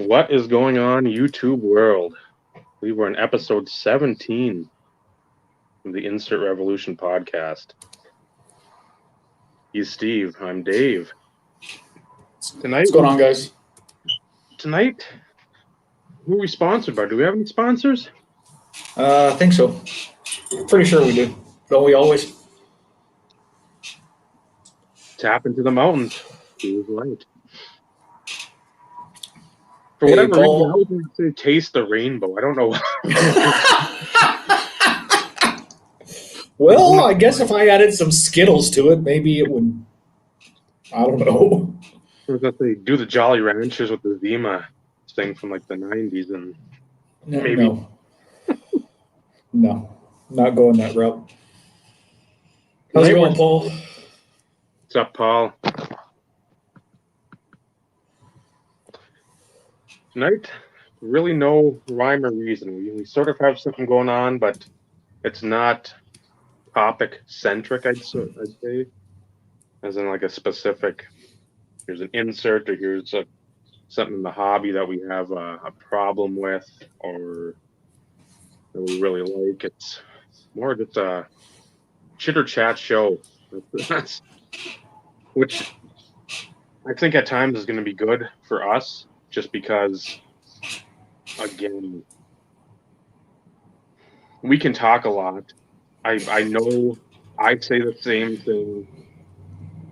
What is going on, YouTube world? We were in episode 17 of the Insert Revolution podcast. He's Steve. I'm Dave. What's going on, guys? Tonight, who are we sponsored by? Do we have any sponsors? I think so. Pretty sure we do. Don't we always? Tap into the mountains. He was right. For Hey, whatever Paul. reason, I was going to say taste the rainbow. I don't know. Well, I guess if I added some Skittles to it, maybe it would. I don't know. I was going to say do the Jolly Ranchers with the Zima thing from like the 90s and maybe. No, not going that route. How's it going, Paul? What's up, Paul? Tonight, really no rhyme or reason. We sort of have something going on, but it's not topic-centric, I'd say. As in like a specific, here's an insert or here's something in the hobby that we have a problem with or that we really like. It's more just a chitter-chat show. Which I think at times is going to be good for us. Just because, again, we can talk a lot. I know I say the same thing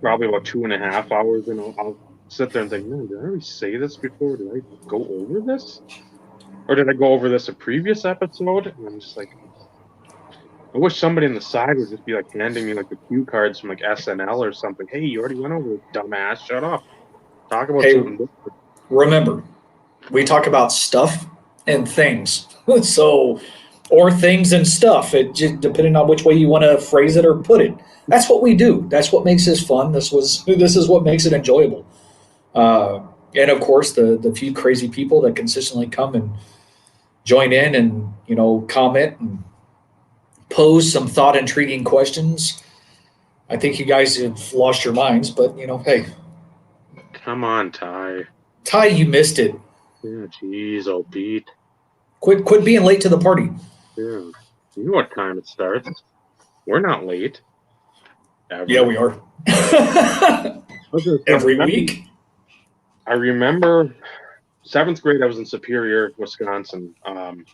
probably about 2.5 hours, and I'll sit there and think, man, did I already say this before? Did I go over this? Or did I go over this a previous episode? And I'm just like, I wish somebody on the side would just be like handing me like the cue cards from like SNL or something. Hey, you already went over it, dumbass. Shut up. Talk about something different. Remember, we talk about stuff and things. Or things and stuff. It just, depending on which way you want to phrase it or put it. That's what we do. That's what makes this fun. This is what makes it enjoyable. And of course, the few crazy people that consistently come and join in and comment and pose some thought intriguing questions. I think you guys have lost your minds, but hey. Come on, Ty. Ty, you missed it. Yeah, jeez, oh Pete. Quit being late to the party. Yeah, you know what time it starts. We're not late. Ever. Yeah, we are. Every week. I remember 7th grade. I was in Superior, Wisconsin. And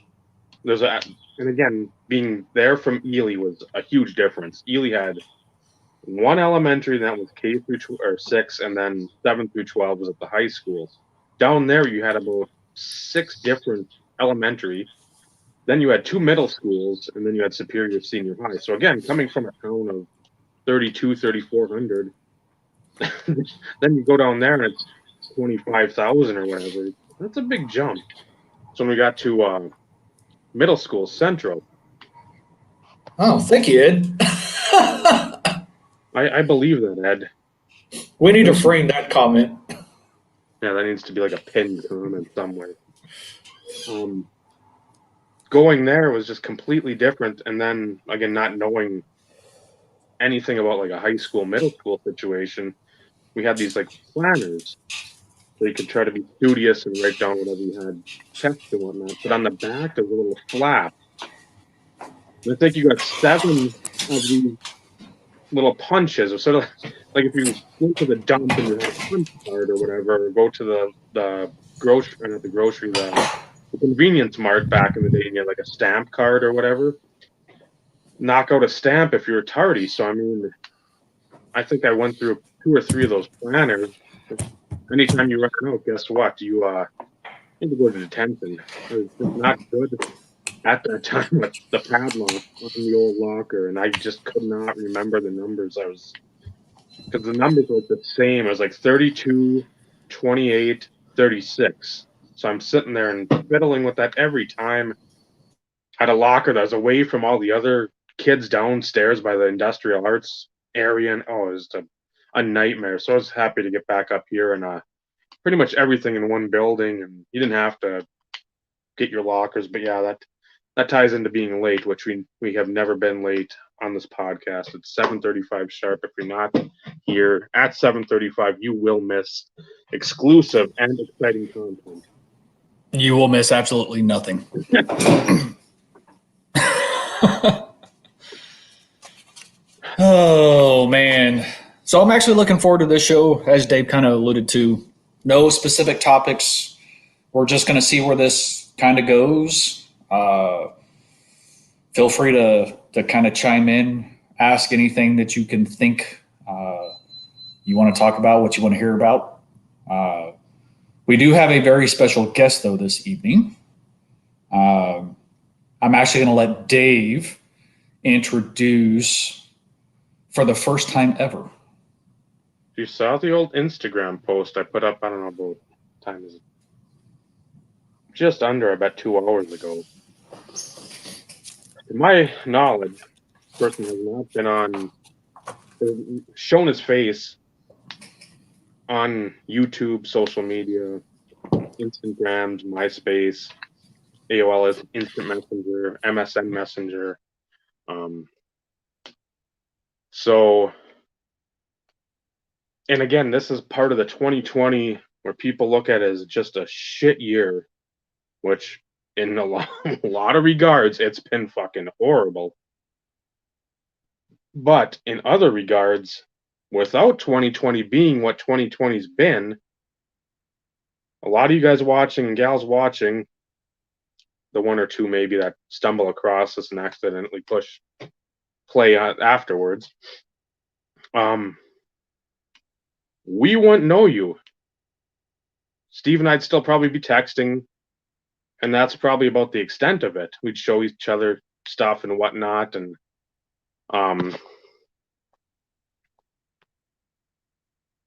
again, being there from Ely was a huge difference. Ely had one elementary that was K through 6, and then 7 through 12 was at the high schools. Down there, you had about 6 different elementary. Then you had 2 middle schools, and then you had Superior Senior High. So again, coming from a town of 3,400, then you go down there and it's 25,000 or whatever. That's a big jump. So when we got to middle school, Central. Oh, thank you, Ed. I believe that, Ed. We need to frame that comment. Yeah, that needs to be like a pinned comment somewhere. Going there was just completely different, and then again, not knowing anything about like a high school, middle school situation, we had these like planners so you could try to be studious and write down whatever you had text and whatnot. But on the back, there's a little flap. And I think you got 7 of these little punches, or sort of like if you went to the dump and you had a punch card or whatever, or go to the convenience mart back in the day, and you had like a stamp card or whatever. Knock out a stamp if you're tardy. So I mean, I think I went through 2 or 3 of those planners. Anytime you run out, guess what? You need to go to detention. It was not good at that time with the padlock on the old locker, and I just could not remember the numbers. Because the numbers were the same. It was like 32, 28, 36. So I'm sitting there and fiddling with that every time. Had a locker that was away from all the other kids downstairs by the industrial arts area, and it was a nightmare. So I was happy to get back up here and pretty much everything in one building, and you didn't have to get your lockers. But yeah, that ties into being late, which we have never been late on this podcast. It's 7:35 sharp. If you're not here at 7:35, you will miss exclusive and exciting content. You will miss absolutely nothing. Oh, man. So I'm actually looking forward to this show, as Dave kind of alluded to. No specific topics. We're just going to see where this kind of goes. Feel free to kind of chime in, ask anything that you can think you want to talk about, what you want to hear about. We do have a very special guest, though, this evening. I'm actually going to let Dave introduce for the first time ever. You saw the old Instagram post I put up, I don't know about what time is it? Just under about 2 hours ago. To my knowledge, this person has not been on, shown his face on YouTube, social media, Instagrams, MySpace, AOL is Instant Messenger, MSN Messenger. So, and again, this is part of the 2020 where people look at it as just a shit year, which in a lot of regards, it's been fucking horrible. But in other regards, without 2020 being what 2020's been, a lot of you guys watching and gals watching, the one or two maybe that stumble across this and accidentally push play afterwards, we wouldn't know you. Steve and I'd still probably be texting, and that's probably about the extent of it. We'd show each other stuff and whatnot, and but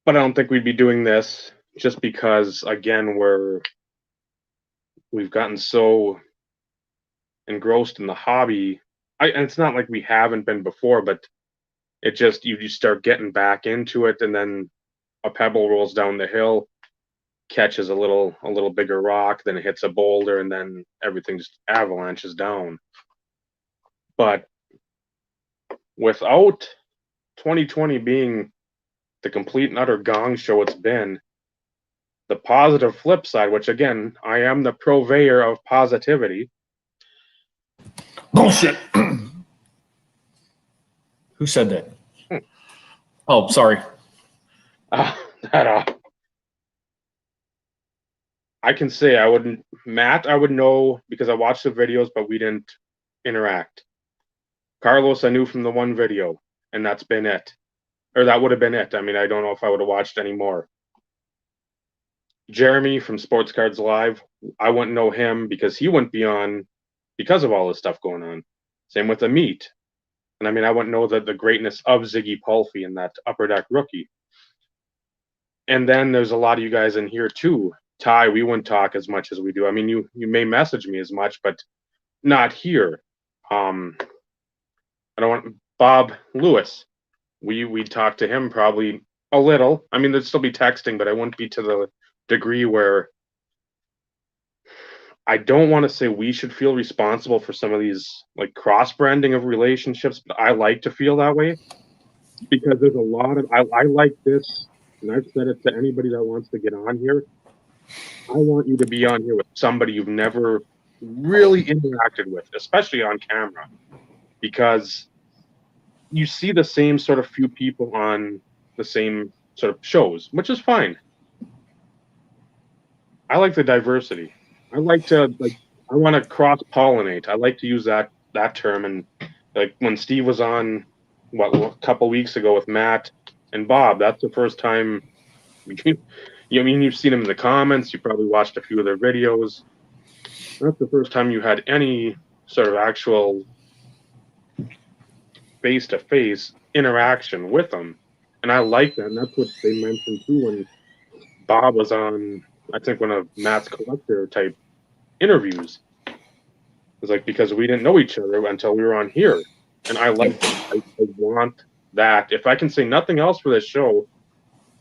I don't think we'd be doing this just because, again, we've gotten so engrossed in the hobby. And it's not like we haven't been before, but it just you start getting back into it, and then a pebble rolls down the hill, catches a little bigger rock, then it hits a boulder, and then everything just avalanches down. But without 2020 being the complete and utter gong show it's been, the positive flip side, which again, I am the purveyor of positivity. Bullshit. Who said that? Oh, sorry. I can say Matt, I would know because I watched the videos, but we didn't interact. Carlos, I knew from the one video, and that's been it. Or that would have been it. I mean, I don't know if I would have watched any more. Jeremy from Sports Cards Live, I wouldn't know him because he wouldn't be on because of all this stuff going on. Same with Amit. And I mean, I wouldn't know the greatness of Ziggy Palfy and that Upper Deck rookie. And then there's a lot of you guys in here too. Ty, we wouldn't talk as much as we do. I mean, you may message me as much, but not here. I don't want Bob Lewis. We'd talk to him probably a little. I mean, there'd still be texting, but I wouldn't be to the degree where I don't want to say we should feel responsible for some of these like cross-branding of relationships, but I like to feel that way because there's a lot of I like this, and I've said it to anybody that wants to get on here. I want you to be on here with somebody you've never really interacted with, especially on camera, because you see the same sort of few people on the same sort of shows, which is fine. I like the diversity. I like to I want to cross-pollinate. I like to use that term. And like when Steve was on a couple weeks ago with Matt and Bob, that's the first time you've seen him in the comments, you probably watched a few of their videos. That's the first time you had any sort of actual face-to-face interaction with them. And I like that. And that's what they mentioned too when Bob was on, I think, one of Matt's collector type interviews. It was like, because we didn't know each other until we were on here. And I like that. I want that. If I can say nothing else for this show,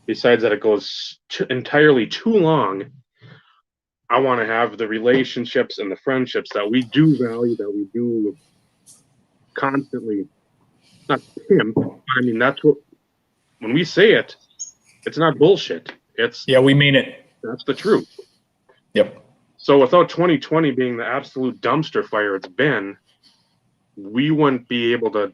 besides that it goes entirely too long, I want to have the relationships and the friendships that we do value, that we do constantly, not pimp. I mean, that's what, when we say it, it's not bullshit. It's we mean it. That's the truth. Yep. So without 2020 being the absolute dumpster fire it's been, we wouldn't be able to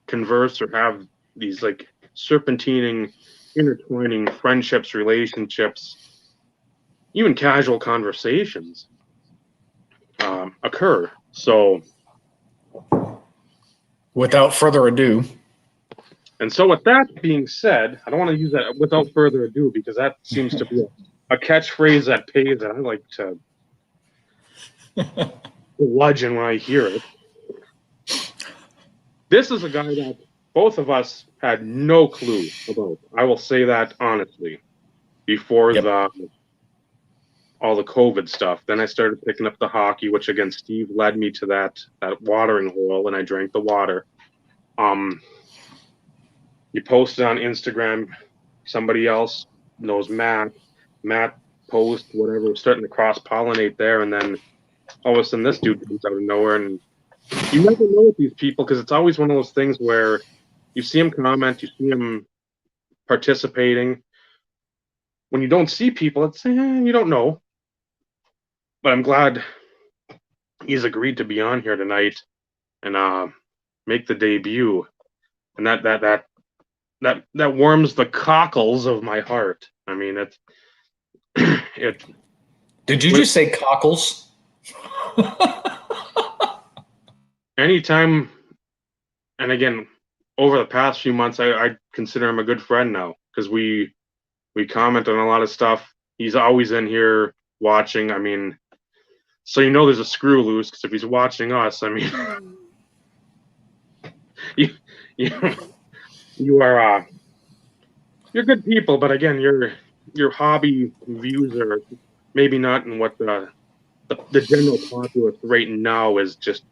converse or have these like serpentining, intertwining friendships, relationships, even casual conversations occur. So, without further ado, and so with that being said, I don't want to use that without further ado because that seems to be a catchphrase that pays, and I like to bludgeon when I hear it. This is a guy that both of us had no clue about. I will say that honestly. Before all the COVID stuff, then I started picking up the hockey, which again, Steve led me to that watering hole, and I drank the water. You posted on Instagram. Somebody else knows Matt. Matt post whatever, starting to cross pollinate there, and then all of a sudden this dude comes out of nowhere, and you never know with these people because it's always one of those things where you see him comment, you see him participating. When you don't see people, it's you don't know. But I'm glad he's agreed to be on here tonight and make the debut, and that warms the cockles of my heart. I mean, it. Did you just say cockles? Anytime, and again, over the past few months, I consider him a good friend now because we comment on a lot of stuff. He's always in here watching. I mean, so you know there's a screw loose because if he's watching us, I mean, you are you're good people, but again, your hobby views are maybe not in what the general populace right now is just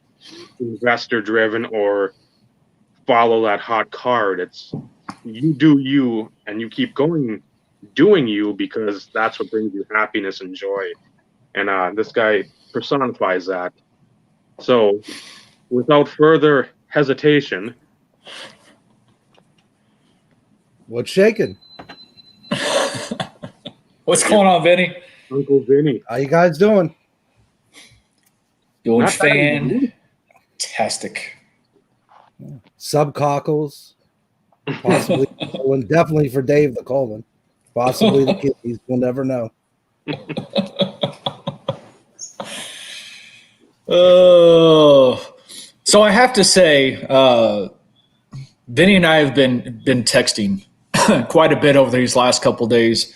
investor driven or follow that hot card. It's you do you and you keep going doing you because that's what brings you happiness and joy. And this guy personifies that. So without further hesitation, what's shaking? What's going on, Vinny? Uncle Vinny. How you guys doing? Doing Not bad. fantastic. Subcockles, possibly, and definitely for Dave the colon, possibly the kidneys. We'll never know. Oh, so I have to say, Vinny and I have been texting quite a bit over these last couple of days,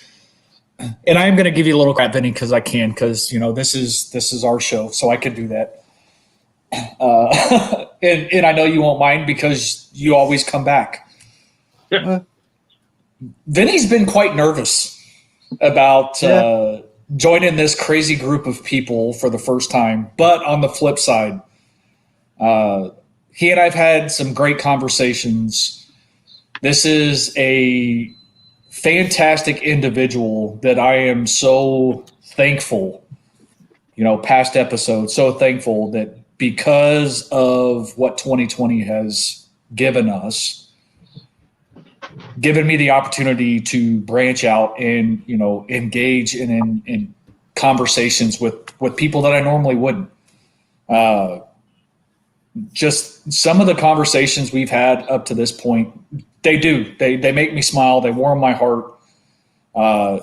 and I am going to give you a little crap, Vinny, because I can, because this is our show, so I can do that. And I know you won't mind because you always come back. Vinny's been quite nervous about joining this crazy group of people for the first time. But on the flip side, he and I've had some great conversations. This is a fantastic individual that I am so thankful, past episodes, so thankful that because of what 2020 has given us, given me the opportunity to branch out and, engage in conversations with people that I normally wouldn't. Just some of the conversations we've had up to this point, they make me smile. They warm my heart.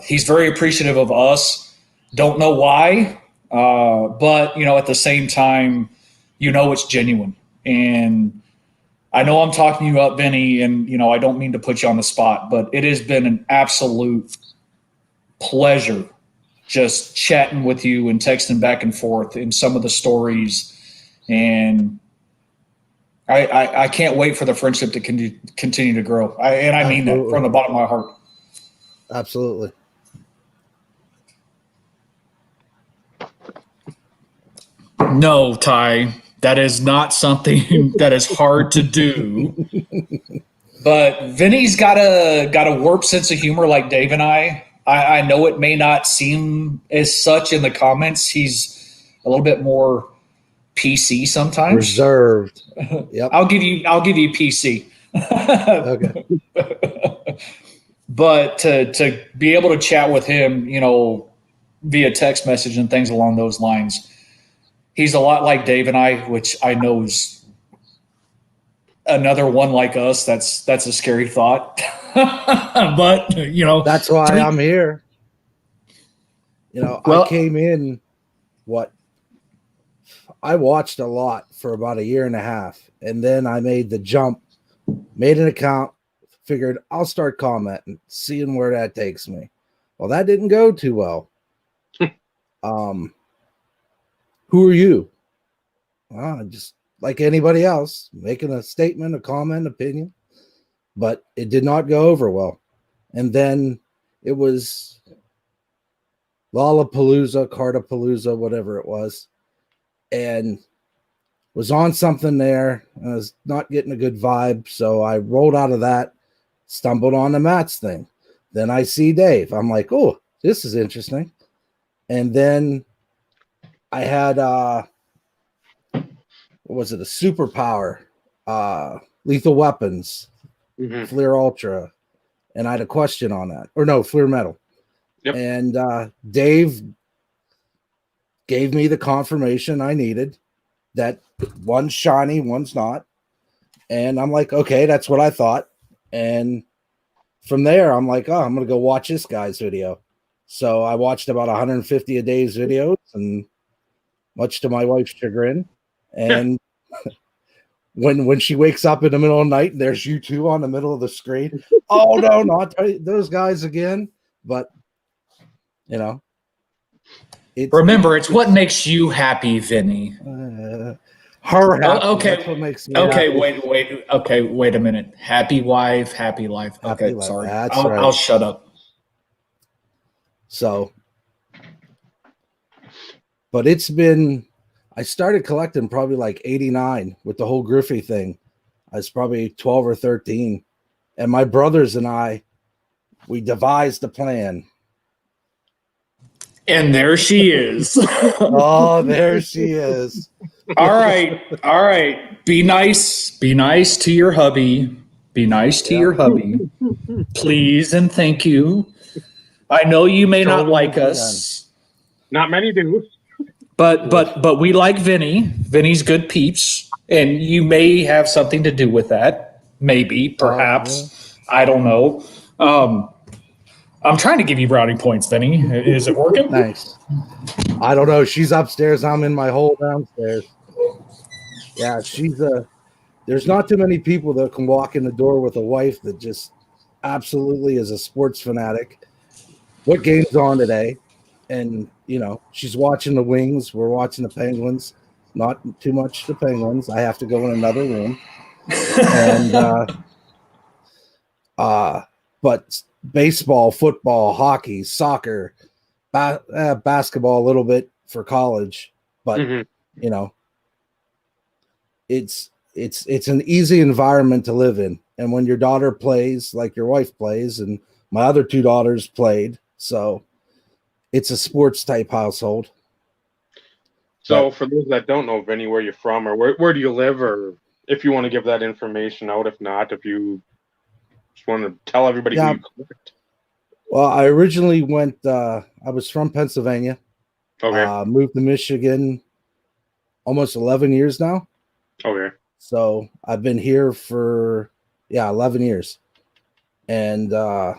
He's very appreciative of us. Don't know why, but at the same time, it's genuine. And I know I'm talking you up, Vinny, and I don't mean to put you on the spot, but it has been an absolute pleasure just chatting with you and texting back and forth in some of the stories. And I can't wait for the friendship to continue to grow. I mean that from the bottom of my heart. Absolutely. No, Ty, that is not something that is hard to do. But Vinny's got a warped sense of humor like Dave and I. I know it may not seem as such in the comments. He's a little bit more PC sometimes. Reserved. Yep. I'll give you PC. Okay. But to be able to chat with him, via text message and things along those lines. He's a lot like Dave and I, which I know is another one like us. That's a scary thought. But, you know. That's why I'm here. You know, Well, I came in, I watched a lot for about a year and a half, and then I made the jump, made an account, figured I'll start commenting, seeing where that takes me. Well, that didn't go too well. Who are you? Well, just like anybody else, making a statement, a comment, opinion, but it did not go over well. And then it was Lollapalooza, Cartapalooza, whatever it was, and was on something there. I was not getting a good vibe, so I rolled out of that, stumbled on the Matt's thing. Then I see Dave. I'm like, oh, this is interesting. And then I had what was it, a superpower, Lethal Weapons, Fleer Ultra, and I had a question on that. Or no, Fleer Metal. Yep. And Dave gave me the confirmation I needed that one's shiny, one's not. And I'm like, okay, that's what I thought. And from there, I'm like, oh, I'm going to go watch this guy's video. So I watched about 150 a day's videos, and much to my wife's chagrin. And when she wakes up in the middle of the night and there's you two on the middle of the screen, oh, no, not those guys again. But, you know. Remember, it's what makes you happy, Vinny. Her happy. Okay. That's what makes me Okay, happy. wait. Okay, wait a minute. Happy wife, happy life. Okay, Happy life. sorry. That's I'll, right. I'll shut up. So, but it's been, I started collecting probably like 89 with the whole Griffey thing. I was probably 12 or 13. And my brothers and I, we devised a plan. And there she is. Oh, there she is. All right. Be nice to your hubby. Be nice to your hubby. Please and thank you. I know you may not like us. Not many do. But we like Vinny. Vinny's good peeps. And you may have something to do with that. Maybe, perhaps. I don't know. I'm trying to give you brownie points, Vinny. Is it working? Nice. I don't know. She's upstairs. I'm in my hole downstairs. Yeah, there's not too many people that can walk in the door with a wife that just absolutely is a sports fanatic. What game's on today? And, you know, she's watching the Wings. We're watching the Penguins. Not too much the Penguins. I have to go in another room. And, but baseball, football, hockey, soccer, basketball a little bit for college. But, you know, it's an easy environment to live in. And when your daughter plays like your wife plays, and my other two daughters played, so it's a sports type household. So for those that don't know, Vinny, where you're from, or where do you live, or if you want to give that information out, if not, if you just want to tell everybody who you collect. Well, I originally went, I was from Pennsylvania. Okay. Moved to Michigan almost 11 years now. Okay. So I've been here for, 11 years. And I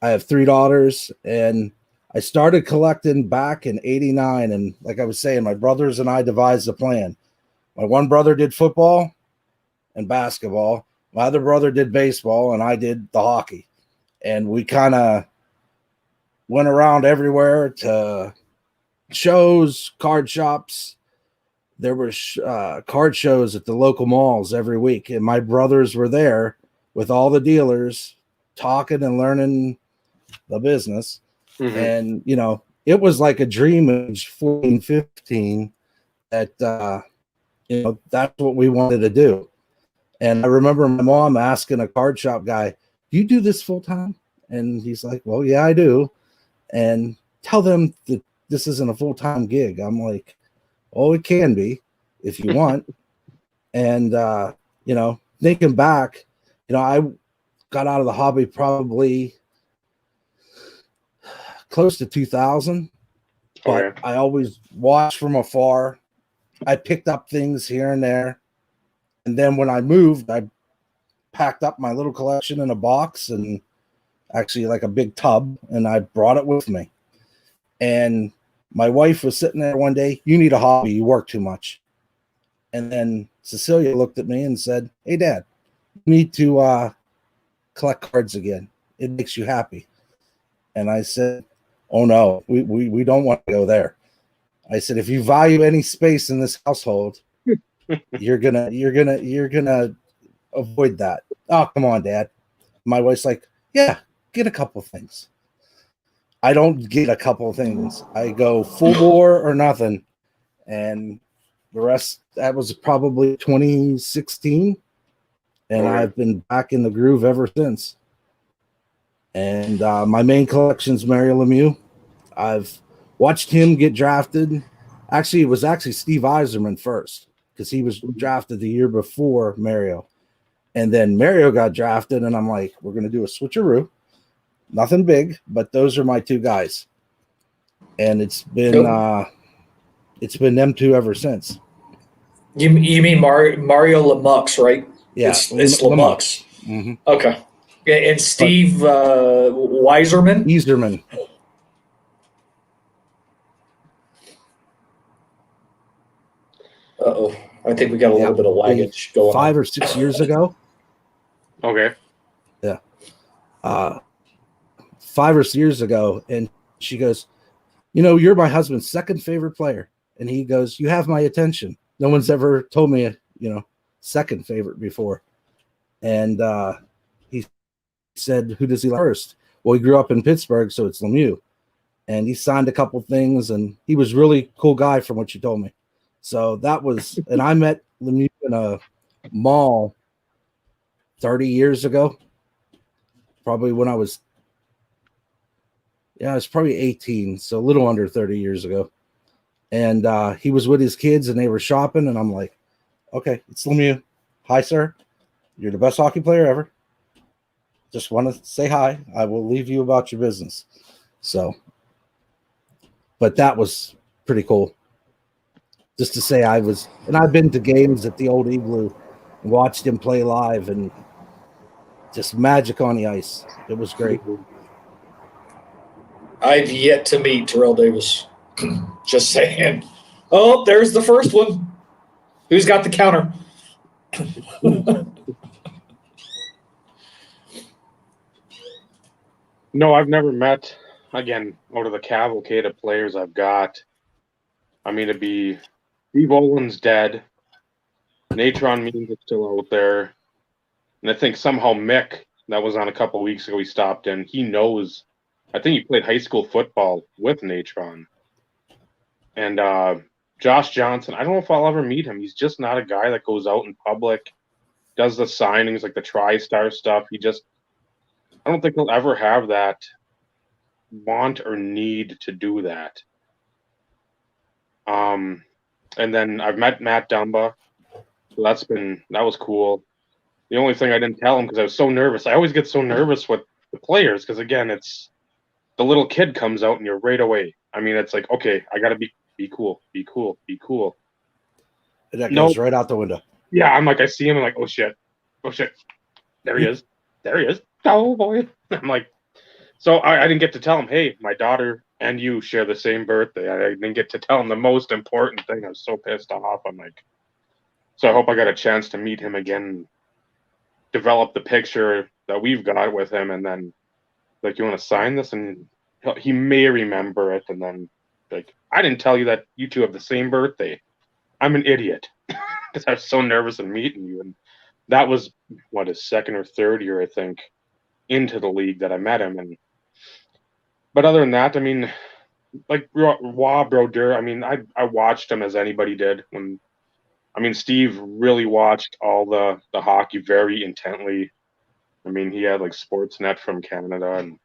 have 3 daughters, and I started collecting back in 89. And like I was saying, my brothers and I devised a plan. My one brother did football and basketball. My other brother did baseball, and I did the hockey. And we kind of went around everywhere to shows, card shops. There were card shows at the local malls every week, and my brothers were there with all the dealers talking and learning the business. And, you know, it was like a dream age 14, 15 that, you know, that's what we wanted to do. And I remember my mom asking a card shop guy, do you do this full time? And he's like, well, yeah, I do. And tell them that this isn't a full-time gig. I'm like, oh, it can be if you want. And, you know, thinking back, you know, I got out of the hobby probably close to 2000. but Okay. I always watched from afar. I picked up things here and there. And then when I moved, I packed up my little collection in a box and actually like a big tub, and I brought it with me. And my wife was sitting there one day, "You need a hobby, you work too much." And then Cecilia looked at me and said, "Hey, Dad, you need to collect cards again. It makes you happy." And I said, "Oh no, we don't want to go there." I said, "If you value any space in this household, you're gonna avoid that." "Oh, come on, Dad." My wife's like, "Yeah, get a couple things." I don't get a couple things. I go full bore or nothing. And the rest, that was probably 2016. And Okay. I've been back in the groove ever since. And my main collection's Mario Lemieux. I've watched him get drafted. Actually, it was actually Steve Eiserman first because he was drafted the year before Mario. And then Mario got drafted, and I'm like, we're going to do a switcheroo. Nothing big, but those are my two guys. And it's been them two ever since. You mean Mario Lamux, right? Yeah, It's Lamux. Mm-hmm. Okay. And Steve Weiserman. Easterman. Uh-oh. I think we got a little bit of laggage going 5 on. or 6 years ago. Okay. Yeah. 5 or 6 years ago, and she goes, "You're my husband's second favorite player." And he goes, "You have my attention. No one's ever told me, second favorite before." And he said, "Who does he like first?" Well, he grew up in Pittsburgh, so it's Lemieux. And he signed a couple things, and he was really cool guy from what you told me. So that was, and I met Lemieux in a mall 30 years ago, probably when I was probably 18, so a little under 30 years ago. And he was with his kids, and they were shopping, and I'm like, "Okay, it's Lemieux. Hi, sir. You're the best hockey player ever. Just want to say hi. I will leave you about your business." So, but that was pretty cool. Just to say and I've been to games at the old Igloo and watched him play live, and just magic on the ice. It was great. I've yet to meet Terrell Davis. Just saying. Oh, there's the first one. Who's got the counter? No, I've never met, again, out of the cavalcade of players I've got. I mean, it'd be Steve Olin's dead. Natron Means is still out there. And I think somehow Mick, that was on a couple of weeks ago, he stopped in. He knows, I think he played high school football with Natron. And Josh Johnson, I don't know if I'll ever meet him. He's just not a guy that goes out in public, does the signings, like the TriStar stuff. I don't think he'll ever have that want or need to do that. And then I've met Matt Dumba. So that was cool. The only thing I didn't tell him because I was so nervous. I always get so nervous with the players because, again, it's the little kid comes out and you're right away. I mean, it's like, okay, I got to be cool, be cool, be cool. And that goes right out the window. Yeah, I'm like, I see him, I'm like, oh shit. There he is. Oh boy. I'm like, so I didn't get to tell him, hey, my daughter and you share the same birthday. I didn't get to tell him the most important thing. I was so pissed off. I'm like, so I hope I got a chance to meet him again, develop the picture that we've got with him, and then like, you want to sign this? And he may remember it, and then like, I didn't tell you that you two have the same birthday. I'm an idiot because I was so nervous in meeting you. And that was his second or third year, I think, into the league that I met him. But other than that, I mean, like Rob Brodeur, I mean, I watched him as anybody did. Steve really watched all the hockey very intently. I mean, he had like Sportsnet from Canada, and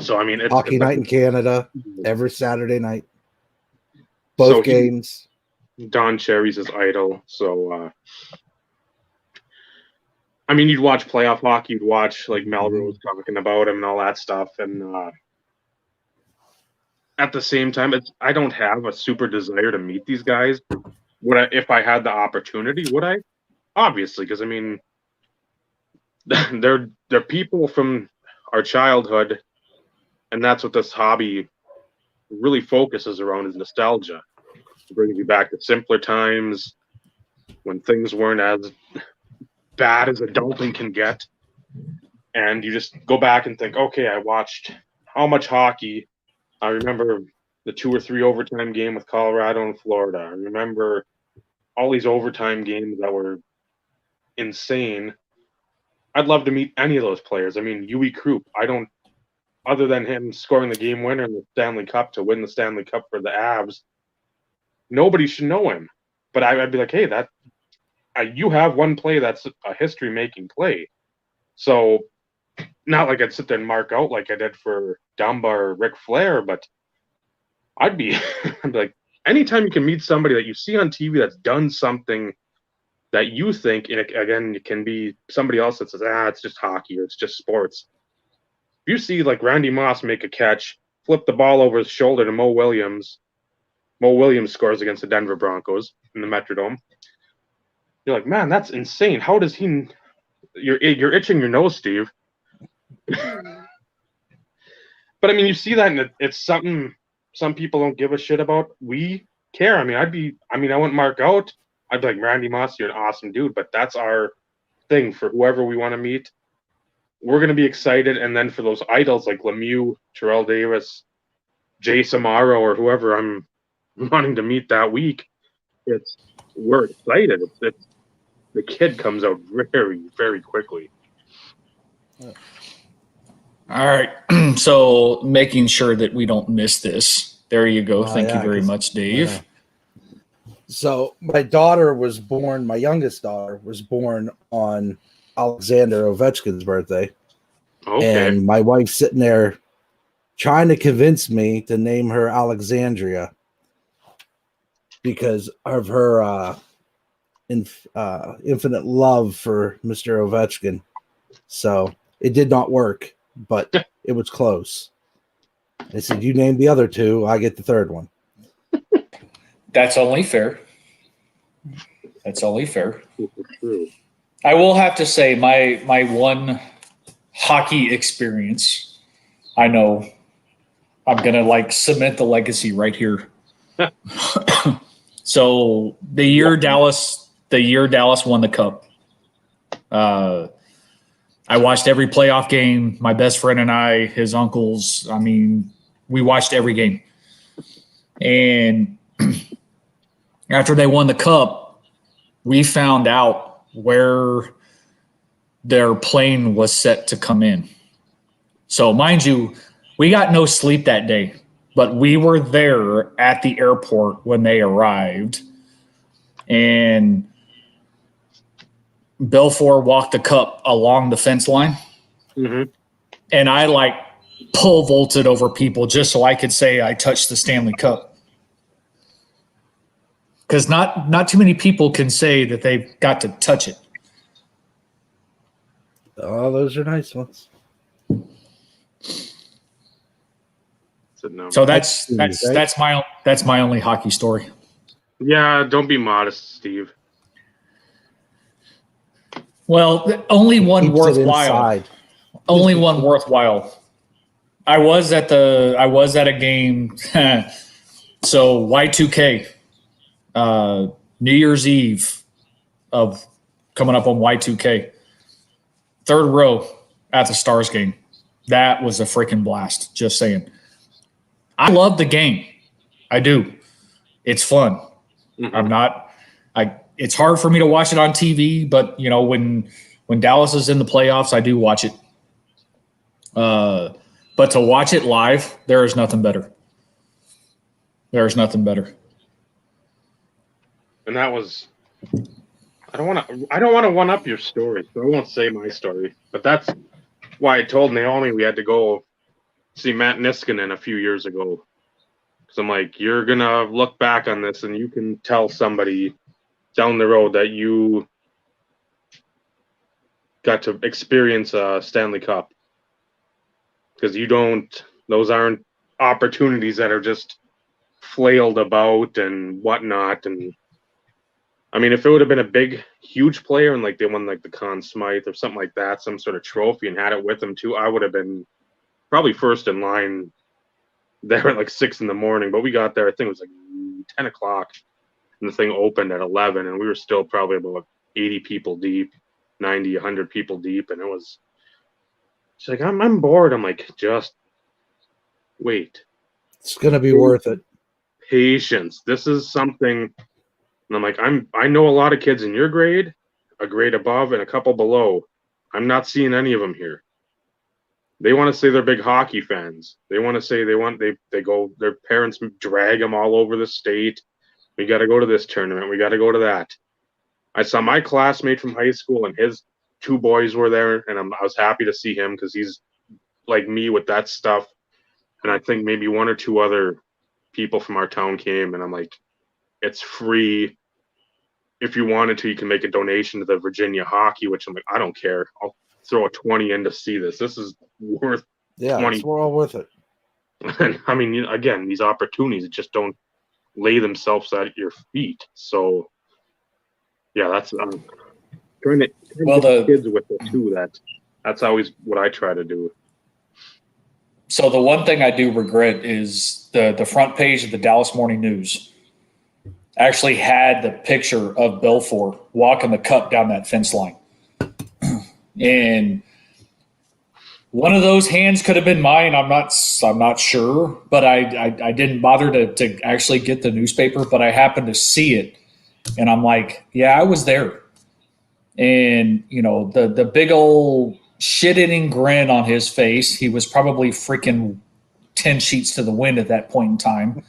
so I mean, it's Hockey night in Canada every Saturday night, both games. Don Cherry's his idol, so I mean, you'd watch playoff hockey, you'd watch like Melrose talking about him and all that stuff, and at the same time, I don't have a super desire to meet these guys. Would I, if I had the opportunity? Would I? Obviously, because I mean, they're people from our childhood, and that's what this hobby really focuses around is nostalgia. It brings you back to simpler times when things weren't as bad as adulting can get, and you just go back and think, okay, I watched how much hockey. I remember the 2 or 3 overtime game with Colorado and Florida. I remember all these overtime games that were insane. I'd love to meet any of those players. I mean, Yui Krupp. I don't, other than him scoring the game winner in the Stanley Cup to win the Stanley Cup for the Avs, nobody should know him. But I'd be like, hey, you have one play that's a history-making play. So, not like I'd sit there and mark out like I did for Dumba or Ric Flair, but I'd be like, anytime you can meet somebody that you see on TV that's done something that you think, and again, it can be somebody else that says, it's just hockey or it's just sports. If you see like Randy Moss make a catch, flip the ball over his shoulder to Mo Williams scores against the Denver Broncos in the Metrodome. You're like, man, that's insane. How does he? You're itching your nose, Steve. But I mean, you see that, and it's something some people don't give a shit about. We care. I mean, I wouldn't mark out. I'd be like, Randy Moss, you're an awesome dude, but that's our thing for whoever we want to meet. We're going to be excited. And then for those idols like Lemieux, Terrell Davis, Jay Samaro, or whoever I'm wanting to meet that week, we're excited. The kid comes out very, very quickly. All right. So making sure that we don't miss this. There you go. Thank you very much, Dave. Yeah. So my youngest daughter was born on Alexander Ovechkin's birthday. Okay. And my wife's sitting there trying to convince me to name her Alexandria because of her infinite love for Mr. Ovechkin. So it did not work, but it was close. I said, you name the other two, I get the third one. That's only fair. That's only fair. True. I will have to say my one hockey experience, I know I'm going to like cement the legacy right here. So the year Dallas won the cup. I watched every playoff game. My best friend and I, his uncles, I mean, we watched every game. And after they won the cup, we found out where their plane was set to come in. So mind you, we got no sleep that day, but we were there at the airport when they arrived. And Belfour walked the cup along the fence line. Mm-hmm. And I like pole vaulted over people just so I could say I touched the Stanley Cup. Because not too many people can say that they've got to touch it. Oh, those are nice ones. So that's my only hockey story. Yeah, don't be modest, Steve. Well, only one worthwhile. Only one worthwhile. I was at a game. So Y2K, New Year's Eve of coming up on Y2K, third row at the Stars game. That was a freaking blast. Just saying. I love the game. I do. It's fun. Mm-hmm. It's hard for me to watch it on TV, but you know, when Dallas is in the playoffs, I do watch it. But to watch it live, there is nothing better. There is nothing better. And that was, I don't want to one up your story, so I won't say my story. But that's why I told Naomi we had to go see Matt Niskanen a few years ago. Because I'm like, you're gonna look back on this and you can tell somebody down the road that you got to experience a Stanley Cup. Because those aren't opportunities that are just flailed about and whatnot. And I mean, if it would have been a big, huge player and like they won like the Conn Smythe or something like that, some sort of trophy, and had it with them too, I would have been probably first in line there at like 6 in the morning. But we got there, I think it was like 10 o'clock, and the thing opened at 11, and we were still probably about 80 people deep, 90, 100 people deep, and it was. She's like, I'm bored. I'm like, just wait. It's gonna be worth it. Patience. This is something. And I'm like, I know a lot of kids in your grade, a grade above, and a couple below. I'm not seeing any of them here. They want to say they're big hockey fans. They want to say they go. Their parents drag them all over the state. We got to go to this tournament. We got to go to that. I saw my classmate from high school, and his two boys were there, and I was happy to see him because he's like me with that stuff. And I think maybe one or two other people from our town came, and I'm like, it's free. If you wanted to, you can make a donation to the Virginia Hockey, which I'm like, I don't care. I'll throw a 20 in to see this. This is worth 20. It's well worth it. And I mean, again, these opportunities just don't lay themselves at your feet. So, yeah, that's trying to get kids with it too. That's always what I try to do. So the one thing I do regret is the front page of the Dallas Morning News actually had the picture of Belfour walking the cup down that fence line. And one of those hands could have been mine. I'm not sure, but I didn't bother to actually get the newspaper, but I happened to see it. And I'm like, yeah, I was there. And, you know, the big old shit-eating grin on his face, he was probably freaking 10 sheets to the wind at that point in time.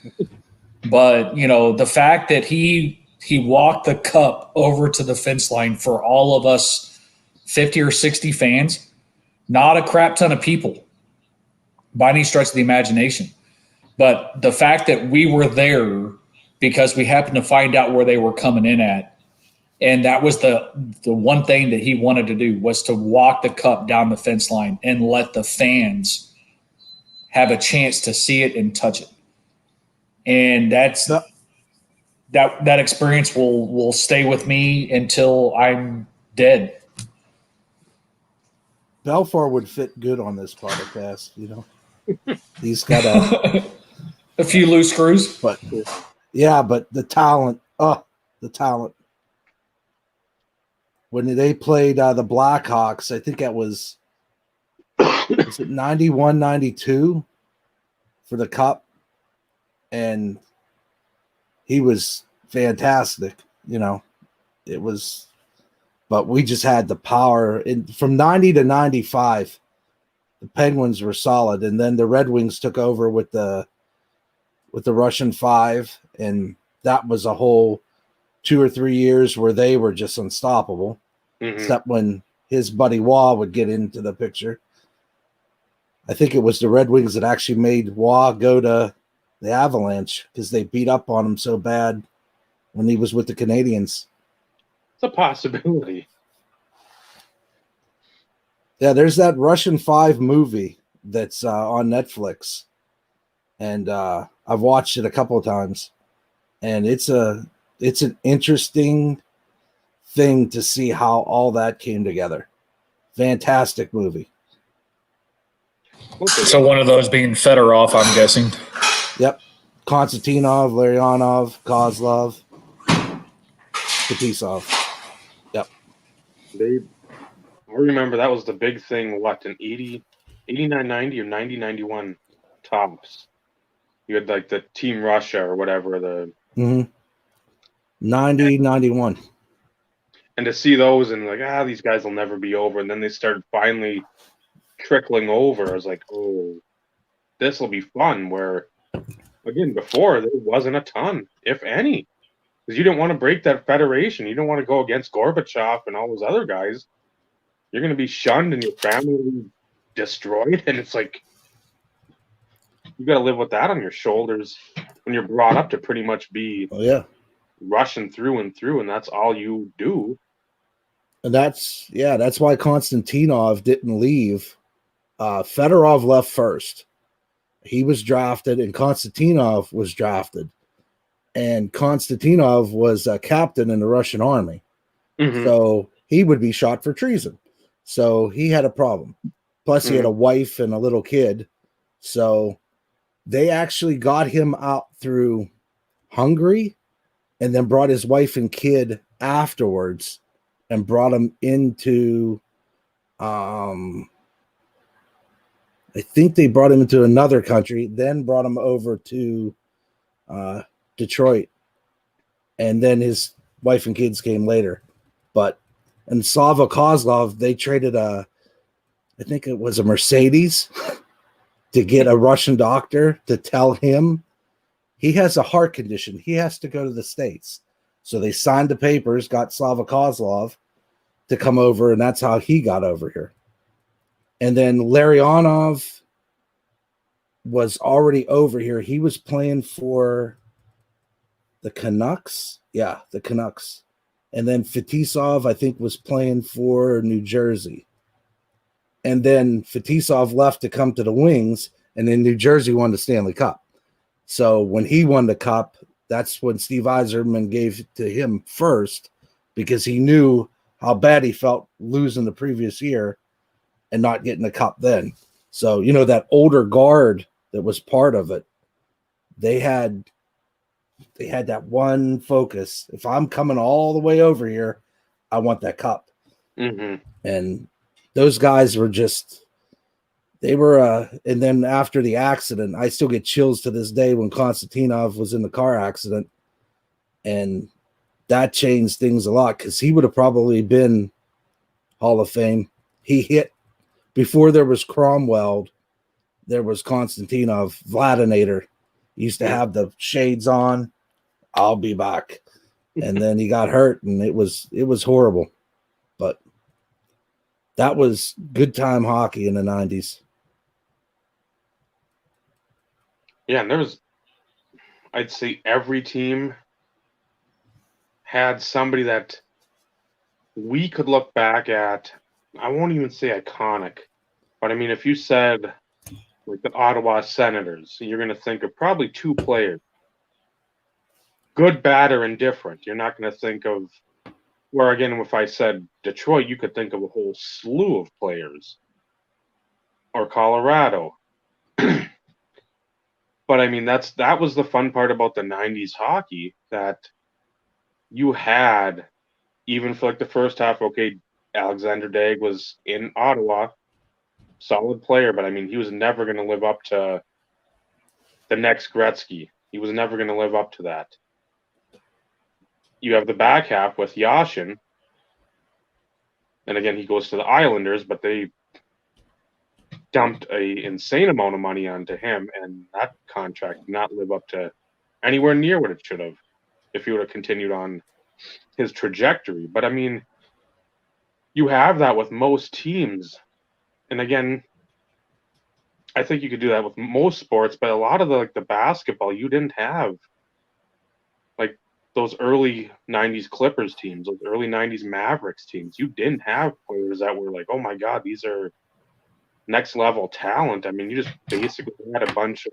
But, you know, the fact that he walked the cup over to the fence line for all of us 50 or 60 fans, not a crap ton of people by any stretch of the imagination. But the fact that we were there because we happened to find out where they were coming in at, and that was the one thing that he wanted to do, was to walk the cup down the fence line and let the fans have a chance to see it and touch it. And that experience will stay with me until I'm dead. Belfour would fit good on this podcast, you know. He's got a few loose screws. But yeah, but the talent. The talent. When they played the Blackhawks, I think that was it 91, 92 for the Cup? And he was fantastic, you know. It was, but we just had the power. From 90 to 95, the Penguins were solid, and then the Red Wings took over with the Russian Five, and that was a whole 2 or 3 years where they were just unstoppable, except when his buddy Waugh would get into the picture. I think it was the Red Wings that actually made Waugh go to the Avalanche because they beat up on him so bad when he was with the Canadiens. It's a possibility. Yeah, there's that Russian Five movie that's on Netflix, and I've watched it a couple of times, and it's an interesting thing to see how all that came together. Fantastic movie. So one of those being Fedorov, I'm guessing. Yep. Konstantinov, Larionov, Kozlov, Kaprizov. Yep. I remember that was the big thing, what, in 89, 90 or 90, 91 tops. You had like the Team Russia or whatever. 90, 91. And to see those and like, these guys will never be over. And then they started finally trickling over. I was like, oh, this will be fun. Where, again, before there wasn't a ton, if any. Because you didn't want to break that federation. You don't want to go against Gorbachev and all those other guys. You're going to be shunned and your family will be destroyed. And it's like, you got to live with that on your shoulders when you're brought up to pretty much be Russian through and through, and that's all you do. And that's why Konstantinov didn't leave. Fedorov left first, he was drafted, and Konstantinov was drafted. And Konstantinov was a captain in the Russian army. Mhm. So he would be shot for treason. So he had a problem. Plus, he had a wife and a little kid. So they actually got him out through Hungary and then brought his wife and kid afterwards and brought him into, I think they brought him into another country, then brought him over to Detroit. And then his wife and kids came later. But in Slava Kozlov, they traded I think it was a Mercedes to get a Russian doctor to tell him he has a heart condition. He has to go to the States. So they signed the papers, got Slava Kozlov to come over, and that's how he got over here. And then Larionov was already over here. He was playing for the Canucks. Yeah, the Canucks. And then Fetisov, I think, was playing for New Jersey. And then Fetisov left to come to the Wings, and then New Jersey won the Stanley Cup. So when he won the cup, that's when Steve Yzerman gave it to him first, because he knew how bad he felt losing the previous year and not getting the cup then. So, you know, that older guard that was part of it, they had that one focus. If I'm coming all the way over here, I want that cup. Mm-hmm. And those guys were just, they were, and then after the accident, I still get chills to this day when Konstantinov was in the car accident. And that changed things a lot, because he would have probably been Hall of Fame. He hit, before there was Cromwell, there was Konstantinov, Vladinator. He used to have the shades on. I'll be back. And then he got hurt, and it was horrible. But that was good time hockey in the 90s. Yeah, and there was, I'd say every team had somebody that we could look back at. I won't even say iconic, but I mean, if you said like the Ottawa Senators, you're going to think of probably two players. Good, bad, or indifferent. You're not going to think of, where again, if I said Detroit, you could think of a whole slew of players. Or Colorado. But I mean, that was the fun part about the 90s hockey, that you had, even for like the first half, okay, Alexander Daigle was in Ottawa, solid player, but I mean, he was never going to live up to the next Gretzky. He was never going to live up to that. You have the back half with Yashin, and again, he goes to the Islanders, but they dumped a insane amount of money onto him, and that contract did not live up to anywhere near what it should have if he would have continued on his trajectory. But I mean, you have that with most teams, and again, I think you could do that with most sports, but a lot of the basketball, you didn't have like those early 90s Clippers teams, those early 90s Mavericks teams. You didn't have players that were like, oh my God, these are next level talent. I mean, you just basically had a bunch of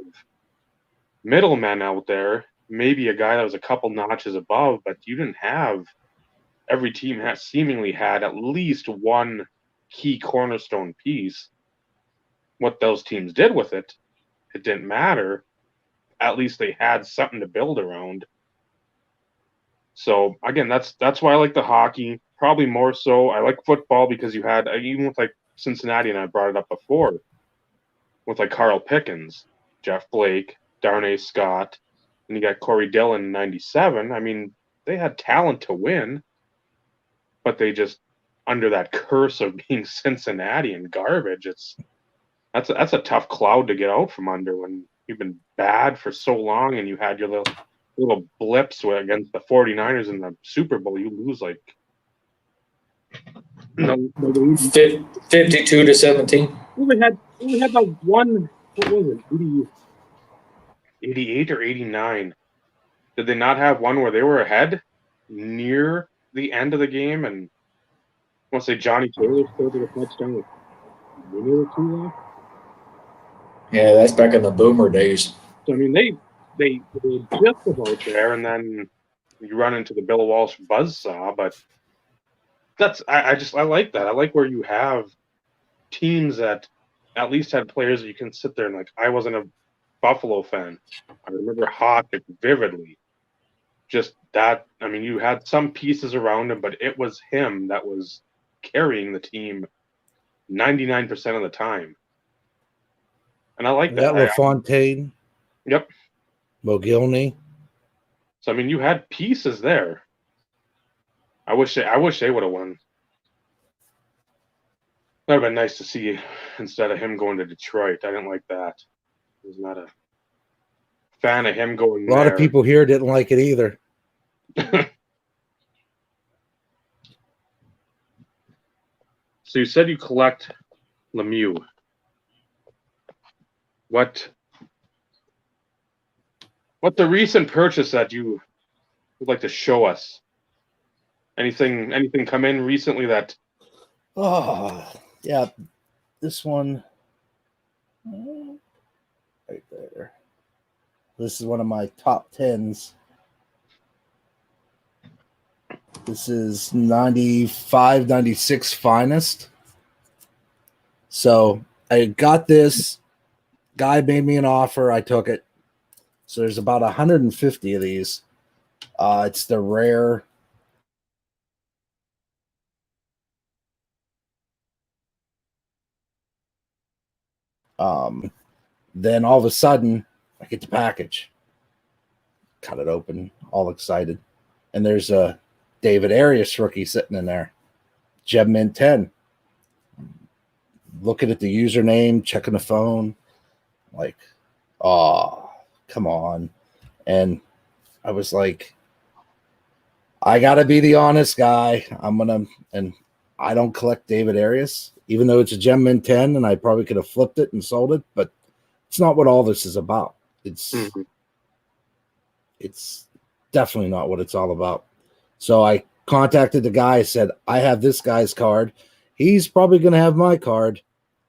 middlemen out there, maybe a guy that was a couple notches above, but you didn't have, every team seemingly had at least one key cornerstone piece. What those teams did with it, it didn't matter. At least they had something to build around. So again, that's why I like the hockey. Probably more so, I like football because you had, even with like Cincinnati, and I brought it up before, with like Carl Pickens, Jeff Blake, Darnay Scott, and you got Corey Dillon in '97. I mean, they had talent to win, but they just, under that curse of being Cincinnati and garbage, that's a tough cloud to get out from under when you've been bad for so long and you had your little blips against the 49ers in the Super Bowl. You lose like 52-17. We had that one, what was it, 88 or 89. Did they not have one where they were ahead near the end of the game, and I want to say Johnny Taylor scored a touchdown with a minute or two left? Yeah, that's back in the boomer days. So I mean, they were just about there, and then you run into the Bill Walsh buzzsaw. But I like that. I like where you have teams that at least had players that you can sit there and like. I wasn't a Buffalo fan. I remember Hawk vividly. Just that. I mean, you had some pieces around him, but it was him that was carrying the team 99% of the time. And I like that. LaFontaine. Yep. Mogilny. So I mean, you had pieces there. I wish they would have won. That would have been nice to see instead of him going to Detroit. I didn't like that. I was not a fan of him going A lot there. of people here didn't like it either. So you said you collect Lemieux. What the recent purchase that you would like to show us? Anything come in recently that? Oh, yeah. This one right there. This is one of my top 10s. This is 95, 96 finest. So I got this. Guy made me an offer. I took it. So there's about 150 of these. It's the rare. Then all of a sudden, I get the package. Cut it open, all excited. And there's a David Arias rookie sitting in there. Jeb Mint 10. Looking at the username, checking the phone. Like, oh, come on. And I was like, I got to be the honest guy. And I don't collect David Arias, even though it's a Gem Mint 10, and I probably could have flipped it and sold it, but it's not what all this is about. It's definitely not what it's all about. So I contacted the guy, said, I have this guy's card. He's probably going to have my card.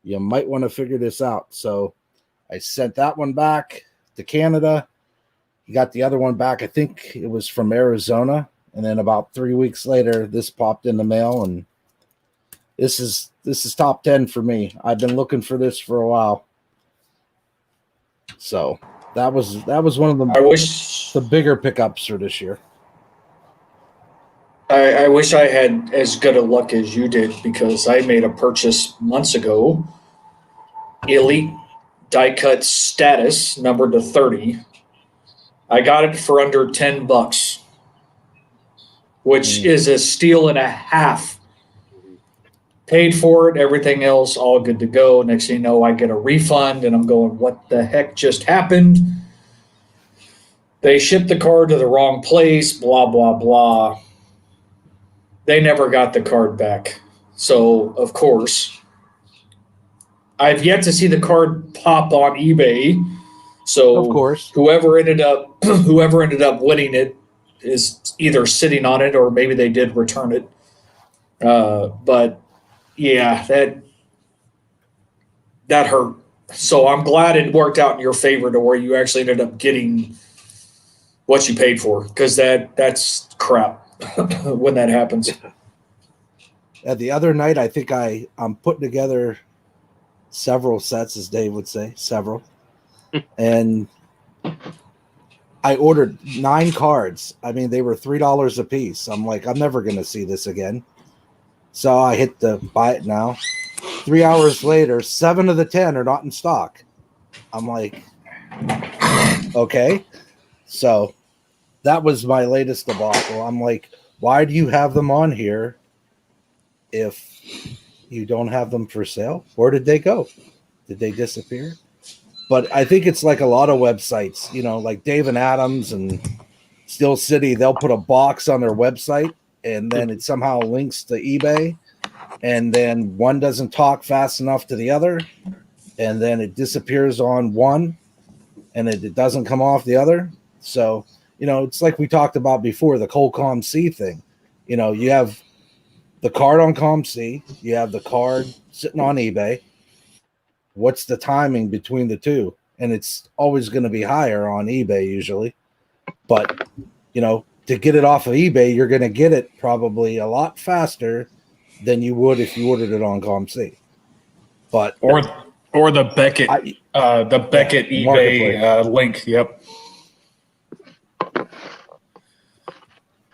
You might want to figure this out. So I sent that one back to Canada. He got the other one back. I think it was from Arizona. And then about 3 weeks later, this popped in the mail, and this is top 10 for me. I've been looking for this for a while. So that was one of the bigger pickups for this year. I wish I had as good a luck as you did, because I made a purchase months ago. Elite die cut status, numbered to 30. I got it for under $10, which is a steal and a half. Paid for it, everything else, all good to go. Next thing you know, I get a refund, and I'm going, what the heck just happened? They shipped the card to the wrong place, blah, blah, blah. They never got the card back. So, of course, I've yet to see the card pop on eBay. So, of course, whoever ended up winning it is either sitting on it, or maybe they did return it. But yeah, that hurt. So I'm glad it worked out in your favor to where you actually ended up getting what you paid for, because that's crap when that happens. The other night, I think I'm putting together several sets, as Dave would say, several. And I ordered 9 cards. I mean, they were $3 a piece. I'm like, I'm never going to see this again. So I hit the buy it now. 3 hours later, 7 of the 10 are not in stock. I'm like, okay. So that was my latest debacle. I'm like, why do you have them on here if you don't have them for sale? Where did they go? Did they disappear? But I think it's like a lot of websites, like Dave and Adams and Steel City, they'll put a box on their website, and then it somehow links to eBay, and then one doesn't talk fast enough to the other, and then it disappears on one, and it doesn't come off the other. So, it's like we talked about before, the Cole ComC thing. You have the card on ComC, you have the card sitting on eBay, what's the timing between the two? And it's always going to be higher on eBay usually. But, to get it off of eBay, you're going to get it probably a lot faster than you would if you ordered it on COMC. But or the Beckett eBay link. Yep.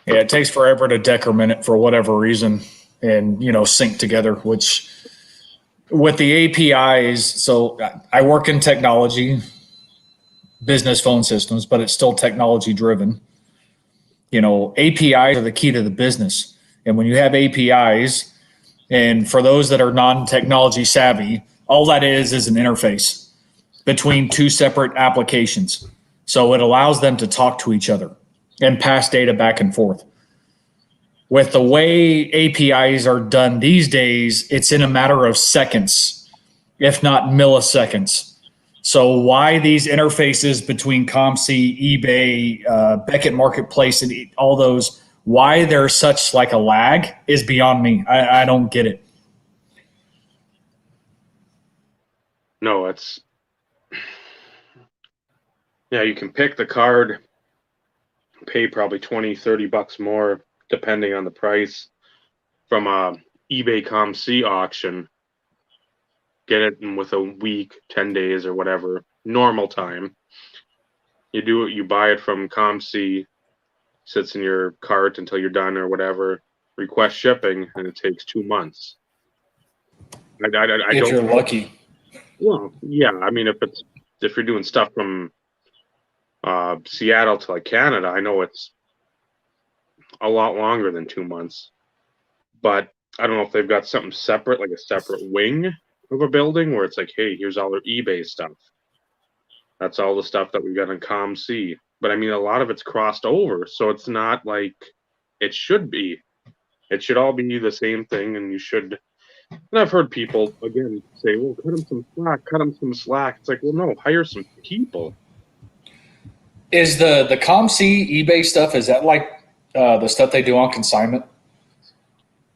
Yeah, it takes forever to decrement it for whatever reason and, sync together, which with the APIs, so I work in technology, business phone systems, but it's still technology driven. APIs are the key to the business. And when you have APIs, and for those that are non-technology savvy, all that is an interface between two separate applications. So it allows them to talk to each other and pass data back and forth. With the way APIs are done these days, it's in a matter of seconds, if not milliseconds. So why these interfaces between COMC, eBay, Beckett Marketplace, and all those, why there's such like a lag is beyond me. I don't get it. No, you can pick the card, pay probably $20-$30 more depending on the price from a eBay COMC auction, get it in with a week, 10 days or whatever, normal time. You buy it from COMC, sits in your cart until you're done or whatever, request shipping, and it takes 2 months. If you're lucky. Well, yeah, I mean, if you're doing stuff from Seattle to like Canada, I know it's a lot longer than 2 months. But I don't know if they've got something separate, like a separate wing of a building where it's like, hey, here's all their eBay stuff. That's all the stuff that we've got in COMC. But I mean, a lot of it's crossed over, so it's not like it should be. It should all be the same thing, and you should. And I've heard people again say, "Well, cut them some slack." It's like, well, no, hire some people. Is the COMC eBay stuff? Is that like the stuff they do on consignment,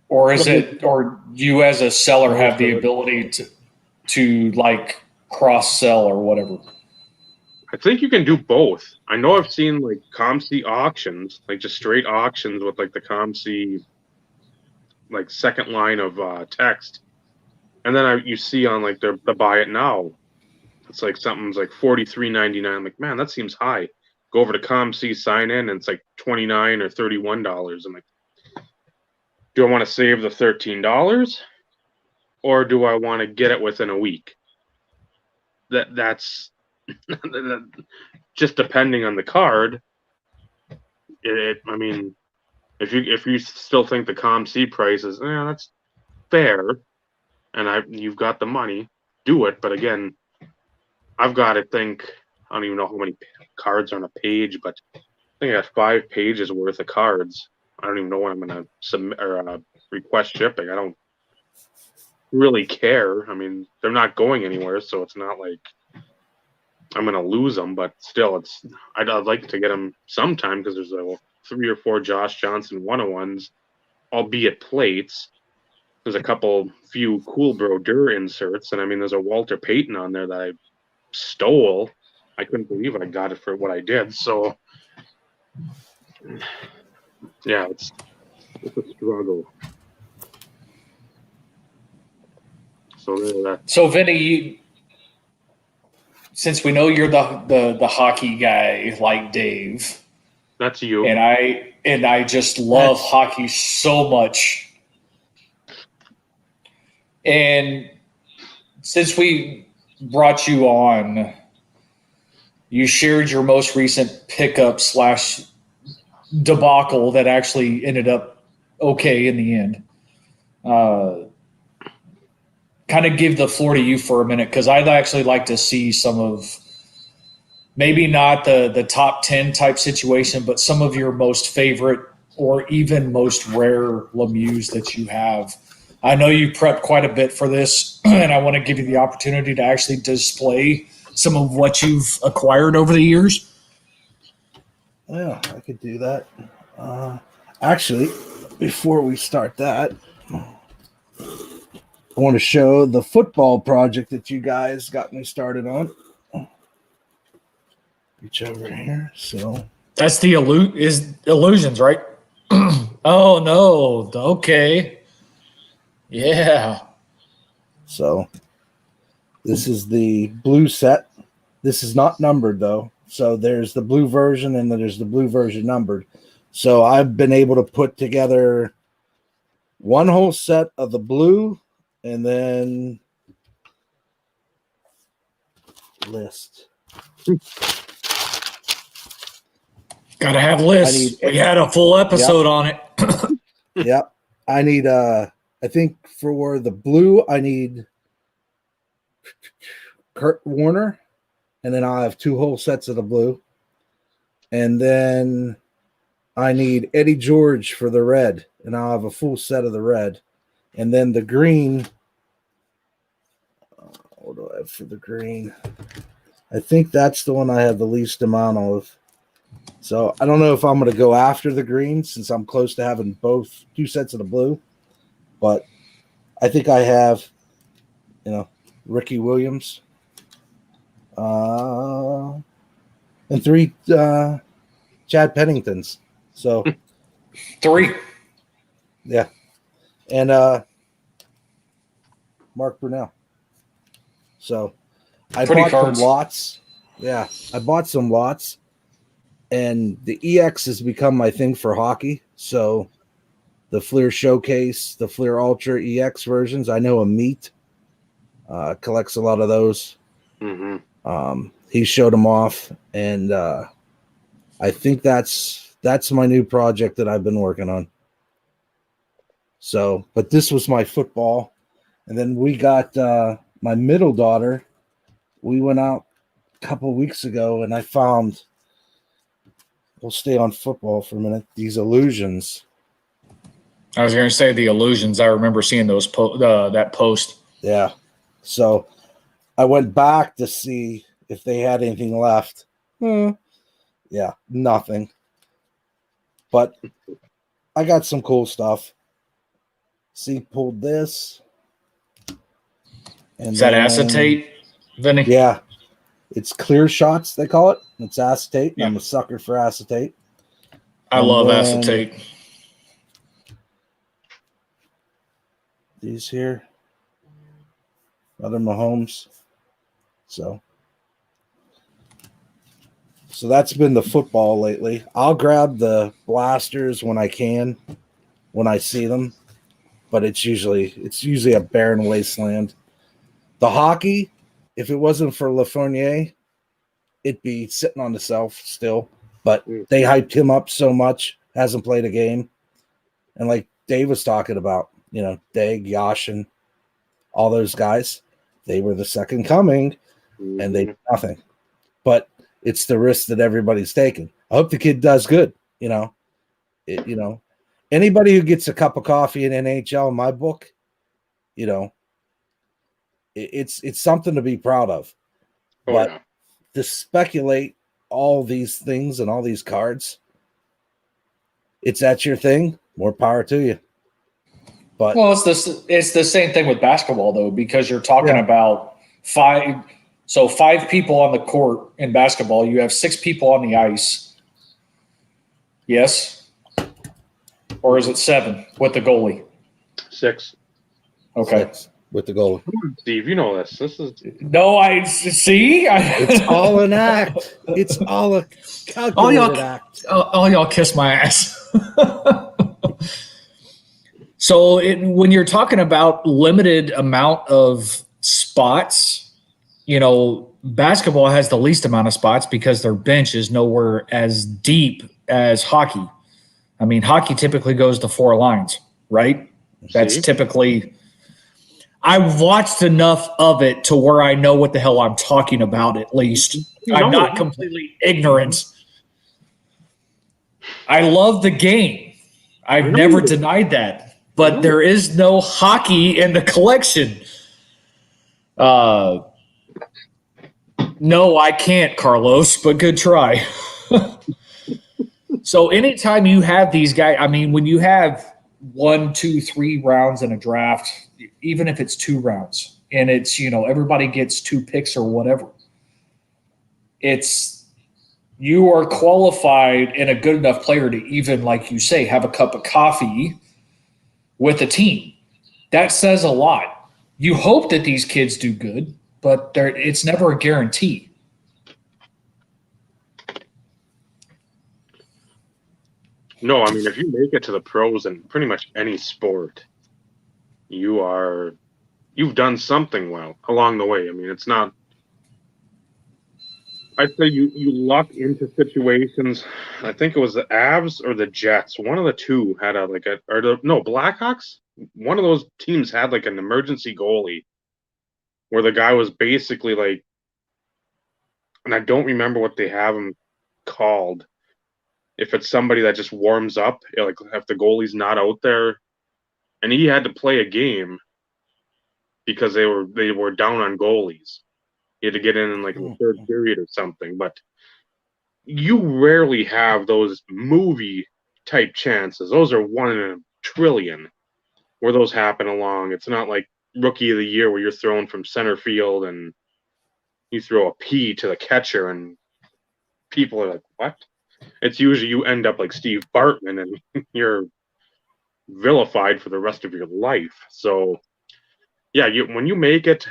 or is it? Or you as a seller have the ability to like cross sell or whatever? I think you can do both. I know I've seen like COMC auctions, like just straight auctions with like the COMC like second line of text, and then you see on like the buy it now, it's like something's like $43.99. I'm like, man, that seems high. Go over to COMC, sign in, and it's like $29 or $31. I'm like, do I want to save the $13, or do I want to get it within a week? That's just depending on the card. I mean, if you still think the COMC price is, that's fair, and you've got the money, do it. But again, I've got to think. I don't even know how many cards are on a page, but I think I got 5 pages worth of cards. I don't even know when I'm going to submit or request shipping. I don't really care. I mean, they're not going anywhere, so it's not like I'm going to lose them. But still, I'd like to get them sometime because there's 3 or 4 Josh Johnson 101s, albeit plates. There's a few Cool Bro Dur inserts, and I mean, there's a Walter Payton on there that I stole. I couldn't believe I got it for what I did. So, yeah, it's a struggle. So Vinny, since we know you're the hockey guy like Dave, that's you, and I just love hockey so much. And since we brought you on, you shared your most recent pickup / debacle that actually ended up okay in the end. Kind of give the floor to you for a minute, because I'd actually like to see some of, maybe not the top 10 type situation, but some of your most favorite or even most rare Lemieux that you have. I know you prepped quite a bit for this, and I want to give you the opportunity to actually display some of what you've acquired over the years. Yeah, I could do that. Actually, before we start that, I want to show the football project that you guys got me started on. Reach over here. So That's the illusions, right? Oh no. Okay. Yeah. So this is the blue set. This is not numbered though. So there's the blue version and then there's the blue version numbered. So I've been able to put together one whole set of the blue and then list. Gotta have lists. We had a full episode on it. Yep. I need I think for the blue I need Kurt Warner, and then I'll have two whole sets of the blue. And then I need Eddie George for the red, and I'll have a full set of the red. And then the green, what do I have for the green? I think that's the one I have the least amount of. So I don't know if I'm going to go after the green since I'm close to having both two sets of the blue. But I think I have, Ricky Williams. And three Chad Penningtons. So 3. yeah. And Mark Brunell. So I Pretty bought cards. some lots. Yeah. I bought some lots. And the EX has become my thing for hockey. So the Fleer Showcase, the Fleer Ultra EX versions. I know Amit collects a lot of those. Mm-hmm. He showed them off, and I think that's my new project that I've been working on. So, but this was my football, and then we got my middle daughter. We went out a couple of weeks ago, and I found. We'll stay on football for a minute. These illusions. I was going to say the illusions. I remember seeing those that post. Yeah. So I went back to see if they had anything left. Yeah, nothing. But I got some cool stuff. See, pulled this. And Is that acetate, Vinny? Yeah. It's clear shots, they call it. It's acetate. Yeah. I'm a sucker for acetate. I And love then acetate. These here. Other Mahomes. So that's been the football lately. I'll grab the blasters when I can, when I see them. But it's usually a barren wasteland. The hockey, if it wasn't for Lafreniere, it'd be sitting on the shelf still. But they hyped him up so much, hasn't played a game. And like Dave was talking about, Dag, Yashin, all those guys, they were the second coming, and they did nothing. But it's the risk that everybody's taking. I hope the kid does good. Anybody who gets a cup of coffee in NHL, in my book, it's something to be proud of. But to speculate all these things and all these cards, that's your thing. More power to you. But it's the same thing with basketball though, because you're talking about 5 people on the court in basketball. You have 6 people on the ice. Yes. Or is it 7 with the goalie? 6. Okay. 6 with the goalie. Come on, Steve, you know this. This is No, I see. It's all an act. It's all a calculated act. All y'all kiss my ass. So when you're talking about limited amount of spots, basketball has the least amount of spots because their bench is nowhere as deep as hockey. I mean, hockey typically goes to 4 lines, right? That's typically – I've watched enough of it to where I know what the hell I'm talking about at least. I'm not completely ignorant. I love the game. I've never denied that. But there is no hockey in the collection. No, I can't, Carlos, but good try. So anytime you have these guys, I mean, when you have 1, 2, 3 rounds in a draft, even if it's 2 rounds and it's, everybody gets 2 picks or whatever. It's you are qualified and a good enough player to even, like you say, have a cup of coffee with a team. That says a lot. You hope that these kids do good, but it's never a guarantee. No, I mean, if you make it to the pros in pretty much any sport, you've done something well along the way. I mean, it's not. I'd say you luck into situations. I think it was the Avs or the Jets. One of the two had Blackhawks. One of those teams had like an emergency goalie, where the guy was basically like, and I don't remember what they have him called. If it's somebody that just warms up, like if the goalie's not out there, and he had to play a game because they were down on goalies. He had to get in like the third period or something. But you rarely have those movie type chances. Those are 1 in a trillion where those happen along. It's not like Rookie of the Year where you're throwing from center field and you throw a P to the catcher and people are like, what? It's usually you end up like Steve Bartman and you're vilified for the rest of your life. So, yeah, when you make it,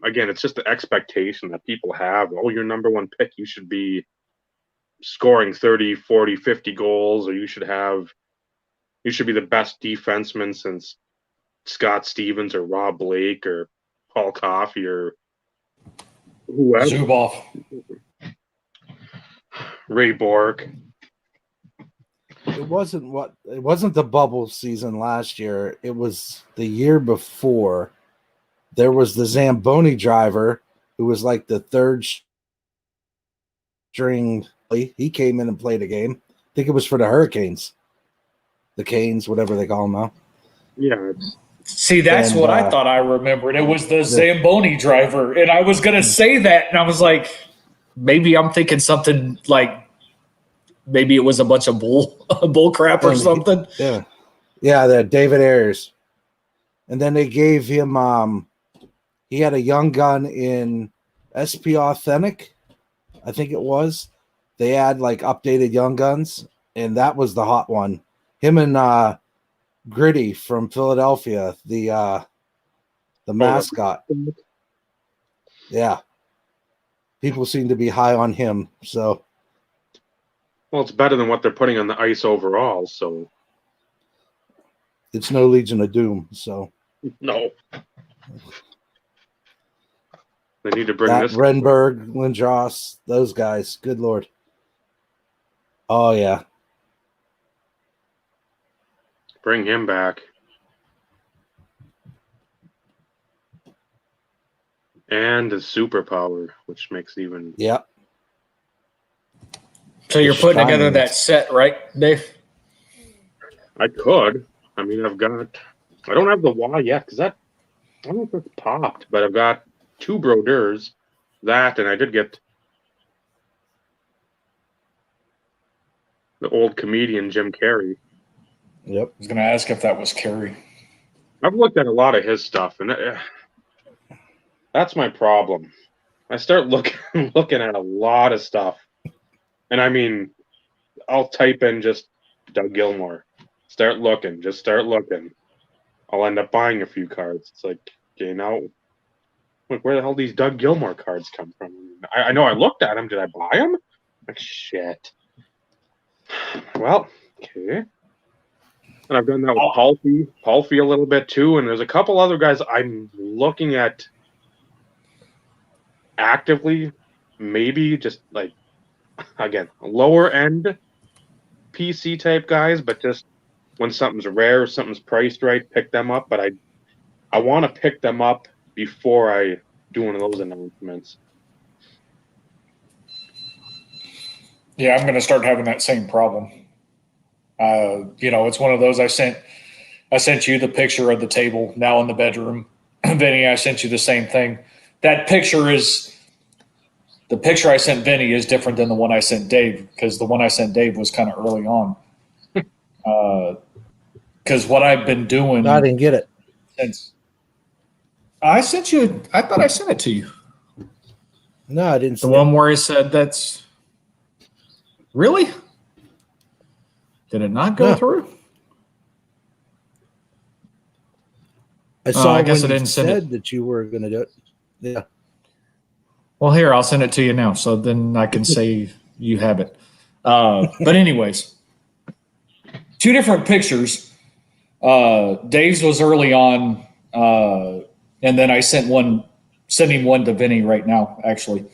again, it's just the expectation that people have. Oh, you're number 1 pick. You should be scoring 30, 40, 50 goals, or you should be the best defenseman since Scott Stevens or Rob Blake or Paul Coffey or whoever. Zubov. Ray Bork. It wasn't the bubble season last year. It was the year before. There was the Zamboni driver who was like the 3rd string. He came in and played a game. I think it was for the Hurricanes. The Canes, whatever they call them now. Yeah. See, that's what I thought I remembered. It was the Zamboni driver. And I was going to say that, and I was like, maybe I'm thinking something like maybe it was a bunch of bull crap or something. Yeah. Yeah, that David Ayers. And then they gave him he had a young gun in SP Authentic, I think it was. They had like updated young guns, and that was the hot one. Him and Gritty from Philadelphia, the mascot. Yeah. People seem to be high on him, so. Well, it's better than what they're putting on the ice overall, so. It's no Legion of Doom, so. No. They need to bring that this. Renberg, Lindros, those guys. Good Lord. Oh, yeah. Bring him back. And the superpower, which makes even. Yep. So you're putting together that set, right, Dave? I could. I mean, I don't have the Y yet because I don't know if it's popped, but I've got 2 Brodeurs, that, and I did get the old comedian Jim Carrey. Yep. I was going to ask if that was Carey. I've looked at a lot of his stuff, and that's my problem. I start looking at a lot of stuff, and I mean, I'll type in just Doug Gilmour. Start looking. I'll end up buying a few cards. It's like, okay, now, like, where the hell these Doug Gilmour cards come from? I know I looked at them. Did I buy them? Like, shit. Well, okay. And I've done that with Palfy a little bit too. And there's a couple other guys I'm looking at actively, maybe just like, again, lower end PC type guys, but just when something's rare, something's priced right, pick them up. But I want to pick them up before I do one of those announcements. Yeah, I'm going to start having that same problem. It's one of those. I sent you the picture of the table now in the bedroom. Vinny, I sent you the same thing. That picture the picture I sent Vinny is different than the one I sent Dave, because the one I sent Dave was kind of early on. Because what I've been doing, I didn't get it. I sent you. I thought I sent it to you. No, I didn't. The one where I said that's really. Did it not go No. through? I saw I guess when I you didn't send it. said that you were going to do it. Yeah. Well, here, I'll send it to you now, so then I can say you have it. But anyways, two different pictures. Dave's was early on, and then I sending one to Vinny right now, actually.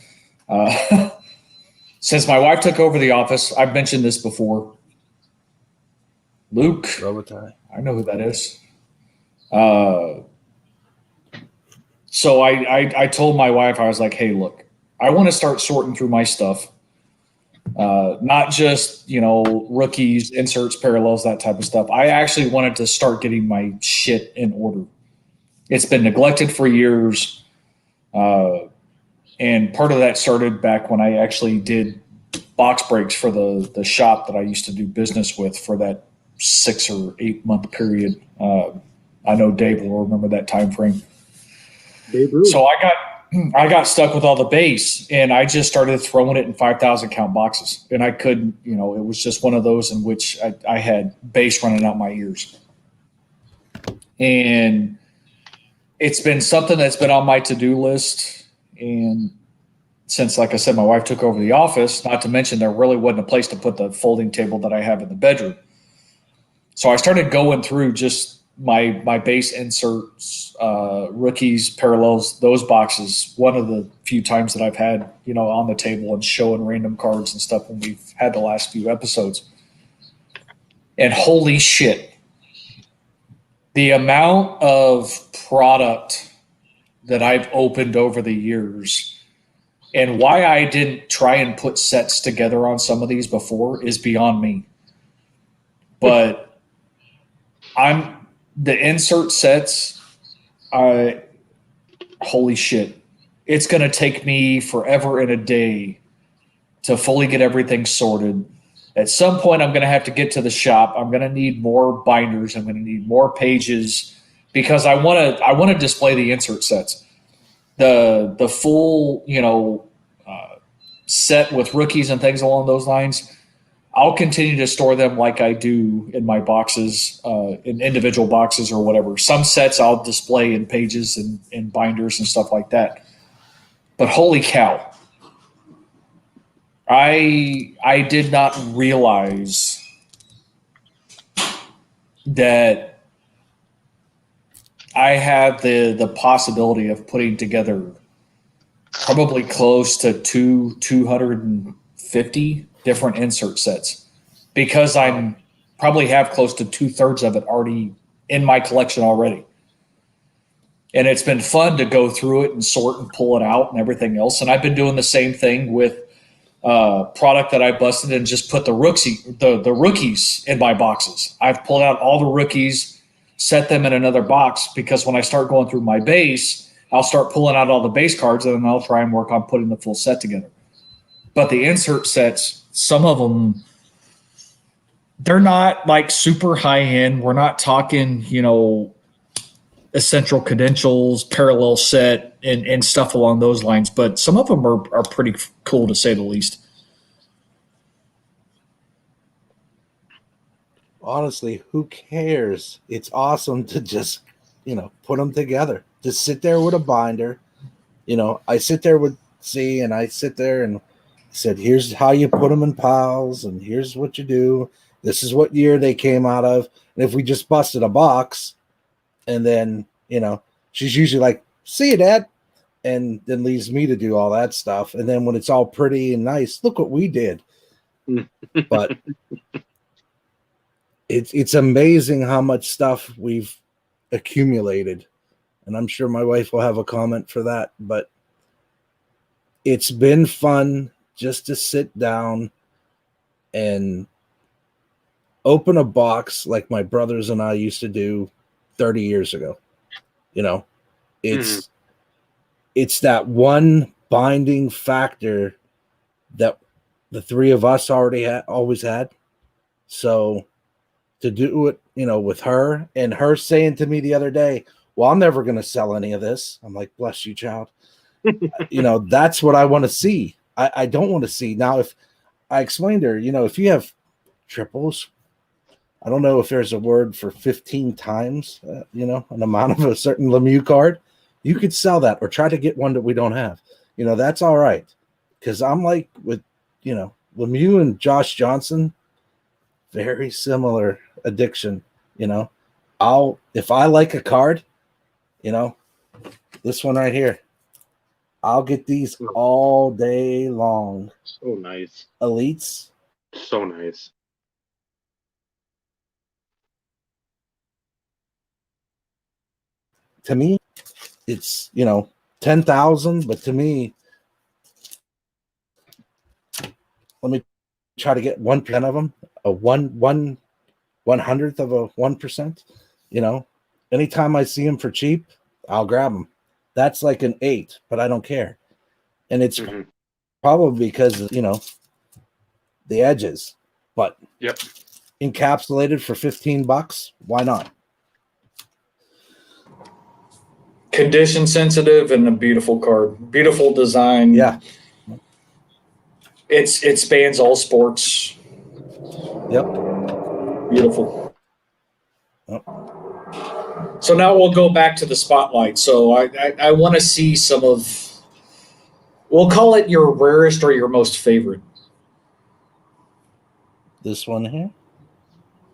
Since my wife took over the office, I've mentioned this before. Luke, Robitaille. I know who that is. So I told my wife, I was like, hey, look, I want to start sorting through my stuff. Not just, rookies, inserts, parallels, that type of stuff. I actually wanted to start getting my shit in order. It's been neglected for years. And part of that started back when I actually did box breaks for the shop that I used to do business with for that 6 or 8 month period. I know Dave will remember that time frame. So I got stuck with all the base, and I just started throwing it in 5,000 count boxes. And I couldn't, it was just one of those in which I had base running out my ears. And it's been something that's been on my to-do list. And since, like I said, my wife took over the office, not to mention there really wasn't a place to put the folding table that I have in the bedroom. So I started going through just my base inserts, rookies, parallels, those boxes. One of the few times that I've had, on the table and showing random cards and stuff when we've had the last few episodes. And holy shit, the amount of product that I've opened over the years and why I didn't try and put sets together on some of these before is beyond me. But the insert sets, holy shit. It's going to take me forever and a day to fully get everything sorted. At some point, I'm going to have to get to the shop. I'm going to need more binders. I'm going to need more pages because I want to display the insert sets. The full, set with rookies and things along those lines, I'll continue to store them like I do in my boxes, in individual boxes or whatever. Some sets I'll display in pages and binders and stuff like that. But holy cow, I did not realize that I have the possibility of putting together probably close to 250 different insert sets because I'm probably have close to 2/3 of it already in my collection already. And it's been fun to go through it and sort and pull it out and everything else. And I've been doing the same thing with product that I busted and just put the rookies in my boxes. I've pulled out all the rookies, set them in another box because when I start going through my base, I'll start pulling out all the base cards and then I'll try and work on putting the full set together. But the insert sets, some of them, they're not like super high end. We're not talking, essential credentials, parallel set, and stuff along those lines. But some of them are pretty cool to say the least. Honestly, who cares? It's awesome to just, put them together. Just sit there with a binder. I sit there with C and I sit there and said, here's how you put them in piles and here's what you do. This is what year they came out of. And if we just busted a box and then, she's usually like, see you, Dad. And then leaves me to do all that stuff. And then when it's all pretty and nice, look what we did. But it's amazing how much stuff we've accumulated. And I'm sure my wife will have a comment for that. But it's been fun just to sit down and open a Box like my brothers and I used to do 30 years ago. It's that one binding factor that the three of us always had. So to do it, with her and her saying to me the other day, well, I'm never going to sell any of this. I'm like, bless you, child. That's what I want to see. I don't want to see. Now, if I explained to her, if you have triples, I don't know if there's a word for 15 times, an amount of a certain Lemieux card, you could sell that or try to get one that we don't have. That's all right. Because I'm like with, Lemieux and Josh Johnson, very similar addiction. If I like a card, this one right here, I'll get these all day long. So nice. Elites. So nice. To me, it's 10,000, but to me, let me try to get 1% of them, a 1/100th of a 1%. Anytime I see them for cheap, I'll grab them. That's like an 8, but I don't care. And it's probably because the edges, but yep, encapsulated for $15, why not? Condition sensitive and a beautiful card, beautiful design. Yeah, it spans all sports. Yep, beautiful. Yep. So now we'll go back to the spotlight. So I want to see some of, we'll call it your rarest or your most favorite. This one here.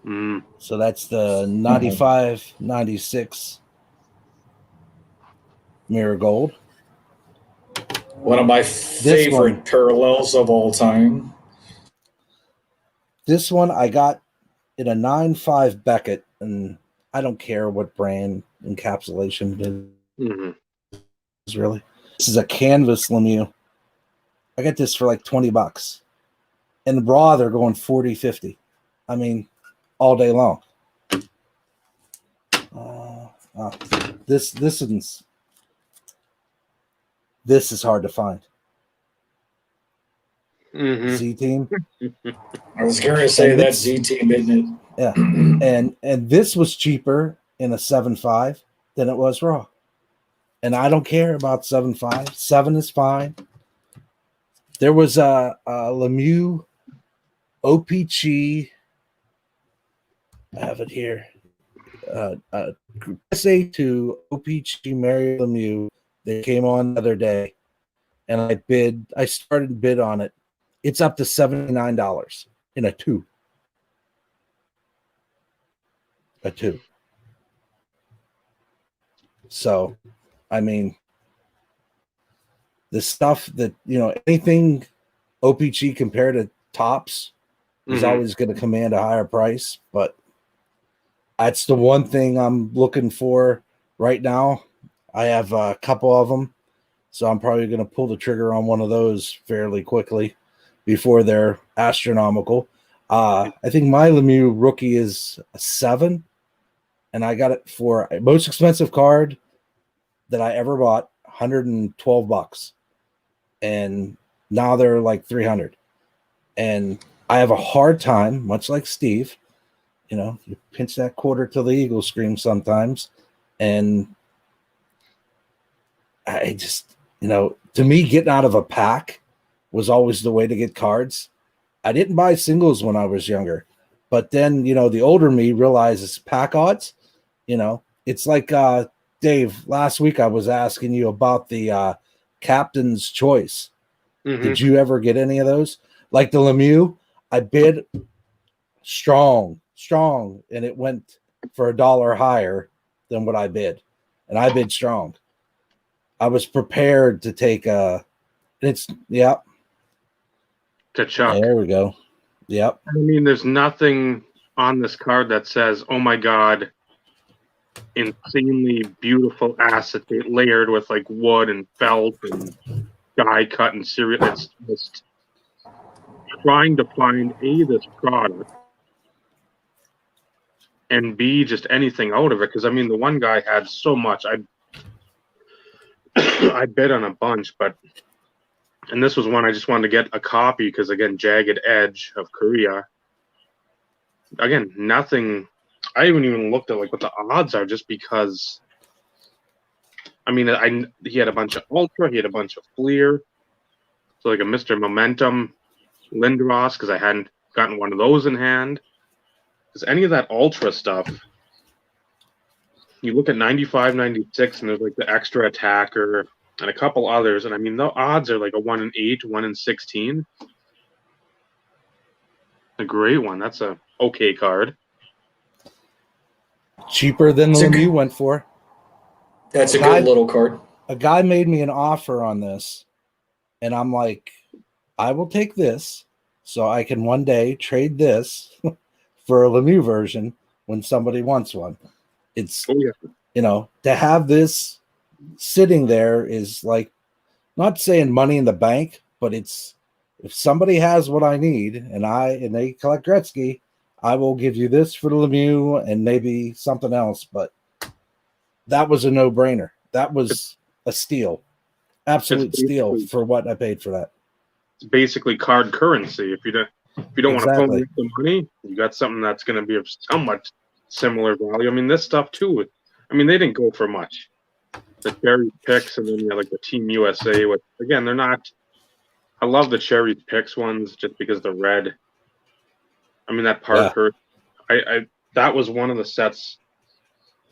Mm. So that's the 95, 96 Mirror Gold. One of my favorite parallels of all time. This one I got in a 9.5 Beckett, and I don't care what brand encapsulation it is, really. This is a canvas Lemieux. I got this for like $20. And raw, they're going 40, 50. I mean, all day long. This is hard to find. Z Team. I was going to say that Z Team, isn't it? Yeah, and this was cheaper in a 7.5 than it was raw, and I don't care about 7.5. 7 is fine. There was a Lemieux OPC. I have it here. SA to OPC Mary Lemieux. They came on the other day, and I started to bid on it. It's up to $79 in a 2. A 2. So, I mean, the stuff that, anything OPG compared to tops is always going to command a higher price, but that's the one thing I'm looking for right now. I have a couple of them, so I'm probably going to pull the trigger on one of those fairly quickly before they're astronomical. I think my Lemieux rookie is a 7, and I got it for a most expensive card that I ever bought, $112, and now they're like $300. And I have a hard time, much like Steve. You pinch that quarter till the eagle screams sometimes, and I just, to me, getting out of a pack was always the way to get cards. I didn't buy singles when I was younger, but then, the older me realizes pack odds, it's like, Dave, last week I was asking you about the captain's choice. Did you ever get any of those? Like the Lemieux, I bid strong, and it went for $1 higher than what I bid. And I bid strong. I was prepared to take to Chuck. There we go. Yep. I mean, there's nothing on this card that says, oh my God, insanely beautiful acetate layered with like wood and felt and die cut and serial. It's just trying to find this product, and B, just anything out of it. Because I mean, the one guy had so much. I bid on a bunch, and this was one I just wanted to get a copy because, again, Jagged Edge of Korea. Again, nothing. I haven't even looked at like what the odds are, just because I mean, he had a bunch of Ultra, he had a bunch of Fleer, so like a Mr. Momentum, Lindros, because I hadn't gotten one of those in hand. Because any of that Ultra stuff, you look at 95, 96, and there's like the Extra Attacker and a couple others, and I mean, the odds are like a 1 in 8, 1 in 16. A great one. That's a okay card. Cheaper than the Lemieux went for. That's a good little card. A guy made me an offer on this, and I'm like, I will take this so I can one day trade this for a Lemieux version when somebody wants one. It's, to have this sitting there is like, not saying money in the bank, but it's, if somebody has what I need and they collect Gretzky, I will give you this for the Lemieux and maybe something else. But that was a no-brainer. That was a steal. Absolute steal for what I paid for that. It's basically card currency. If you don't want to pull the money, you got something that's going to be of somewhat similar value. I mean, this stuff too. I mean, they didn't go for much. The cherry picks, and then you have like the Team USA. With again, they're not. I love the cherry picks ones just because the red. I mean, that part hurt. That was one of the sets.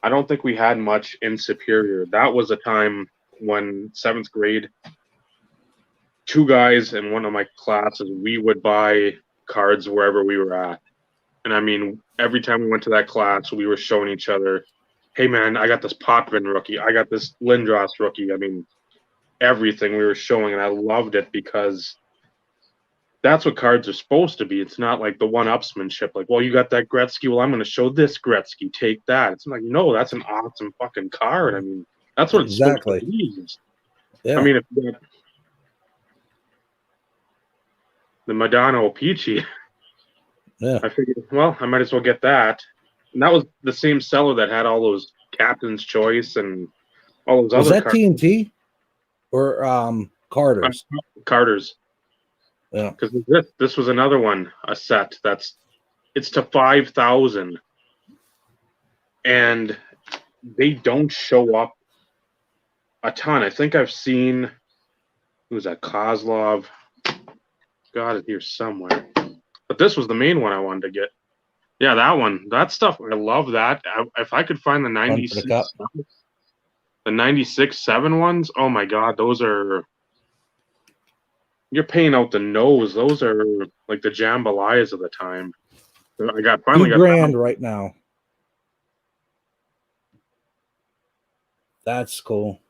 I don't think we had much in Superior. That was a time when 7th grade, 2 guys in one of my classes, we would buy cards wherever we were at. And I mean, every time we went to that class, we were showing each other, hey man, I got this Potvin rookie. I got this Lindros rookie. I mean, everything we were showing, and I loved it because that's what cards are supposed to be. It's not like the one-upsmanship. Like, well, you got that Gretzky. Well, I'm going to show this Gretzky. Take that. It's like, no, that's an awesome fucking card. I mean, that's what it's supposed to be. Yeah. I mean, if you got the Madonna Peachy, I figured, well, I might as well get that. And that was the same seller that had all those Captain's Choice and all those other cards. Was that TNT or Carter's? Carter's. Yeah, because this was another one, a set it's to 5,000, and they don't show up a ton. I think I've seen, who was that, Kozlov? Got it here somewhere, but this was the main one I wanted to get. Yeah, that one, that stuff, I love that. If I could find the 96 7 ones, oh my god, those are. You're paying out the nose. Those are like the jambalayas of the time. I finally got $2,000 right now. That's cool.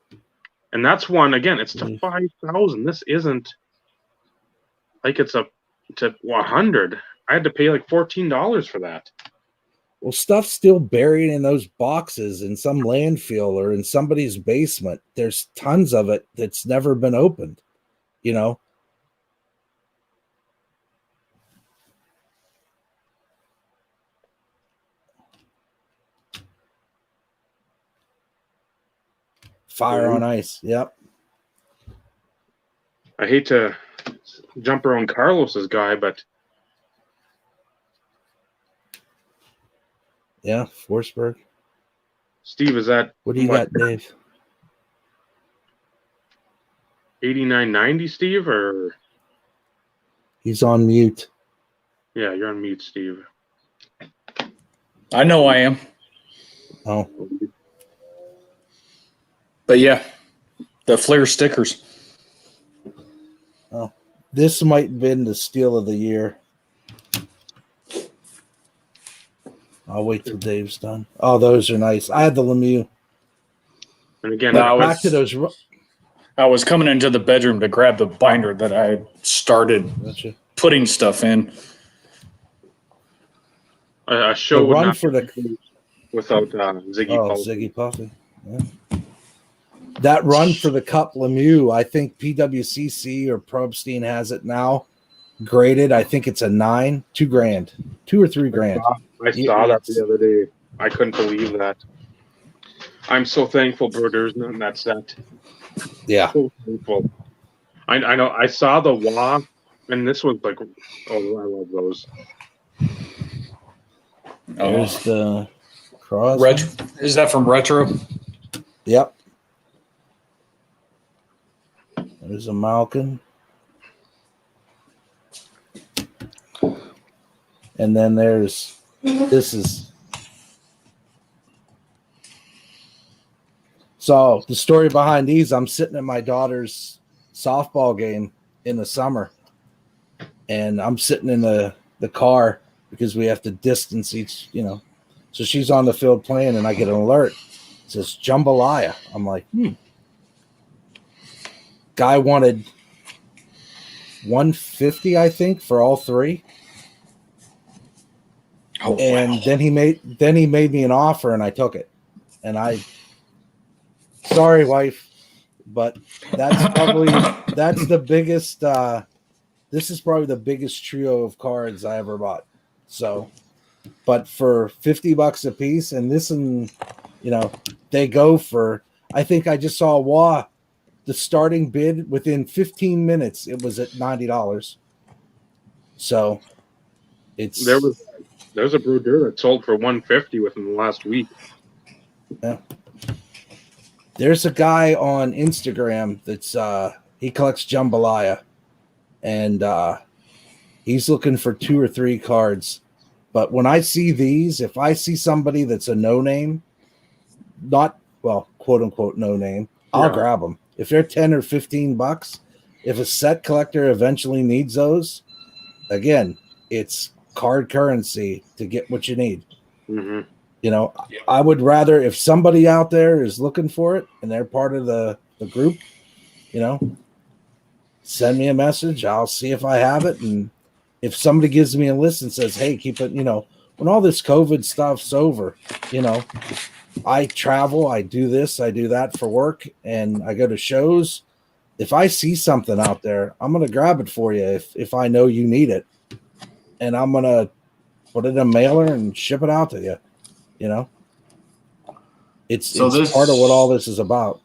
And that's one again. It's to 5,000. This isn't like it's to 100. I had to pay like $14 for that. Well, stuff's still buried in those boxes in some landfill or in somebody's basement. There's tons of it that's never been opened. Fire on Ice. Yep. I hate to jump around Carlos's guy, but yeah, Forsberg. Steve, is that what do you got, Dave? 89.90, Steve, or he's on mute? Yeah, you're on mute, Steve. I know I am. Oh. But yeah, the Flair stickers. Oh, this might have been the steal of the year. I'll wait till Dave's done. Oh, those are nice. I had the Lemieux. And again, back to those. I was coming into the bedroom to grab the binder that I started putting stuff in. A show would run not for the without Ziggy Puffy. Ziggy Puffy. Yeah. That run for the Cup Lemieux, I think PWCC or Probstein has it now graded. I think it's a 9, $2,000, $2 or $3,000. I saw that the other day. I couldn't believe that. I'm so thankful Brodeurs not in that set. Yeah. So thankful. I know. I saw the WA, and this was like, oh, I love those. There's the cross. Is that from Retro? Yep. There's a Malkin. And then there's, this is, so the story behind these, I'm sitting at my daughter's softball game in the summer, and I'm sitting in the car because we have to distance each, so she's on the field playing, and I get an alert. It says jambalaya. I'm like, Guy wanted $150, I think, for all three. Oh, And wow. then he made me an offer, and I took it. And sorry, wife, but that's the biggest. This is probably the biggest trio of cards I ever bought. So, but for $50 a piece, and they go for. I think I just saw the starting bid within 15 minutes. It was at $90. So, it's There's a Brodeur that sold for $150 within the last week. Yeah. There's a guy on Instagram that's he collects jambalaya, and he's looking for 2 or 3 cards. But when I see these, if I see somebody that's a no name, not quote unquote no name, I'll grab them. If they're $10 or $15, if a set collector eventually needs those, again, it's card currency to get what you need. Mm-hmm. I would rather, if somebody out there is looking for it and they're part of the group, send me a message. I'll see if I have it. And if somebody gives me a list and says, hey, keep it, when all this COVID stuff's over, I travel, I do this, I do that for work, and I go to shows. If I see something out there, I'm going to grab it for you if I know you need it. And I'm going to put it in a mailer and ship it out to you. It's part of what all this is about.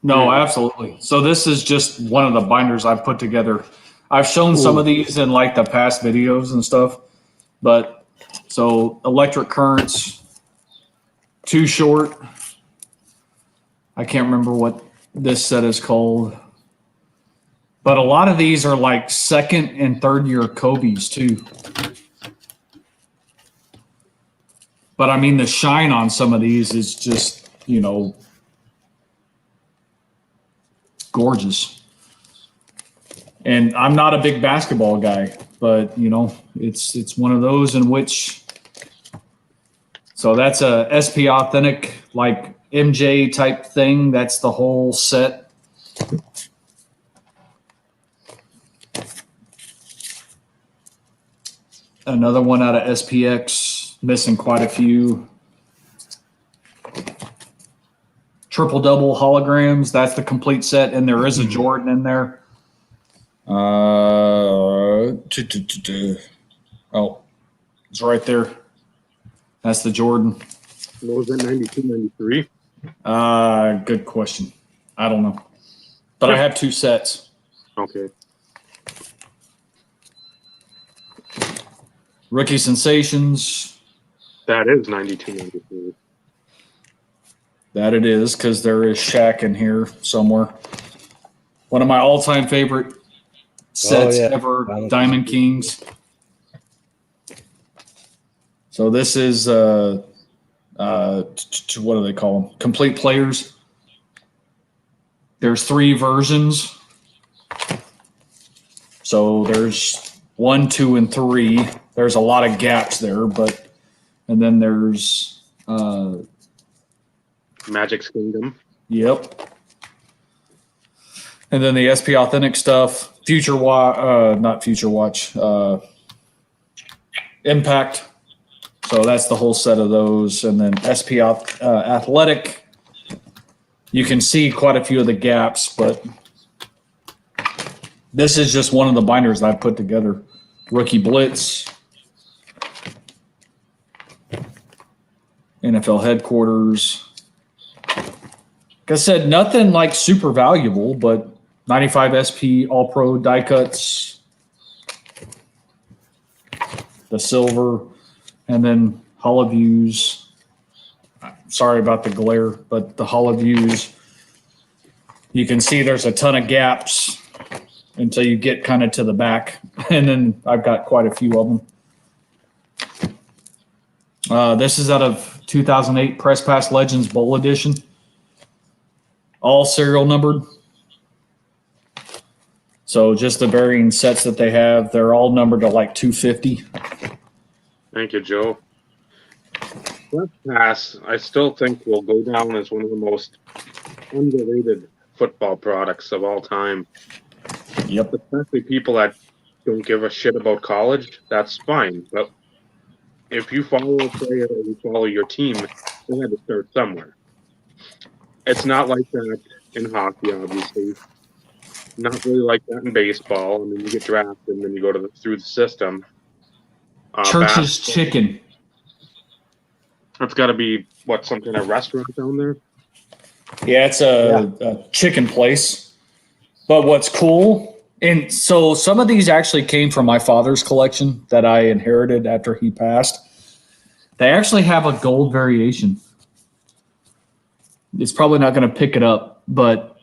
No, absolutely. So this is just one of the binders I've put together. I've shown some of these in like the past videos and stuff, but so Electric Currents, Too Short. I can't remember what this set is called, but a lot of these are like 2nd and 3rd year Kobe's too. But I mean, the shine on some of these is just, gorgeous. And I'm not a big basketball guy, but it's one of those in which. So that's a SP Authentic, like MJ type thing. That's the whole set. Another one out of SPX, missing quite a few. Triple double holograms. That's the complete set, and there is a Jordan in there. Oh, it's right there. That's the Jordan. What was that, 92, 93? Good question. I don't know. But I have 2 sets. Okay. Rookie Sensations. That is 92, 93. That it is, because there is Shaq in here somewhere. One of my all-time favorite sets ever, Diamond Kings. So this is, what do they call them? Complete Players. There's 3 versions. So there's 1, 2, and 3. There's a lot of gaps there, and then there's Magic's Kingdom. Yep. And then the SP Authentic stuff, not Future Watch, Impact. So that's the whole set of those. And then SP Athletic. You can see quite a few of the gaps, but this is just one of the binders that I put together. Rookie Blitz. NFL Headquarters. Like I said, nothing like super valuable, but 95 SP All Pro die cuts, the silver, and then Holoviews. Sorry about the glare, but the Holoviews, you can see there's a ton of gaps until you get kind of to the back. And then I've got quite a few of them. This is out of 2008 Press Pass Legends Bowl Edition. All serial numbered. So just the varying sets that they have, they're all numbered to like 250. Thank you, Joe. Press Pass, I still think will go down as one of the most underrated football products of all time. Yep. Especially people that don't give a shit about college, that's fine. But if you follow a player or you follow your team, they had to start somewhere. It's not like that in hockey, obviously. Not really like that in baseball. I mean, you get drafted and then you go through the system. Church's Chicken. That's got to be, some kind of restaurant down there? Yeah, it's a chicken place. But what's cool, and so some of these actually came from my father's collection that I inherited after he passed. They actually have a gold variation. It's probably not going to pick it up, but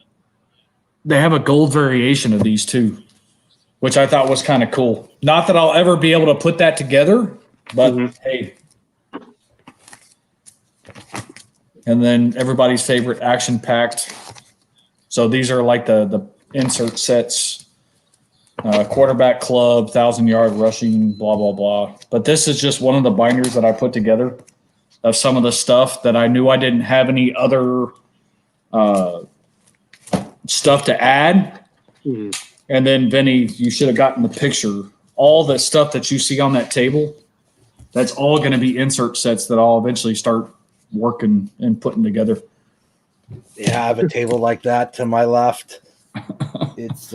they have a gold variation of these too, which I thought was kind of cool. Not that I'll ever be able to put that together, but hey. And then everybody's favorite Action Packed. So these are like the insert sets, quarterback club, 1,000-yard rushing, blah, blah, blah. But this is just one of the binders that I put together of some of the stuff that I knew I didn't have any other stuff to add. Mm-hmm. And then, Vinny, you should have gotten the picture. All the stuff that you see on that table, that's all going to be insert sets that I'll eventually start working and putting together. Yeah, I have a table like that to my left. It's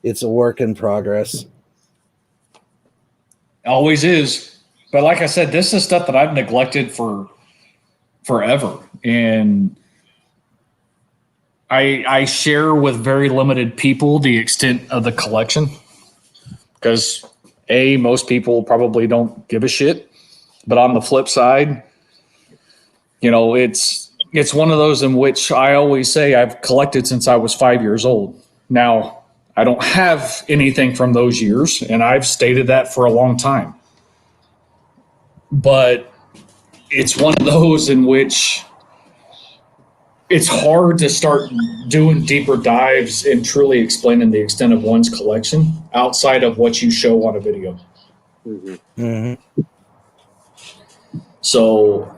it's a work in progress. Always is. But like I said, this is stuff that I've neglected for forever. And I share with very limited people the extent of the collection. Because most people probably don't give a shit. But on the flip side, it's one of those in which I always say I've collected since I was 5 years old. Now, I don't have anything from those years, and I've stated that for a long time. But it's one of those in which it's hard to start doing deeper dives and truly explaining the extent of one's collection outside of what you show on a video. Mm-hmm. Mm-hmm. So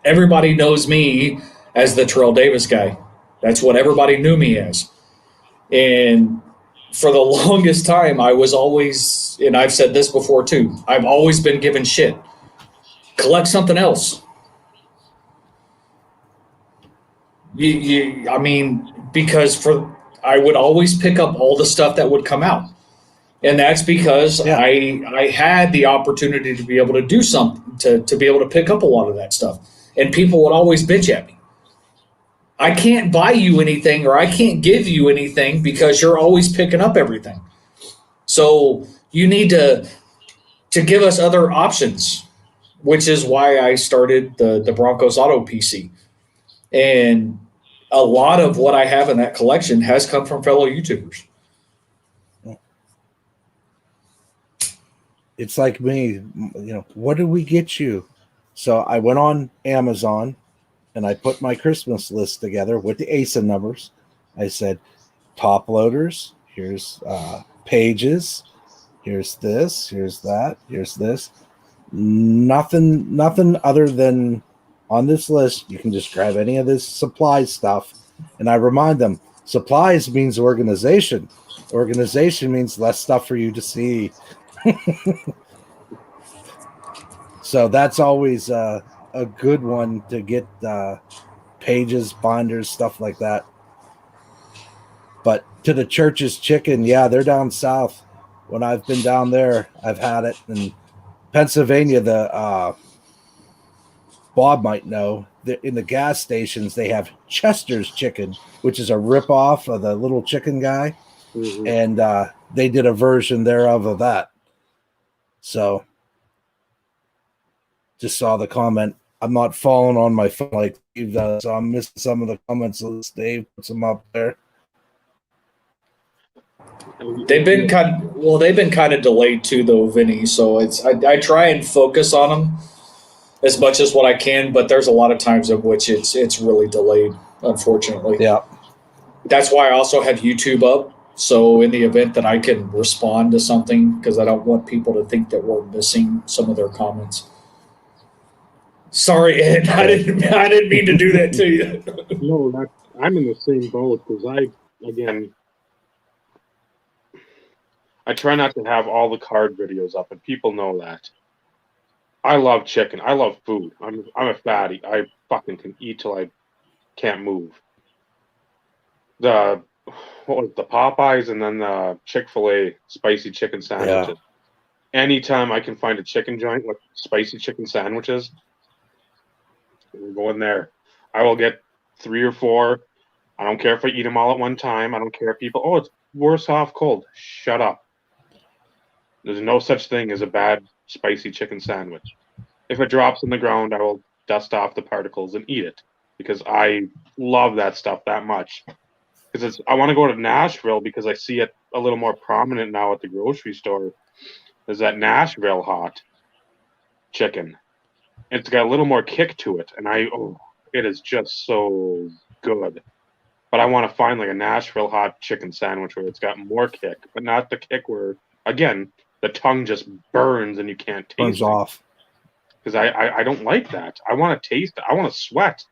everybody knows me as the Terrell Davis guy. That's what everybody knew me as. And for the longest time, I was always, and I've said this before too, I've always been given shit. Collect something else. Because I would always pick up all the stuff that would come out. And that's because I had the opportunity to be able to do something, to be able to pick up a lot of that stuff. And people would always bitch at me. I can't buy you anything or I can't give you anything because you're always picking up everything. So you need to give us other options, which is why I started the Broncos Auto PC. And a lot of what I have in that collection has come from fellow YouTubers. It's like me, what did we get you? So I went on Amazon and I put my Christmas list together with the ASIN numbers. I said, top loaders, here's pages, here's this, here's that, here's this. Nothing other than on this list, you can just grab any of this supply stuff. And I remind them, supplies means organization. Organization means less stuff for you to see. So that's always a good one to get pages, binders, stuff like that. But to the Church's Chicken, they're down south. When I've been down there, I've had it. In Pennsylvania, Bob might know, in the gas stations, they have Chester's Chicken, which is a ripoff of the little chicken guy. Mm-hmm. And they did a version thereof of that. So just saw the comment. I'm not following on my phone like Steve does, so I'm missing some of the comments. So Dave puts them up there. They've been kind of delayed too, though, Vinny. So I try and focus on them as much as what I can, but there's a lot of times in which it's really delayed, unfortunately. Yeah. That's why I also have YouTube up. So in the event that I can respond to something, because I don't want people to think that we're missing some of their comments. Sorry, Ed. I didn't mean to do that to you. No, I'm in the same boat because I try not to have all the card videos up, and people know that. I love chicken. I love food. I'm a fatty. I fucking can eat till I can't move. What was the Popeyes and then the Chick-fil-A spicy chicken sandwiches. Anytime I can find a chicken joint with spicy chicken sandwiches, we're going there. I will get 3 or 4. I don't care if I eat them all at one time. I don't care if people, it's worse off cold. Shut up. There's no such thing as a bad spicy chicken sandwich. If it drops on the ground, I will dust off the particles and eat it because I love that stuff that much. Because I want to go to Nashville because I see it a little more prominent now at the grocery store. There's that Nashville hot chicken. It's got a little more kick to it, and it is just so good. But I want to find like a Nashville hot chicken sandwich where it's got more kick, but not the kick where, again, the tongue just burns and you can't taste Burns it. off. Because I don't like that. I want to taste it. I want to sweat.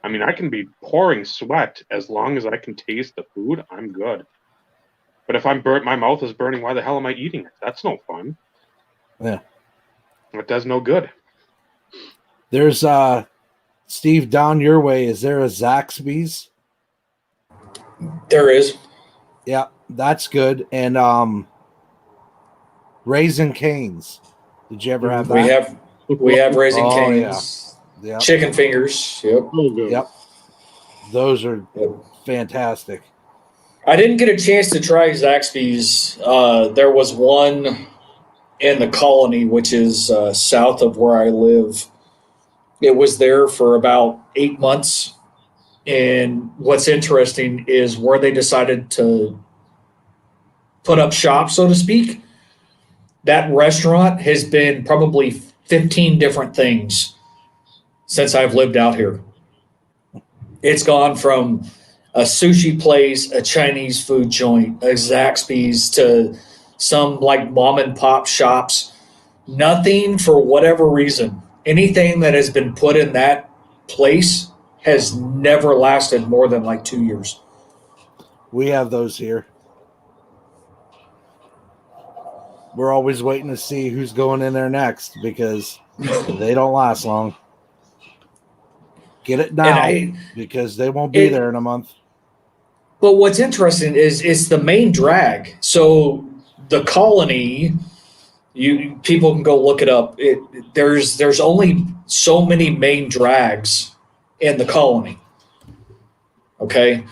I mean, I can be pouring sweat as long as I can taste the food. I'm good. But if I'm burnt, my mouth is burning. Why the hell am I eating it? That's no fun. Yeah. It does no good. There's Steve, down your way. Is there a Zaxby's? There is. Yeah, that's good. And Raising Cane's. Did you ever have that? We have Raising Oh, Cane's. Yeah. Yep. Chicken fingers. Yep. Oh, good. Yep. Those are Yep. fantastic. I didn't get a chance to try Zaxby's. There was one in the Colony, which is south of where I live. It was there for about 8 months. And what's interesting is where they decided to put up shop, so to speak. That restaurant has been probably 15 different things since I've lived out here. It's gone from a sushi place, a Chinese food joint, a Zaxby's, to some like mom and pop shops. Nothing, for whatever reason, anything that has been put in that place has never lasted more than like 2 years. We have those here. We're always waiting to see who's going in there next because they don't last long. Get it now because they won't be there in a month. But what's interesting is it's the main drag. So the Colony, people can go look it up. There's only so many main drags in the Colony. Okay,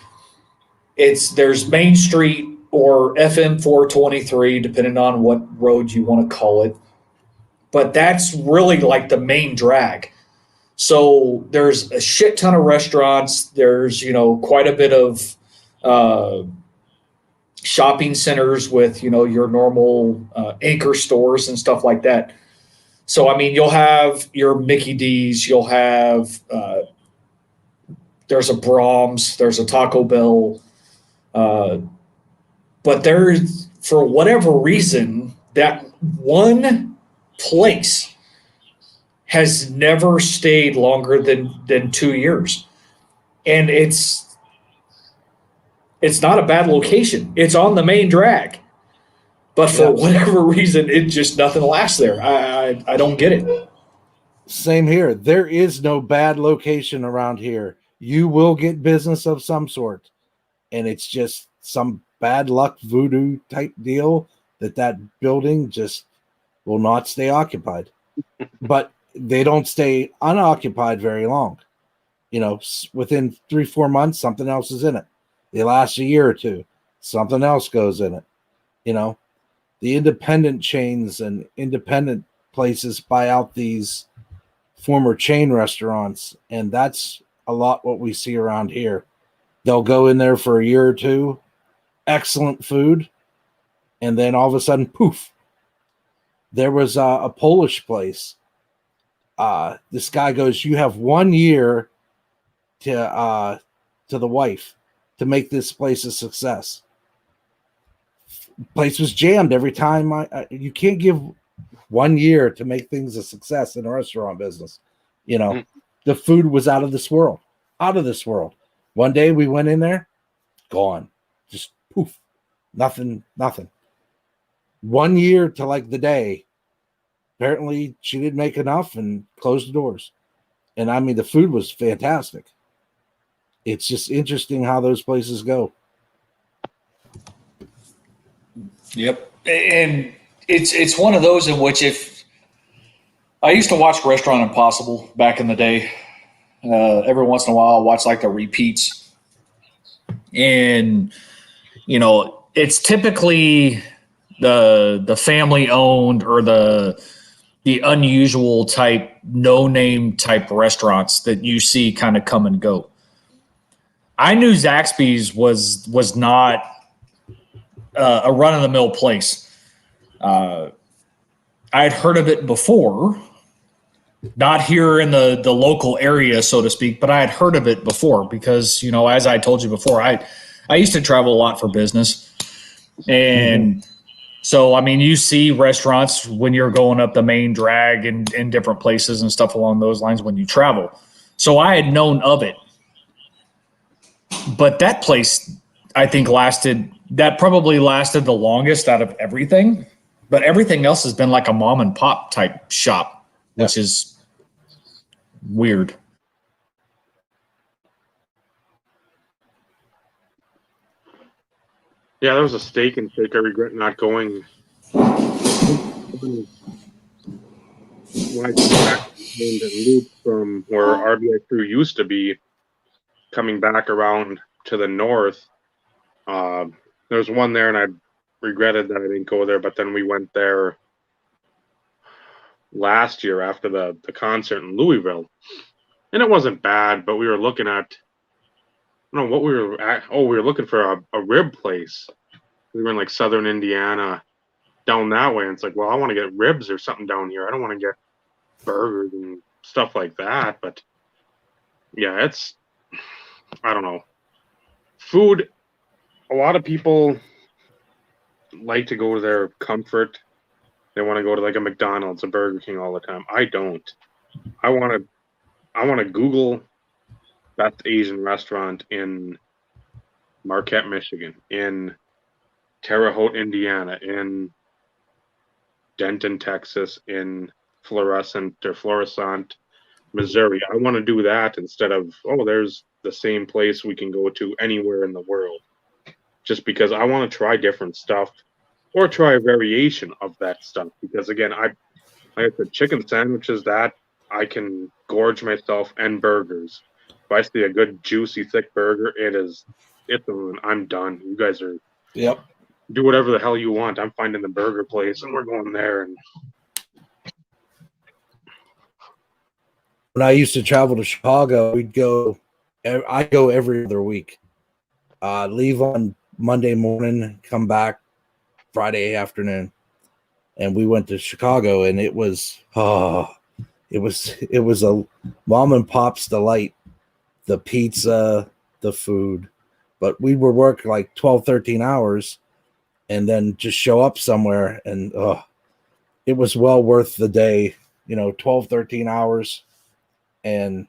there's Main Street or FM 423, depending on what road you want to call it. But that's really like the main drag. So there's a shit ton of restaurants. There's, quite a bit of shopping centers with, your normal anchor stores and stuff like that. So, I mean, you'll have your Mickey D's, you'll have, there's a Brahms, there's a Taco Bell, but there's, for whatever reason, that one place has never stayed longer than 2 years. And it's not a bad location. It's on the main drag. But for whatever reason, nothing lasts there. I don't get it. Same here. There is no bad location around here. You will get business of some sort. And it's just some bad luck voodoo type deal that building just will not stay occupied. But they don't stay unoccupied very long. Within 3-4 months, something else is in it. They last a year or two. Something else goes in it. The independent chains and independent places buy out these former chain restaurants, and that's a lot what we see around here. They'll go in there for a year or two, excellent food, And then all of a sudden, poof, there was a Polish place. This guy goes, "You have 1 year to the wife to make this place a success." Place was jammed every time. You can't give 1 year to make things a success in a restaurant business. You know, the food was out of this world, out of this world. One day we went in there, gone, just poof, nothing. 1 year to like the day. Apparently she didn't make enough and closed the doors. And I mean, the food was fantastic. It's just interesting how those places go. Yep. And it's one of those in which, if I used to watch Restaurant Impossible back in the day, every once in a while I'll watch like the repeats. And, you know, it's typically the family owned or the unusual type, no name type restaurants that you see kind of come and go. I knew Zaxby's was not a run of the mill place. I had heard of it before, not here in the local area, so to speak, but I had heard of it before because, you know, as I told you before, I used to travel a lot for business. And so, I mean, you see restaurants when you're going up the main drag and in different places and stuff along those lines when you travel. So I had known of it. But that place, I think, probably lasted the longest out of everything. But everything else has been like a mom and pop type shop, which is weird. Yeah, there was a Steak and Shake I regret not going. When I came back and loop from where RBI Crew used to be, coming back around to the north, there's one there, and I regretted that I didn't go there. But then we went there last year after the concert in Louisville, and it wasn't bad. But we were looking at, I don't know what we were at. Oh, we were looking for a rib place. We were in like southern Indiana, down that way. And it's like, well, I want to get ribs or something down here. I don't want to get burgers and stuff like that. But yeah, I don't know. Food, a lot of people like to go to their comfort. They want to go to like a McDonald's, a Burger King all the time. I don't. I want to Google best Asian restaurant in Marquette, Michigan, in Terre Haute, Indiana, in Denton, Texas, in Florissant, Missouri. I want to do that instead of, there's the same place we can go to anywhere in the world. Just because I want to try different stuff or try a variation of that stuff. Because again, like I said, chicken sandwiches, that I can gorge myself, and burgers. If I see a good, juicy, thick burger, I'm done. You guys are do whatever the hell you want. I'm finding the burger place, and we're going there. And when I used to travel to Chicago, I go every other week. Leave on Monday morning, come back Friday afternoon, and we went to Chicago, and it was a mom and pop's delight. The pizza, the food, but we were working like 12, 13 hours and then just show up somewhere, and it was well worth the day, 12, 13 hours. And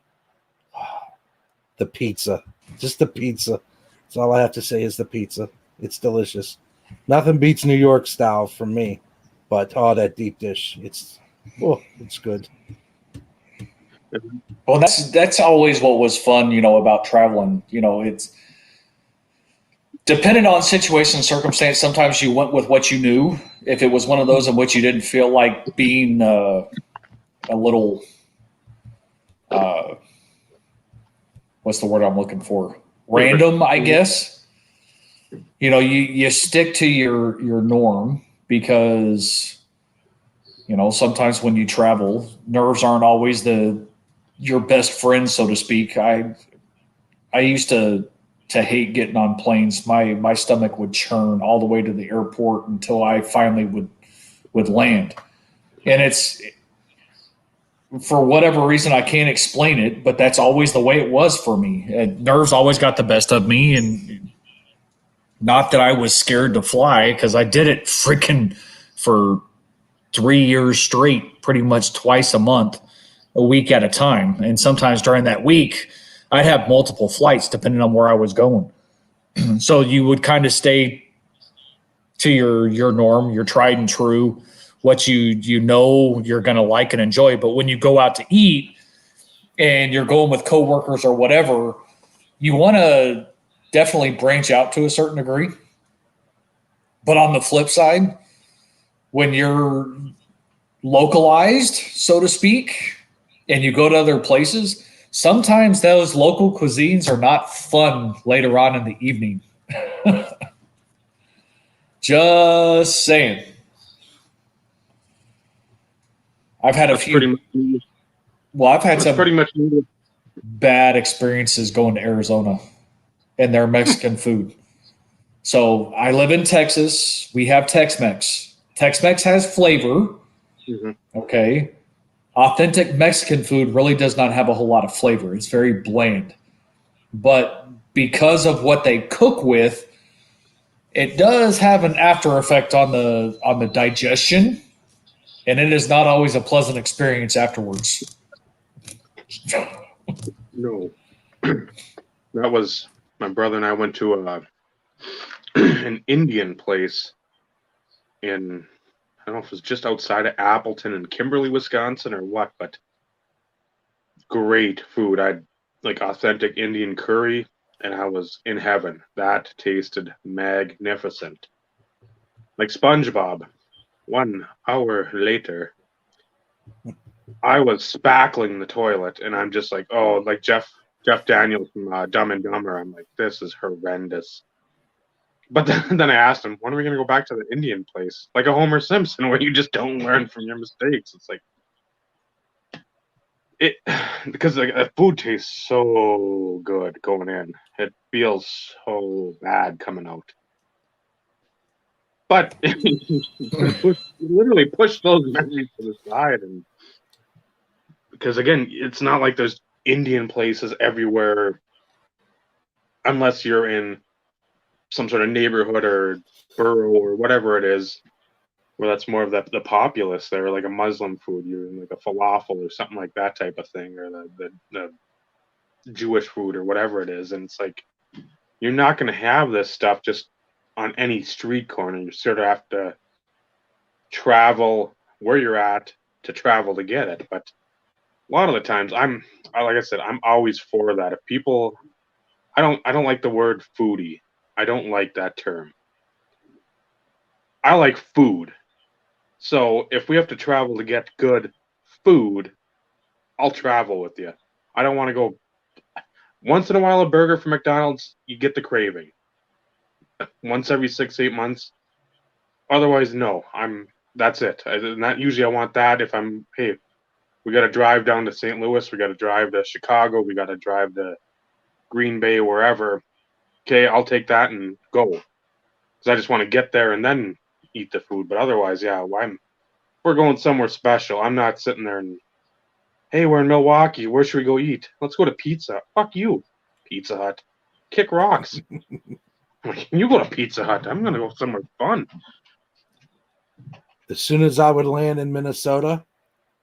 the pizza, just the pizza. That's all I have to say is the pizza. It's delicious. Nothing beats New York style for me, but that deep dish, it's good. Well, that's always what was fun, about traveling. It's dependent on situation and circumstance. Sometimes you went with what you knew. If it was one of those in which you didn't feel like being a little, what's the word I'm looking for? Random, I guess. You stick to your norm because, sometimes when you travel, nerves aren't always your best friend, so to speak. I used to to hate getting on planes. My stomach would churn all the way to the airport until I finally would land. And it's, for whatever reason, I can't explain it, but that's always the way it was for me. And nerves always got the best of me, and not that I was scared to fly, because I did it freaking for 3 years straight, pretty much twice a month, a week at a time. And sometimes during that week, I'd have multiple flights depending on where I was going. So you would kind of stay to your norm, your tried and true, what you know you're going to like and enjoy. But when you go out to eat and you're going with coworkers or whatever, you want to definitely branch out to a certain degree. But on the flip side, when you're localized, so to speak, and you go to other places, sometimes those local cuisines are not fun later on in the evening. Just saying. I've had a few. I've had some pretty much bad experiences going to Arizona and their Mexican food. So I live in Texas. We have Tex-Mex. Tex-Mex has flavor. Mm-hmm. Okay. Authentic Mexican food really does not have a whole lot of flavor. It's very bland. But because of what they cook with, it does have an after effect on the digestion, and it is not always a pleasant experience afterwards. No. That was my brother and I went to an Indian place in, I don't know if it was just outside of Appleton in Kimberly, Wisconsin or what, but great food. I'd like authentic Indian curry, and I was in heaven. That tasted magnificent. Like SpongeBob. 1 hour later, I was spackling the toilet, and I'm just like, oh, like Jeff Daniels from Dumb and Dumber. I'm like, this is horrendous. But then I asked him, when are we going to go back to the Indian place? Like a Homer Simpson, where you just don't learn from your mistakes. It's like, because like, the food tastes so good going in. It feels so bad coming out. But you literally push those memories to the side. And because, again, it's not like there's Indian places everywhere unless you're in some sort of neighborhood or borough or whatever it is, where that's more of the populace there, like a Muslim food, you're in like a falafel or something like that type of thing, or the Jewish food or whatever it is. And it's like, you're not going to have this stuff just on any street corner. You sort of have to travel where you're at to travel to get it. But a lot of the times, like I said, I'm always for that. If people, I don't like the word foodie. I don't like that term. I like food. So if we have to travel to get good food, I'll travel with you. I don't want to go once in a while. A burger from McDonald's, you get the craving. Once every 6-8 months. Otherwise, no. That's it. Not usually. I want that if we got to drive down to St. Louis. We got to drive to Chicago. We got to drive to Green Bay, wherever. Okay, I'll take that and go. Because I just want to get there and then eat the food. But otherwise, yeah, we're going somewhere special. I'm not sitting there and, hey, we're in Milwaukee. Where should we go eat? Let's go to Pizza. Fuck you, Pizza Hut. Kick rocks. You go to Pizza Hut. I'm going to go somewhere fun. As soon as I would land in Minnesota,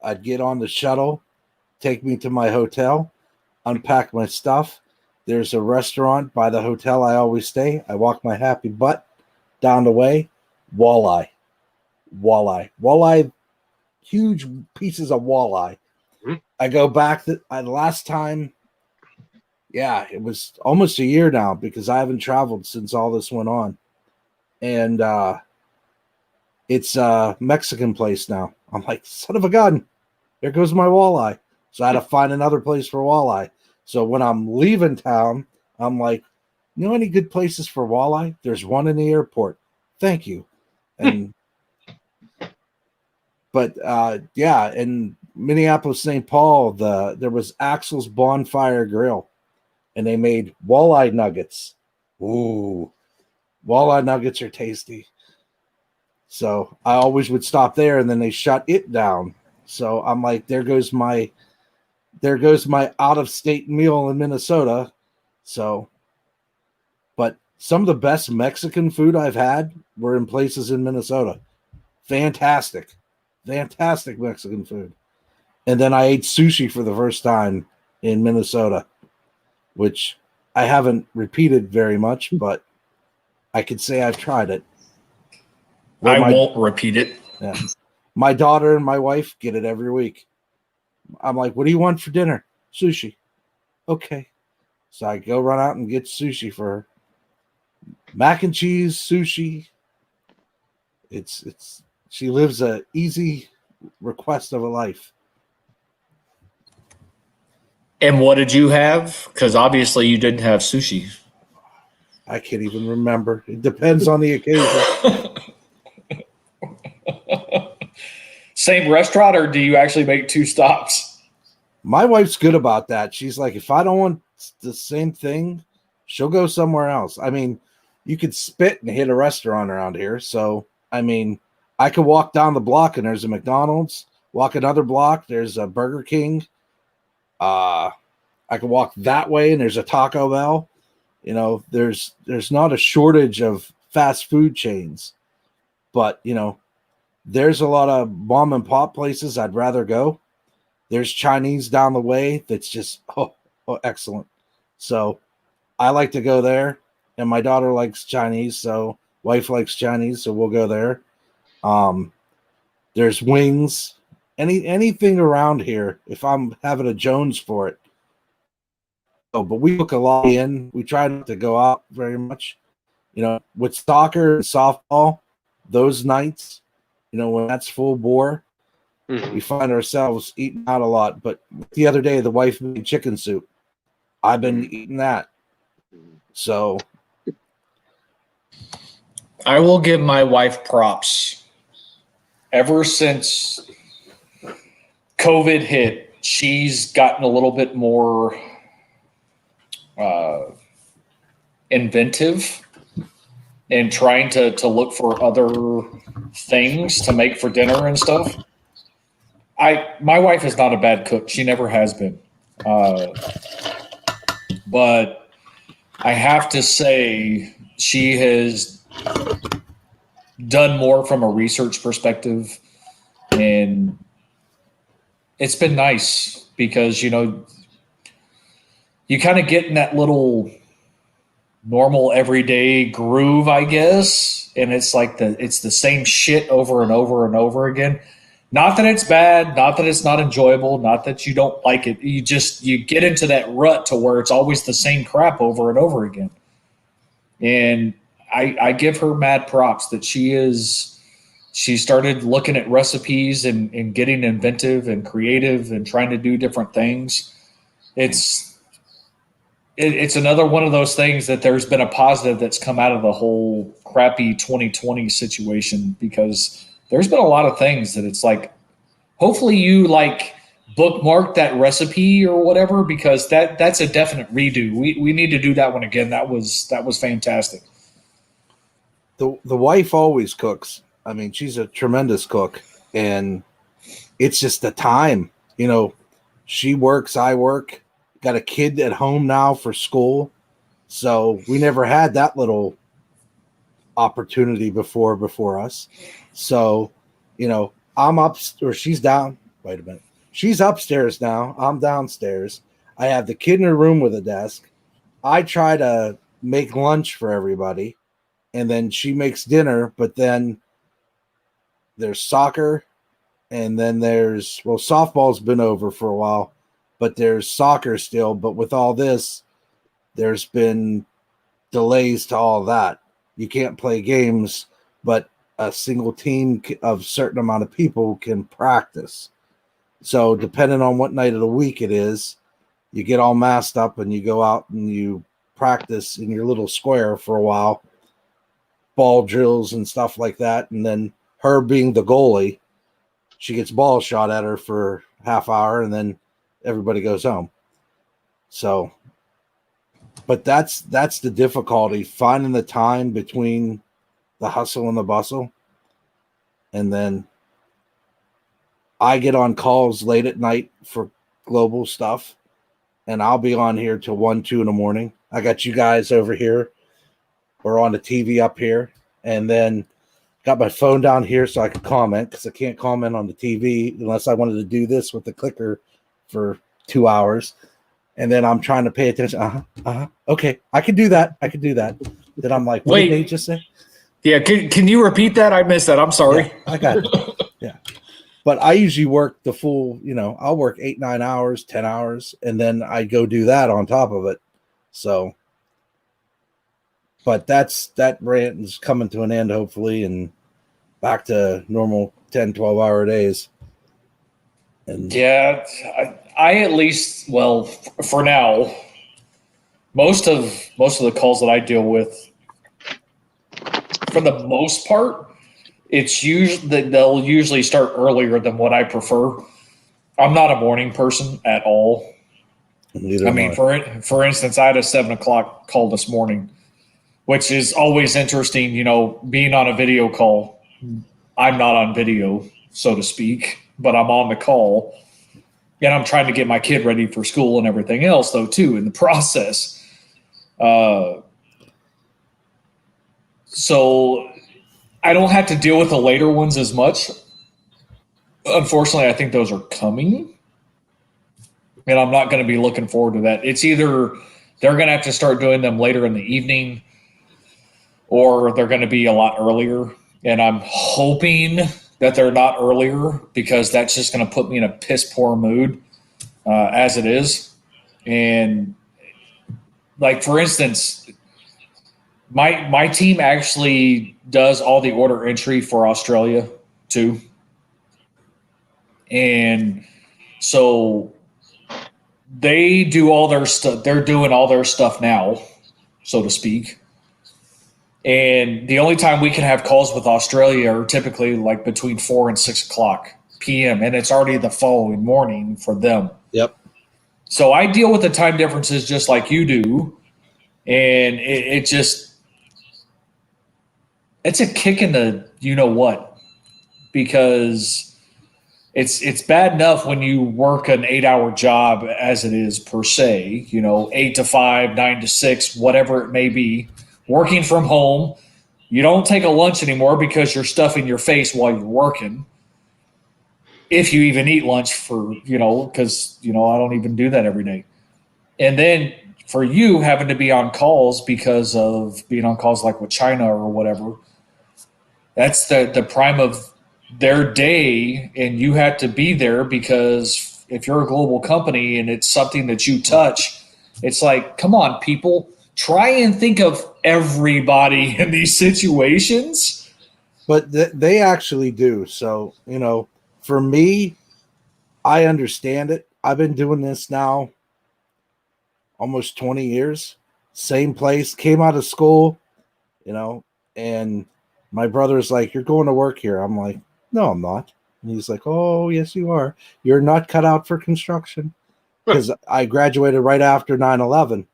I'd get on the shuttle, take me to my hotel, unpack my stuff. There's a restaurant by the hotel I always stay. I walk my happy butt down the way. Walleye. Huge pieces of walleye. Mm-hmm. I go back the last time. Yeah, it was almost a year now because I haven't traveled since all this went on. And it's a Mexican place now. I'm like, son of a gun. There goes my walleye. So I had to find another place for walleye. So when I'm leaving town, I'm like, you know any good places for walleye? There's one in the airport. Thank you. And but yeah, in Minneapolis, St. Paul, there was Axel's Bonfire Grill. and they made walleye nuggets. Ooh, walleye nuggets are tasty. So I always would stop there, and then they shut it down. So I'm like, there goes my out of state meal in Minnesota. So, but some of the best Mexican food I've had were in places in Minnesota. Fantastic Mexican food. And then I ate sushi for the first time in Minnesota, which I haven't repeated very much, but I could say I've tried it. I won't repeat it. Yeah. My daughter and my wife get it every week. I'm like, what do you want for dinner? Sushi. Okay. So I go run out and get sushi for her. Mac and cheese, sushi. It's she lives a easy request of a life. And what did you have? Because obviously you didn't have sushi. I can't even remember. It depends on the occasion. Same restaurant, or do you actually make 2 stops? My wife's good about that. She's like, if I don't want the same thing, she'll go somewhere else. I mean, you could spit and hit a restaurant around here. So, I mean, I could walk down the block and there's a McDonald's. Walk another block, there's a Burger King. I could walk that way and there's a Taco Bell. You know, there's not a shortage of fast food chains. But, you know, there's a lot of mom and pop places I'd rather go. There's Chinese down the way that's just excellent. So I like to go there, and my daughter likes Chinese, so wife likes Chinese, so we'll go there. There's wings, anything around here. If I'm having a Jones for it. Oh, but we book a lot in. We try not to go out very much. You know, with soccer and softball, those nights, you know, when that's full bore, we find ourselves eating out a lot. But the other day, the wife made chicken soup. I've been eating that. So I will give my wife props. Ever since COVID hit, she's gotten a little bit more inventive and trying to look for other things to make for dinner and stuff. My wife is not a bad cook. She never has been. But I have to say she has done more from a research perspective, and it's been nice because, you know, you kind of get in that little normal everyday groove, I guess, and it's like it's the same shit over and over and over again. Not that it's bad, not that it's not enjoyable, not that you don't like it. You get into that rut to where it's always the same crap over and over again. And I give her mad props that she started looking at recipes and getting inventive and creative and trying to do different things. It's another one of those things that there's been a positive that's come out of the whole crappy 2020 situation, because there's been a lot of things that it's like, hopefully you like bookmark that recipe or whatever, because that's a definite redo. We need to do that one again. That was fantastic. The wife always cooks. I mean, she's a tremendous cook, and it's just the time. You know, she works, I work. Got a kid at home now for school, so we never had that little opportunity before us. So, you know, I'm up, or she's down. Wait a minute. She's upstairs now. I'm downstairs. I have the kid in her room with a desk. I try to make lunch for everybody, and then she makes dinner, but then there's soccer, and then softball's been over for a while, but there's soccer still. But with all this, there's been delays to all that. You can't play games, but a single team of a certain amount of people can practice. So depending on what night of the week it is, you get all masked up and you go out and you practice in your little square for a while, ball drills and stuff like that. And then her being the goalie, she gets ball shot at her for half hour and then everybody goes home. So But that's the difficulty, finding the time between the hustle and the bustle. And then I get on calls late at night for global stuff, and I'll be on here till 1, 2 in the morning. I got you guys over here. We're on the TV up here, and then got my phone down here so I can comment, because I can't comment on the TV unless I wanted to do this with the clicker for 2 hours. And then I'm trying to pay attention. Okay, I can do that. Then I'm like, what Wait. did they just say? Yeah, can you repeat that? I missed that. I'm sorry. Yeah, I got it. Yeah. But I usually work the full, I'll work 8, 9 hours, 10 hours, and then I go do that on top of it. So, but that rant is coming to an end, hopefully, and back to normal 10, 12-hour days. And Yeah, I at least, well, for now, most of the calls that I deal with, for the most part, it's usually that they'll usually start earlier than what I prefer. I'm not a morning person at all. neither I am mean, I. for instance, I had a 7:00 call this morning, which is always interesting. Being on a video call, I'm not on video, so to speak, but I'm on the call, and I'm trying to get my kid ready for school and everything else, though, too, in the process. So I don't have to deal with the later ones as much. Unfortunately, I think those are coming, and I'm not going to be looking forward to that. It's either they're going to have to start doing them later in the evening, or they're going to be a lot earlier. And I'm hoping that they're not earlier, because that's just going to put me in a piss poor mood as it is. And like, for instance, my team actually does all the order entry for Australia too. And so they do all their stuff. They're doing all their stuff now, so to speak. And the only time we can have calls with Australia are typically like between 4 and 6 o'clock p.m. And it's already the following morning for them. Yep. So I deal with the time differences just like you do. And it's a kick in the you-know-what, because it's bad enough when you work an 8-hour job as it is per se, 8 to 5, 9 to 6, whatever it may be. Working from home, you don't take a lunch anymore because you're stuffing your face while you're working. If you even eat lunch because, I don't even do that every day. And then for you having to be on calls because of being on calls like with China or whatever, that's the prime of their day, and you have to be there, because if you're a global company and it's something that you touch, it's like, come on, people. Try and think of everybody in these situations. But they actually do. So, for me, I understand it. I've been doing this now almost 20 years. Same place, came out of school, and my brother's like, you're going to work here. I'm like, no, I'm not. And he's like, oh, yes, you are. You're not cut out for construction. Because I graduated right after 9/11.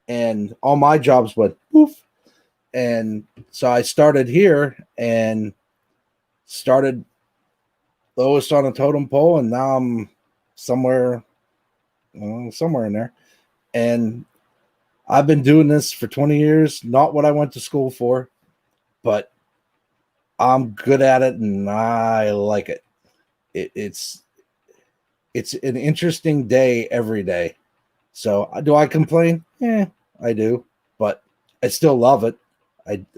And all my jobs went poof. And so I started here and started lowest on a totem pole, and now I'm somewhere in there. And I've been doing this for 20 years, not what I went to school for, but I'm good at it and I like it. It's an interesting day every day. So do I complain? Yeah, I do, but I still love it.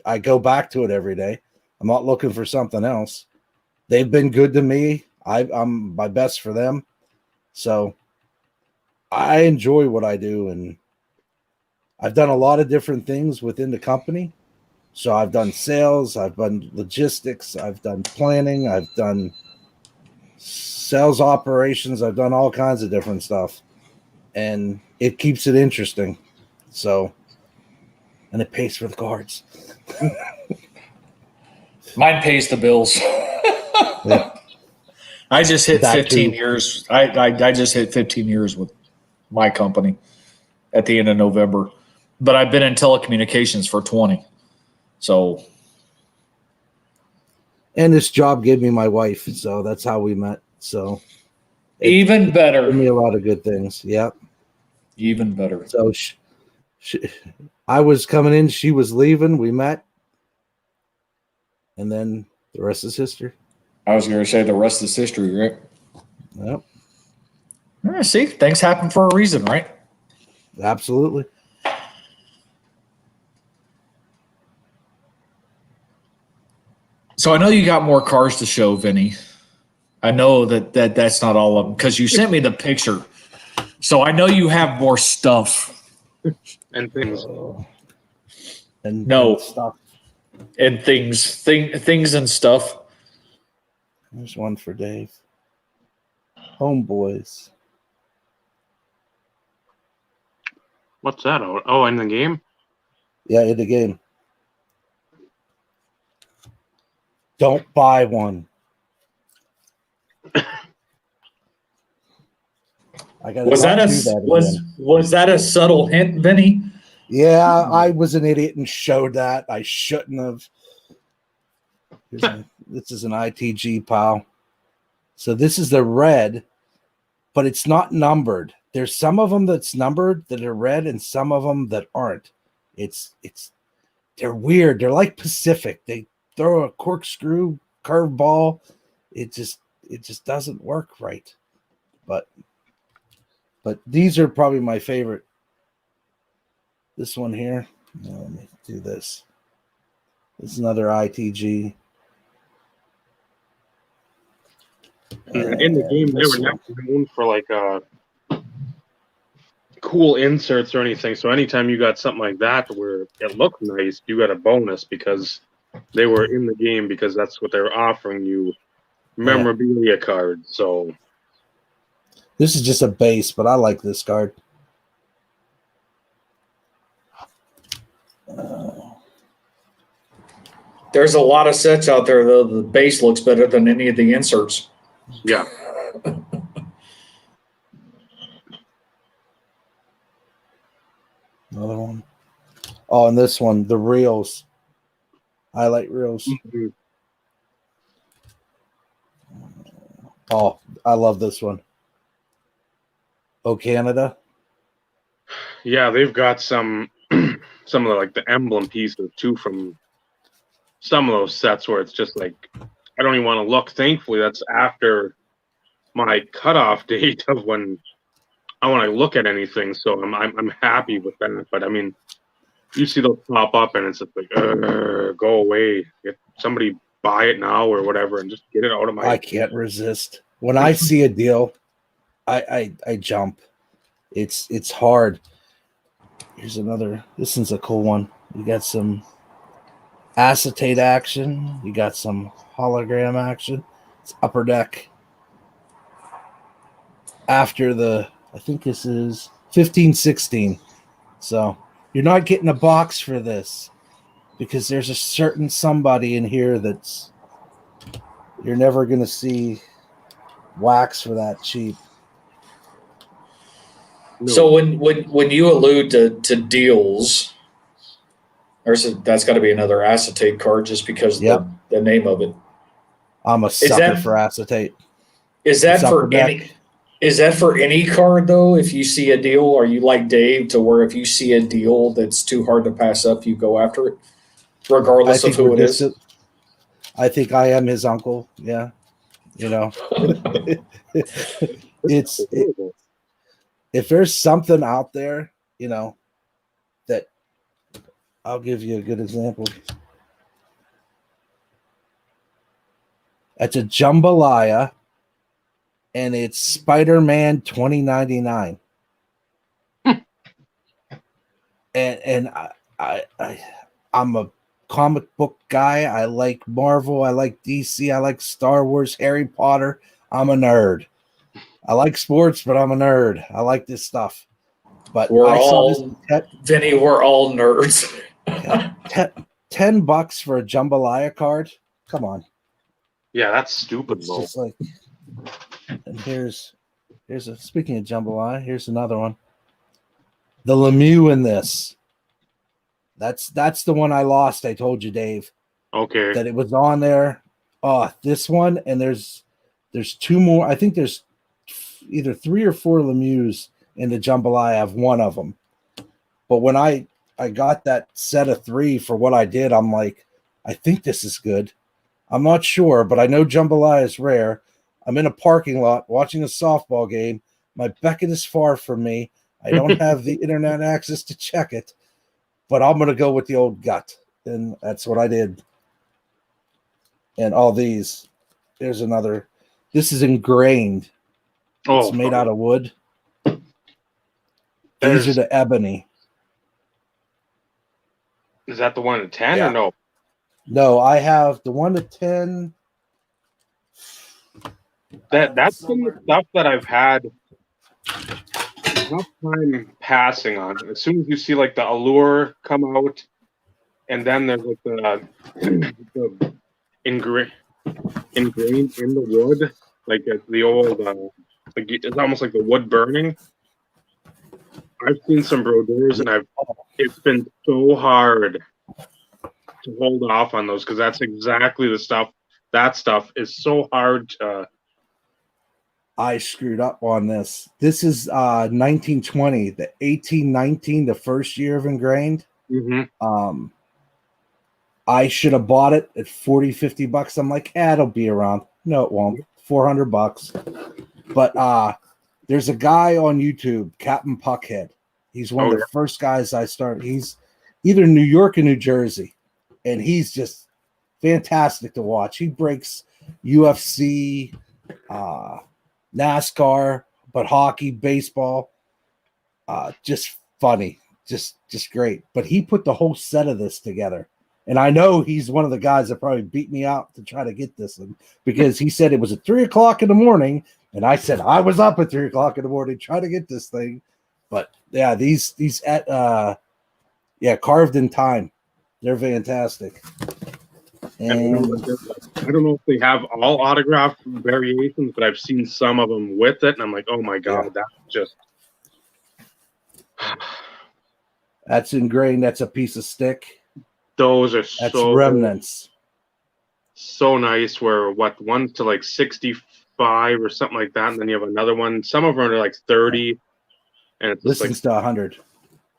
I go back to it every day. I'm not looking for something else. They've been good to me. I'm my best for them. So I enjoy what I do, and I've done a lot of different things within the company. So I've done sales, I've done logistics, I've done planning, I've done sales operations, I've done all kinds of different stuff. And it keeps it interesting. So, and it pays for the cards. Mine pays the bills. Yeah. I just hit That 15 too. years. I just hit 15 years with my company at the end of November. but I've been in telecommunications for 20. So, And this job gave me my wife, so that's how we met. So even gave better. me a lot of good things. Yep. Even better. So I was coming in, she was leaving. We met, and then the rest is history. I was going to say the rest is history, right? Yep, Yeah, see, things happen for a reason, right? absolutely. So I know you got more cars to show, Vinny. I know that's not all of them because you sent me the picture. So I know you have more stuff And things. And No. stuff. and things and stuff. There's one for Dave. Homeboys. What's that? Oh, in the game? Yeah, in the game. Don't buy one. I got Was that a subtle hint, Vinny? Yeah, I was an idiot and showed that. I shouldn't have. This is an ITG, pal. So this is the red, but it's not numbered. There's some of them that's numbered that are red and some of them that aren't. They're weird. They're like Pacific. They throw a corkscrew curveball. It just doesn't work right. But these are probably my favorite. This one here. Let me do this. This is another ITG. In the game, they were never known for like cool inserts or anything. So anytime you got something like that where it looked nice, you got a bonus because they were in the game because that's what they were offering you, memorabilia cards. So this is just a base, but I like this card. There's a lot of sets out there, though. The base looks better than any of the inserts. yeah, Another one. Oh, and this one, the reels. Highlight reels. Mhm. Oh, I love this one. Oh, Canada. yeah, they've got some some of the, like the emblem pieces too from some of those sets where it's just like I don't even want to look. Thankfully, that's after my cutoff date of when I want to look at anything. So I'm happy with that. But I mean, you see those pop up and it's just like go away. If somebody buy it now or whatever and just get it out of my. I can't resist. When I see a deal, I jump. It's hard. Here's another. This one's a cool one. You got some acetate action. You got some hologram action. It's upper deck. After I think this is 15-16. So you're not getting a box for this because there's a certain somebody in here that's you're never going to see wax for that cheap. No. So when you allude to deals, that's got to be another acetate card just because Yep. the name of it. I'm a sucker for acetate. Is that It's upper for any? deck. Is that for any card though? If you see a deal, are you like Dave to where if you see a deal that's too hard to pass up, you go after it, regardless of who it is? I think I am his uncle. Yeah, you know, if there's something out there, you know, that I'll give you a good example. It's a jambalaya, and it's Spider-Man 2099. and I'm a comic book guy. I like Marvel. I like DC. I like Star Wars, Harry Potter. I'm a nerd. I like sports, but I'm a nerd. I like this stuff. But Vinny, we're all nerds. $10 for a jambalaya card. Come on. Yeah, that's stupid. It's just like, and here's speaking of jambalaya, here's another one. The Lemieux in this. That's the one I lost. I told you, Dave, Okay. that it was on there. Oh, this one, and there's two more. I think there's either 3 or 4 Lemieux in the jambalaya. I have one of them. But when I got that set of 3 for what I did, I'm like, I think this is good. I'm not sure, but I know jambalaya is rare. I'm in a parking lot watching a softball game. My Beckett is far from me. I don't have the internet access to check it, but I'm going to go with the old gut. And that's what I did. And all these, there's another. This is ingrained. It's made out of wood. These are the ebony. Is that the one at 10 Yeah. or no? No, I have the 1 to 10. That's some of the stuff that I've had enough time passing on. As soon as you see like the Allure come out, and then there's like the ingrained in the wood, like the old, like it's almost like the wood burning. I've seen some Brodeurs, and it's been so hard to hold off on those because that's exactly the stuff. That stuff is so hard to. I screwed up on this. This is 1920, the 1819, the first year of ingrained. Mm-hmm. I should have bought it at $40-50. I'm like, it'll be around. No, it won't. $400. But there's a guy on YouTube, Captain Puckhead. He's one of the first guys I started. He's either New York or New Jersey, and he's just fantastic to watch. He breaks UFC, NASCAR, but hockey, baseball, just funny, just great. But he put the whole set of this together. And I know he's one of the guys that probably beat me out to try to get this one because he said it was at 3 o'clock in the morning. And I said, I was up at 3 o'clock in the morning trying to get this thing. But yeah, these carved in time. They're fantastic. And I don't know if they have all autograph variations, but I've seen some of them with it. And I'm like, oh my God, that's just. That's ingrained. That's a piece of stick. Those are That's remnants. So nice. Where one's to like 65 or something like that, and then you have another one. Some of them are like 30, and it's this like, is to 100.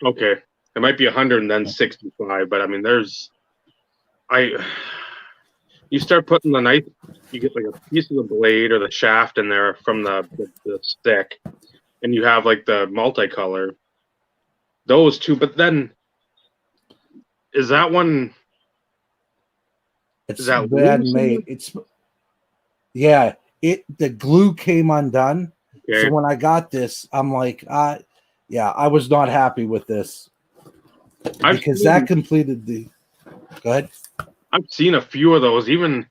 Okay, it might be 100 and then 65, but I mean, you start putting the knife, you get like a piece of the blade or the shaft in there from the stick, and you have like the multicolor. Those two, but then. Is that one? It's bad made. The glue came undone. Okay. So when I got this, I'm like, I was not happy with this because that completed the. Go ahead. I've seen a few of those. Even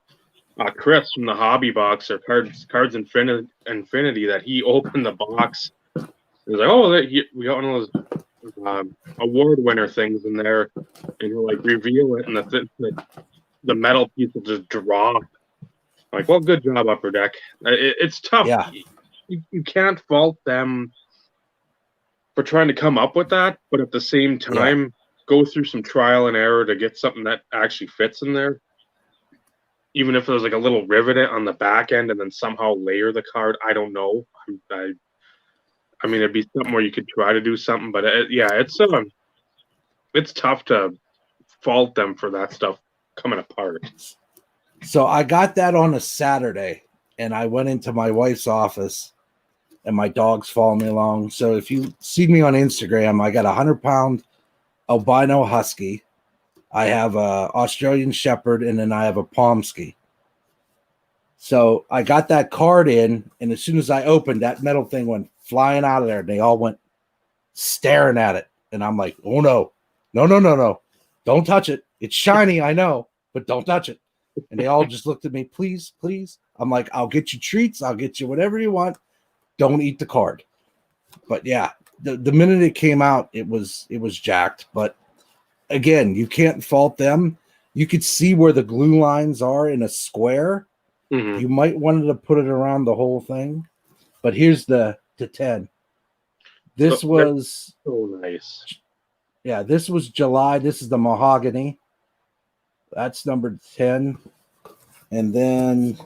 Chris from the Hobby Box or Cards Infinity that he opened the box. He was like, oh, we got one of those. Award winner things in there, and he'll like reveal it, and the metal piece will just drop. Like, well, good job, Upper Deck. It's tough. Yeah. You can't fault them for trying to come up with that, but at the same time, go through some trial and error to get something that actually fits in there. Even if there's like a little rivet on the back end, and then somehow layer the card. I don't know. I mean, it'd be something where you could try to do something, but it's tough to fault them for that stuff coming apart. So I got that on a Saturday, and I went into my wife's office, and my dog's following me along. So if you see me on Instagram, I got a 100-pound albino husky. I have a Australian Shepherd, and then I have a Pomsky. So I got that card in, and as soon as I opened, that metal thing went flying out of there. They all went staring at it. And I'm like, oh, no. Don't touch it. It's shiny, I know, but don't touch it. And they all just looked at me, please. I'm like, I'll get you treats. I'll get you whatever you want. Don't eat the card. But yeah, the minute it came out, it was jacked. But again, you can't fault them. You could see where the glue lines are in a square. Mm-hmm. You might wanted to put it around the whole thing. But here's the 10. This was so nice. Yeah, this was July. This is the mahogany. That's number 10. And then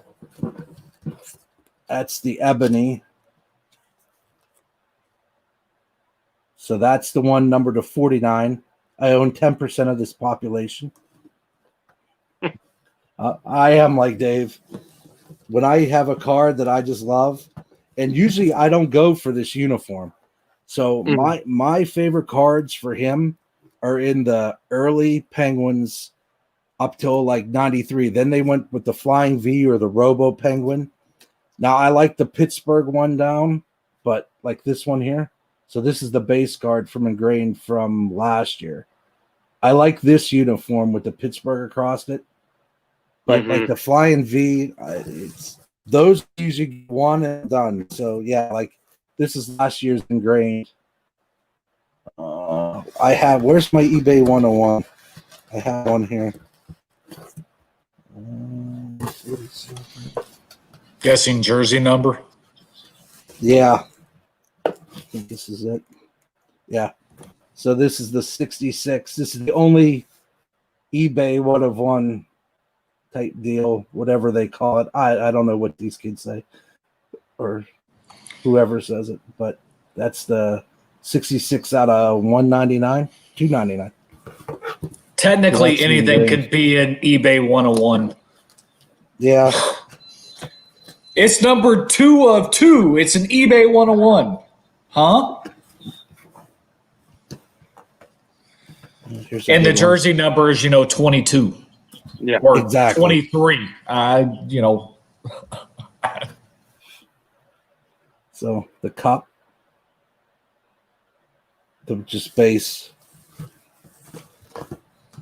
that's the ebony. So that's the one number to 49. I own 10% of this population. I am like Dave. When I have a card that I just love, and usually I don't go for this uniform. So my favorite cards for him are in the early Penguins up till like 93. Then they went with the Flying V or the Robo Penguin. Now I like the Pittsburgh one down, but like this one here. So this is the base card from Ingrained from last year. I like this uniform with the Pittsburgh across it. But like the Flying V, it's those usually one and done. So yeah, like this is last year's Ingrained. I have, where's my eBay 101? I have one here. Guessing jersey number. Yeah. I think this is it. Yeah. So this is the 66. This is the only eBay 101 type deal, whatever they call it. I don't know what these kids say or whoever says it, but that's the 66 out of 199, 299. Technically, That's anything Ingrained. could be an eBay 101. Yeah. It's number 2 of 2. It's an eBay 101. Huh? Here's a And the good one. jersey number is, 22 Yeah. or Exactly. 23. So the cup, the just base. I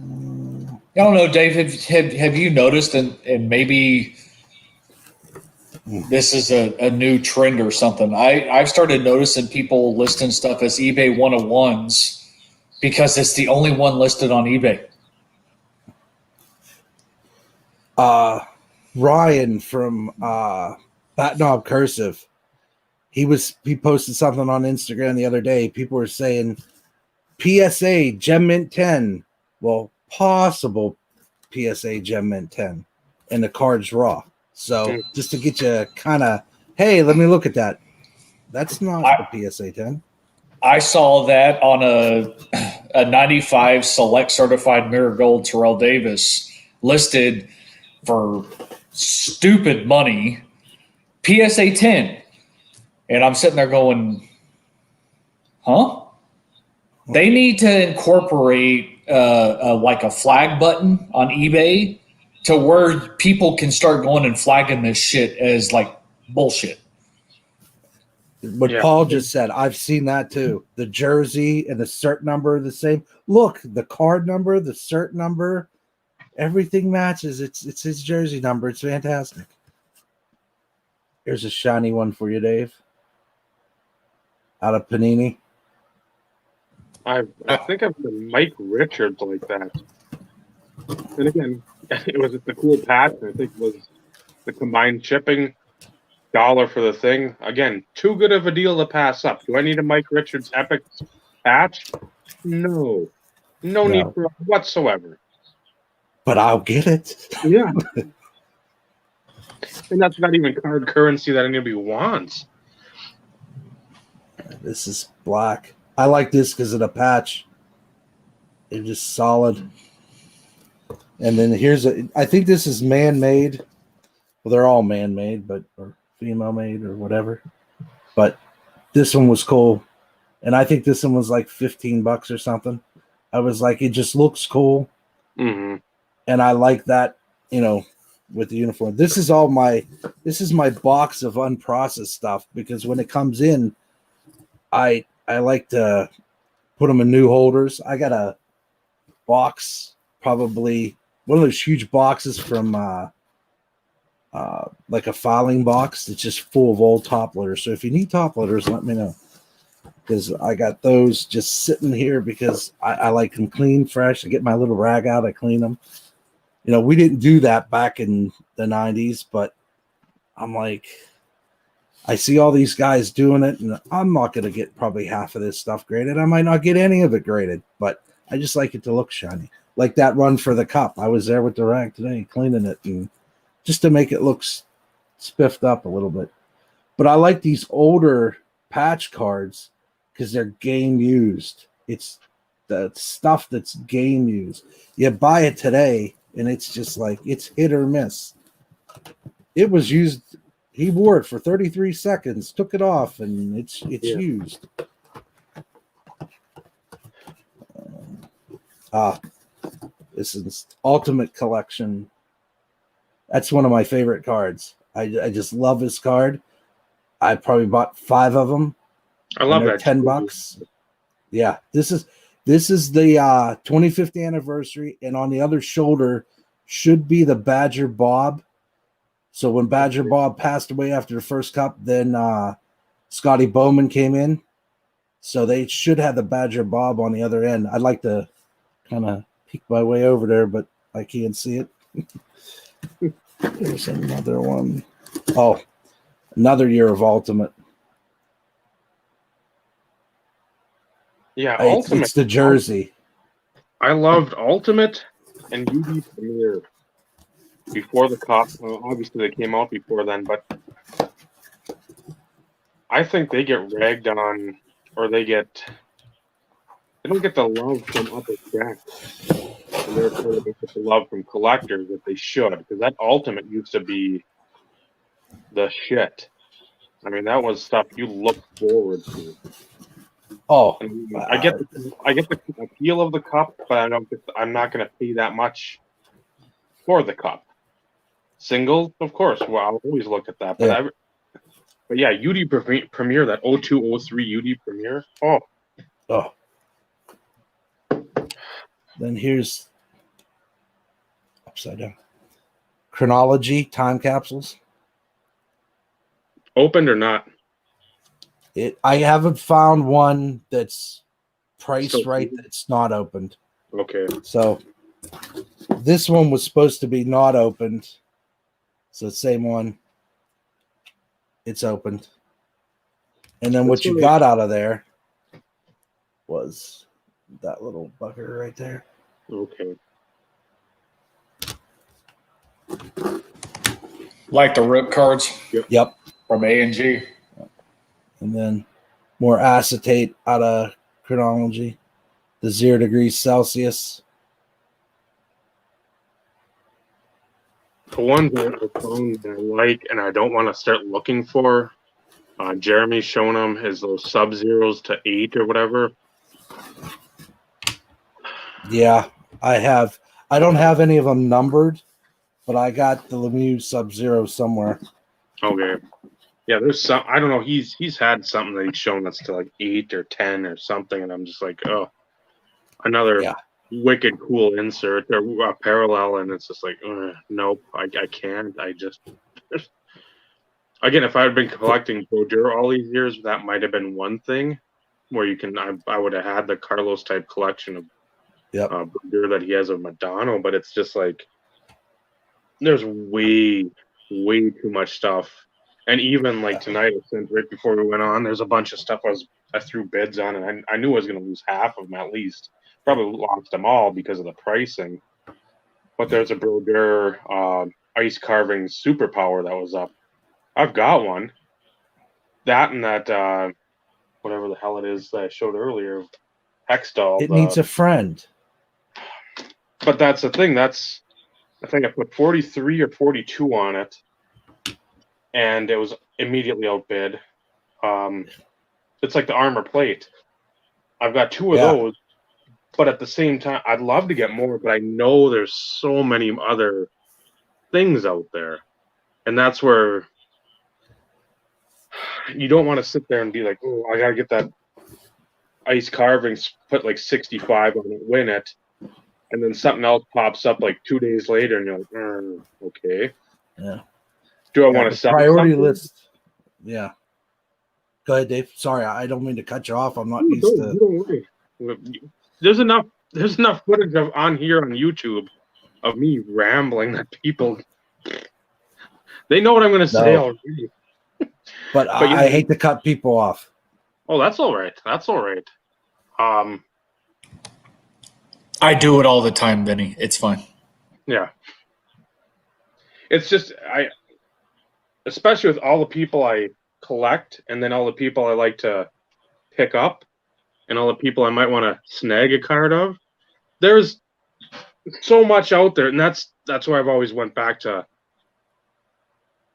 don't know, Dave. Have you noticed, and maybe this is a new trend or something? I've started noticing people listing stuff as eBay 101s because it's the only one listed on eBay. Ryan from Bat Knob Cursive, he posted something on Instagram the other day. People were saying PSA Gem Mint 10. Well, possible PSA Gem Mint 10, and the card's raw. So just to get you kind of, hey, let me look at that. That's not the PSA 10. I saw that on a 95 Select Certified Mirror Gold Terrell Davis listed for stupid money, PSA 10. And I'm sitting there going, huh? They need to incorporate like a flag button on eBay to where people can start going and flagging this shit as like bullshit. What Paul just said, I've seen that too. The jersey and the cert number are the same. Look, the card number, the cert number, everything matches. It's his jersey number. It's fantastic. Here's a shiny one for you, Dave. Out of Panini. I think I've been Mike Richards like that. And again, it was the cool patch. I think it was the combined shipping, $1 for the thing. Again, too good of a deal to pass up. Do I need a Mike Richards Epic patch? No. No need for it whatsoever. But I'll get it. Yeah. And that's not even card currency that anybody wants. This is black. I like this because of the patch. It's just solid. And then I think this is man-made. Well, they're all man-made, or female-made or whatever. But this one was cool. And I think this one was like $15 or something. I was like, it just looks cool. Mm-hmm. And I like that, with the uniform. This is my box of unprocessed stuff, because when it comes in, I like to put them in new holders. I got a box, probably one of those huge boxes from like a filing box that's just full of old top loaders. So if you need top loaders, let me know, because I got those just sitting here because I like them clean, fresh. I get my little rag out, I clean them. We didn't do that back in the 90s, but I'm like, I see all these guys doing it, and I'm not going to get probably half of this stuff graded. I might not get any of it graded, but I just like it to look shiny. Like that run for the cup. I was there with the rag today, cleaning it, and just to make it look spiffed up a little bit. But I like these older patch cards because they're game used. It's the stuff that's game used. You buy it today, and it's just like it's hit or miss. It was used. He wore it for 33 seconds, took it off, and it's used. This is Ultimate Collection. That's one of my favorite cards. I just love this card. I probably bought 5 of them. I love that. $10. Yeah, this is the 25th anniversary, and on the other shoulder should be the Badger Bob. So when Badger Bob passed away after the first cup, then Scotty Bowman came in. So they should have the Badger Bob on the other end. I'd like to kind of peek my way over there, but I can't see it. There's another one. Oh, another year of Ultimate. Yeah, Ultimate. It's the jersey. I loved Ultimate and UD Premier before the cup. Well, obviously, they came out before then, but I think they get ragged on, or they don't get the love from upper deck. And therefore, they get the love from collectors that they should, because that Ultimate used to be the shit. I mean, that was stuff you look forward to. Oh, I get the appeal of the cup, but I'm not going to pay that much for the cup. Singles, of course. Well, I'll always look at that. But yeah, UD Premier, that 0203 UD Premier. Oh. Then here's upside down. Chronology time capsules. Opened or not? I haven't found one that's priced So- right that's not opened. Okay. So this one was supposed to be not opened. So same one. It's opened. And then what you got out of there was that little bugger right there. Okay. Like the rip cards Yep. from A&G. And then more acetate out of Chronology. The 0 degrees Celsius. The ones that I found that I like and I don't want to start looking for, Jeremy's showing them is those Sub-Zeros to 8 or whatever. Yeah, I have. I don't have any of them numbered, but I got the Lemieux Sub-Zero somewhere. Okay. Yeah, there's some. I don't know. He's had something that he's shown that's to like 8 or 10 or something, and I'm just like, oh, another wicked cool insert or a parallel, and it's just like, nope, I can't. I just again, if I had been collecting Brodeur all these years, that might have been one thing where you can. I would have had the Carlos type collection of Brodeur that he has of Madonna, but it's just like there's way too much stuff. And even like tonight, since right before we went on, there's a bunch of stuff I threw bids on, and I knew I was going to lose half of them at least. Probably lost them all because of the pricing. But there's a Brodeur ice carving superpower that was up. I've got one. That and that whatever the hell it is that I showed earlier, Hextall. It needs a friend. But that's the thing. I think I put 43 or 42 on it. And it was immediately outbid. It's like the armor plate. I've got 2 of those, but at the same time, I'd love to get more, but I know there's so many other things out there. And that's where you don't want to sit there and be like, oh, I got to get that ice carvings, put like 65 on it, win it. And then something else pops up like 2 days later, and you're like, okay. Yeah. Do I want to sell priority something? list? Yeah. Go ahead, Dave. Sorry, I don't mean to cut you off. I'm not used to. Don't worry. There's enough footage on here on YouTube of me rambling that people they know what I'm going to say already. But you I hate to cut people off. Oh, that's all right. That's all right. I do it all the time, Benny. It's fine. Yeah. It's just especially with all the people I collect, and then all the people I like to pick up, and all the people I might want to snag a card of. There's so much out there, and that's why I've always went back to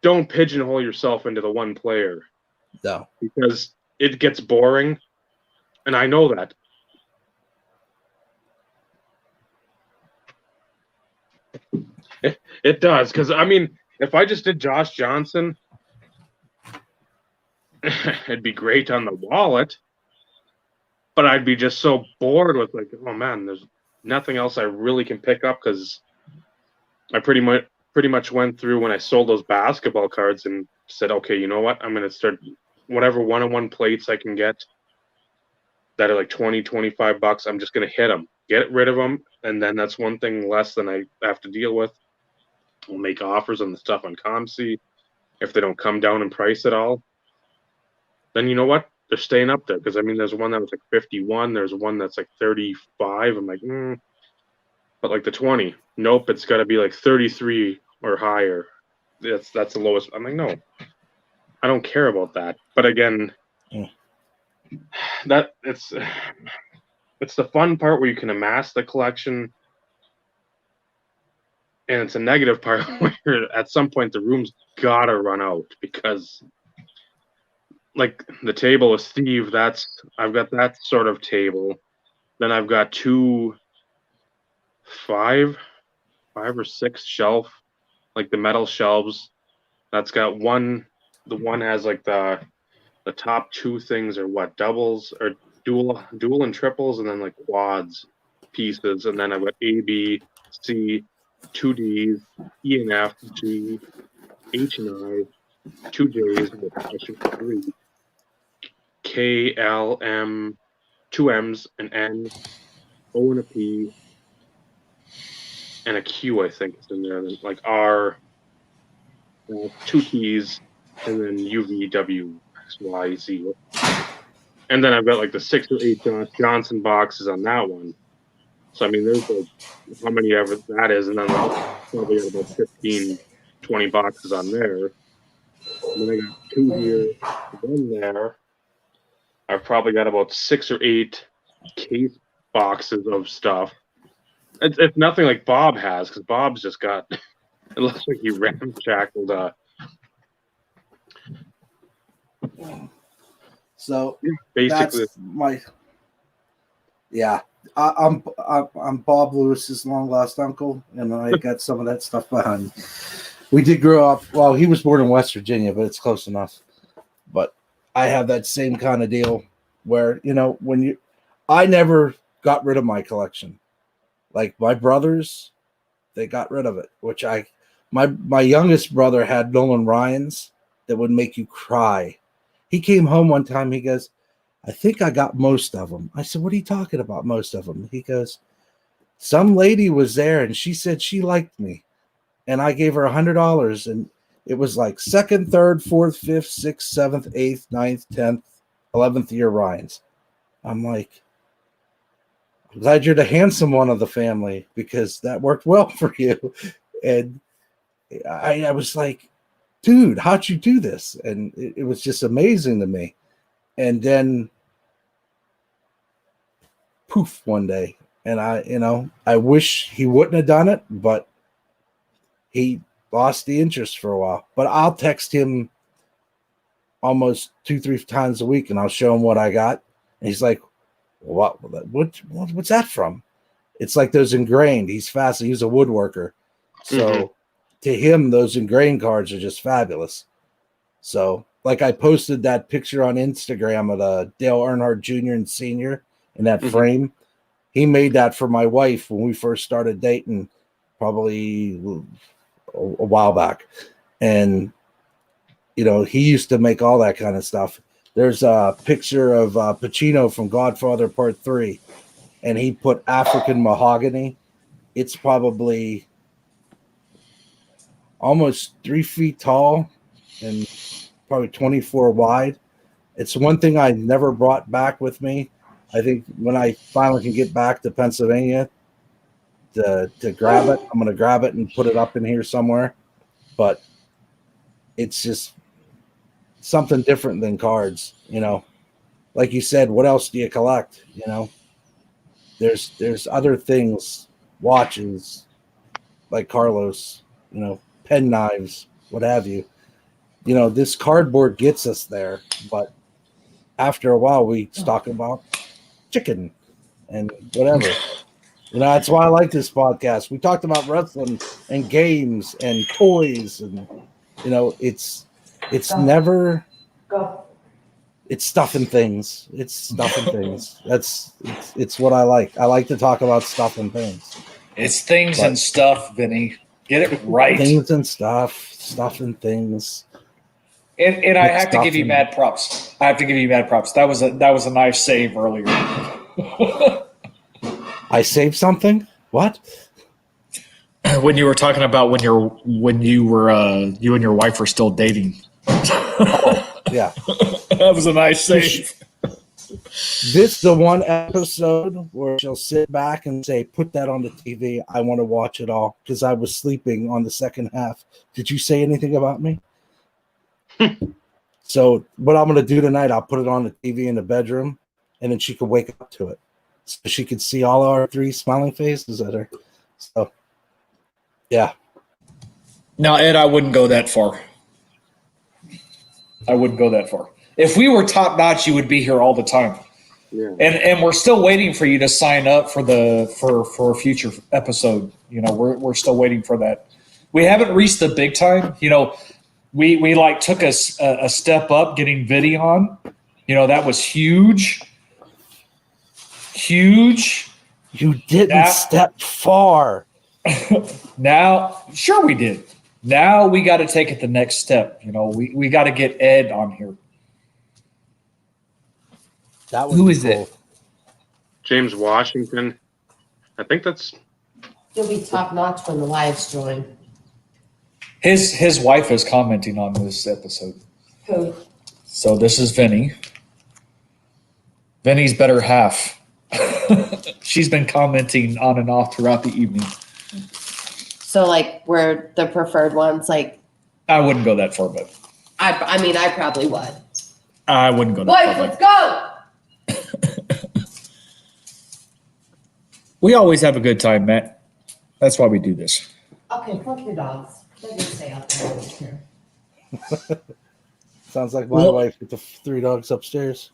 don't pigeonhole yourself into the one player. No. Because it gets boring, and I know that. It does, because I mean, if I just did Josh Johnson, it'd be great on the wallet, but I'd be just so bored with like, oh man, there's nothing else I really can pick up because I pretty much went through when I sold those basketball cards and said, okay, you know what, I'm gonna start whatever one-on-one plates I can get that are like 20, 25 bucks. I'm just gonna hit them, get rid of them, and then that's one thing less than I have to deal with. We'll make offers on the stuff on ComC. If they don't come down in price at all, then you know what? They're staying up there. Because, I mean, there's one that was like 51. There's one that's like 35. I'm like, But like the 20, nope, it's got to be like 33 or higher. That's the lowest. I'm like, no, I don't care about that. But again, that it's the fun part where you can amass the collection. And it's a negative part where at some point the room's gotta run out because, like the table with Steve, I've got that sort of table. Then I've got five or six shelf, like the metal shelves. That's got one. The one has like the top two things are what, doubles or dual and triples, and then like quads pieces. And then I've got A, B, C. 2 Ds, E and F, G, H and I, 2 Js, with question 3, K, L, M, 2 M's, an N, O and a P, and a Q, I think is in there. Then like R, 2 T's, and then U, V, W, X, Y, Z. And then I've got like the 6 or 8 Johnson boxes on that one. So, I mean, there's like how many ever that is, and then probably got about 15, 20 boxes on there. And then I got 2 here, 1 there. I've probably got about 6 or 8 case boxes of stuff. It's nothing like Bob has, because Bob's just got, it looks like he ramshackled. So basically, that's my. Yeah, I'm Bob Lewis's long lost uncle, and I got some of that stuff behind me. We did grow up. Well, he was born in West Virginia, but it's close enough. But I have that same kind of deal where I never got rid of my collection. Like my brothers, they got rid of it. Which my youngest brother had Nolan Ryan's that would make you cry. He came home one time. He goes, I think I got most of them. I said, what are you talking about, most of them? He goes, some lady was there and she said she liked me. And I gave her $100. And it was like 2nd, 3rd, 4th, 5th, 6th, 7th, 8th, 9th, 10th, 11th year Ryans. I'm like, I'm glad you're the handsome one of the family because that worked well for you. And I was like, dude, how'd you do this? And it was just amazing to me. And then poof one day. And I wish he wouldn't have done it, but he lost the interest for a while. But I'll text him almost 2-3 times a week and I'll show him what I got. And he's like, what's that from? It's like those ingrained. He's fast. He's a woodworker. So to him, those ingrained cards are just fabulous. So like I posted that picture on Instagram of Dale Earnhardt Jr. and Sr. in that frame. He made that for my wife when we first started dating, probably a while back. And, he used to make all that kind of stuff. There's a picture of Pacino from Godfather Part 3, and he put African mahogany. It's probably almost 3 feet tall and probably 24 wide. It's one thing I never brought back with me. I think when I finally can get back to Pennsylvania to grab it, I'm going to grab it and put it up in here somewhere. But it's just something different than cards, you know. Like you said, what else do you collect? You know, there's other things, watches, like Carlos, you know, pen knives, what have you. You know, this cardboard gets us there, but after a while, we talk about chicken and whatever. You know, that's why I like this podcast. We talked about wrestling and games and toys, and you know, it's never. It's stuff and things. It's stuff and things. It's what I like. I like to talk about stuff and things. It's things and stuff, Vinny. Get it right. Things and stuff and things. And I have to give you mad props. That was a nice save earlier. I saved something? What? When you were talking about when you and your wife were still dating. Yeah. That was a nice save. This the one episode where she'll sit back and say, "Put that on the TV. I want to watch it all," because I was sleeping on the second half. Did you say anything about me? So what I'm going to do tonight, I'll put it on the TV in the bedroom, and then she can wake up to it. So she could see all our three smiling faces at her. So, yeah. Now, Ed, I wouldn't go that far. If we were top notch, you would be here all the time. Yeah. And we're still waiting for you to sign up for a future episode. You know, we're still waiting for that. We haven't reached the big time. You know, we like took a step up getting Viddy on. You know, that was huge. Huge. You didn't step far. Now, sure we did. Now we got to take it the next step. You know, we got to get Ed on here. Who is it? James Washington. I think that's. He'll be top notch when the lives join. His wife is commenting on this episode. Who? So this is Vinny. Vinny's better half. She's been commenting on and off throughout the evening. So, like, we're the preferred ones. Like, I wouldn't go that far, but I mean, I probably would. I wouldn't go that Boys, far. let's go. We always have a good time, Matt. That's why we do this. Okay, fuck your dogs. Let me stay out there. Sounds like my wife with the 3 dogs upstairs.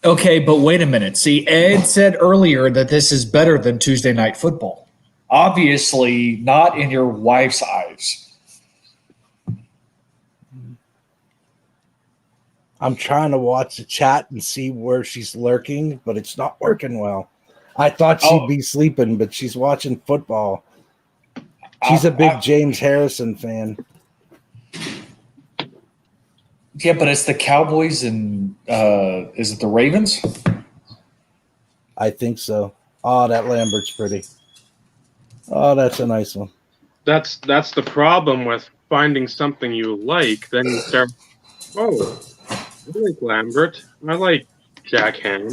Okay, but wait a minute. See, Ed said earlier that this is better than Tuesday Night Football. Obviously, not in your wife's eyes. I'm trying to watch the chat and see where she's lurking, but it's not working well. I thought she'd be sleeping, but she's watching football. She's a big James Harrison fan. Yeah, but it's the Cowboys and is it the Ravens? I think so. Oh, that Lambert's pretty. Oh, that's a nice one. That's the problem with finding something you like. Then you start. Oh, I like Lambert. I like Jack Ham.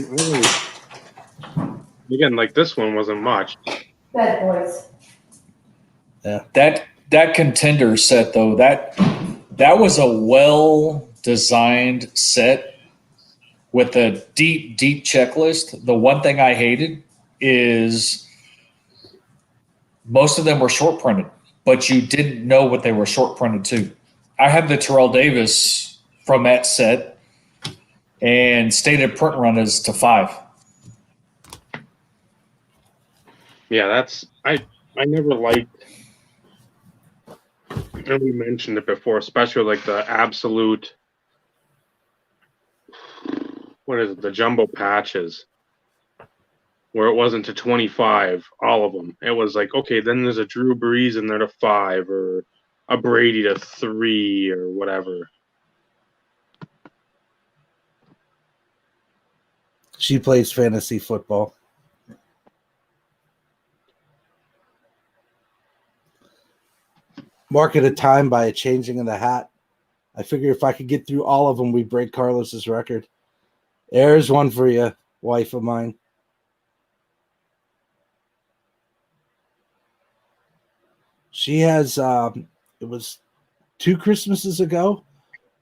Again, like this one wasn't much. Bad boys. Yeah. That contender set though, that was a well-designed set with a deep checklist. The one thing I hated is most of them were short printed, but you didn't know what they were short printed to. I have the Terrell Davis from that set, and stated print run is to 5. Yeah, that's I never liked. And we mentioned it before, especially like the absolute. What is it? The jumbo patches, where it wasn't to 25, all of them. It was like, okay, then there's a Drew Brees in there to 5, or a Brady to 3, or whatever. She plays fantasy football. Mark at a time by a changing of the hat. I figure if I could get through all of them, we break Carlos's record. There's one for you, wife of mine. She has, it was 2 Christmases ago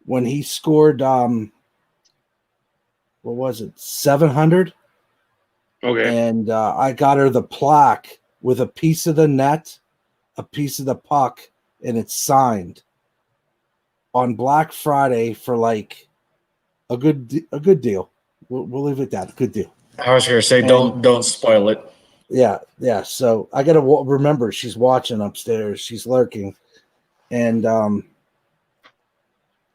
when he scored, what was it, 700? Okay. And I got her the plaque with a piece of the net, a piece of the puck, and it's signed on Black Friday for like a good deal. We'll leave it at that. Good deal. I was going to say, And- don't spoil it. Yeah. So I gotta remember she's watching upstairs. She's lurking, and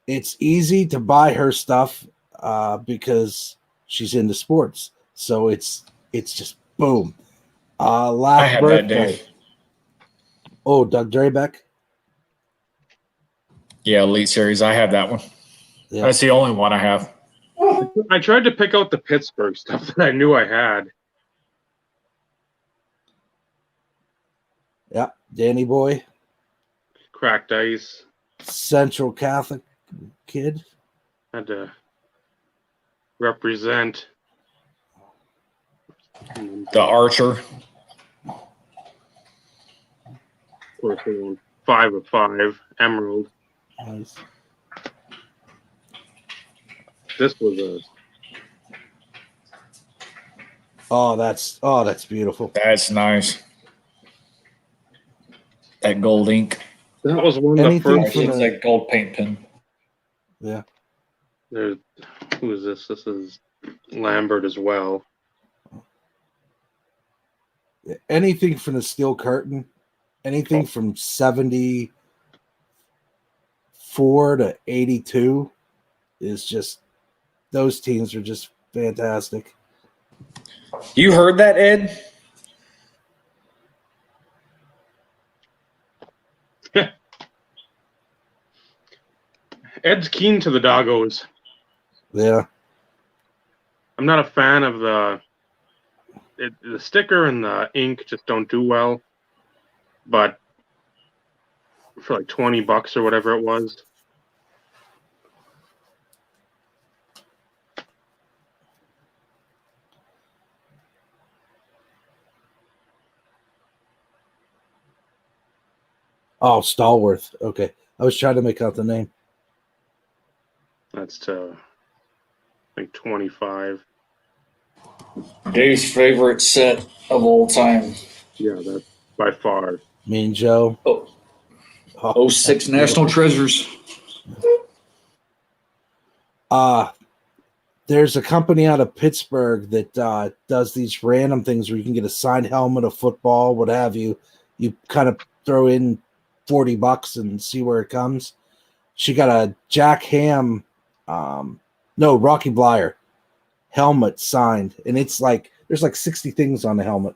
it's easy to buy her stuff because she's into sports. So it's just boom. Last I had birthday. that, Dave. Oh, Doug Drabeck. Yeah, Elite Series. I have that one. Yeah. That's the only one I have. I tried to pick out the Pittsburgh stuff that I knew I had. Yeah, Danny Boy, Cracked ice. Central Catholic kid. Had to represent. The Archer. Of course, they won 5 of 5. Emerald. Nice. This was a. Oh, that's beautiful. That's nice. That gold ink. That was one of the Anything first. from It's the- like gold paint pen. Yeah. There's, who is this? This is Lambert as well. Anything from the steel curtain, anything from 74 to 82 is just, those teams are just fantastic. You heard that, Ed? Ed's keen to the doggos. Yeah. I'm not a fan of the sticker and the ink just don't do well. But for like $20 or whatever it was. Oh, Stallworth. Okay. I was trying to make out the name. That's to I think 25. Dave's favorite set of all time. Yeah, that's by far. Mean Joe. Oh, Oh, 06 that's National beautiful. Treasures. There's a company out of Pittsburgh that does these random things where you can get a signed helmet, a football, what have you. You kind of throw in $40 and see where it comes. She got a Jack Ham, Rocky Blyer helmet signed, and it's like there's like 60 things on the helmet.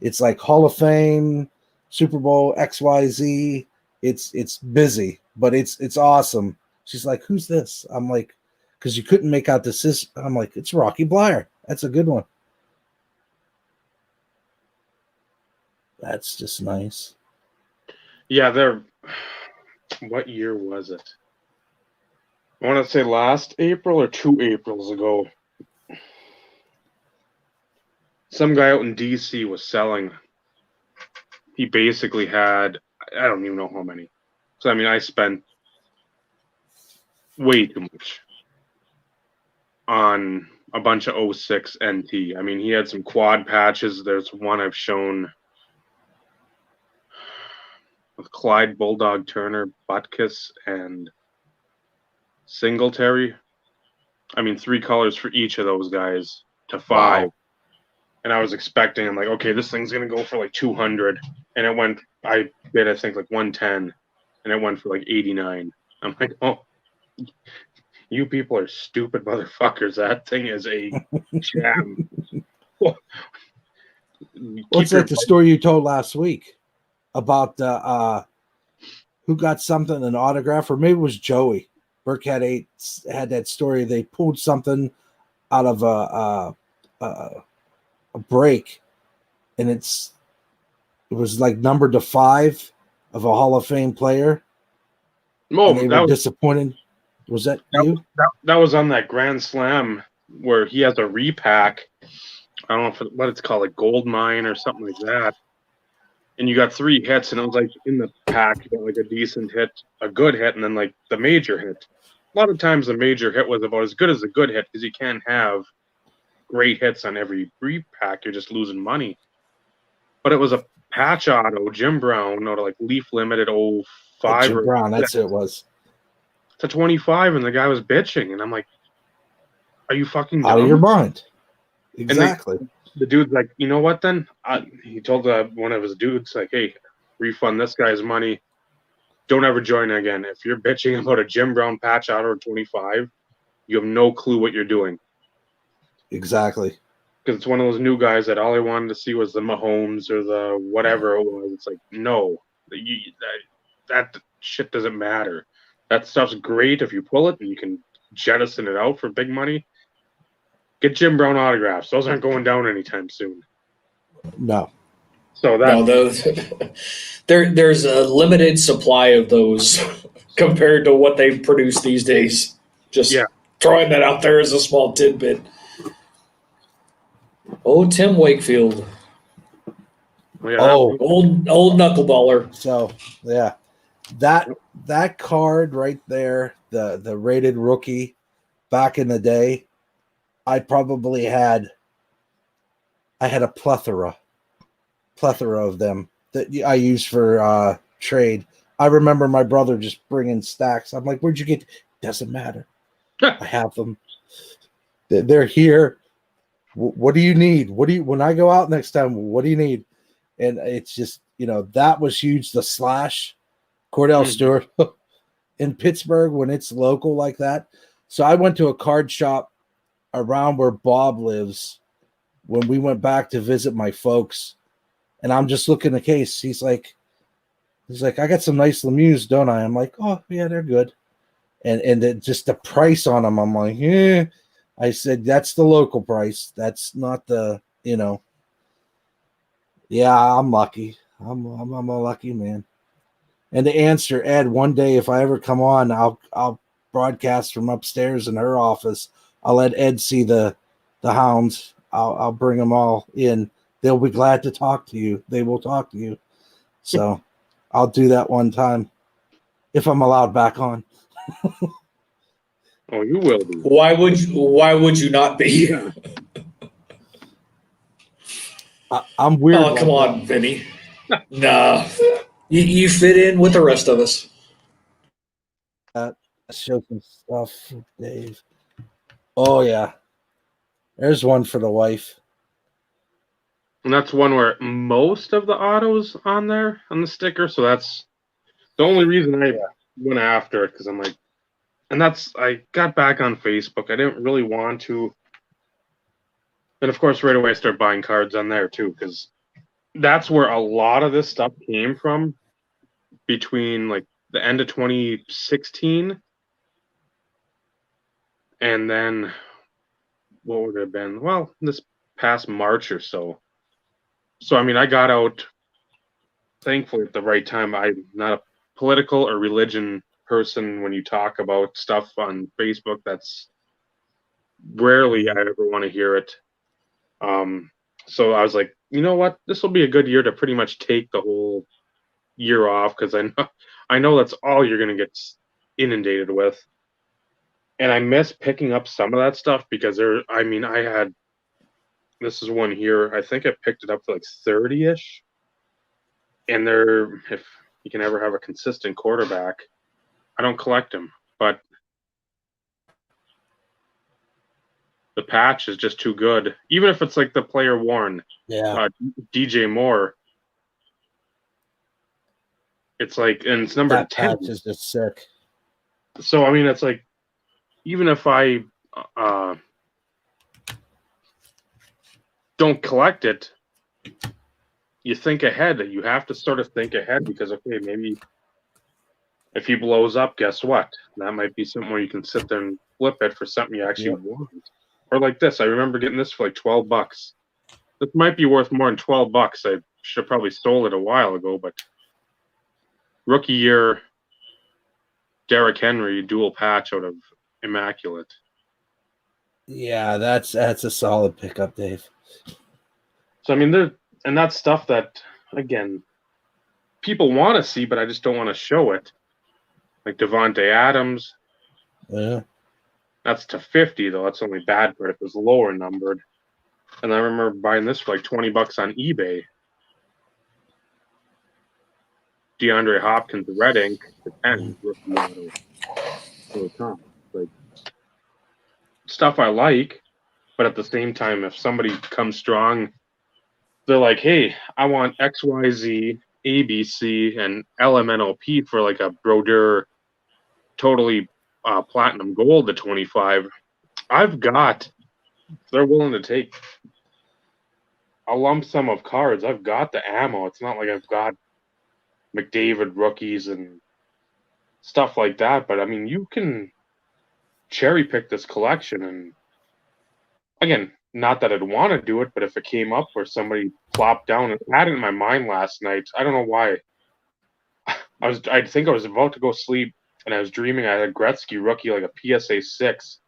It's like Hall of Fame, Super Bowl, XYZ. It's busy, but it's awesome. She's like, "Who's this?" I'm like, because you couldn't make out the I'm like, it's Rocky Blyer. That's a good one. That's just nice. Yeah, they're. What year was it? I want to say last April or 2 Aprils ago. Some guy out in DC was selling. He basically had, I don't even know how many. So, I mean, I spent way too much on a bunch of 06 NT. I mean, he had some quad patches. There's one I've shown with Clyde Bulldog Turner, Butkus, and Singletary. I mean, 3 colors for each of those guys to 5. Wow. And I was expecting, I'm like, okay, this thing's going to go for like 200. And it went, I bid, I think, like 110. And it went for like 89. I'm like, oh, you people are stupid motherfuckers. That thing is a jam. What's like the story you told last week about who got something, an autograph, or maybe it was Joey. Burkhead had that story. They pulled something out of a break, and it was like numbered to 5 of a Hall of Fame player. Oh, and they that were was, disappointed. Was that you? That was on that Grand Slam where he has a repack. I don't know what it's called, like Gold Mine or something like that. And you got 3 hits, and it was like in the pack, you got like a decent hit, a good hit, and then like the major hit. A lot of times the major hit was about as good as a good hit because you can't have great hits on every repack. You're just losing money. But it was a patch auto, Jim Brown, or like Leaf Limited 05 Jim or Brown, that's who it was. to 25, and the guy was bitching, and I'm like, "Are you fucking dumb?" Out of your mind. Exactly. The dude's like, "You know what? Then he told one of his dudes, like, hey, refund this guy's money. Don't ever join again. If you're bitching about a Jim Brown patch auto at 25, you have no clue what you're doing." Exactly. Because it's one of those new guys that all he wanted to see was the Mahomes or the whatever it was. It's like, no, that shit doesn't matter. That stuff's great if you pull it and you can jettison it out for big money. Get Jim Brown autographs. Those aren't going down anytime soon. No. So that No, those there's a limited supply of those compared to what they produce these days. Just Yeah. throwing that out there as a small tidbit. Oh, Tim Wakefield, Oh, old knuckleballer. so yeah. That card right there, the rated rookie back in the day, I had a plethora of them that I used for trade. I remember my brother just bringing stacks. I'm like, where'd you get? Doesn't matter. I have them. They're here. What do you need? When I go out next time, what do you need? And it's just, that was huge. The slash Cordell Stewart in Pittsburgh when it's local like that. So I went to a card shop around where Bob lives when we went back to visit my folks, and I'm just looking at the case. He's like, I got some nice Lemieux, don't I? I'm like, oh yeah, they're good. And just the price on them, I'm like, yeah. I said, that's the local price. That's not the, Yeah, I'm lucky. I'm a lucky man. And to answer Ed, one day if I ever come on, I'll broadcast from upstairs in her office. I'll let Ed see the hounds. I'll bring them all in. They'll be glad to talk to you. They will talk to you. So I'll do that one time if I'm allowed back on. Oh, you will be. Why would you not be? I'm weird. Oh, come on, Vinny. Nah. You fit in with the rest of us. Show some stuff for Dave. Oh yeah. There's one for the wife. And that's one where most of the autos on there on the sticker. So that's the only reason I went after it, because I'm like, and I got back on Facebook. I didn't really want to. And of course, right away I started buying cards on there too, because that's where a lot of this stuff came from between like the end of 2016 and then what would it have been? Well, this past March or so. So, I mean, I got out, thankfully, at the right time. I'm not a political or religion person when you talk about stuff on Facebook. That's rarely I ever want to hear it. So I was like, you know what? This will be a good year to pretty much take the whole year off, because I know that's all you're going to get inundated with. And I miss picking up some of that stuff because I had, this is one here, I think I picked it up for like 30-ish. And if you can ever have a consistent quarterback, I don't collect them, but the patch is just too good. Even if it's like the player worn, DJ Moore, it's like, and it's number 10. Patch is just sick. So, I mean, it's like, even if I don't collect it, you think ahead. You have to sort of think ahead because, okay, maybe if he blows up, guess what? That might be something where you can sit there and flip it for something you actually want. Or like this. I remember getting this for like $12. This might be worth more than $12. I should have probably stole it a while ago, but rookie year Derrick Henry dual patch out of Immaculate. Yeah, that's a solid pickup, Dave. So I mean, that's stuff that again people want to see, but I just don't want to show it. Like Devontae Adams, Yeah. that's to 50 though. That's only bad for it if it was lower numbered. And I remember buying this for like $20 on eBay. DeAndre Hopkins, red ink, to 10 rookie auto. So top. Like stuff I like, but at the same time, if somebody comes strong, they're like, hey, I want XYZ, ABC, and LMNOP for like a Brodeur totally platinum gold to 25. I've got, they're willing to take a lump sum of cards. I've got the ammo. It's not like I've got McDavid rookies and stuff like that. But I mean, you can cherry pick this collection. And again, not that I'd want to do it, but if it came up where somebody plopped down, and I had it in my mind last night. I don't know why. I think I was about to go sleep and I was dreaming I had a Gretzky rookie, like a PSA 6.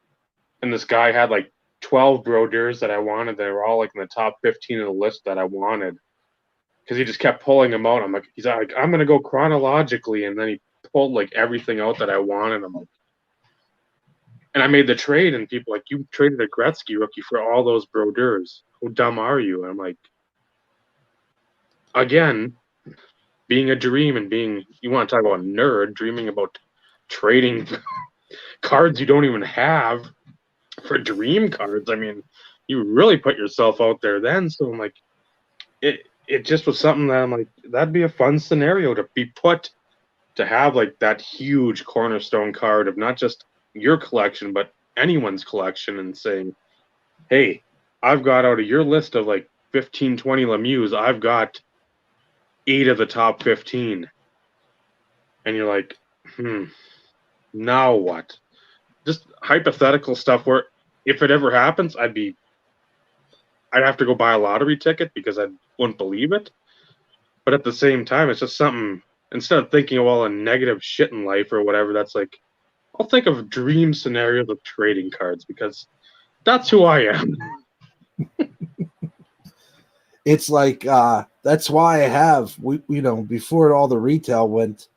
And this guy had like 12 Brodeurs that I wanted. They were all like in the top 15 of the list that I wanted. Because he just kept pulling them out. He's like, I'm going to go chronologically. And then he pulled like everything out that I wanted. I'm like, and I made the trade, and people like, you traded a Gretzky rookie for all those Brodeurs. How dumb are you? And I'm like, again, being a dream and being, you want to talk about a nerd, dreaming about trading cards you don't even have for dream cards. I mean, you really put yourself out there then. So I'm like, it just was something that I'm like, that'd be a fun scenario to be put, to have like that huge cornerstone card of not just your collection, but anyone's collection, and saying, hey, I've got out of your list of like 15, 20 Lemieux, I've got 8 of the top 15. And you're like, now what? Just hypothetical stuff where if it ever happens, I'd have to go buy a lottery ticket because I wouldn't believe it. But at the same time, it's just something, instead of thinking of all the negative shit in life or whatever, that's like, I'll think of dream scenarios of trading cards because that's who I am. It's like that's why I have before all the retail went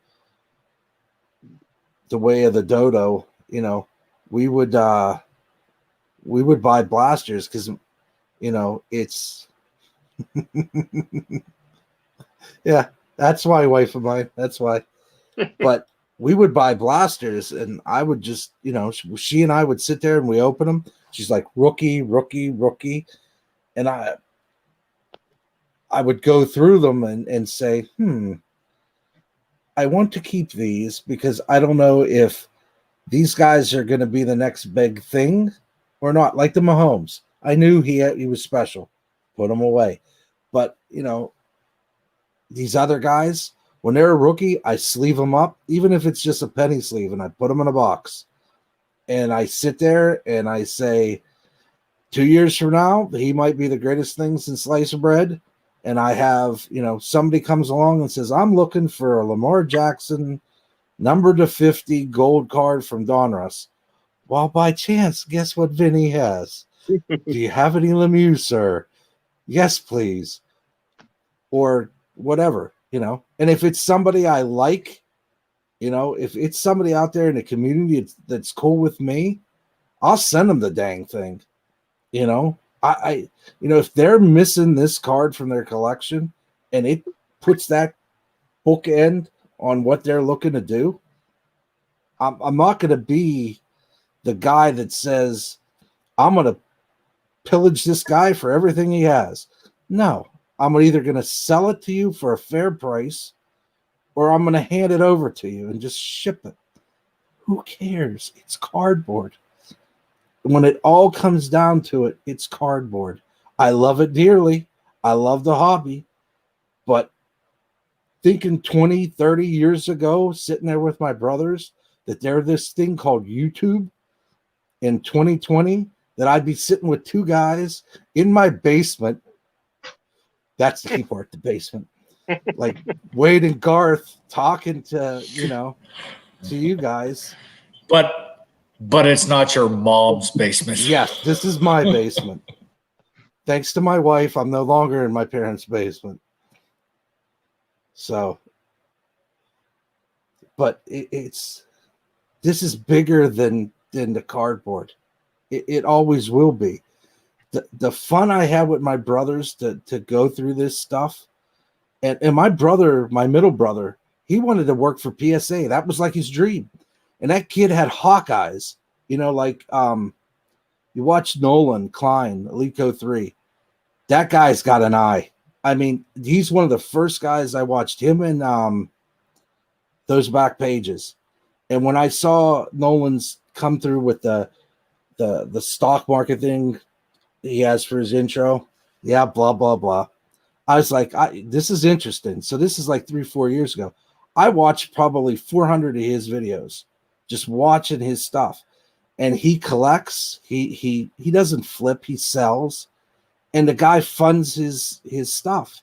the way of the dodo, we would buy blasters because it's yeah, that's my wife of mine. That's why. But we would buy blasters, and I would just, she and I would sit there and we open them. She's like, rookie, rookie, rookie. And I would go through them and say, I want to keep these because I don't know if these guys are going to be the next big thing or not. Like the Mahomes. I knew he was special. Put him away. But, these other guys, when they're a rookie, I sleeve them up, even if it's just a penny sleeve, and I put them in a box. And I sit there and I say, 2 years from now, he might be the greatest thing since sliced bread. And I have, somebody comes along and says, I'm looking for a Lamar Jackson number to 50 gold card from Donruss. Well, by chance, guess what Vinny has? Do you have any Lemieux, sir? Yes, please. Or whatever, And if it's somebody I like, if it's somebody out there in the community that's cool with me, I'll send them the dang thing. If they're missing this card from their collection and it puts that bookend on what they're looking to do, I'm not going to be the guy that says, I'm going to pillage this guy for everything he has. No, I'm either going to sell it to you for a fair price or I'm going to hand it over to you and just ship it. Who cares? It's cardboard. When it all comes down to it, it's cardboard. I love it dearly. I love the hobby. But thinking 20, 30 years ago, sitting there with my brothers, that there's this thing called YouTube in 2020, that I'd be sitting with two guys in my basement. That's the key part, the basement. Like Wade and Garth talking to, to you guys. But it's not your mom's basement. Yes, this is my basement. Thanks to my wife, I'm no longer in my parents' basement. So, but this is bigger than the cardboard. It always will be. The fun I had with my brothers to go through this stuff, and my brother, my middle brother, he wanted to work for PSA. That was like his dream. And that kid had hawk eyes, like you watch Nolan Klein, Alico 3. That guy's got an eye. I mean, he's one of the first guys I watched, him and those back pages. And when I saw Nolan's come through with the stock market thing he has for his intro, yeah, blah, blah, blah. I was like, this is interesting. So this is like 3-4 years ago. I watched probably 400 of his videos, just watching his stuff. And he collects. He doesn't flip. He sells. And the guy funds his stuff.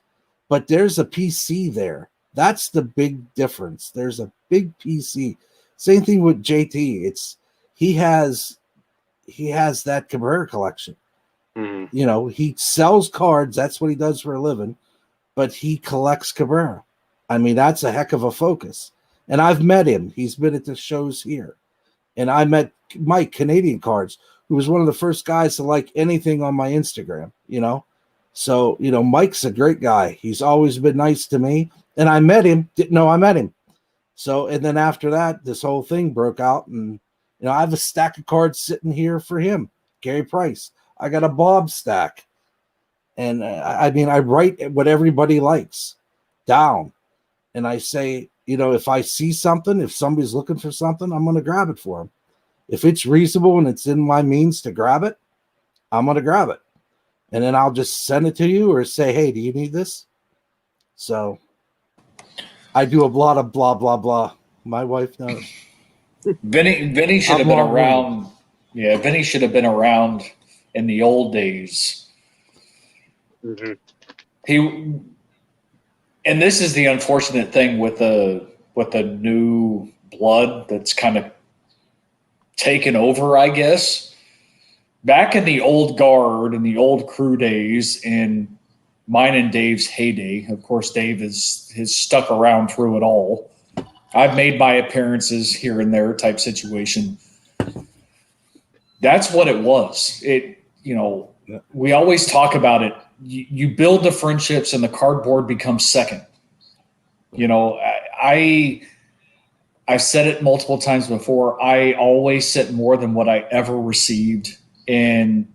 But there's a PC there. That's the big difference. There's a big PC. Same thing with JT. He has that Cabrera collection. Mm-hmm. He sells cards. That's what he does for a living. But he collects Cabrera. I mean, that's a heck of a focus. And I've met him. He's been at the shows here. And I met Mike, Canadian Cards, who was one of the first guys to like anything on my Instagram, So, Mike's a great guy. He's always been nice to me. And I met him, didn't know I met him. So, and then after that, this whole thing broke out. And, I have a stack of cards sitting here for him, Gary Price. I got a Bob stack. And I write what everybody likes down. And I say, if I see something, if somebody's looking for something, I'm going to grab it for them. If it's reasonable and it's in my means to grab it, I'm going to grab it. And then I'll just send it to you or say, hey, do you need this? So I do a lot of blah, blah, blah. My wife knows. Vinny should have been around. Yeah, Vinny should have been around in the old days. Mm-hmm. And this is the unfortunate thing with the new blood that's kind of taken over, I guess. Back in the old guard and the old crew days, in mine and Dave's heyday, of course, Dave has stuck around through it all. I've made my appearances here and there type situation. That's what it was. We always talk about it. You build the friendships and the cardboard becomes second. I've said it multiple times before. I always sent more than what I ever received. And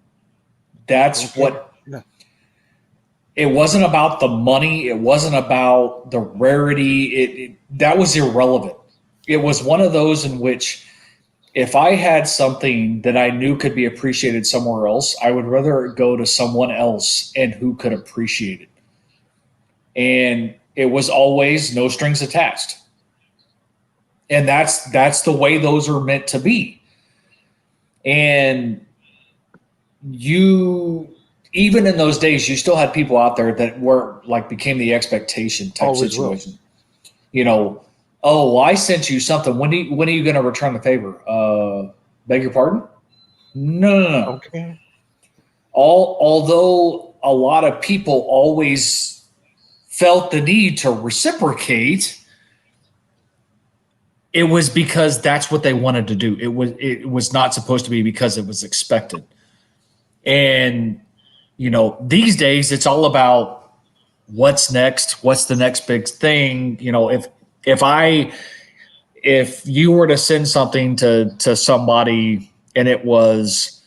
that's what it wasn't about the money. It wasn't about the rarity. That was irrelevant. It was one of those in which if I had something that I knew could be appreciated somewhere else, I would rather go to someone else and who could appreciate it. And it was always no strings attached. And that's the way those are meant to be. And even in those days, you still had people out there that were like became the expectation type always situation. Will. Oh, well, I sent you something. When are you going to return the favor? Beg your pardon? No. Okay. Although a lot of people always felt the need to reciprocate, it was because that's what they wanted to do. It was not supposed to be because it was expected. And these days it's all about what's next, what's the next big thing. If you were to send something to somebody and it was,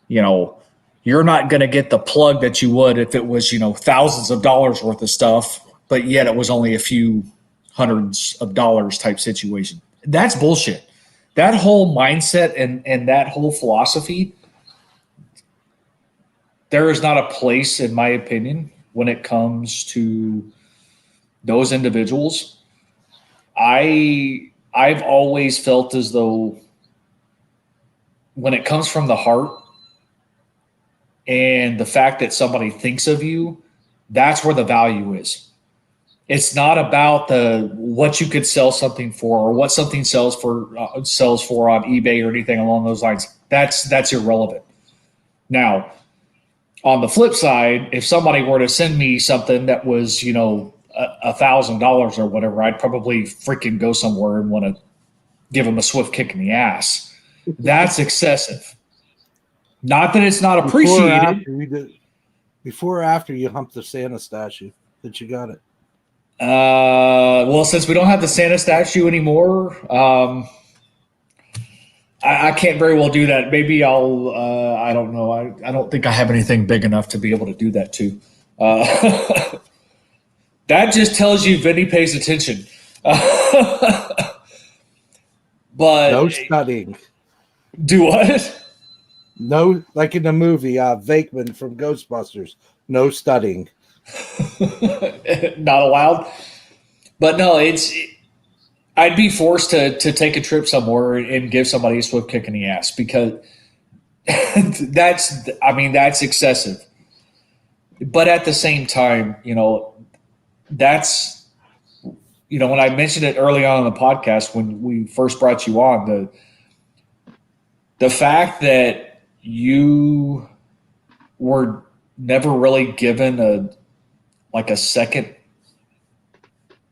you're not going to get the plug that you would if it was, thousands of dollars worth of stuff, but yet it was only a few hundreds of dollars type situation. That's bullshit. That whole mindset and that whole philosophy, there is not a place, in my opinion, when it comes to those individuals. I've always felt as though when it comes from the heart and the fact that somebody thinks of you, that's where the value is. It's not about the what you could sell something for or what something sells for on eBay or anything along those lines. That's irrelevant. Now, on the flip side, if somebody were to send me something that was, $1,000 or whatever, I'd probably freaking go somewhere and want to give them a swift kick in the ass. That's excessive. Not that it's not appreciated. Before or after you humped the Santa statue that you got it? Well, since we don't have the Santa statue anymore, I can't very well do that. Maybe I'll. I don't know. I don't think I have anything big enough to be able to do that too. That just tells you Vinny pays attention. But No studying. Do what? No, like in the movie Vakeman from Ghostbusters. No studying. Not allowed. But no, I'd be forced to take a trip somewhere and give somebody a swift kick in the ass because that's excessive. But at the same time, that's when I mentioned it early on in the podcast when we first brought you on, the fact that you were never really given a second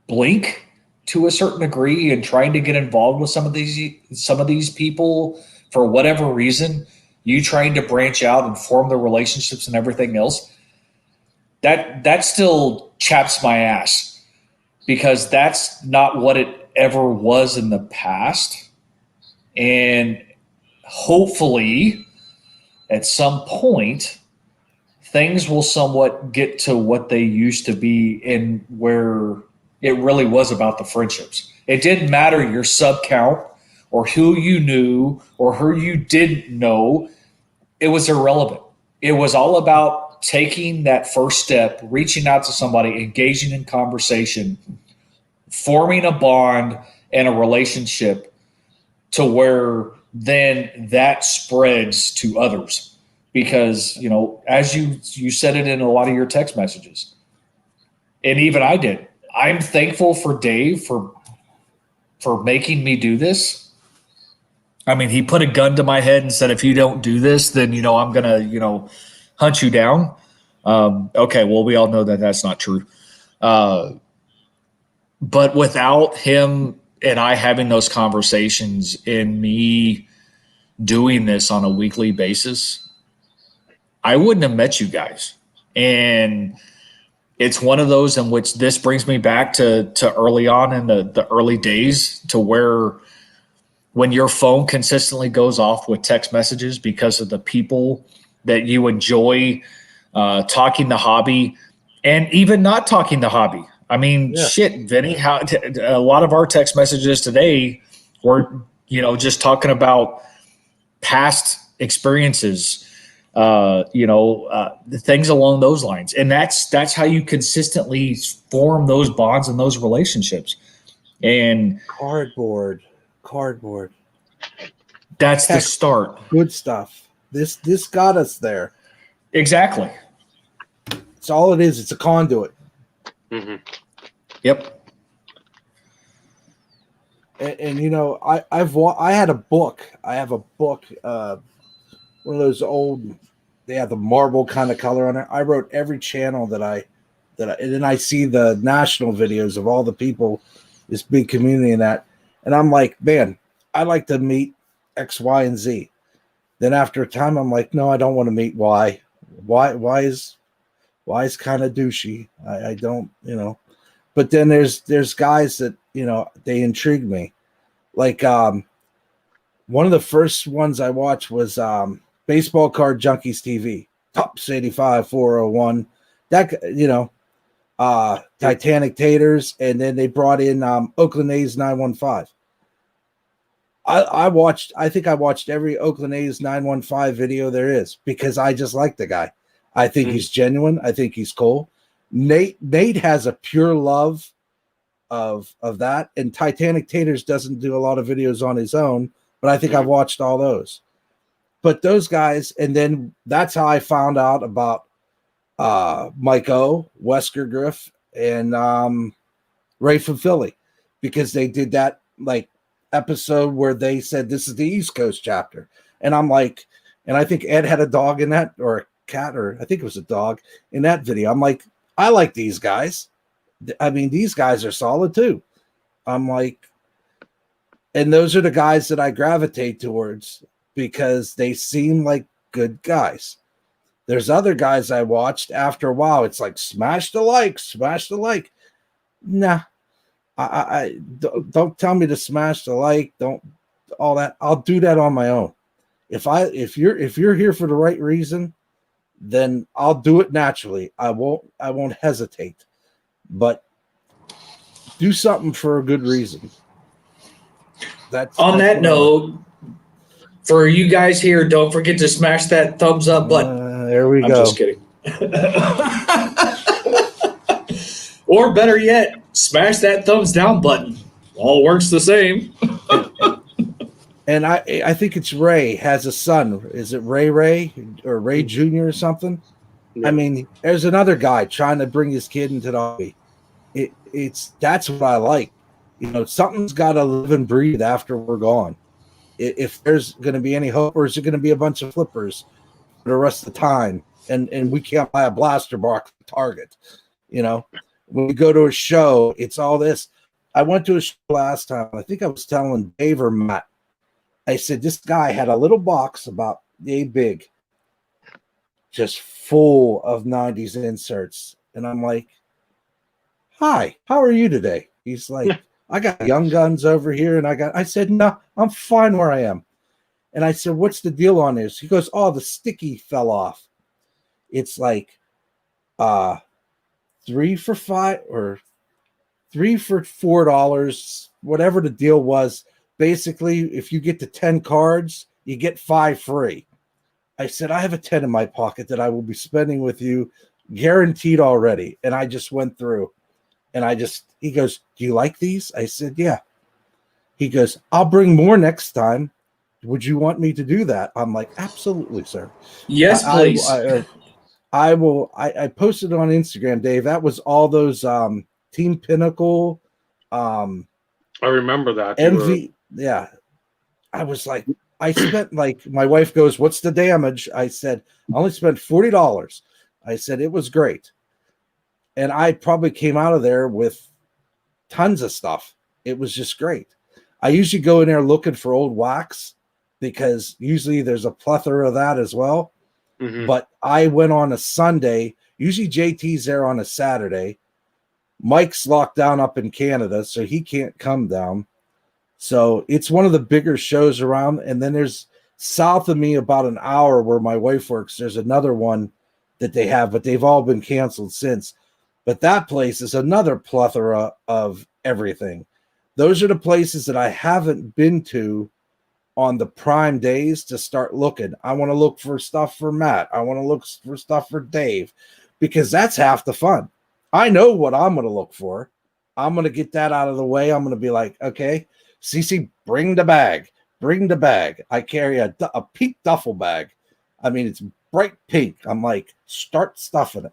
blink to a certain degree and trying to get involved with some of these people for whatever reason, you trying to branch out and form the relationships and everything else, that still chaps my ass because that's not what it ever was in the past. And hopefully at some point things will somewhat get to what they used to be and where it really was about the friendships. It didn't matter your sub count or who you knew or who you didn't know. It was irrelevant. It was all about taking that first step, reaching out to somebody, engaging in conversation, forming a bond and a relationship to where then that spreads to others. Because, as you said it in a lot of your text messages, and even I did, I'm thankful for Dave for making me do this. I mean, he put a gun to my head and said, if you don't do this, then, I'm going to, hunt you down. Okay, well, we all know that that's not true. But without him and I having those conversations and me doing this on a weekly basis, I wouldn't have met you guys. And it's one of those in which this brings me back to early on in the early days to where when your phone consistently goes off with text messages because of the people that you enjoy talking the hobby and even not talking the hobby. I mean, shit, Vinny, a lot of our text messages today were, just talking about past experiences, things along those lines. And that's how you consistently form those bonds and those relationships. And Cardboard. That's the start. Good stuff. This got us there. Exactly. It's all it is. It's a conduit. Mm-hmm. Yep. And I had a book. I have a book, one of those old. They have the marble kind of color on it. I wrote every channel and then I see the national videos of all the people, this big community and that, and I'm like, man, I'd like to meet X, Y, and Z. Then after a time, I'm like, no, I don't want to meet Y. Y is kind of douchey. I don't, But then there's guys that they intrigue me. Like one of the first ones I watched was Baseball Card Junkies TV, Tops 85 401. That Titanic Taters, and then they brought in Oakland A's 915. I think I watched every Oakland A's 915 video there is because I just like the guy. I think he's genuine. I think he's cool. Nate has a pure love of that, and Titanic Taters doesn't do a lot of videos on his own, but I think I've watched all those. But those guys, and then that's how I found out about Mike O, Wesker Griff, and Ray from Philly, because they did that like episode where they said this is the East Coast chapter. And I'm like, and I think Ed had a dog in that, or a cat, or I think it was a dog in that video. I'm like, I like these guys. I mean, these guys are solid too. I'm like, and those are the guys that I gravitate towards because they seem like good guys. There's other guys I watched after a while. It's like, smash the like. Nah, I don't tell me to smash the like. Don't all that. I'll do that on my own. If you're here for the right reason, then I'll do it naturally. I won't hesitate. But do something for a good reason. That's On that what note, for you guys here, don't forget to smash that thumbs up button. there we I'm go. just kidding. Or better yet, smash that thumbs down button. All works the same. And I think it's Ray has a son. Is it Ray or Ray Jr. or something? Yeah. I mean, there's another guy trying to bring his kid into the hobby. It's that's what I like. You know, something's got to live and breathe after we're gone. If there's going to be any hope, or is it going to be a bunch of flippers for the rest of the time? And we can't buy a blaster box at Target. You know, when we go to a show, it's all this. I went to a show last time. I think I was telling Dave or Matt. I said, this guy had a little box about yay big, just full of 90s inserts. And I'm like, hi, how are you today? He's like, I got Young Guns over here. And I said, no, I'm fine where I am. And I said, what's the deal on this? He goes, oh, the sticky fell off. It's like 3 for $5 or 3 for $4, whatever the deal was. Basically, if you get to 10 cards, you get 5 free. I said, I have a 10 in my pocket that I will be spending with you, guaranteed already. And I just went through, and he goes, do you like these? I said, yeah. He goes, I'll bring more next time. Would you want me to do that? I'm like, absolutely, sir. Yes, please. I will. I posted on Instagram, Dave. That was all those Team Pinnacle, I remember that. MV. Yeah, I was like, I spent like, my wife goes, what's the damage? I said, I only spent $40. I said, it was great. And I probably came out of there with tons of stuff. It was just great. I usually go in there looking for old wax because usually there's a plethora of that as well. Mm-hmm. But I went on a Sunday. Usually JT's there on a Saturday. Mike's locked down up in Canada, so he can't come down. So it's one of the bigger shows around. And then there's south of me about an hour where my wife works. There's another one that they have, but they've all been canceled since. But that place is another plethora of everything. Those are the places that I haven't been to on the prime days to start looking. I want to look for stuff for Matt. I want to look for stuff for Dave, because that's half the fun. I know what I'm going to look for. I'm going to get that out of the way. I'm going to be like, okay, CC, bring the bag. Bring the bag. I carry a pink duffel bag. I mean, it's bright pink. I'm like, start stuffing it.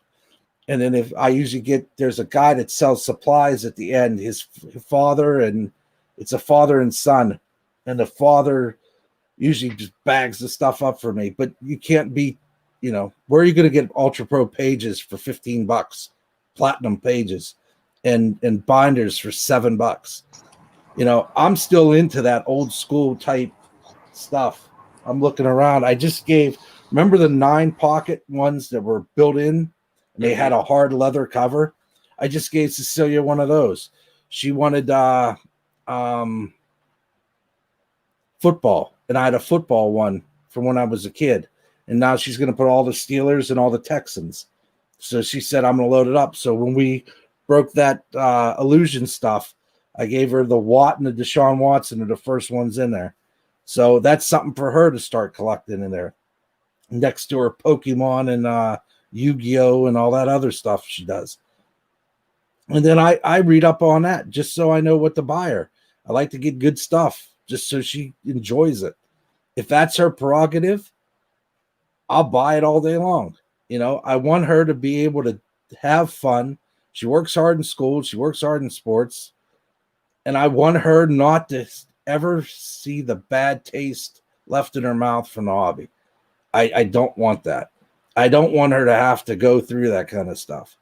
And then if I usually there's a guy that sells supplies at the end, his father, and it's a father and son. And the father usually just bags the stuff up for me. But you can't be, where are you going to get Ultra Pro pages for $15? Platinum pages and binders for $7. I'm still into that old school type stuff. I'm looking around. I just remember the 9 pocket ones that were built in and they had a hard leather cover. I just gave Cecilia one of those. She wanted football, and I had a football one from when I was a kid. And now she's going to put all the Steelers and all the Texans. So she said, I'm going to load it up. So when we broke that illusion stuff, I gave her the Watt and the Deshaun Watson are the first ones in there. So that's something for her to start collecting in there. Next to her Pokemon and Yu-Gi-Oh! And all that other stuff she does. And then I read up on that just so I know what to buy her. I like to get good stuff just so she enjoys it. If that's her prerogative, I'll buy it all day long. I want her to be able to have fun, She works hard in school. She works hard in sports. And I want her not to ever see the bad taste left in her mouth from the hobby. I don't want that. I don't want her to have to go through that kind of stuff.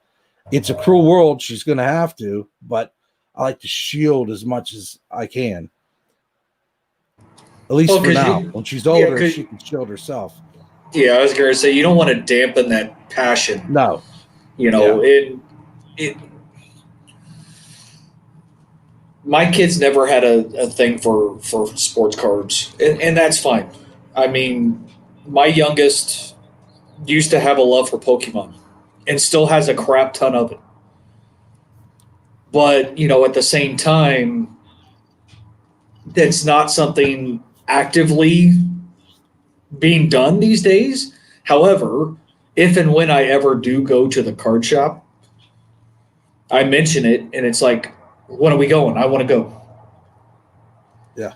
It's a cruel world. She's going to have to, but I like to shield as much as I can. At least for now. When she's older, she can shield herself. Yeah, I was going to say, you don't want to dampen that passion. No. My kids never had a thing for sports cards, and that's fine. I mean, my youngest used to have a love for Pokemon and still has a crap ton of it. But, at the same time, that's not something actively being done these days. However, if and when I ever do go to the card shop, I mention it, and it's like, when are we going? I want to go. Yeah.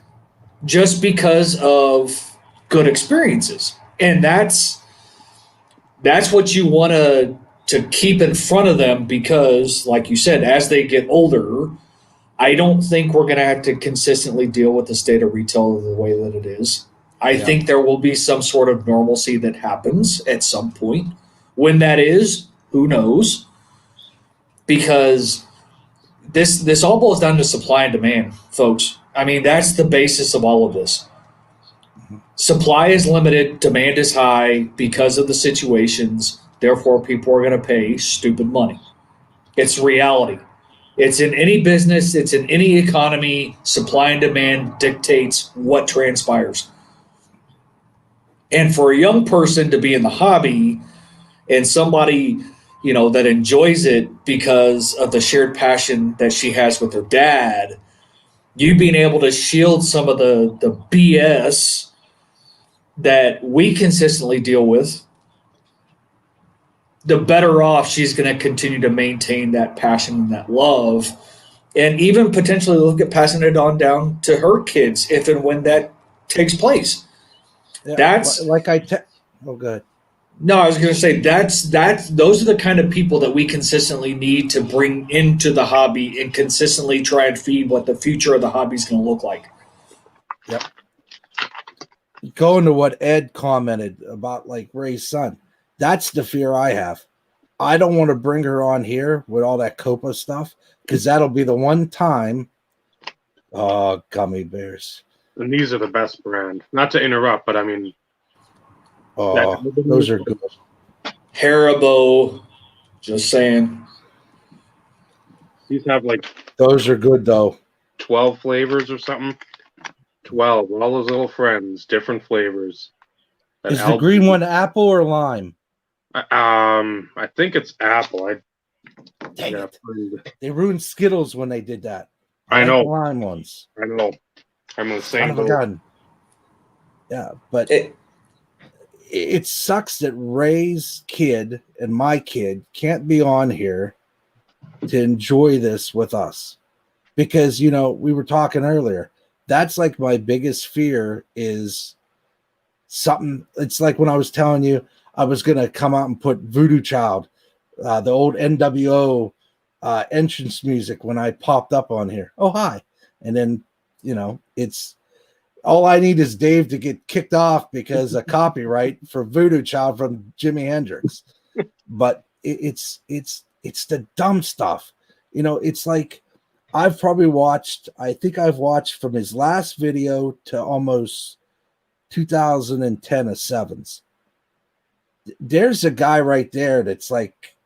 Just because of good experiences. And that's what you want to keep in front of them, because, like you said, as they get older, I don't think we're going to have to consistently deal with the state of retail the way that it is. I think there will be some sort of normalcy that happens at some point. When that is, who knows? Because this all boils down to supply and demand, folks. I mean, that's the basis of all of this. Supply is limited, demand is high because of the situations. Therefore, people are going to pay stupid money. It's reality. It's in any business. It's in any economy. Supply and demand dictates what transpires. And for a young person to be in the hobby and somebody, that enjoys it because of the shared passion that she has with her dad, you being able to shield some of the BS that we consistently deal with, the better off she's going to continue to maintain that passion and that love, and even potentially look at passing it on down to her kids if and when that takes place. Yeah, That's like oh, good. No, I was going to say those are the kind of people that we consistently need to bring into the hobby and consistently try and feed what the future of the hobby is going to look like. Yep. Going to what Ed commented about, like, Ray's son, that's the fear I have. I don't want to bring her on here with all that Copa stuff, because that'll be the one time. Oh, gummy bears. And these are the best brand. Not to interrupt, but I mean, those are good. Haribo, just saying. These have like Those are good though. 12 flavors or something. 12, all those little friends, different flavors. Is the green one apple or lime? I think it's apple. Dang it. They ruined Skittles when they did that. I know. Like lime ones. I know. I'm the same. Yeah, but it sucks that Ray's kid and my kid can't be on here to enjoy this with us, because we were talking earlier. That's like my biggest fear is something. It's like when I was telling you I was gonna come out and put Voodoo Child, the old NWO entrance music when I popped up on here. Oh, hi. And then it's all I need is Dave to get kicked off because of copyright for Voodoo Child from Jimi Hendrix. But it's the dumb stuff. It's like I think I've watched from his last video to almost 2010 of Sevens. There's a guy right there that's like,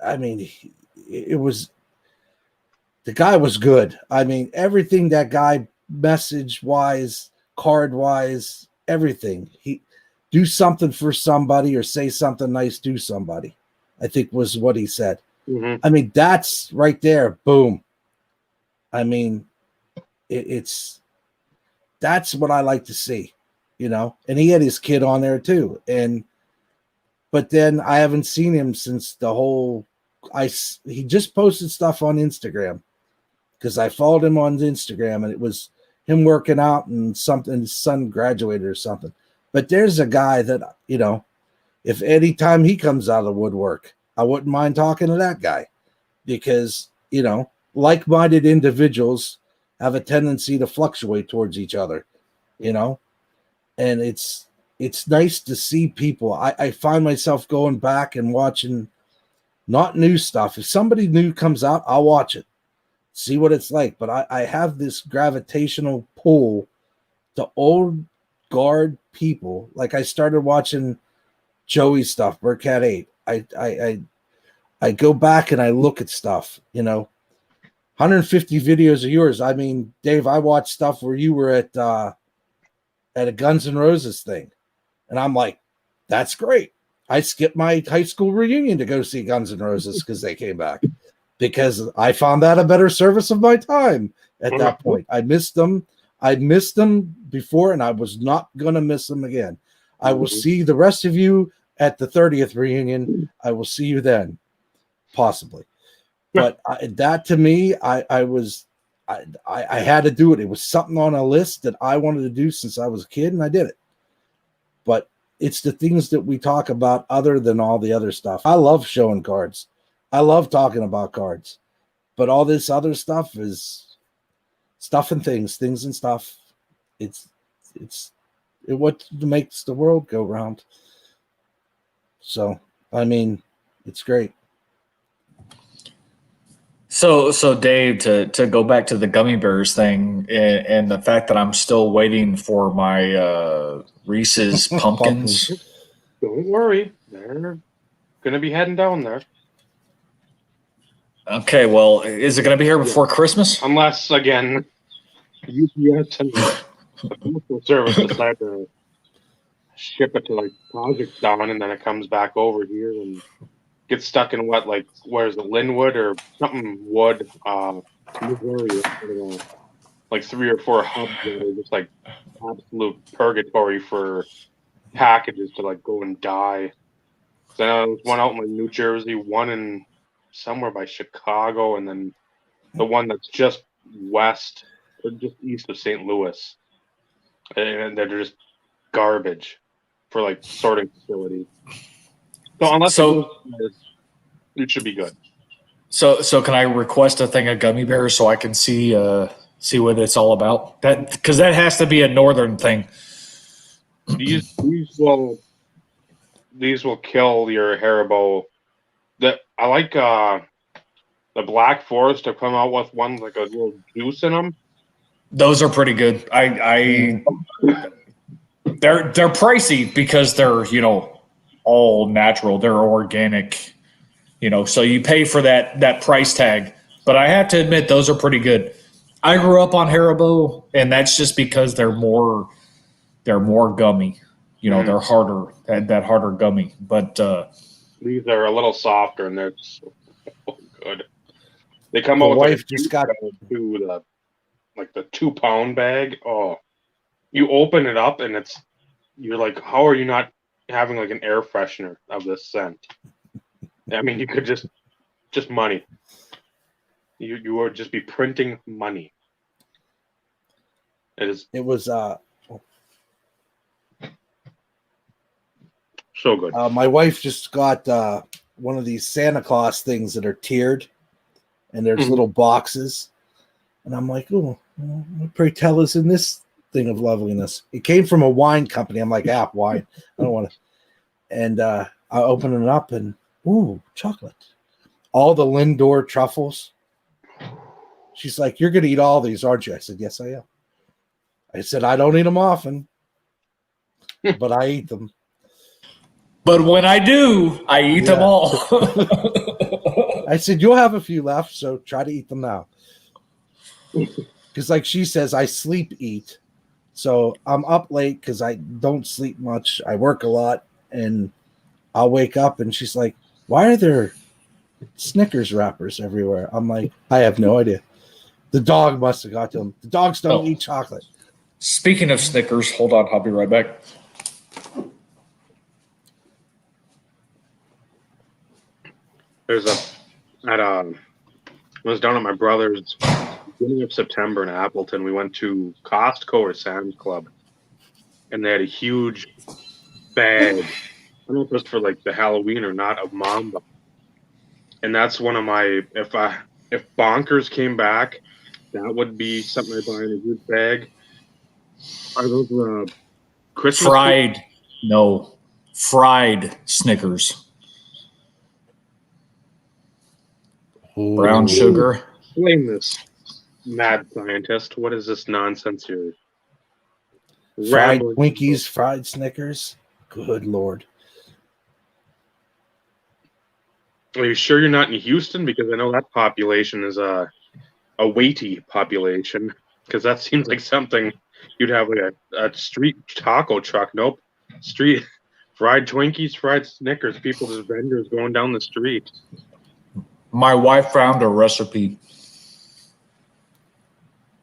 I mean, the guy was good. I mean, everything that guy, message wise, card wise, everything. He do something for somebody or say something nice to somebody, I think was what he said. Mm-hmm. I mean, that's right there. Boom. I mean, that's what I like to see, and he had his kid on there too. But then I haven't seen him since he just posted stuff on Instagram, because I followed him on Instagram and it was him working out and something, his son graduated or something. But there's a guy that, if anytime he comes out of the woodwork, I wouldn't mind talking to that guy because, you know, like-minded individuals have a tendency to fluctuate towards each other, you know, and it's nice to see people. I find myself going back and watching not new stuff. If somebody new comes out, I'll watch it, see what it's like. But I have this gravitational pull to old guard people. Like I started watching Joey stuff, Burkhead 8. I go back and I look at stuff, you know, 150 videos of yours. I mean, Dave, I watched stuff where you were at a Guns N' Roses thing. And I'm like, that's great. I skipped my high school reunion to go see Guns N' Roses because they came back, because I found that a better service of my time at that point. I missed them. I missed them before, and I was not going to miss them again. I will see the rest of you at the 30th reunion. I will see you then, possibly. But that to me, I had to do it. It was something on a list that I wanted to do since I was a kid, and I did it. But it's the things that we talk about other than all the other stuff. I love showing cards. I love talking about cards. But all this other stuff is stuff and things and stuff. It's what makes the world go round. So, I mean, it's great. So Dave, to go back to the gummy bears thing and the fact that I'm still waiting for my Reese's pumpkins. Don't worry, they're gonna be heading down there. Okay, well, is it going to be here before Christmas? Unless again, UPS and the postal service decide to ship it to like Kazakhstan, and then it comes back over here and gets stuck in what, like, where is it, Linwood or something wood, Missouri, like 3 or 4 hubs that are just like absolute purgatory for packages to like go and die. So there's one out in like New Jersey, one in somewhere by Chicago, and then the one that's just west or just east of St. Louis, and they're just garbage for like sorting facilities. So unless it should be good. So can I request a thing of gummy bears so I can see what it's all about? That because that has to be a northern thing. These will kill your Haribo. I like the Black Forest to come out with one like a little juice in them. Those are pretty good. They're pricey because they're, you know, all natural. They're organic, you know, so you pay for that price tag. But I have to admit, those are pretty good. I grew up on Haribo, and that's just because they're more gummy. You know, they're harder, that harder gummy. But these are a little softer, and they're so good. They come My out with wife like a just got the 2-pound bag. Oh, you open it up, and you're like, how are you not having like an air freshener of this scent? I mean, you could just money. You would just be printing money. It was so good. My wife just got one of these Santa Claus things that are tiered, and there's little boxes. And I'm like, oh, what pray tell is in this thing of loveliness? It came from a wine company. I'm like, wine. I don't want to. And I open it up, and ooh, chocolate. All the Lindor truffles. She's like, you're going to eat all these, aren't you? I said, yes, I am. I said, I don't eat them often, but I eat them. But when I do, I eat them all. I said, you'll have a few left, so try to eat them now. Because like she says, I sleep eat. So I'm up late because I don't sleep much. I work a lot, and I'll wake up, and she's like, why are there Snickers wrappers everywhere? I'm like, I have no idea. The dog must have got to them. The dogs don't eat chocolate. Speaking of Snickers, hold on, I'll be right back. I was down at my brother's beginning of September in Appleton. We went to Costco or Sam's Club, and they had a huge bag. I don't know if it was for like the Halloween or not, of Mamba. and that's one of my if Bonkers came back, that would be something I buy in a huge bag. Are those Christmas Fried Snickers. Brown Ooh. sugar. Explain this, mad scientist. What is this nonsense here? Fried Rambling. Twinkies, fried Snickers. Good Lord. Are you sure you're not in Houston? Because I know that population is a weighty population. Because that seems like something you'd have like a street taco truck. Nope. Street fried Twinkies, fried Snickers. People just vendors going down the street. My wife found a recipe.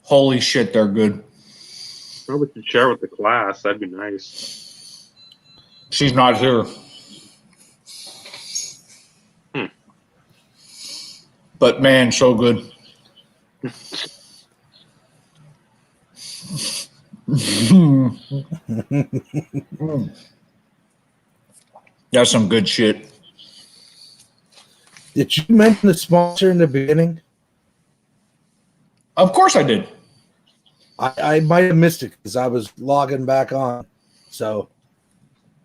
Holy shit, they're good. Probably should share with the class. That'd be nice. She's not here. But man, so good. That's some good shit. Did you mention the sponsor in the beginning? Of course I did. I might have missed it because I was logging back on. So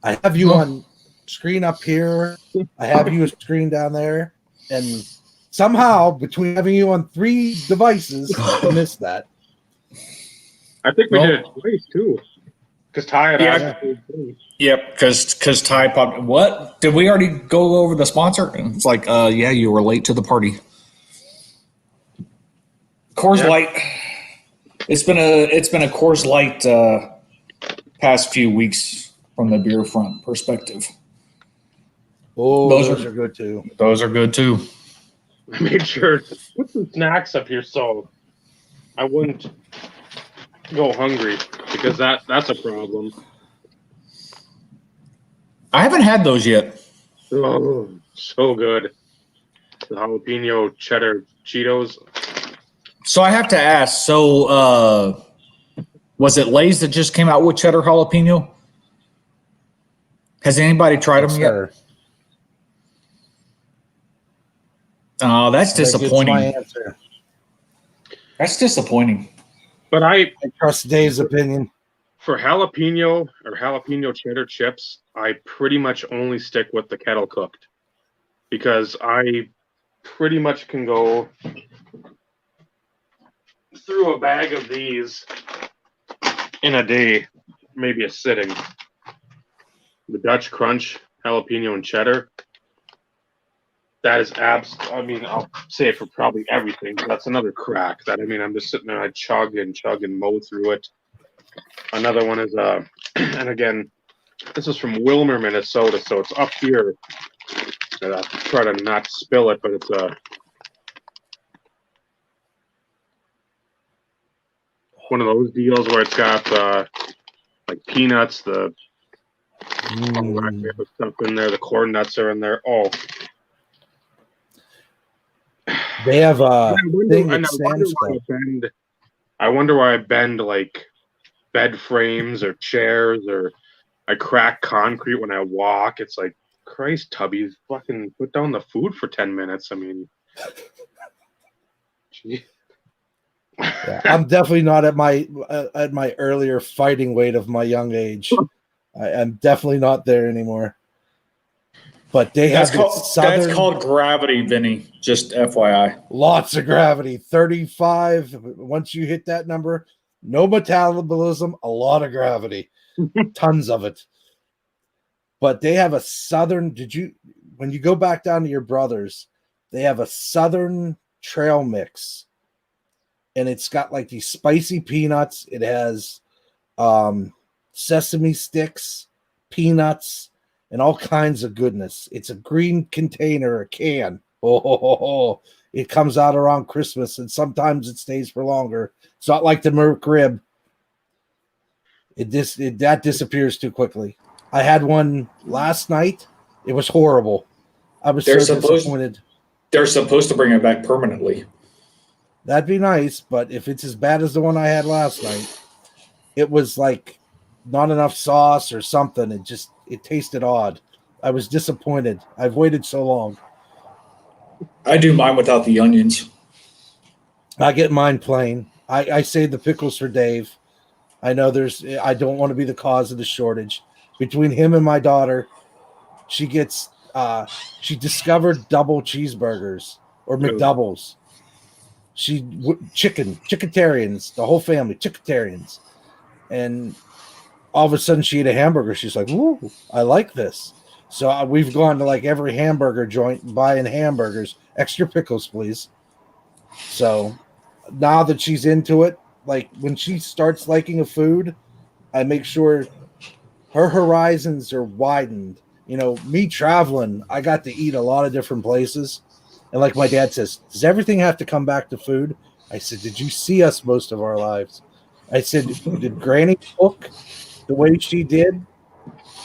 I have you on screen up here. I have you a screen down there. And somehow, between having you on 3 devices, I missed that. I think we did it twice too. Because Ty had asked. Yep, because Ty popped. What? Did we already go over the sponsor? And it's like, yeah, you were late to the party. Coors Light. It's been a Coors Light past few weeks from the beer front perspective. Oh, Those those are- are good too. Those are good too. I made sure to put some snacks up here so I wouldn't go hungry because that's a problem. I haven't had those yet. Oh, so good. The jalapeno cheddar Cheetos. So I have to ask. So was it Lay's that just came out with cheddar jalapeno? Has anybody tried them yet? Sir. Oh, that's That gets my disappointing. answer. That's disappointing. But I trust Dave's opinion. for jalapeno or jalapeno cheddar chips, I pretty much only stick with the kettle cooked because I pretty much can go through a bag of these in a day, maybe a sitting. The Dutch Crunch jalapeno and cheddar. That is I mean, I'll say it for probably everything. But that's another crack. That I mean, I'm just sitting there, I chug and mow through it. Another one is and again, this is from Wilmer, Minnesota, so it's up here. And I try to not spill it, but it's one of those deals where it's got like peanuts, the stuff in there, the corn nuts are in there. Oh, They have a thing and that stands for. I wonder why I bend like bed frames or chairs, or I crack concrete when I walk. It's like, Christ, Tubby, fucking put down the food for 10 minutes. I mean, gee. Yeah, I'm definitely not at my earlier fighting weight of my young age. I'm definitely not there anymore. But they have That's called gravity, Vinny. Just FYI. Lots of gravity. 35. Once you hit that number, no metabolism, a lot of gravity. Tons of it. But they have a southern. When you go back down to your brothers, they have a southern trail mix. And it's got like these spicy peanuts. It has sesame sticks, peanuts, and all kinds of goodness. It's a green container, a can. Oh, it comes out around Christmas, and sometimes it stays for longer. It's not like the McRib. That disappears too quickly. I had one last night. It was horrible. I was so disappointed. They're supposed to bring it back permanently. That'd be nice, but if it's as bad as the one I had last night, it was like not enough sauce or something. It tasted odd. I was disappointed. I've waited so long. I do mine without the onions. I get mine plain. I save the pickles for Dave. I know I don't want to be the cause of the shortage. Between him and my daughter, she discovered double cheeseburgers or McDoubles. Chickentarians, the whole family, chickentarians. And all of a sudden she ate a hamburger. She's like, "Woo, I like this." So we've gone to like every hamburger joint buying hamburgers. Extra pickles, please. So now that she's into it, like when she starts liking a food, I make sure her horizons are widened. You know, me traveling, I got to eat a lot of different places. And like my dad says, does everything have to come back to food? I said, did you see us most of our lives? I said, did Granny cook the way she did?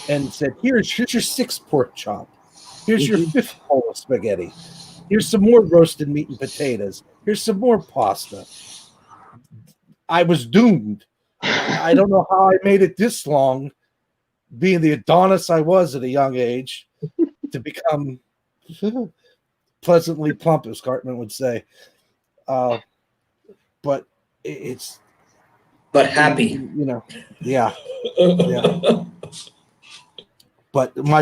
And said, here's your 6th pork chop. Here's your 5th bowl of spaghetti. Here's some more roasted meat and potatoes. Here's some more pasta. I was doomed. I don't know how I made it this long, being the Adonis I was at a young age, to become pleasantly plump, as Cartman would say. But it's... But happy. You know, yeah. Yeah. But my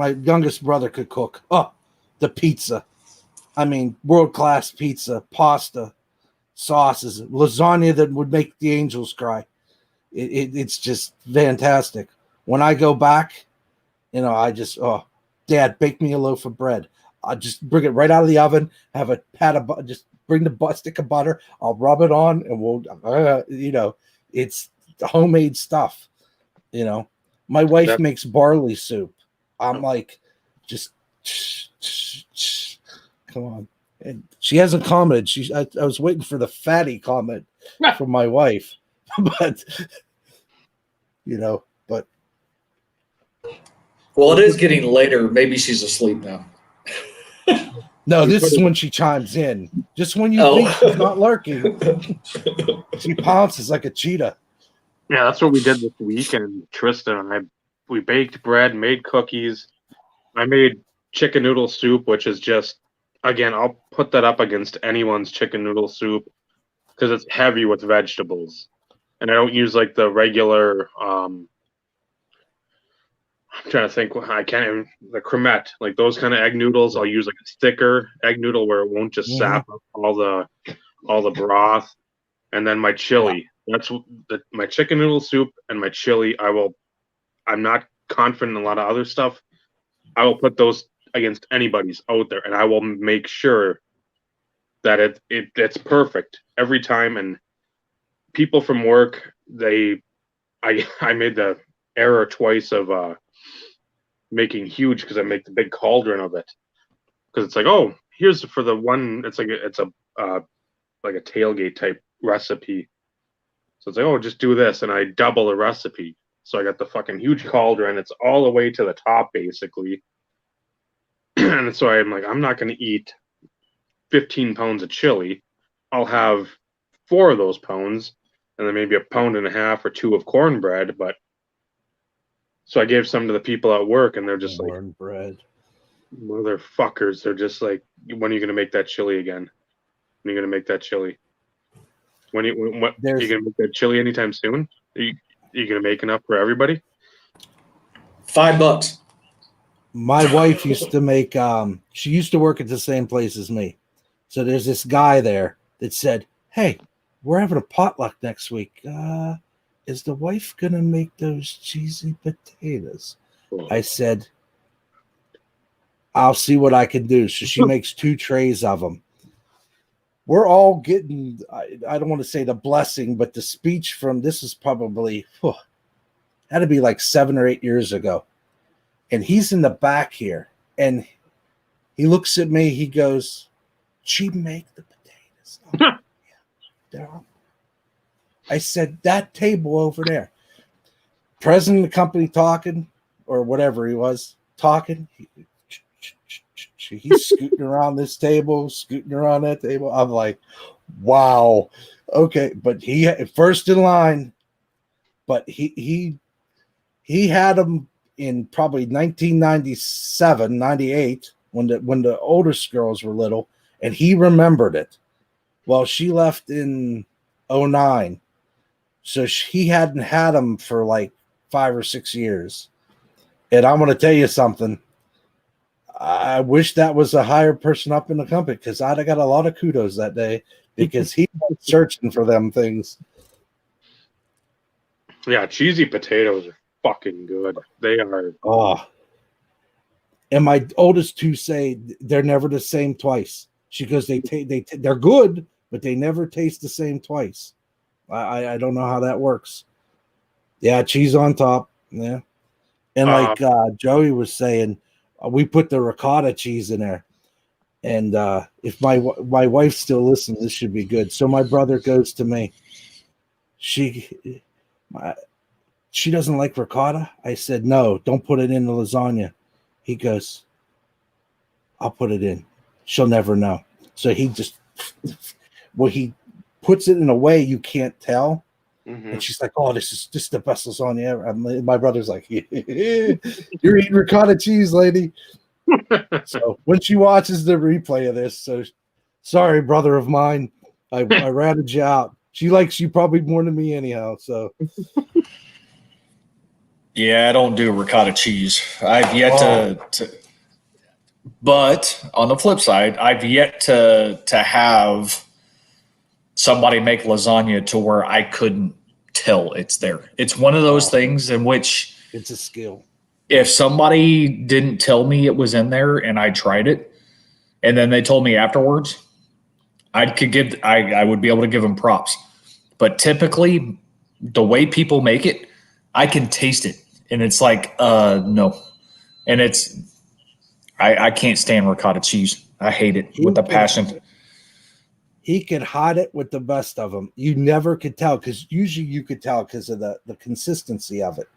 youngest brother could cook. Oh, the pizza. I mean, world-class pizza, pasta, sauces, lasagna that would make the angels cry. It's just fantastic. When I go back, you know, Dad, bake me a loaf of bread. I'll just bring it right out of the oven, have a pat of just bring the stick of butter. I'll rub it on, and we'll, you know, it's homemade stuff. You know, my wife makes barley soup. I'm like, just come on. And she hasn't commented. I was waiting for the fatty comment from my wife, but you know, but well, it is getting later. Maybe she's asleep now. No, this is when she chimes in. Just when you think she's not lurking, she pounces like a cheetah. Yeah, that's what we did this week. And Tristan and we baked bread, made cookies. I made chicken noodle soup, which is just, again, I'll put that up against anyone's chicken noodle soup because it's heavy with vegetables. And I don't use like the regular, I'm trying to think. I can't even the cremette, like those kind of egg noodles. I'll use like a thicker egg noodle where it won't just sap up all the broth. And then my chili. That's my chicken noodle soup and my chili. I'm not confident in a lot of other stuff. I will put those against anybody's out there, and I will make sure that it's perfect every time. And people from work, I made the error twice of making huge because I make the big cauldron of it because it's like, oh, here's for the one. It's like it's a tailgate type recipe. So it's like, oh, just do this, and I double the recipe. So I got the fucking huge cauldron. It's all the way to the top, basically. And so I'm like, I'm not going to eat 15 pounds of chili. I'll have 4 of those pounds, and then maybe a pound and a half or 2 of cornbread. But so I gave some to the people at work, and they're just cornbread. Like, motherfuckers. They're just like, when are you going to make that chili again? When are you going to make that chili? Are you going to make that chili anytime soon? Are you going to make enough for everybody? $5. My wife used to make, she used to work at the same place as me. So there's this guy there that said, hey, we're having a potluck next week. Is the wife going to make those cheesy potatoes? I said, I'll see what I can do. So she makes 2 trays of them. We're all getting, I don't want to say the blessing, but the speech from, this is probably, had to be like 7 or 8 years ago. And he's in the back here. And he looks at me, he goes, she make the potatoes. Oh, yeah, they're all. I said, that table over there. President of the company talking, or whatever he was, talking. He's scooting around this table, scooting around that table. I'm like, wow. Okay. But he first in line, but he had them in probably 1997, 98. when the oldest girls were little, and he remembered it. Well, she left in 09, so he hadn't had them for like 5 or 6 years. And I'm going to tell you something. I wish that was a higher person up in the company, because I'd have got a lot of kudos that day, because he was searching for them things. Yeah, cheesy potatoes are fucking good. They are. Oh. And my oldest two say they're never the same twice. She goes, they're good, but they never taste the same twice. I don't know how that works. Yeah, cheese on top. Yeah. And like Joey was saying, we put the ricotta cheese in there. And if my wife still listens, this should be good. So my brother goes to me. She doesn't like ricotta. I said, no, don't put it in the lasagna. He goes, I'll put it in. She'll never know. So he just, he puts it in a way you can't tell. Mm-hmm. And she's like, oh, this is the best lasagna ever. And my brother's like, you're eating ricotta cheese, lady. So when she watches the replay of this, so sorry, brother of mine, I ratted you out. She likes you probably more than me anyhow. So yeah, I don't do ricotta cheese. I've yet to. But on the flip side, I've yet to have somebody make lasagna to where I couldn't tell it's there. It's one of those things in which it's a skill. If somebody didn't tell me it was in there and I tried it, and then they told me afterwards, I would be able to give them props. But typically, the way people make it, I can taste it, and it's like, no, and I can't stand ricotta cheese. I hate it with a passion. He could hide it with the best of them. You never could tell, because usually you could tell because of the consistency of it.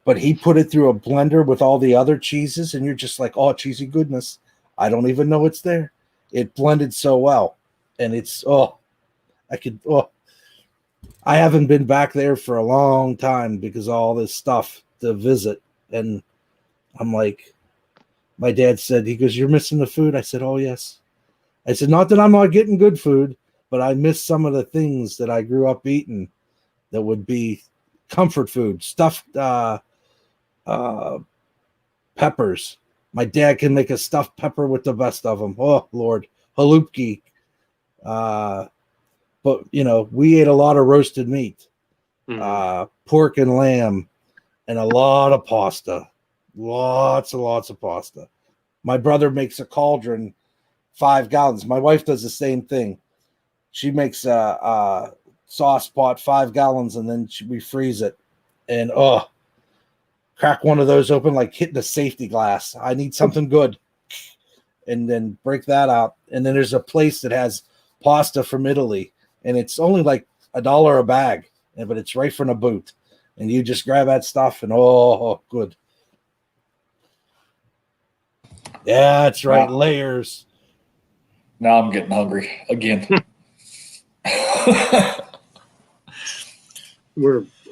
But he put it through a blender with all the other cheeses, and you're just like, oh, cheesy goodness. I don't even know it's there. It blended so well. And it's, I haven't been back there for a long time because of all this stuff to visit. And I'm like, my dad said, he goes, you're missing the food? I said, oh, yes. I said, not that I'm not getting good food, but I miss some of the things that I grew up eating that would be comfort food, stuffed peppers. My dad can make a stuffed pepper with the best of them. Oh, Lord. Halupki. But, we ate a lot of roasted meat, pork and lamb, and a lot of pasta. Lots and lots of pasta. My brother makes a cauldron, 5 gallons. My wife does the same thing. She makes a sauce pot, 5 gallons, and then we freeze it. And, crack one of those open like hitting a safety glass. I need something good. And then break that out. And then there's a place that has pasta from Italy, and it's only like $1 a bag, but it's right from the boot. And you just grab that stuff, and good. Yeah, that's right. Wow. Layers. Now I'm getting hungry again.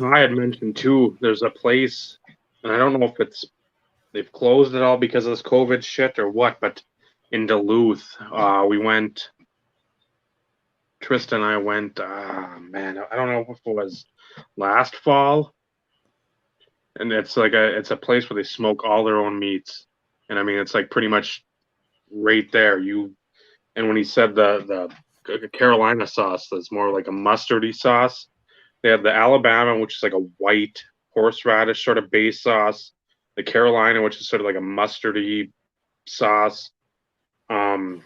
I had mentioned too, there's a place, and I don't know if they've closed it all because of this COVID shit or what, but in Duluth, we went, Tristan and I went, man, I don't know if it was last fall, and it's a place where they smoke all their own meats, and I mean, it's like pretty much right there. And when he said the Carolina sauce, that's more like a mustardy sauce. They have the Alabama, which is like a white horseradish sort of base sauce. The Carolina, which is sort of like a mustardy sauce. And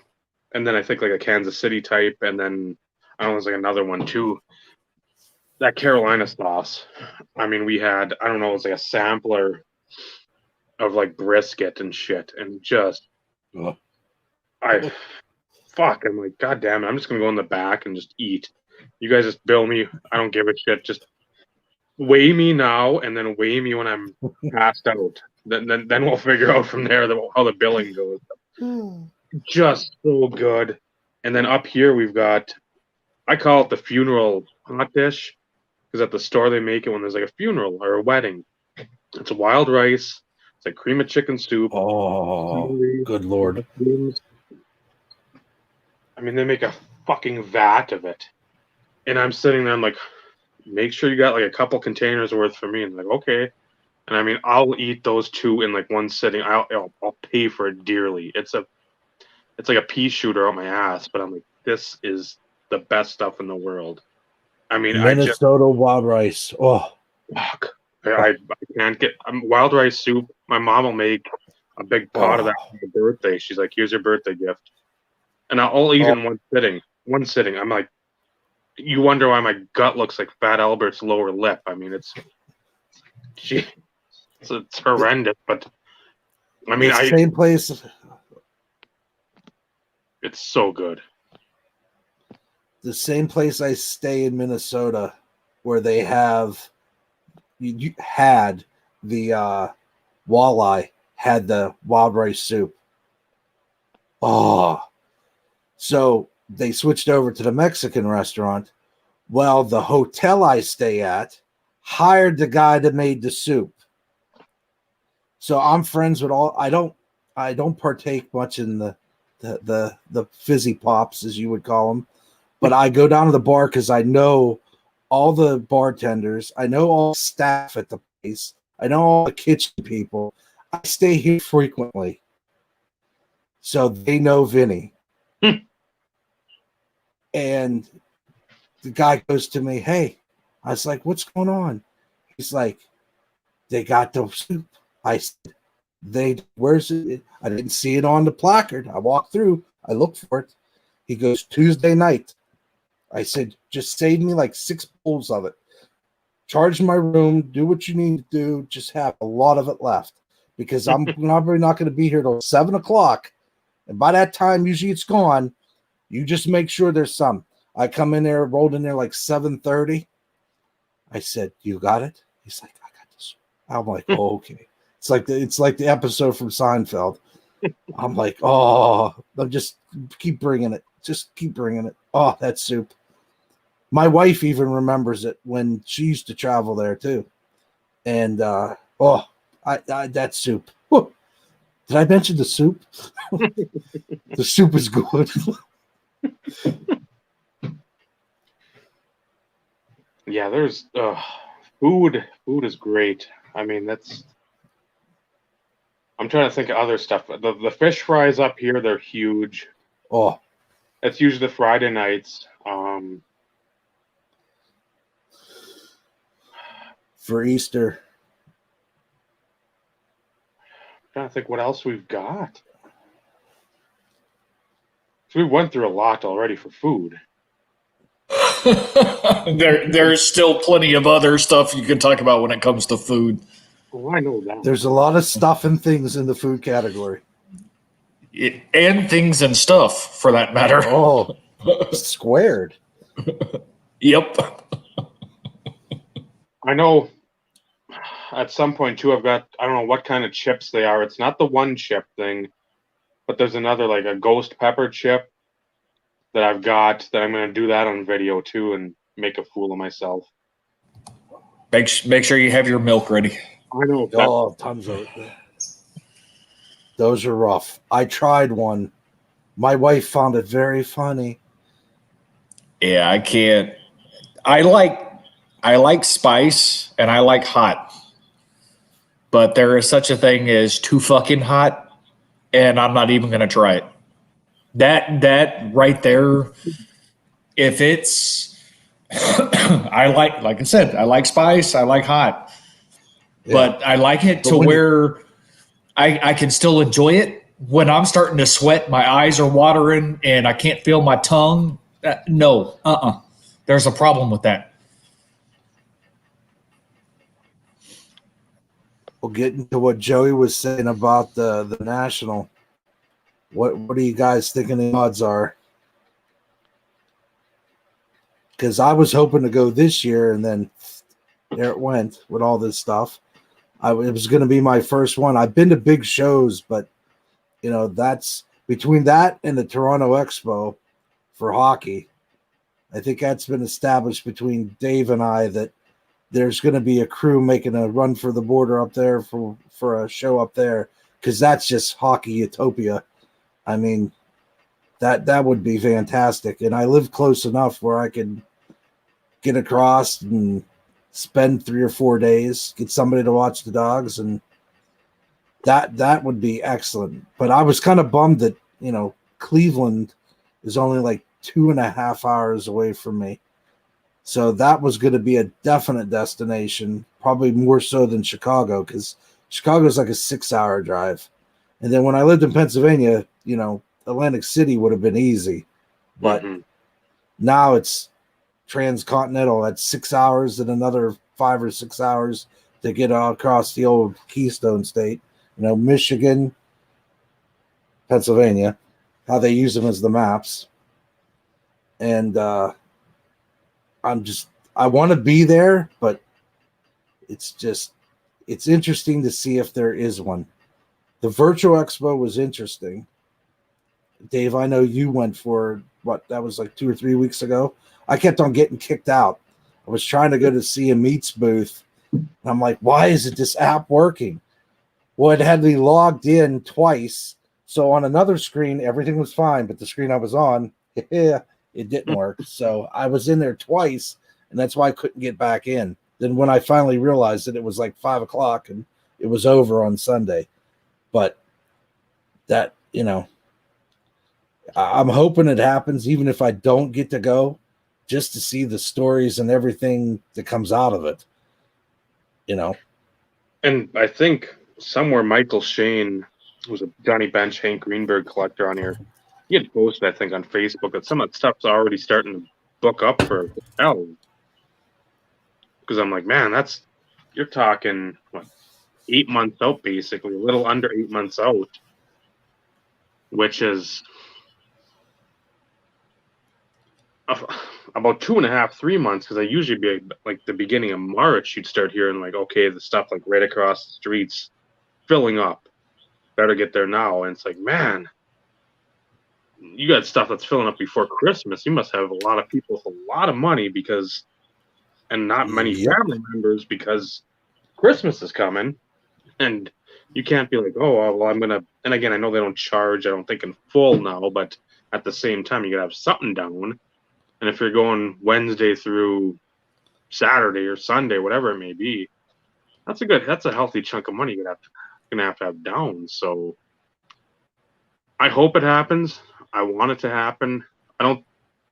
then I think like a Kansas City type. And then I don't know, there's like another one too. That Carolina sauce. I mean, we had, I don't know, it was like a sampler of like brisket and shit. And just, I'm like, God damn it. I'm just going to go in the back and just eat. You guys just bill me. I don't give a shit. Just weigh me now and then weigh me when I'm passed out. Then we'll figure out from there how the billing goes. Just so good. And then up here we've got, I call it the funeral hot dish, because at the store they make it when there's like a funeral or a wedding. It's wild rice, It's like cream of chicken soup. Oh, celery, good Lord. mushrooms. I mean, they make a fucking vat of it. And I'm sitting there, I'm like, make sure you got like a couple containers worth for me. And like, okay. And I mean, I'll eat those two in like one sitting. I'll pay for it dearly. It's like a pea shooter out my ass, but I'm like, this is the best stuff in the world. I mean, Minnesota wild rice. Oh, fuck. I can't get wild rice soup. My mom will make a big pot of that for my birthday. She's like, here's your birthday gift. And I'll eat in one sitting. One sitting. I'm like, you wonder why my gut looks like Fat Albert's lower lip. I mean, it's horrendous, but I mean, same place. It's so good. The same place I stay in Minnesota, where they have you had the walleye, had the wild rice soup. Oh, so they switched over to the Mexican restaurant. Well, the hotel I stay at hired the guy that made the soup. So I'm friends with all. I don't partake much in the fizzy pops, as you would call them, but I go down to the bar because I know all the bartenders, I know all the staff at the place, I know all the kitchen people. I stay here frequently, so they know Vinny. And the guy goes to me, "Hey," I was like, "What's going on?" He's like, "They got the soup." I said, where's it? I didn't see it on the placard. I walked through, I looked for it. He goes, Tuesday night. I said, just save me like 6 bowls of it. Charge my room, do what you need to do, just have a lot of it left. Because I'm probably not going to be here till 7 o'clock. And by that time, usually it's gone. You just make sure there's some. I come in there, rolled in there like 7:30. I said, you got it? He's like, I got this. I'm like, oh, okay. It's like the episode from Seinfeld. I'm like, oh, just keep bringing it. Just keep bringing it. Oh, that soup. My wife even remembers it when she used to travel there too. And that soup. Whew. Did I mention the soup? The soup is good. Yeah, there's food. Food is great. I mean, I'm trying to think of other stuff. The fish fries up here, they're huge. Oh, That's usually the Friday nights. For Easter. I'm trying to think what else we've got. So we went through a lot already for food. There's still plenty of other stuff you can talk about when it comes to food. Oh, I know that. There's a lot of stuff and things in the food category. And things and stuff, for that matter. Oh, squared. Yep. I know at some point too, I don't know what kind of chips they are. It's not the one chip thing, but there's another, like a ghost pepper chip that I've got that I'm going to do that on video too and make a fool of myself. Make sure you have your milk ready. I know. Oh, tons of it. Those are rough. I tried one. My wife found it very funny. Yeah, I can't. I like spice and I like hot. But there is such a thing as too fucking hot, and I'm not even going to try it. That right there, if it's like I said, I like spice, I like hot. Yeah. But I like it to where I can still enjoy it. When I'm starting to sweat, my eyes are watering, and I can't feel my tongue. No. There's a problem with that. We'll get into what Joey was saying about the National. What do you guys thinking the odds are? Because I was hoping to go this year, and then there it went with all this stuff. It was going to be my first one. I've been to big shows, but that's between that and the Toronto Expo for hockey. I think that's been established between Dave and I that there's going to be a crew making a run for the border up there for a show up there, because that's just hockey utopia. I mean, that would be fantastic. And I live close enough where I could get across and spend 3 or 4 days, get somebody to watch the dogs, and that would be excellent. But I was kind of bummed that, you know, Cleveland is only like 2.5 hours away from me. So that was going to be a definite destination, probably more so than Chicago, because Chicago is like a 6-hour drive. And then when I lived in Pennsylvania, you know, Atlantic City would have been easy. But now it's transcontinental. That's 6 hours and another 5 or 6 hours to get across the old Keystone State. You know, Michigan, Pennsylvania, how they use them as the maps. And I want to be there, but it's interesting to see if there is one. The Virtual Expo was interesting. Dave, I know you went for that was like 2 or 3 weeks ago. I kept on getting kicked out. I was trying to go to see a Meats booth. And I'm like, why isn't this app working? Well, it had me logged in twice. So on another screen, everything was fine, but the screen I was on, it didn't work. So I was in there twice, and that's why I couldn't get back in. Then when I finally realized that it was like 5 o'clock and it was over on Sunday. But that, you know, I'm hoping it happens, even if I don't get to go, just to see the stories and everything that comes out of it, you know. And I think somewhere Michael Shane, who's a Johnny Bench, Hank Greenberg collector on here, he had posted, I think, on Facebook that some of that stuff's already starting to book up for hell. Because I'm like, man, you're talking, 8 months out, basically, a little under 8 months out, which is about 2.5, 3 months, because I usually be like the beginning of March, you'd start hearing like, okay, the stuff like right across the streets filling up. Better get there now. And it's like, man, you got stuff that's filling up before Christmas. You must have a lot of people with a lot of money and not many family members, because Christmas is coming. And you can't be like, oh, well, I'm going to, and again, I know they don't charge, I don't think in full now, but at the same time, you got to have something down. And if you're going Wednesday through Saturday or Sunday, whatever it may be, that's a healthy chunk of money you're gonna have to have down. So I hope it happens. I want it to happen. I don't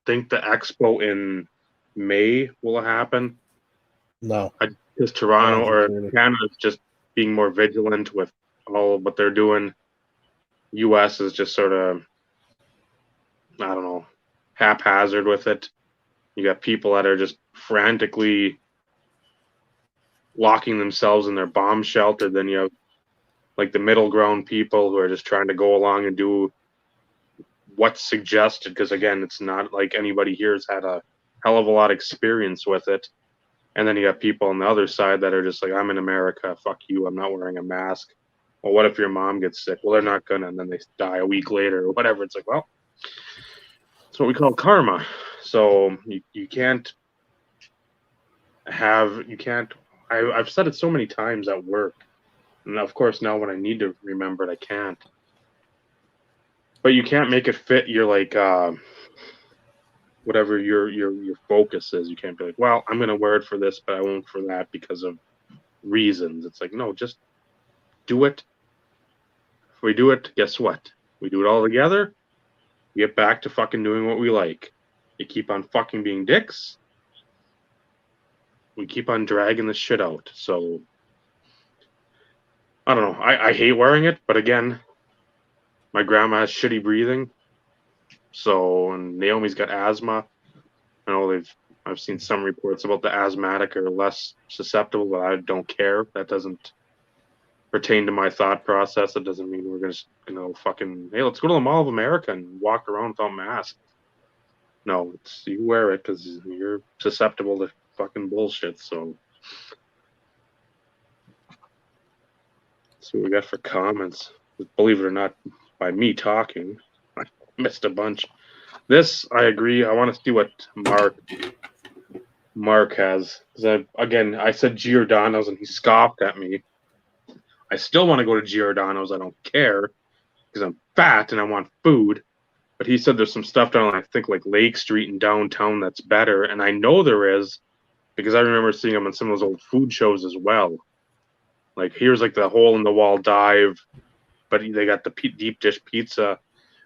think the expo in May will happen. No. Because Toronto or Canada is just being more vigilant with all of what they're doing. US is just sort of, I don't know, haphazard with it. You got people that are just frantically locking themselves in their bomb shelter. Then you have like the middle ground people who are just trying to go along and do what's suggested. Because again, it's not like anybody here has had a hell of a lot of experience with it. And then you got people on the other side that are just like, I'm in America, fuck you, I'm not wearing a mask. Well, what if your mom gets sick? Well, they're not gonna, and then they die a week later or whatever. It's like, well, it's what we call karma. So you can't I've said it so many times at work, and of course now when I need to remember it, I can't. But you can't make it fit your like whatever your focus is. You can't be like, well, I'm gonna wear it for this, but I won't for that because of reasons. It's like, no, just do it. If we do it, guess what? We do it all together. We get back to fucking doing what we like. You keep on fucking being dicks. We keep on dragging the shit out. So I don't know. I hate wearing it, but again, my grandma has shitty breathing. So, and Naomi's got asthma. I know I've seen some reports about the asthmatic are less susceptible, but I don't care. That doesn't pertain to my thought process. It doesn't mean we're gonna fucking, hey, let's go to the Mall of America and walk around without masks. No, it's you wear it because you're susceptible to fucking bullshit. So let's see what we got for comments. Believe it or not, by me talking, I missed a bunch. This, I agree. I want to see what Mark has. Because I said Giordano's and he scoffed at me. I still want to go to Giordano's. I don't care because I'm fat and I want food. But he said there's some stuff down, I think, like Lake Street in downtown that's better. And I know there is because I remember seeing them on some of those old food shows as well. Like, here's like the hole in the wall dive, but they got the deep dish pizza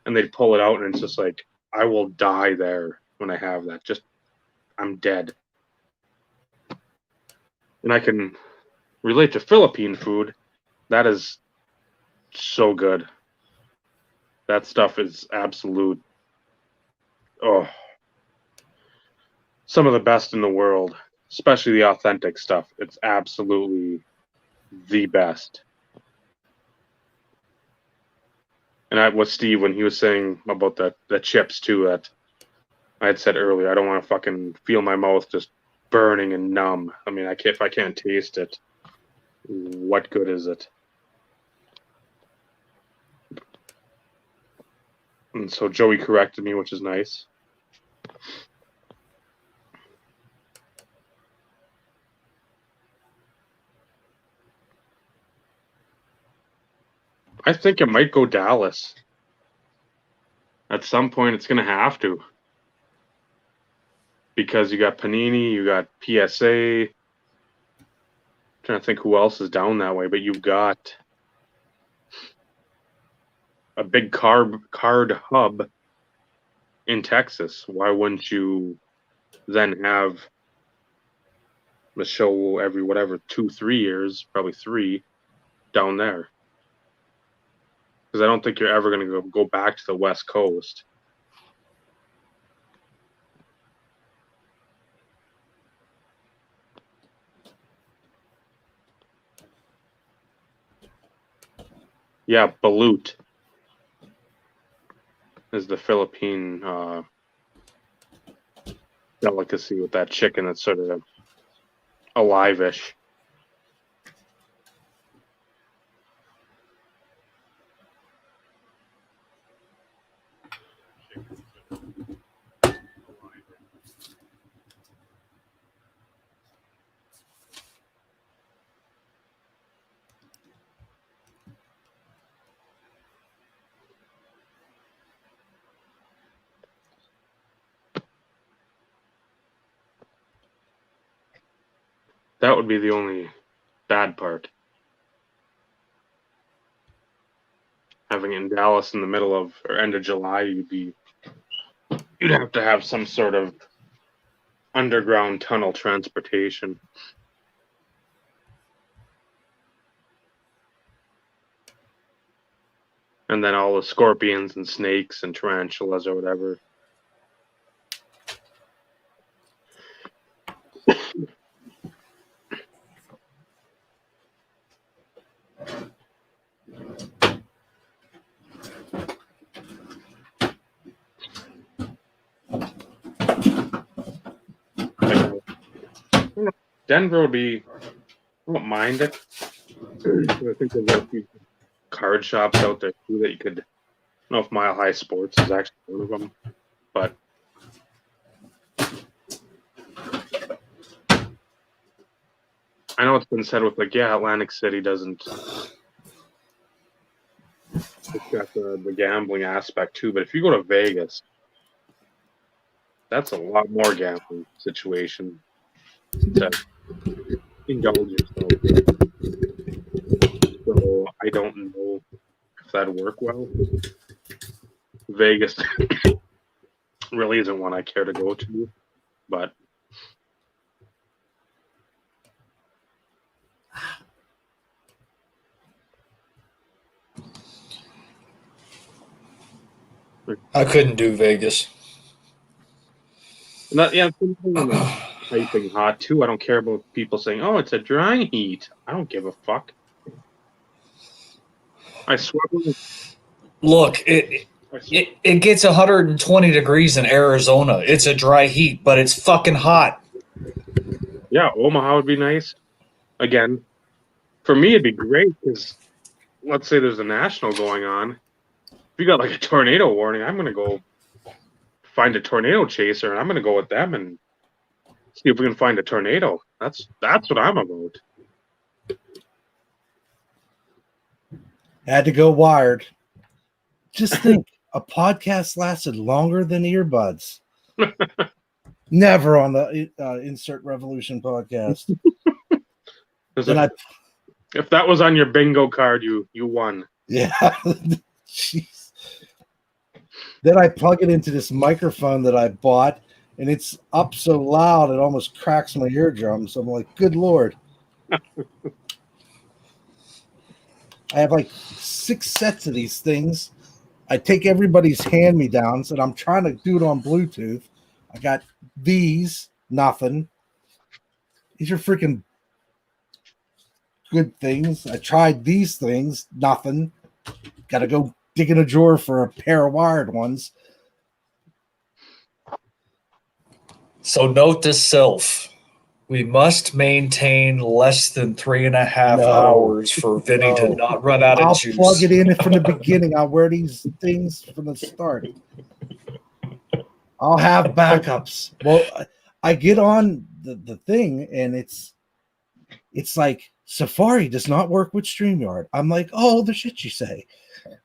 and they pull it out and it's just like, I will die there when I have that. Just, I'm dead. And I can relate to Philippine food. That is so good. That stuff is absolute. Oh, some of the best in the world, especially the authentic stuff. It's absolutely the best. And I was Steve when he was saying about the chips too, that I had said earlier. I don't want to fucking feel my mouth just burning and numb. I mean, if I can't taste it, what good is it? And so Joey corrected me, which is nice. I think it might go Dallas. At some point, it's going to have to. Because you got Panini, you got PSA. I'm trying to think who else is down that way, but you've got a big card hub in Texas. Why wouldn't you then have the show every 2-3 years, probably 3, down there? Because I don't think you're ever going to go back to the West Coast. Yeah, balut is the Philippine delicacy with that chicken that's sort of alive-ish. That would be the only bad part. Having it in Dallas in the middle of or end of July, you'd have to have some sort of underground tunnel transportation. And then all the scorpions and snakes and tarantulas or whatever. Denver would be, I don't mind it. I think there's a few card shops out there too that you could, I don't know if Mile High Sports is actually one of them, but I know it's been said with like, yeah, Atlantic City doesn't, it's got the gambling aspect too, but if you go to Vegas, that's a lot more gambling situation to indulge yourself. So I don't know if that'd work well. Vegas really isn't one I care to go to, but I couldn't do Vegas. Piping hot too. I don't care about people saying, "Oh, it's a dry heat." I don't give a fuck. I swear. Look, it gets 120 degrees in Arizona. It's a dry heat, but it's fucking hot. Yeah, Omaha would be nice. Again, for me, it'd be great because let's say there's a national going on. If you got like a tornado warning, I'm gonna go find a tornado chaser and I'm gonna go with them and See if we can find a tornado. That's what I'm about. Had to go wired. Just think, a podcast lasted longer than earbuds. Never on the Insert Revolution podcast. 'Cause Then I, if that was on your bingo card, you won. yeah, jeez. Then I plug it into this microphone that I bought, and it's up so loud it almost cracks my eardrums. I'm like, good Lord. I have like 6 sets of these things. I take everybody's hand-me-downs, and I'm trying to do it on Bluetooth. I got these, nothing. These are freaking good things. I tried these things, nothing. Got to go dig in a drawer for a pair of wired ones. So note to self. We must maintain less than 3.5 No. hours for Vinny to No. not run out of I'll juice. plug it in from the beginning. I'll wear these things from the start. I'll have backups. Well, I get on the thing, and it's like Safari does not work with StreamYard. I'm like, oh, the shit you say.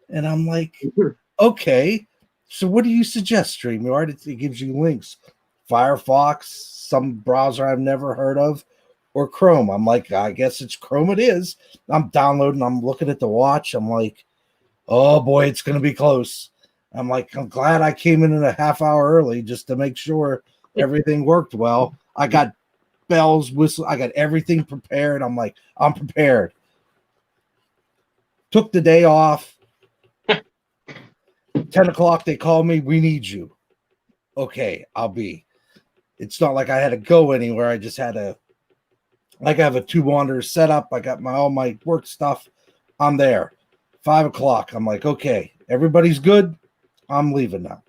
And I'm like, okay, so what do you suggest, StreamYard? It gives you links. Firefox, some browser I've never heard of, or Chrome. I'm like, I guess it's Chrome it is. I'm downloading, I'm looking at the watch. I'm like, oh boy, it's going to be close. I'm like, I'm glad I came in a half hour early just to make sure everything worked well. I got bells, whistles, I got everything prepared. I'm like, I'm prepared. Took the day off. 10 o'clock, they call me, we need you. Okay, I'll be. It's not like I had to go anywhere. I just had to, like, I have a 2 wanderers set up. I got all my work stuff. I'm there. 5 o'clock. I'm like, okay, everybody's good. I'm leaving now.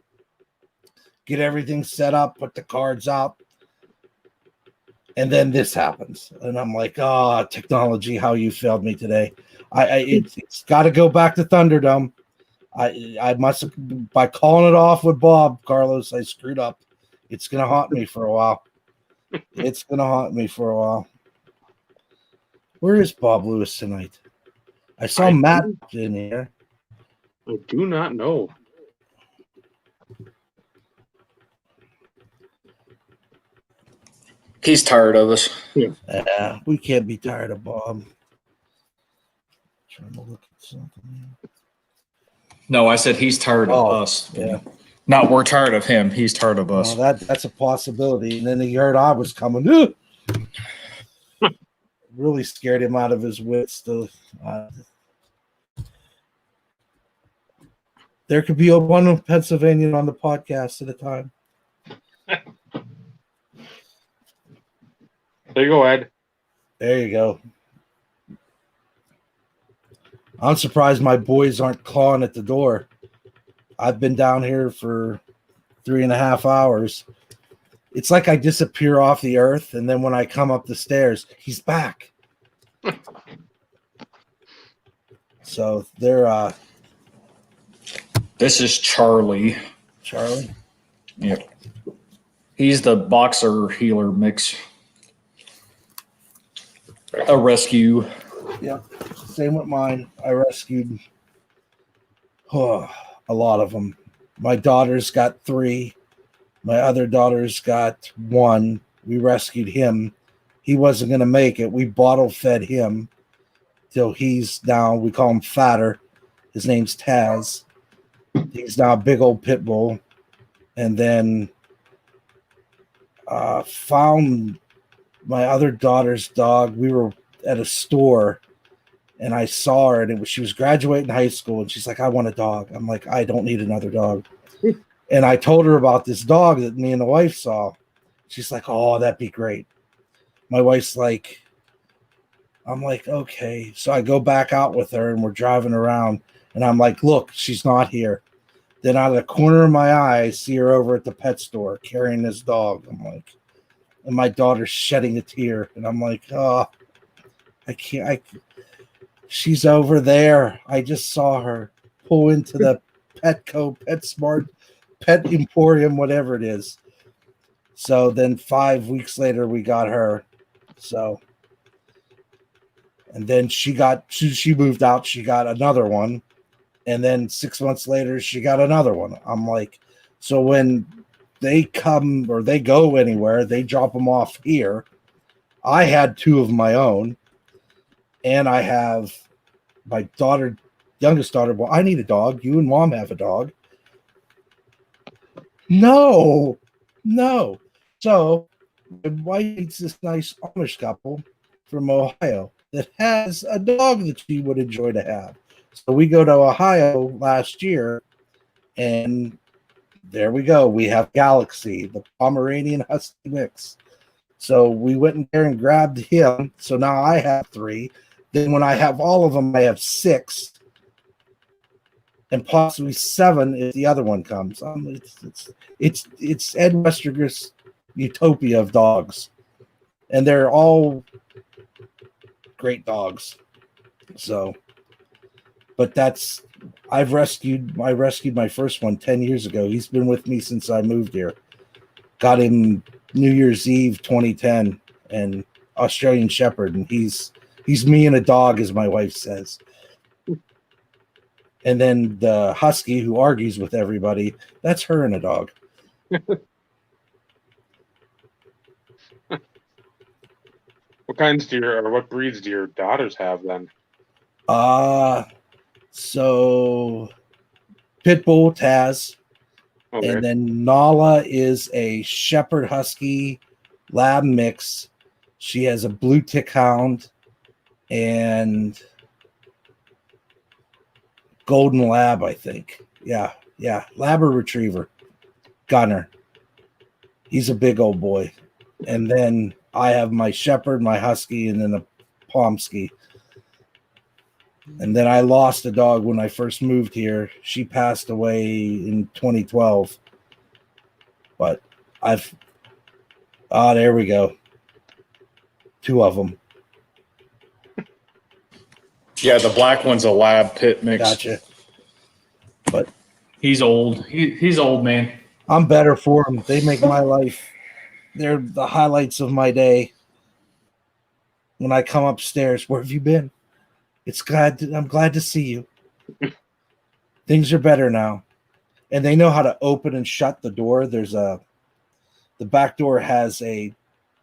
Get everything set up, put the cards out. And then this happens. And I'm like, oh, technology, how you failed me today. It's got to go back to Thunderdome. I must have, by calling it off with Bob, Carlos, I screwed up. It's going to haunt me for a while. It's going to haunt me for a while. Where is Bob Lewis tonight? I saw Matt in here. I do not know. He's tired of us. Yeah, we can't be tired of Bob. Trying to look at something. No, I said he's tired of us. Yeah. Not we're tired of him. He's tired of us. Well, that's a possibility. And then he heard I was coming. Ugh! Really scared him out of his wits. There could be one Pennsylvanian on the podcast at a time. There you go, Ed. There you go. I'm surprised my boys aren't clawing at the door. I've been down here for 3.5 hours. It's like I disappear off the earth, and then when I come up the stairs, he's back. So they're This is Charlie. Charlie. Yep. He's the boxer healer mix. A rescue. Yeah, same with mine. I rescued a lot of them. My daughter's got 3. My other daughter's got 1. We rescued him. He wasn't going to make it. We bottle fed him till he's now, we call him Fatter. His name's Taz. He's now a big old pit bull. And then found my other daughter's dog. We were at a store and I saw her, and she was graduating high school, and she's like, I want a dog. I'm like, I don't need another dog. And I told her about this dog that me and the wife saw. She's like, oh, that'd be great. My wife's like, I'm like, okay. So I go back out with her, and we're driving around, and I'm like, look, she's not here. Then out of the corner of my eye, I see her over at the pet store carrying this dog. I'm like, and my daughter's shedding a tear, and I'm like, oh, I can't. She's over there. I just saw her pull into the Petco, PetSmart, Pet Emporium, whatever it is. So then 5 weeks later, we got her. So, and then she moved out. She got another one. And then 6 months later, she got another one. I'm like, so when they come or they go anywhere, they drop them off here. I had 2 of my own. And I have my youngest daughter. Well, I need a dog. You and mom have a dog. No. So my wife meets this nice Amish couple from Ohio that has a dog that she would enjoy to have. So we go to Ohio last year, and there we go. We have Galaxy, the Pomeranian Husky mix. So we went there and grabbed him. So now I have 3. Then when I have all of them, I have 6. And possibly 7 if the other one comes. It's Ed Westerger's utopia of dogs, and they're all great dogs. So, but I rescued my first one 10 years ago. He's been with me since I moved here. Got him New Year's Eve 2010, and Australian Shepherd, and he's me and a dog, as my wife says. And then the Husky who argues with everybody, that's her and a dog. What breeds do your daughters have then? So Pitbull, Taz, Okay. and then Nala is a Shepherd Husky Lab mix. She has a blue tick hound and Golden Lab, I think. Yeah. Lab or Retriever. Gunner. He's a big old boy. And then I have my Shepherd, my Husky, and then a Pomsky. And then I lost a dog when I first moved here. She passed away in 2012. But there we go. 2 of them. Yeah, the black one's a lab pit mix. Gotcha. But He's old. He's old, man. I'm better for them. They make my life. They're the highlights of my day. When I come upstairs, where have you been? I'm glad to see you. Things are better now. And they know how to open and shut the door. The back door has a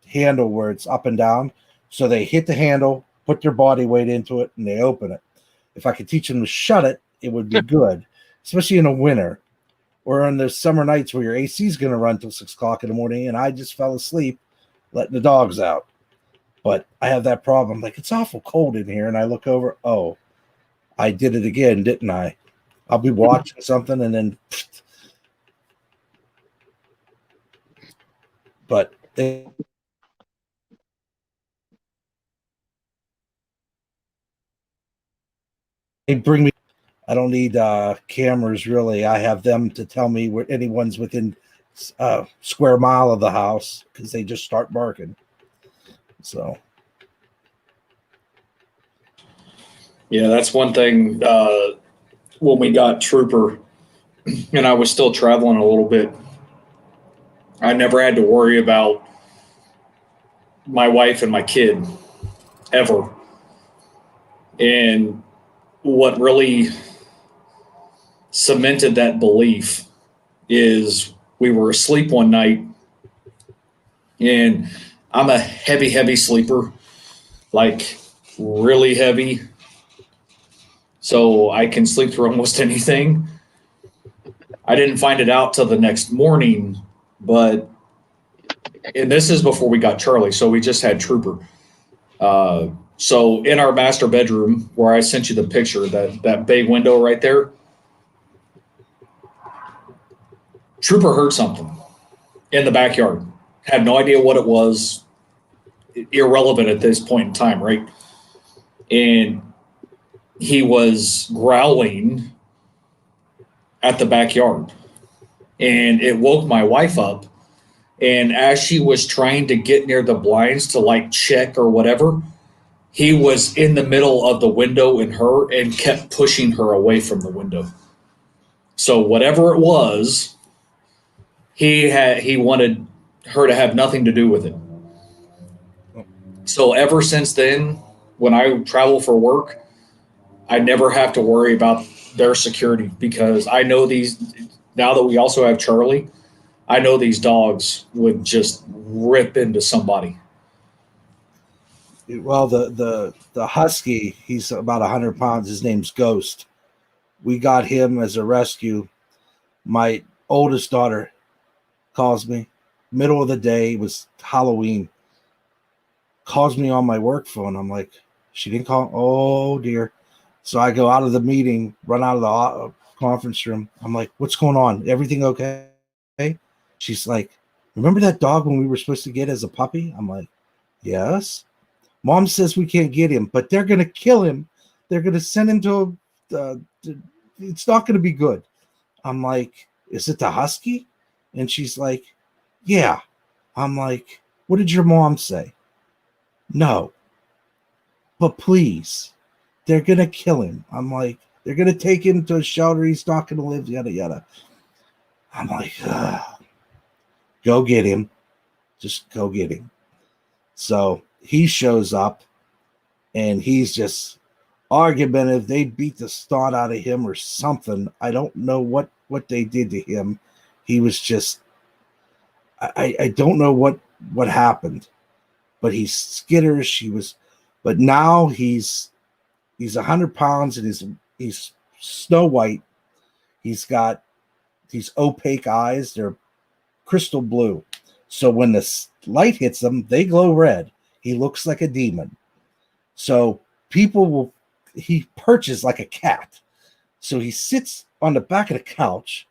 handle where it's up and down. So they hit the handle, put their body weight into it, and they open it. If I could teach them to shut it, it would be good, especially in the winter or on the summer nights where your AC is going to run till 6 o'clock in the morning. And I just fell asleep letting the dogs out. But I have that problem. Like, it's awful cold in here. And I look over. Oh, I did it again, didn't I? I'll be watching something and then. But they bring me. I don't need cameras, really. I have them to tell me where anyone's within a square mile of the house because they just start barking. So, Yeah, that's one thing. When we got Trooper and I was still traveling a little bit, I never had to worry about my wife and my kid ever. And what really cemented that belief is we were asleep one night, and I'm a heavy sleeper, like really heavy. So I can sleep through almost anything. I didn't find it out till the next morning, and this is before we got Charlie, so we just had Trooper. So in our master bedroom, where I sent you the picture, that bay window right there, Trooper heard something in the backyard. Had no idea what it was. Irrelevant at this point in time, right? And he was growling at the backyard. And it woke my wife up. And as she was trying to get near the blinds to like check or whatever, he was in the middle of the window and her and kept pushing her away from the window. So whatever it was, he wanted her to have nothing to do with it. So ever since then, when I travel for work, I never have to worry about their security because I know these, now that we also have Charlie, I know these dogs would just rip into somebody. Well, the husky, he's about 100 pounds. His name's Ghost. We got him as a rescue. My oldest daughter calls me, middle of the day, it was Halloween, calls me on my work phone. I'm like, she didn't call. Oh dear. So I go out of the meeting, run out of the conference room. I'm like, what's going on? Everything okay? She's like, remember that dog when we were supposed to get as a puppy? I'm like, yes. Mom says we can't get him, but they're going to kill him. They're going to send him to it's not going to be good. I'm like, is it the husky? And she's like, yeah. I'm like, what did your mom say? No. But please, they're going to kill him. I'm like, they're going to take him to a shelter. He's not going to live, yada, yada. I'm like, go get him. Just go get him. So he shows up and he's just argumentative. They beat the snot out of him or something. I don't know what they did to him. He was just, I don't know what happened, but he's skitterish. But now he's 100 pounds and he's snow white. He's got these opaque eyes. They're crystal blue. So when the light hits them, they glow red. He looks like a demon. So he perches like a cat. So he sits on the back of the couch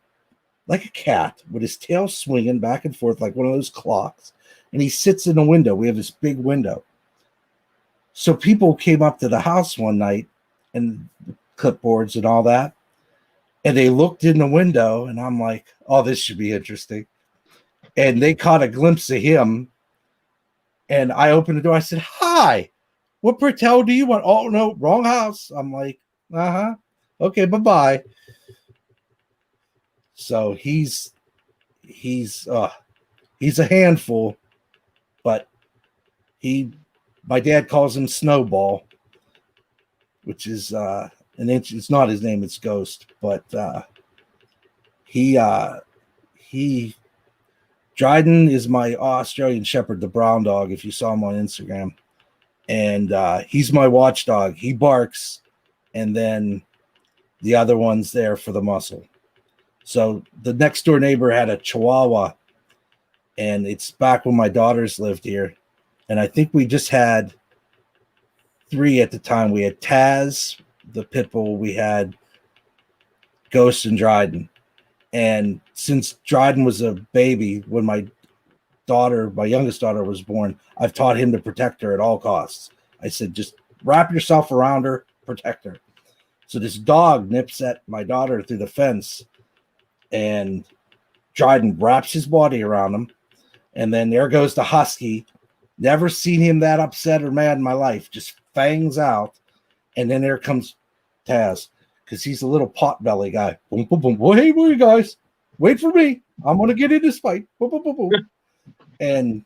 like a cat with his tail swinging back and forth like one of those clocks. And he sits in the window. We have this big window. So people came up to the house one night and clipboards and all that. And they looked in the window and I'm like, oh, this should be interesting. And they caught a glimpse of him. And I opened the door. I said, hi, what Patel do you want? Oh, no, wrong house. I'm like, uh-huh. Okay, bye-bye. So he's a handful, but my dad calls him Snowball, which is it's not his name, it's Ghost, but Dryden is my Australian Shepherd, the brown dog, if you saw him on Instagram. And he's my watchdog. He barks, and then the other one's there for the muscle. So the next door neighbor had a Chihuahua, and it's back when my daughters lived here. And I think we just had 3 at the time. We had Taz, the pit bull. We had Ghost and Dryden. And since Dryden was a baby, when my youngest daughter was born, I've taught him to protect her at all costs. I said, just wrap yourself around her, protect her. So this dog nips at my daughter through the fence, and Dryden wraps his body around him. And then there goes the husky. Never seen him that upset or mad in my life. Just fangs out. And then there comes Taz, because he's a little potbelly guy. Boom, boom, boom. Well, hey, boy, guys, wait for me. I'm going to get in this fight. Boom, boom, boom, boom. And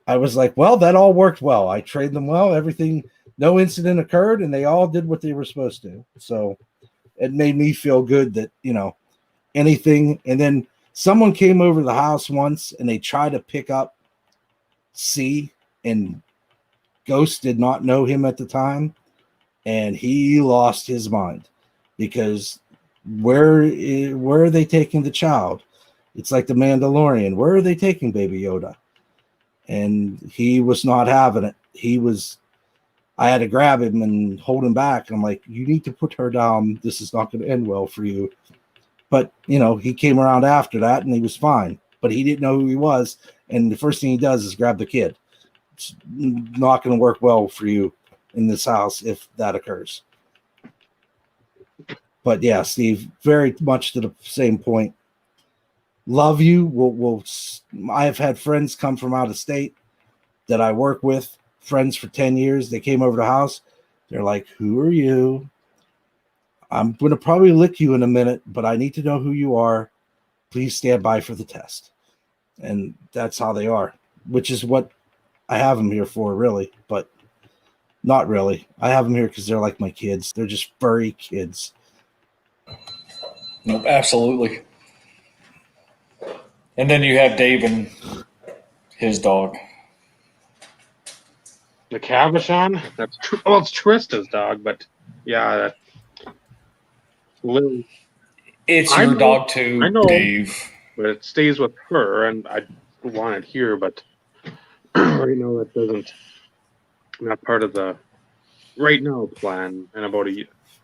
I was like, well, that all worked well. I trained them well. Everything, no incident occurred, and they all did what they were supposed to. So it made me feel good that, anything. And then someone came over to the house once, and they tried to pick up C, and Ghost did not know him at the time, and he lost his mind, because where are they taking the child? It's like the Mandalorian. Where are they taking Baby Yoda? And he was not having it. I had to grab him and hold him back. I'm like, you need to put her down. This is not going to end well for you. But, he came around after that and he was fine. But he didn't know who he was. And the first thing he does is grab the kid. It's not going to work well for you in this house if that occurs. But yeah, Steve, very much to the same point. Love you. I have had friends come from out of state that I work with, friends for 10 years. They came over to the house. They're like, who are you? I'm going to probably lick you in a minute, but I need to know who you are. Please stand by for the test. and that's how they are, which is what I have them here for, really, but not really. I have them here because they're like my kids. They're just furry kids. Nope, absolutely. And then you have Dave and his dog. The Cavachon? Well, it's Trista's dog, but yeah, that Lily, It's I your know- dog too, I know. Dave. but it stays with her, and I want it here, but right now that doesn't, not part of the right now plan. In about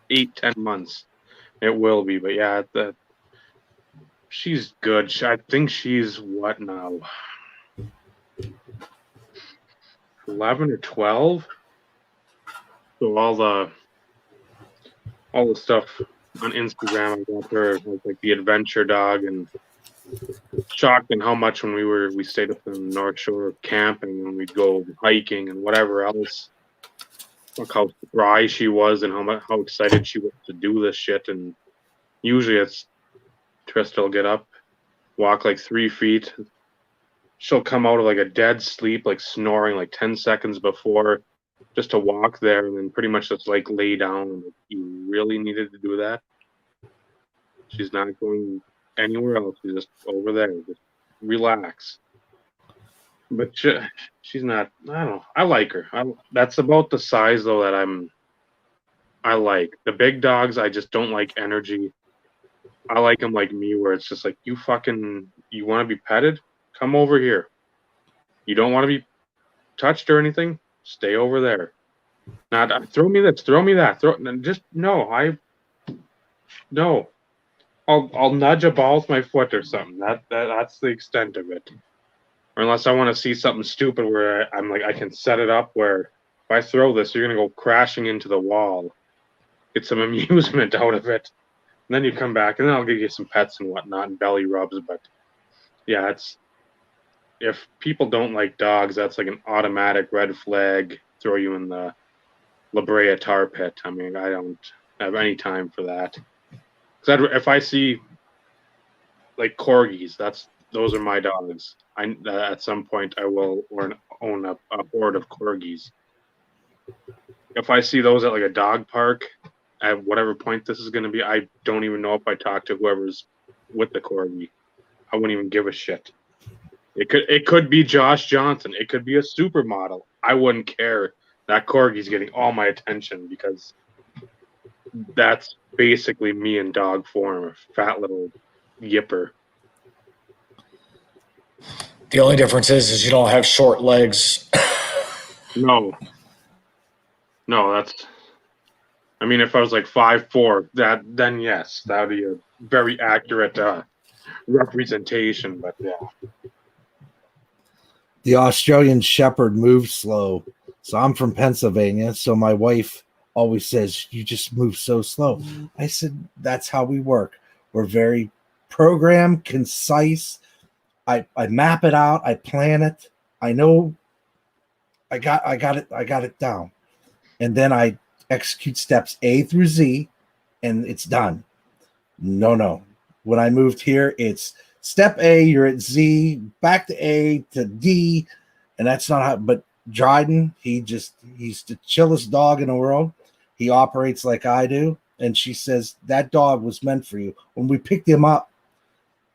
8-10 months, it will be. But yeah, she's good. I think she's what now, 11 or 12. So all the stuff on Instagram I got her, like the adventure dog, and shocked in how much when we stayed up in the North Shore camping and we'd go hiking and whatever else. Look how dry she was and how excited she was to do this shit. And usually it's Trista will get up, walk like 3 feet. She'll come out of like a dead sleep, like snoring like 10 seconds before, just to walk there, and then pretty much just like lay down. You really needed to do that. She's not going anywhere else. She's just over there. Just relax. But she's not. I don't know. I like her. That's about the size though that I like. The big dogs, I just don't like energy. I like them like me, where it's just like you want to be petted? Come over here. You don't want to be touched or anything? Stay over there. Not throw me this, throw me that. No. I'll nudge a ball with my foot or something. That's the extent of it. Or unless I want to see something stupid where I'm like I can set it up where if I throw this, you're gonna go crashing into the wall. Get some amusement out of it. And then you come back, and then I'll give you some pets and whatnot and belly rubs. But yeah, if people don't like dogs, that's like an automatic red flag. Throw you in the La Brea tar pit. I mean, I don't have any time for that. Because if I see like corgis, those are my dogs. At some point I will own a horde of corgis. If I see those at like a dog park, at whatever point this is going to be, I don't even know if I talk to whoever's with the corgi. I wouldn't even give a shit. It could be Josh Johnson. It could be a supermodel. I wouldn't care. That corgi's getting all my attention because that's basically me in dog form, a fat little yipper. The only difference is you don't have short legs. No, that's. I mean, if I was like 5'4", then yes, that would be a very accurate representation. But yeah, The Australian Shepherd moves slow. So I'm from Pennsylvania. So my wife always says, you just move so slow. I said, that's how we work. We're very programmed, concise. I map it out. I plan it. I know I got it down. And then I execute steps A through Z and it's done. No. When I moved here, it's step A, you're at Z, back to A to D. And that's not how, but Dryden, he's the chillest dog in the world. He operates like I do. And she says, that dog was meant for you. When we picked him up,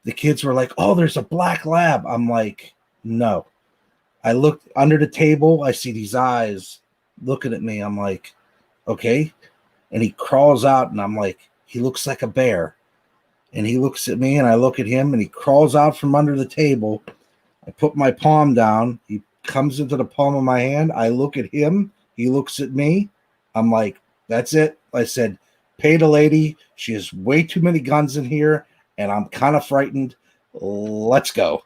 the kids were like, oh, there's a black lab. I'm like, no. I looked under the table. I see these eyes looking at me. I'm like, okay. And he crawls out and I'm like, he looks like a bear. And he looks at me and I look at him and he crawls out from under the table. I put my palm down. He comes into the palm of my hand. I look at him. He looks at me. I'm like, that's it. I said, pay the lady. She has way too many guns in here and I'm kind of frightened. Let's go.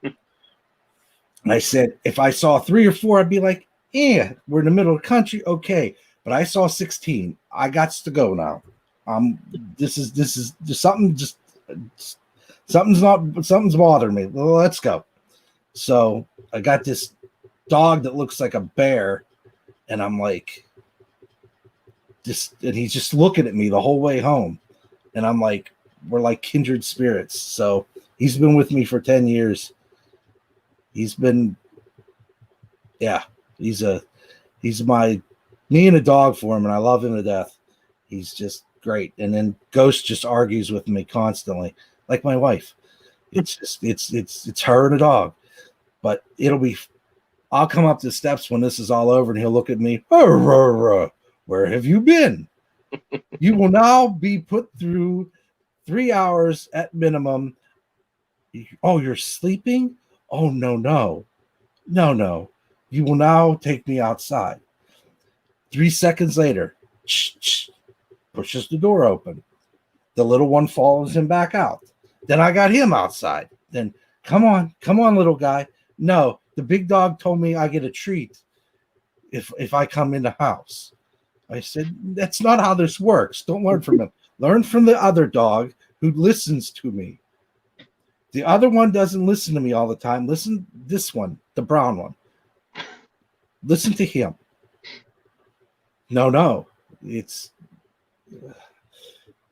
And I said, if I saw 3 or 4, I'd be like, yeah, we're in the middle of the country. Okay. But I saw 16. I got to go now. This is just something, something's bothering me. Well, let's go. So I got this dog that looks like a bear, and I'm like, and he's just looking at me the whole way home. And I'm like, we're like kindred spirits. So he's been with me for 10 years. He's been, yeah, he's me and a dog for him, and I love him to death. He's just great. And then Ghost just argues with me constantly, like my wife. It's just it's her and a dog. But I'll come up the steps when this is all over, and he'll look at me. Where have you been? You will now be put through 3 hours at minimum. Oh, you're sleeping? Oh, no. You will now take me outside. 3 seconds later, pushes the door open. The little one follows him back out. Then I got him outside. Then, come on, little guy. No, the big dog told me I get a treat if I come in the house. I said, that's not how this works. Don't learn from him. Learn from the other dog who listens to me. The other one doesn't listen to me all the time. Listen, this one, the brown one. Listen to him. No.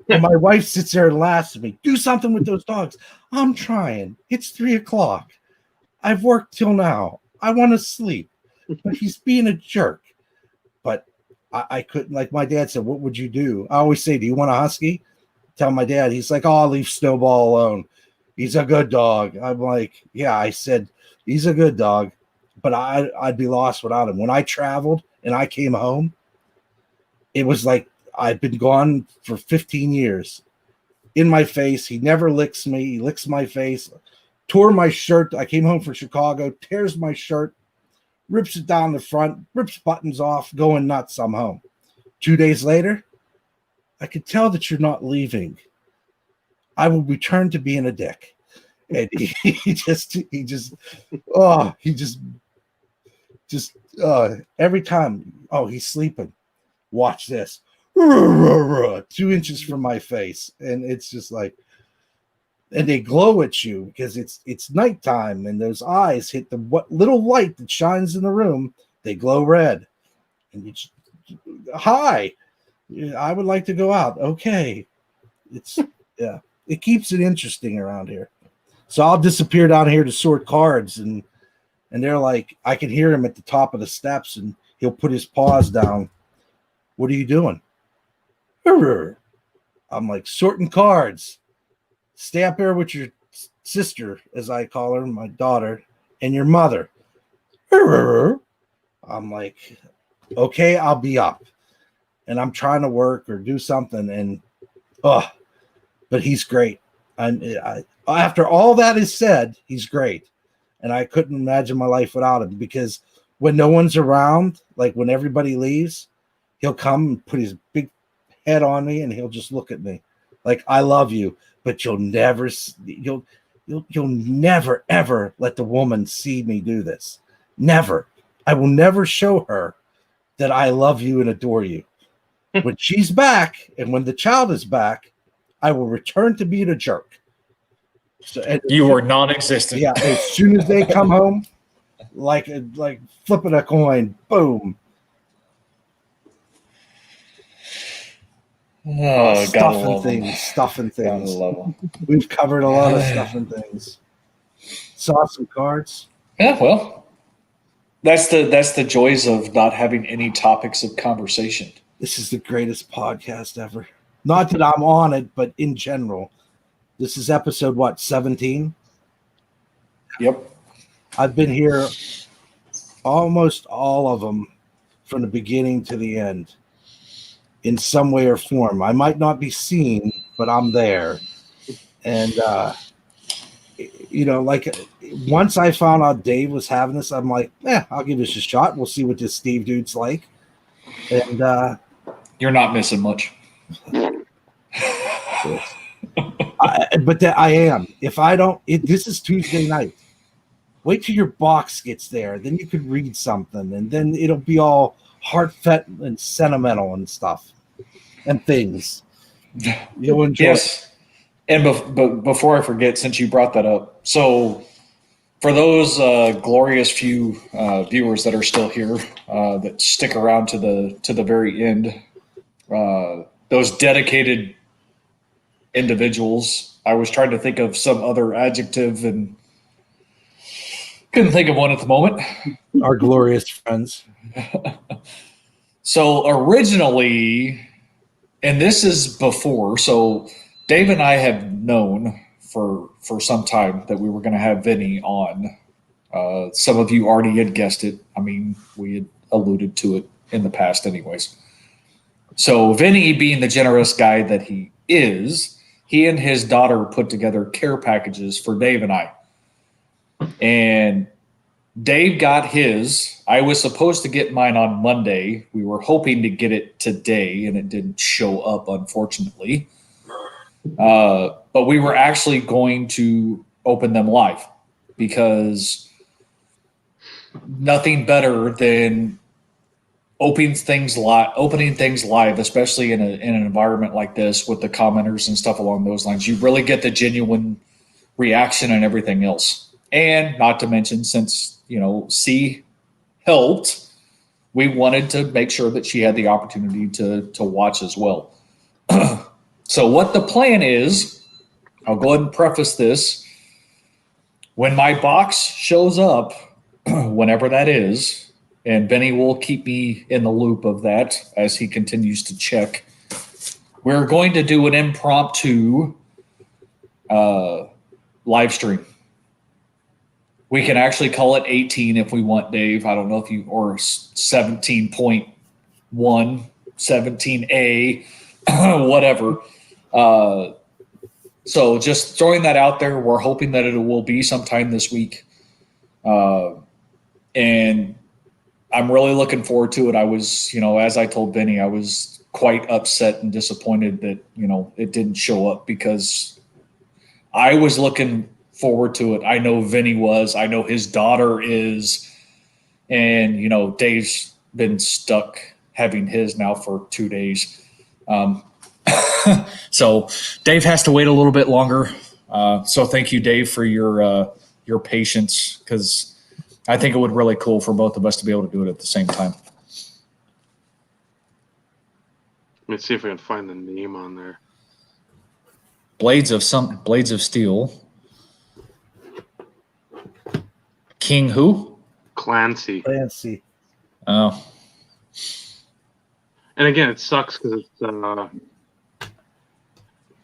And my wife sits there and laughs at me. Do something with those dogs. I'm trying. It's 3:00. I've worked till now. I want to sleep. But he's being a jerk. But I couldn't, like my dad said, what would you do? I always say, do you want a husky? Tell my dad. He's like, oh, leave Snowball alone. He's a good dog. I'm like, yeah, I said, he's a good dog. But I'd be lost without him. When I traveled and I came home, it was like I've been gone for 15 years. In my face. He never licks me. He licks my face. Tore my shirt. I came home from Chicago, tears my shirt, rips it down the front, rips buttons off, going nuts. I'm home. 2 days later, I could tell that you're not leaving. I will return to being a dick. And he just every time, oh, he's sleeping. Watch this. 2 inches from my face. And it's just like, and they glow at you because it's nighttime, and those eyes hit what little light that shines in the room. They glow red. And you just, hi, I would like to go out. Okay. It keeps it interesting around here. So I'll disappear down here to sort cards, and they're like, I can hear him at the top of the steps, and he'll put his paws down. What are you doing? I'm like, sorting cards. Stay up there with your sister, as I call her, my daughter, and your mother. I'm like, okay, I'll be up. And I'm trying to work or do something, and but he's great. After all that is said, he's great. And I couldn't imagine my life without him, because when no one's around, like when everybody leaves, he'll come and put his big head on me, and he'll just look at me like, I love you, but you'll never ever let the woman see me do this. Never. I will never show her that I love you and adore you. When she's back, and when the child is back, I will return to being a jerk. So, You are non-existent. yeah, as soon as they come home, like flipping a coin, boom. Oh, Stuffing things. Gotta love 'em. We've covered a lot of stuffing things. Saw some cards. Yeah, well, that's the joys of not having any topics of conversation. This is the greatest podcast ever. Not that I'm on it, but in general. This is episode, 17? Yep. I've been here almost all of them from the beginning to the end in some way or form. I might not be seen, but I'm there. And, like once I found out Dave was having this, I'm like, I'll give this a shot. We'll see what this Steve dude's like. And You're not missing much. But I am. If I don't, this is Tuesday night. Wait till your box gets there. Then you could read something, and then it'll be all heartfelt and sentimental and stuff and things. You'll enjoy. Yes. And before I forget, since you brought that up, so for those glorious few viewers that are still here, that stick around to the very end, those dedicated individuals. I was trying to think of some other adjective, and Couldn't think of one at the moment. Our glorious friends. So originally, and this is before, so Dave and I have known for some time that we were going to have Vinny on. Some of you already had guessed it. I mean, we had alluded to it in the past anyways. So Vinny, being the generous guy that he is, he and his daughter put together care packages for Dave and I. And Dave got his. I was supposed to get mine on Monday. We were hoping to get it today, and it didn't show up, unfortunately. But we were actually going to open them live because nothing better than opening things live, especially in an environment like this with the commenters and stuff along those lines. You really get the genuine reaction and everything else. And not to mention, since C helped, we wanted to make sure that she had the opportunity to watch as well. So what the plan is, I'll go ahead and preface this. When my box shows up, whenever that is, and Benny will keep me in the loop of that as he continues to check, we're going to do an impromptu live stream. We can actually call it 18 if we want, Dave. I don't know if you, or 17.1, 17A, whatever. So just throwing that out there. We're hoping that it will be sometime this week. And I'm really looking forward to it. I was, as I told Benny, I was quite upset and disappointed that, it didn't show up because I was looking forward to it. I know Vinny was. I know his daughter is. And, Dave's been stuck having his now for 2 days. So Dave has to wait a little bit longer. So thank you, Dave, for your patience, because I think it would be really cool for both of us to be able to do it at the same time. Let's see if I can find the name on there. Blades of Steel. King who? Clancy. Fancy. Oh. And again, it sucks because it's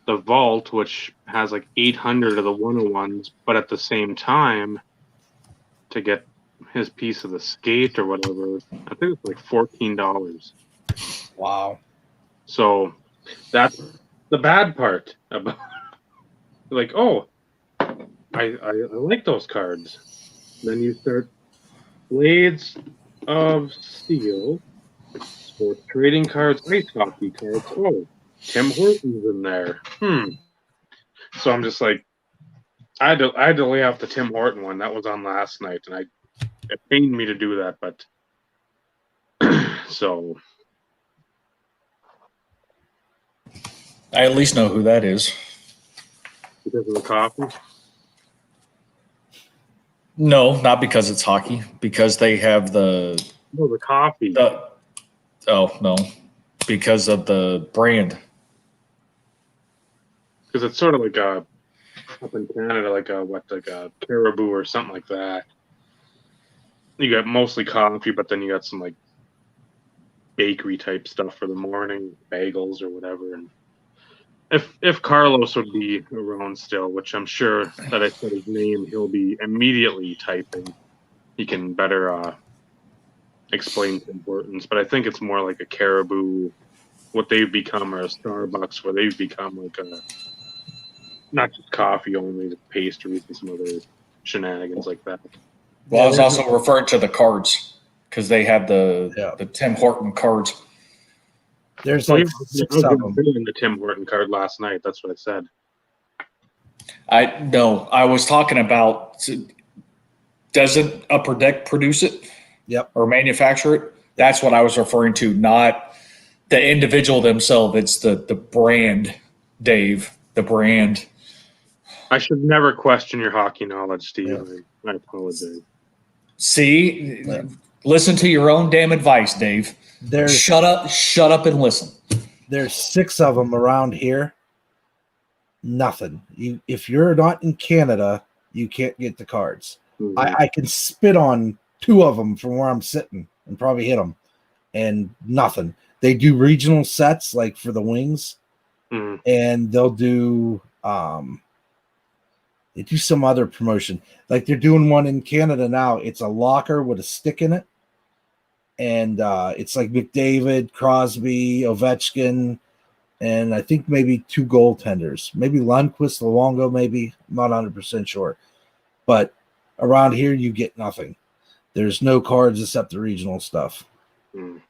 the vault, which has like 800 of the 101s, but at the same time, to get his piece of the skate or whatever, I think it's like $14. Wow. So that's the bad part about like, oh, I like those cards. Then you start Blades of Steel, sports trading cards, ice hockey cards. Oh, Tim Hortons in there. So I'm just like, I had to lay off the Tim Horton one that was on last night, and it pained me to do that, but so I at least know who that is. because of the coffee. No, not because it's hockey. Because they have the coffee. Oh no, because of the brand. Because it's sort of like up in Canada, like a Caribou or something like that. You got mostly coffee, but then you got some like bakery type stuff for the morning, bagels or whatever. And if Carlos would be around still, which I'm sure that I said his name, he'll be immediately typing. He can better explain the importance. But I think it's more like a Caribou, what they've become, or a Starbucks, where they've become like a not just coffee only, the pastries and some other shenanigans like that. Well, I was also referring to the cards because they have the Tim Horton cards. There's Well, like I six was of them. doing the Tim Horton card last night. That's what I said. I was talking about, doesn't Upper Deck produce it? Yep. Or manufacture it? That's what I was referring to, not the individual themselves. It's the brand, Dave, the brand. I should never question your hockey knowledge, Steve. Yeah. I apologize. See, listen to your own damn advice, Dave. Shut up and listen. There's 6 of them around here. Nothing. If you're not in Canada, you can't get the cards. Mhm. I can spit on 2 of them from where I'm sitting and probably hit them, and nothing. They do regional sets like for the wings, Mhm. and they'll do they do some other promotion. Like they're doing one in Canada now. It's a locker with a stick in it, and it's like McDavid, Crosby, Ovechkin, and I think maybe 2 goaltenders, maybe Lundqvist, Luongo, maybe. I'm not 100% sure, but around here you get nothing. There's no cards except the regional stuff. Mhm.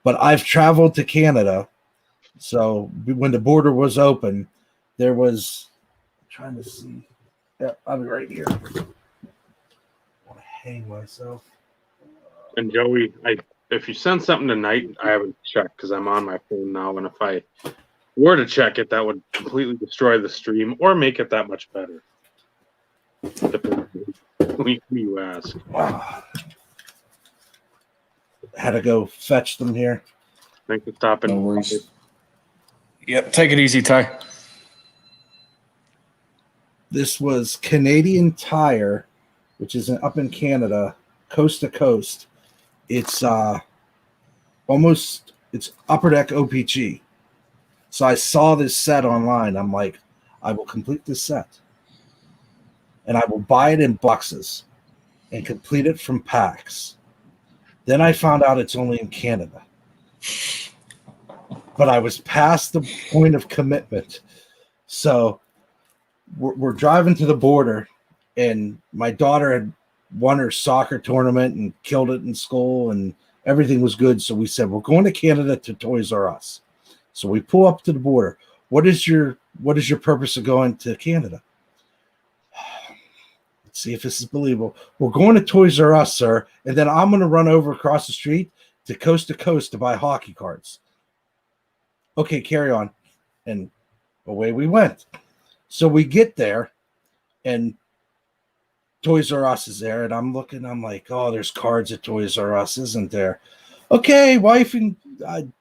But I've traveled to Canada, so when the border was open, there was. I'm trying to see. Yeah, I'll be right here. I want to hang myself. And Joey, if you send something tonight, I haven't checked because I'm on my phone now, and if I were to check it, that would completely destroy the stream or make it that much better. Depending on who you ask. Had to go fetch them here. Thanks for stopping. No worries. Yep. Take it easy, Ty. This was Canadian Tire, which is up in Canada, coast to coast. It's it's Upper Deck OPG. So I saw this set online. I'm like, I will complete this set, and I will buy it in boxes and complete it from packs. Then I found out it's only in Canada, but I was past the point of commitment. So we're driving to the border, and my daughter had won her soccer tournament and killed it in school, and everything was good. So we said, we're going to Canada to Toys R Us. So we pull up to the border. What is your purpose of going to Canada? Let's see if this is believable. We're going to Toys R Us, sir, and then I'm going to run over across the street to coast to buy hockey cards. Okay, carry on. And away we went. So we get there, and Toys R Us is there, and I'm looking. I'm like, oh, there's cards at Toys R Us, isn't there? Okay, wife, and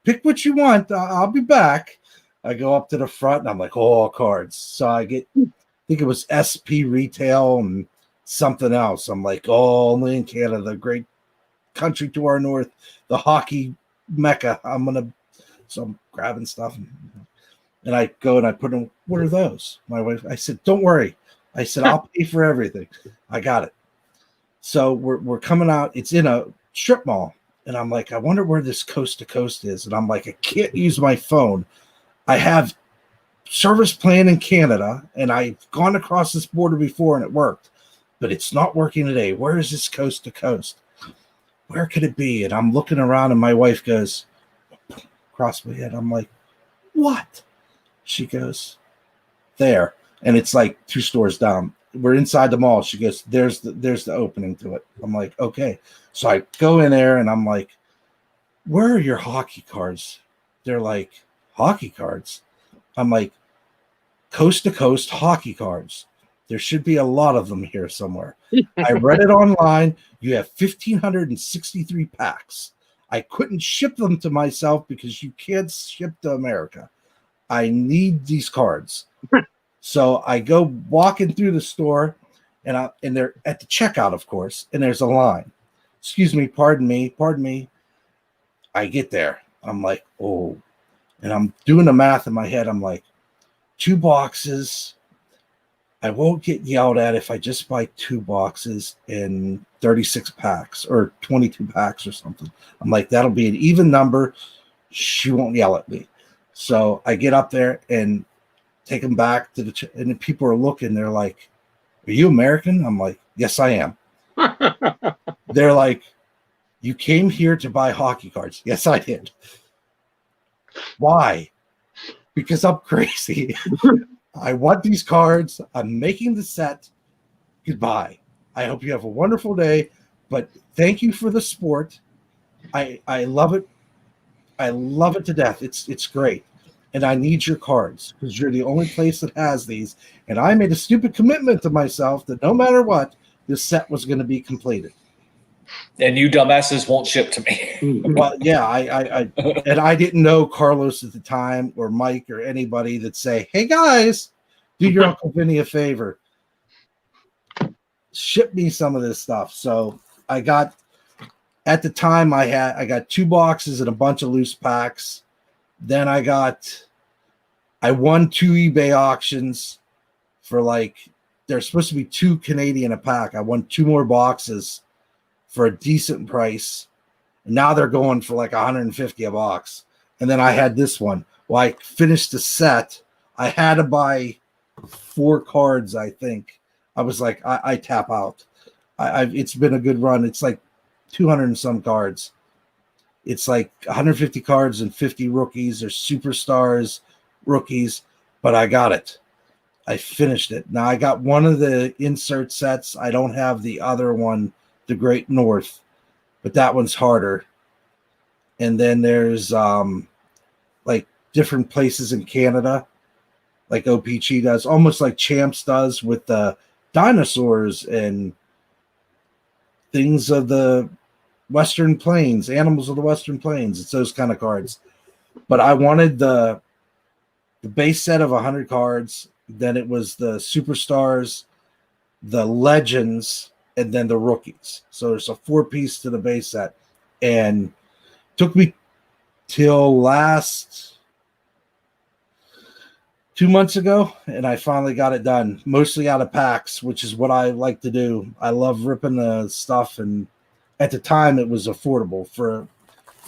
pick what you want. I'll be back. I go up to the front, and I'm like, oh, cards. So I get, I think it was SP Retail and something else. I'm like, oh, only in Canada, great country to our north, the hockey mecca. So I'm grabbing stuff, and I go and I put in, what are those? My wife, I said, don't worry. I said, I'll pay for everything. I got it. So we're coming out. It's in a strip mall. And I'm like, I wonder where this coast to coast is. And I'm like, I can't use my phone. I have service plan in Canada, and I've gone across this border before and it worked, but it's not working today. Where is this coast to coast? Where could it be? And I'm looking around, and my wife goes, across my head. I'm like, what? She goes, there. And it's like 2 stores down. We're inside the mall. She goes, there's the opening to it. I'm like, okay. So I go in there, and I'm like, where are your hockey cards? They're like, hockey cards? I'm like, coast to coast hockey cards. There should be a lot of them here somewhere. I read it online. You have 1,563 packs. I couldn't ship them to myself because you can't ship to America. I need these cards. So I go walking through the store, and they're at the checkout, of course, and there's a line. Excuse me, pardon me. I get there. I'm like, oh. And I'm doing the math in my head. I'm like, 2 boxes. I won't get yelled at if I just buy 2 boxes and 36 packs or 22 packs or something. I'm like, that'll be an even number. She won't yell at me. So I get up there and take them back to and the people are looking. They're like, are you American? I'm like, yes, I am. They're like, you came here to buy hockey cards. Yes, I did. Why? Because I'm crazy. I want these cards. I'm making the set. Goodbye. I hope you have a wonderful day, but thank you for the sport. I love it. I love it to death. It's great. And I need your cards because you're the only place that has these. And I made a stupid commitment to myself that no matter what, this set was going to be completed. And you dumbasses won't ship to me. Well, yeah, I and I didn't know Carlos at the time or Mike or anybody that say, hey guys, do your Uncle Vinny a favor. ship me some of this stuff. So I got, at the time I got 2 boxes and a bunch of loose packs. Then I won 2 eBay auctions for like, there's supposed to be 2 Canadian a pack. I won 2 more boxes for a decent price. And now they're going for like 150 a box. And then I had this one. Well, I finished the set. I had to buy 4 cards, I think. I was like, I tap out. It's been a good run. It's like 200 and some cards. It's like 150 cards and 50 rookies or superstars, rookies, but I got it. I finished it. Now I got one of the insert sets. I don't have the other one, the Great North, but that one's harder. And then there's like different places in Canada, like OPG does, almost like Champs does with the dinosaurs and things of the Western Plains, animals of the Western Plains. It's those kind of cards. But I wanted the base set of 100 cards. Then it was the superstars, the legends, and then the rookies. So there's a 4-piece to the base set. And took me till last 2 months ago, and I finally got it done, mostly out of packs, which is what I like to do. I love ripping the stuff, and at the time it was affordable for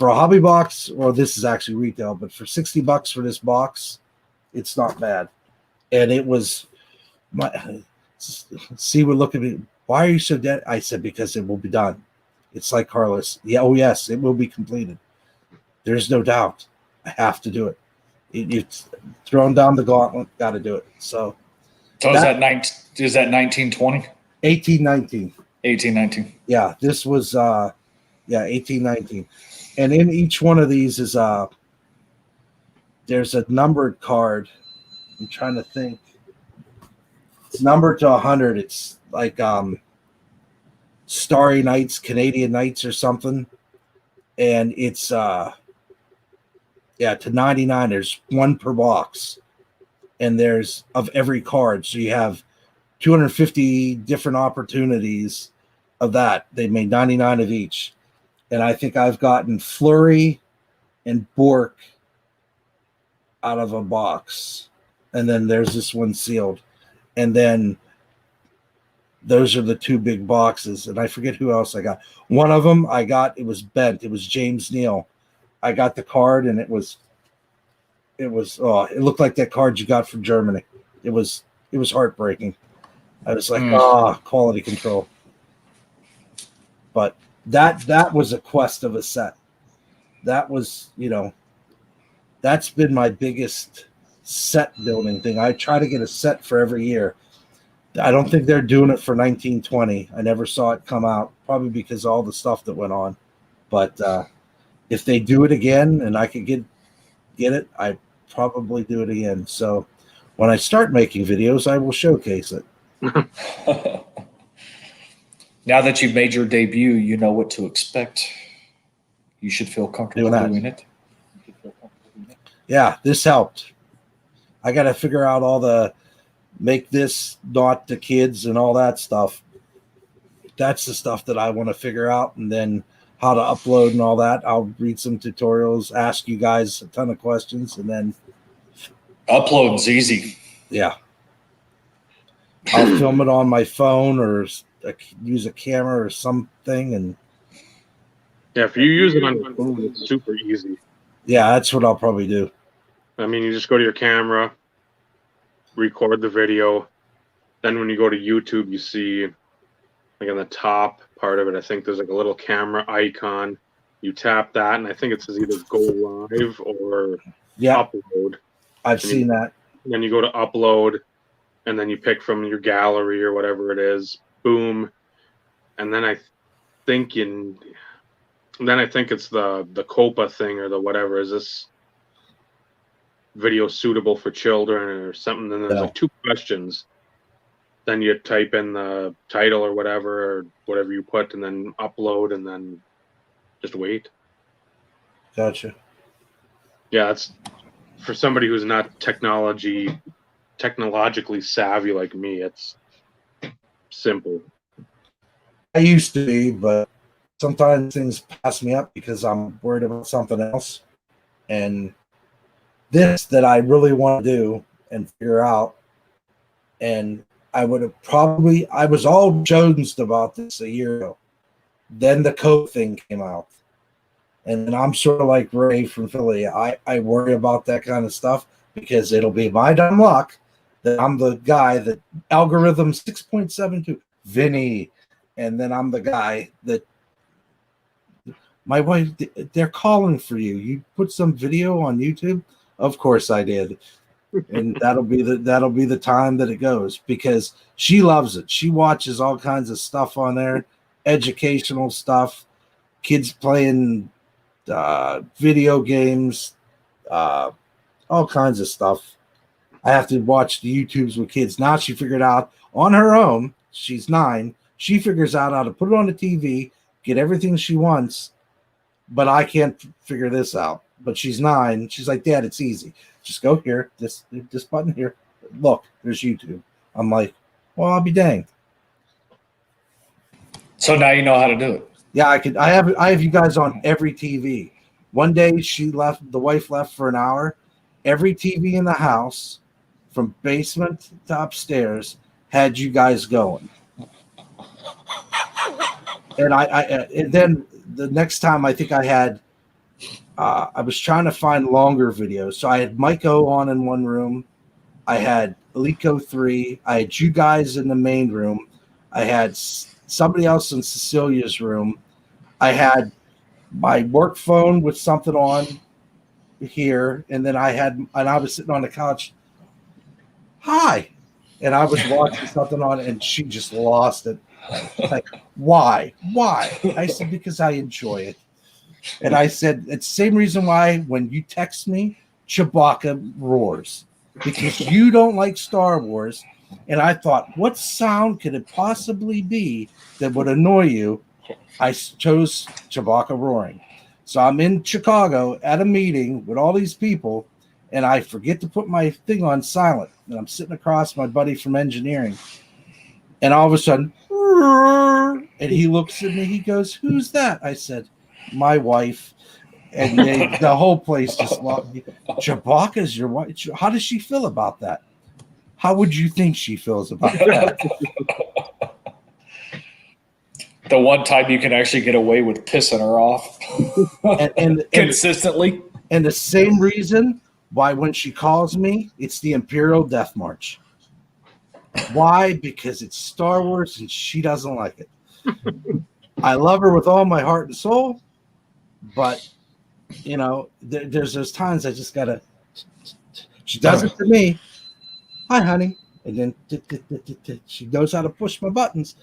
a hobby box. Well, this is actually retail, but for $60 for this box, it's not bad. And it was see what look at me. Why are you so dead? I said, because it will be done. It's like Carlos. Yeah, oh yes, it will be completed. There's no doubt. I have to do it. It's thrown down the gauntlet. Got to do it. So is that 1920? 1819. 1819. Yeah, this was 1819. And in each one of these is there's a numbered card. I'm trying to think. It's numbered to 100. It's like Starry Nights, Canadian Nights or something. And it's to 99. There's 1 per box. And there's of every card. So you have 250 different opportunities of that. They made 99 of each. And I think I've gotten Fleury and Bork out of a box. And then there's this one sealed. And then those are the 2 big boxes. And I forget who else I got. One of them I got, it was bent. It was James Neal. I got the card, and it looked like that card you got from Germany. It was heartbreaking. I was like, quality control. But that was a quest of a set. That was, that's been my biggest set building thing. I try to get a set for every year. I don't think they're doing it for 1920. I never saw it come out, probably because of all the stuff that went on. But if they do it again and I could get it, I probably do it again. So when I start making videos, I will showcase it. Now that you've made your debut, you know what to expect. You should feel comfortable doing it. Yeah, this helped. I got to figure out all the make this not the kids and all that stuff. That's the stuff that I want to figure out, and then how to upload and all that. I'll read some tutorials, ask you guys a ton of questions, and then upload's easy. Yeah. I'll film it on my phone or use a camera or something. And yeah, if you use it on your phone, it's super easy. Yeah, that's what I'll probably do. I mean, you just go to your camera, record the video. Then when you go to YouTube, you see like on the top part of it, I think there's like a little camera icon. You tap that, and I think it says either go live or upload. I've seen that. Then you go to upload, and then you pick from your gallery or whatever it is. Boom. And then I think it's the COPA thing or the whatever. Is this video suitable for children or something? And there's like 2 questions. Then you type in the title or whatever you put, and then upload, and then just wait. Gotcha. Yeah, it's for somebody who's not technologically savvy like me. It's simple. I used to be, but sometimes things pass me up because I'm worried about something else. And this that I really want to do and figure out. And I would have probably, I was all jonesed about this a year ago. Then the code thing came out. And I'm sort of like Ray from Philly. I worry about that kind of stuff because it'll be my dumb luck that I'm the guy that algorithm 6.72, Vinny. And then I'm the guy that my wife, they're calling for you. You put some video on YouTube? Of course I did. And that'll be the time that it goes because she loves it. She watches all kinds of stuff on there, educational stuff, kids playing video games, all kinds of stuff. I have to watch the YouTubes with kids. Now she figured out on her own, she's 9, she figures out how to put it on the TV, get everything she wants, but I can't figure this out. But she's 9. She's like, Dad, it's easy. Just go here, this button here. Look, there's YouTube. I'm like, well, I'll be danged. So now you know how to do it. Yeah, I have you guys on every TV. One day the wife left for an hour. Every TV in the house, from basement to upstairs, had you guys going. And and then the next time I think I had I was trying to find longer videos. So I had Mike O on in one room. I had Alico 3. I had you guys in the main room. I had somebody else in Cecilia's room. I had my work phone with something on here. And then I was sitting on the couch. Hi. And I was watching something on and she just lost it. Like, why? I said, because I enjoy it. And I said, it's the same reason why when you text me, Chewbacca roars. Because you don't like Star Wars. And I thought, what sound could it possibly be that would annoy you? I chose Chewbacca roaring. So I'm in Chicago at a meeting with all these people, and I forget to put my thing on silent. And I'm sitting across my buddy from engineering. And all of a sudden, and he looks at me, he goes, who's that? I said, my wife. And the whole place just loved me. Chewbacca's your wife. How does she feel about that? How would you think she feels about that? The one time you can actually get away with pissing her off and consistently. And the same reason why when she calls me, it's the Imperial Death March. Why? Because it's Star Wars and she doesn't like it. I love her with all my heart and soul, but you know, there's those times I just gotta. She does it to me. Hi, honey, and then she knows how to push my buttons.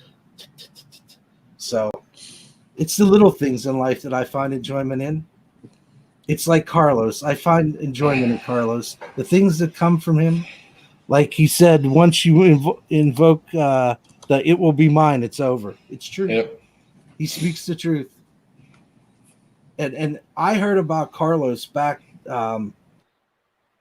So it's the little things in life that I find enjoyment in. It's like Carlos. I find enjoyment in Carlos. The things that come from him, like he said, once you invoke the "it will be mine," it's over. It's true. Yep. He speaks the truth. And I heard about Carlos back.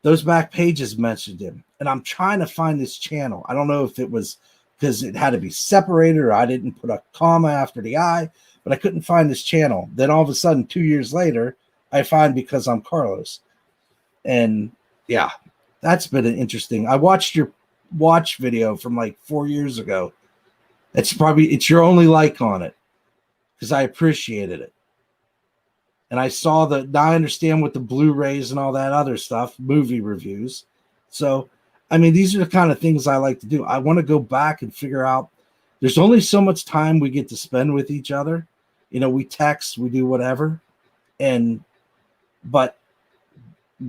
Those back pages mentioned him, and I'm trying to find this channel. I don't know if it was because it had to be separated or I didn't put a comma after the I, but I couldn't find this channel. Then all of a sudden, 2 years later, I find because I'm Carlos. And yeah, that's been interesting. I watched your watch video from like 4 years ago. It's your only like on it because I appreciated it. And I saw now I understand what the Blu-rays and all that other stuff, movie reviews. So, I mean, these are the kind of things I like to do. I want to go back and figure out there's only so much time we get to spend with each other. You know, we text, we do whatever. But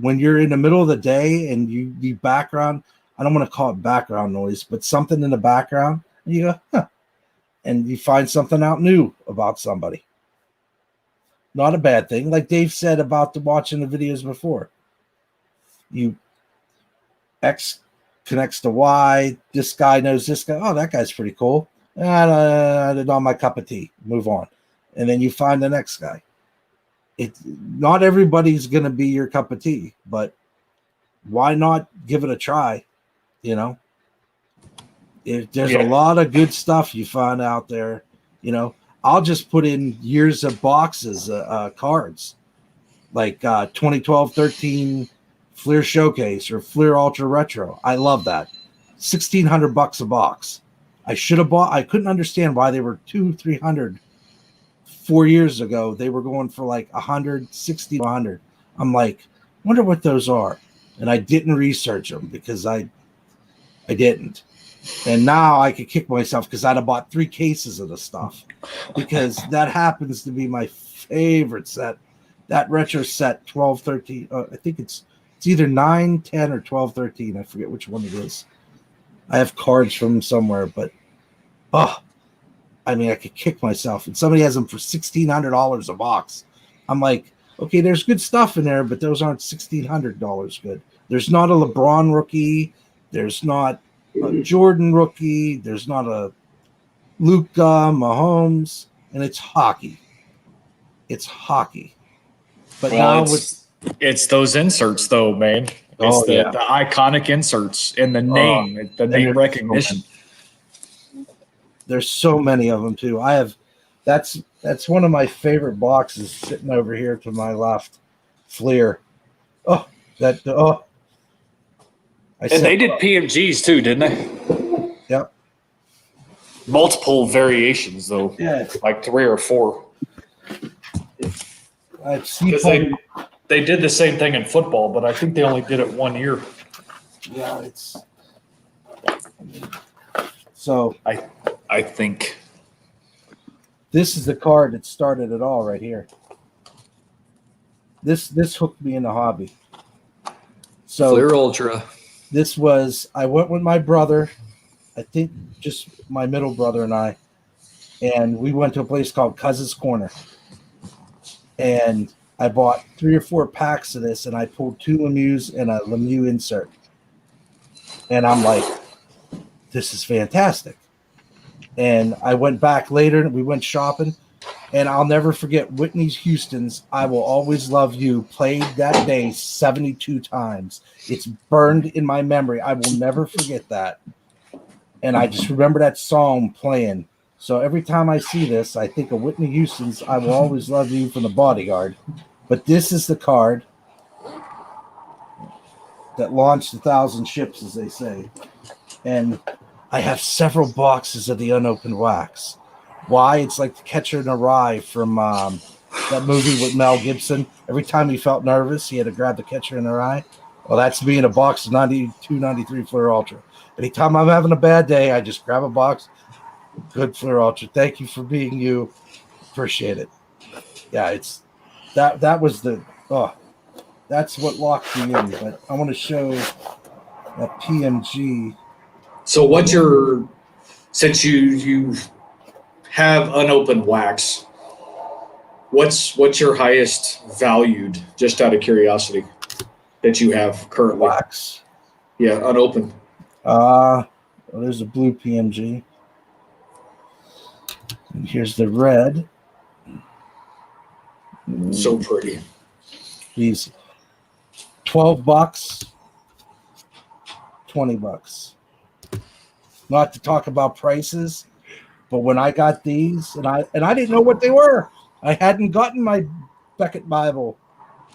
when you're in the middle of the day and the background, I don't want to call it background noise, but something in the background, and you go, huh, and you find something out new about somebody. Not a bad thing. Like Dave said about watching the videos before. X connects to Y. This guy knows this guy. Oh, that guy's pretty cool. Not my cup of tea. Move on. And then you find the next guy. Not everybody's going to be your cup of tea, but why not give it a try? You know, there's a lot of good stuff you find out there. You know, I'll just put in years of boxes, cards, like 2012-13 Fleer Showcase or Fleer Ultra Retro. I love that. $1,600 a box. I should have bought. I couldn't understand why they were $200-300. 4 years ago, they were going for like 160 to 100. I'm like, wonder what those are, and I didn't research them because I didn't. And now I could kick myself because I'd have bought 3 cases of the stuff, because that happens to be my favorite set. That retro set 12-13. I think it's either 9-10 or 12-13. I forget which one it is. I have cards from somewhere, but I mean, I could kick myself. And somebody has them for $1,600 a box. I'm like, okay, there's good stuff in there, but those aren't $1,600 good. There's not a LeBron rookie. There's not a Jordan rookie. There's not a Luka, Mahomes, and it's hockey. It's hockey. But Well, now it's those inserts, though, man. It's the iconic inserts and the name, the name recognition. There's so many of them too. That's one of my favorite boxes sitting over here to my left. Fleer. And they did PMGs too, didn't they? Yep. Multiple variations though. Yeah. Like 3 or 4. I've seen Because they did the same thing in football, but I think they only did it 1 year. Yeah, so I think this is the card that started it all right here. This hooked me in the hobby. So Fleer Ultra. this was, I went with my brother, I think just my middle brother and I, and we went to a place called Cousin's Corner. And I bought 3 or 4 packs of this, and I pulled 2 Lemieux and a Lemieux insert. And I'm like, this is fantastic. And I went back later, and we went shopping, and I'll never forget Whitney Houston's I Will Always Love You played that day 72 times. It's burned in my memory. I will never forget that. And I just remember that song playing. So every time I see this, I think of Whitney Houston's I Will Always Love You from The Bodyguard. But this is the card that launched 1,000 ships, as they say. And I have several boxes of the unopened wax. Why? It's like The Catcher in the Rye from that movie with Mel Gibson. Every time he felt nervous, he had to grab The Catcher in the Rye. Well, that's me in a box of 92, 93 Fleer Ultra. Anytime I'm having a bad day, I just grab a box. Good Fleer Ultra. Thank you for being you. Appreciate it. Yeah, it's that was the that's what locked me in. But I want to show a PMG. So since you have unopened wax, what's your highest valued, just out of curiosity, that you have currently? Wax. Yeah, unopened. Well, there's a blue PMG. And here's the red. So pretty. These $12, $20. Not to talk about prices, but when I got these, and I didn't know what they were. I hadn't gotten my Beckett Bible.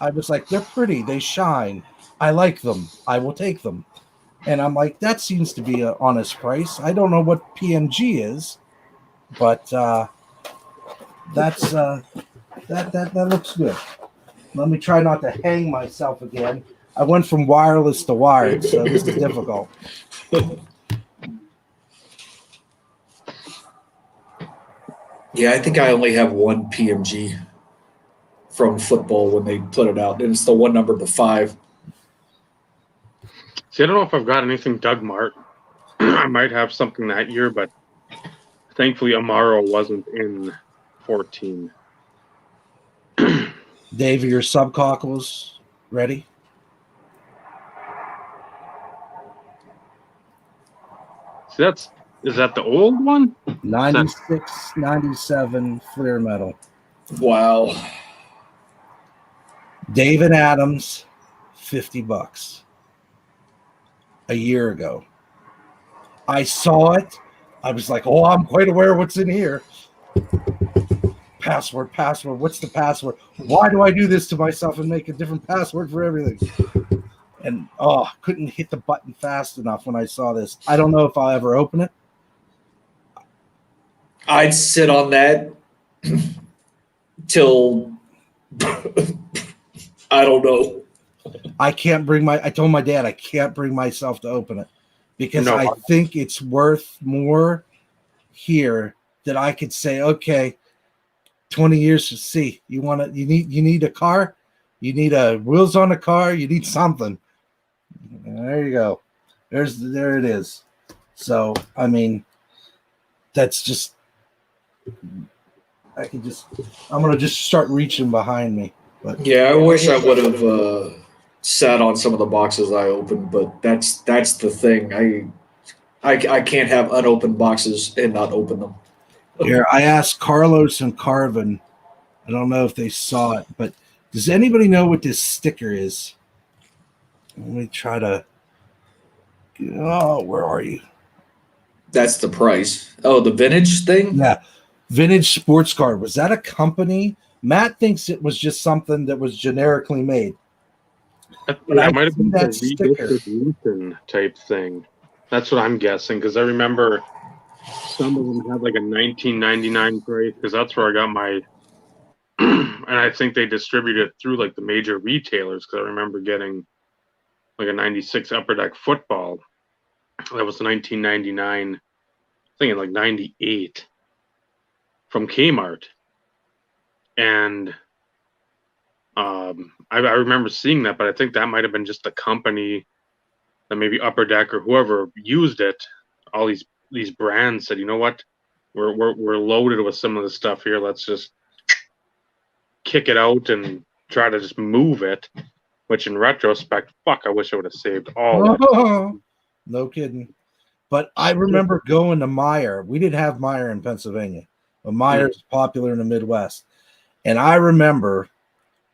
I was like, they're pretty, they shine. I like them. I will take them. And I'm like, that seems to be an honest price. I don't know what PMG is, but that's that looks good. Let me try not to hang myself again. I went from wireless to wired, so this is difficult. Yeah, I think I only have one PMG from football when they put it out, and it's the one numbered to 5. See, I don't know if I've got anything Doug Mart. I might have something that year, but thankfully Amaro wasn't in 14. Dave, are your subcockles ready? See, is that the old one? 96, 97 Fleer metal. Wow. David Adams, $50 a year ago. I saw it. I was like, oh, I'm quite aware of what's in here. Password, password. What's the password? Why do I do this to myself and make a different password for everything? And couldn't hit the button fast enough when I saw this. I don't know if I'll ever open it. I'd sit on that till I don't know. I told my dad I can't bring myself to open it because No. I think it's worth more here that I could say, okay, 20 years to see. You need a car, you need wheels on a car, you need something. There you go. There it is. So I mean, that's just I'm gonna just start reaching behind me. But Yeah, I wish I would have sat on some of the boxes I opened, but that's the thing. I can't have unopened boxes and not open them. here, I asked Carlos and Carvin. I don't know if they saw it, but does anybody know what this sticker is? Let me try to. Oh, where are you? That's the price. Oh, the vintage thing? Yeah, Vintage Sports Card. Was that a company? Matt thinks it was just something that was generically made. But I That might have see been that a sticker. redistribution type thing. That's what I'm guessing, because I remember some of them had like a 1999 price, because that's where I got my. And I think they distributed it through like the major retailers, because I remember getting like a 96 Upper Deck football. That was 1999, I think in like 98 from Kmart. And I remember seeing that, but I think that might have been just the company that maybe Upper Deck or whoever used it. All these brands said, you know what, we're loaded with some of the stuff here. Let's just kick it out and try to just move it. Which in retrospect, fuck, I wish I would have saved all that. No kidding. But I remember going to Meijer. We didn't have Meijer in Pennsylvania, but Meijer is popular in the Midwest. And I remember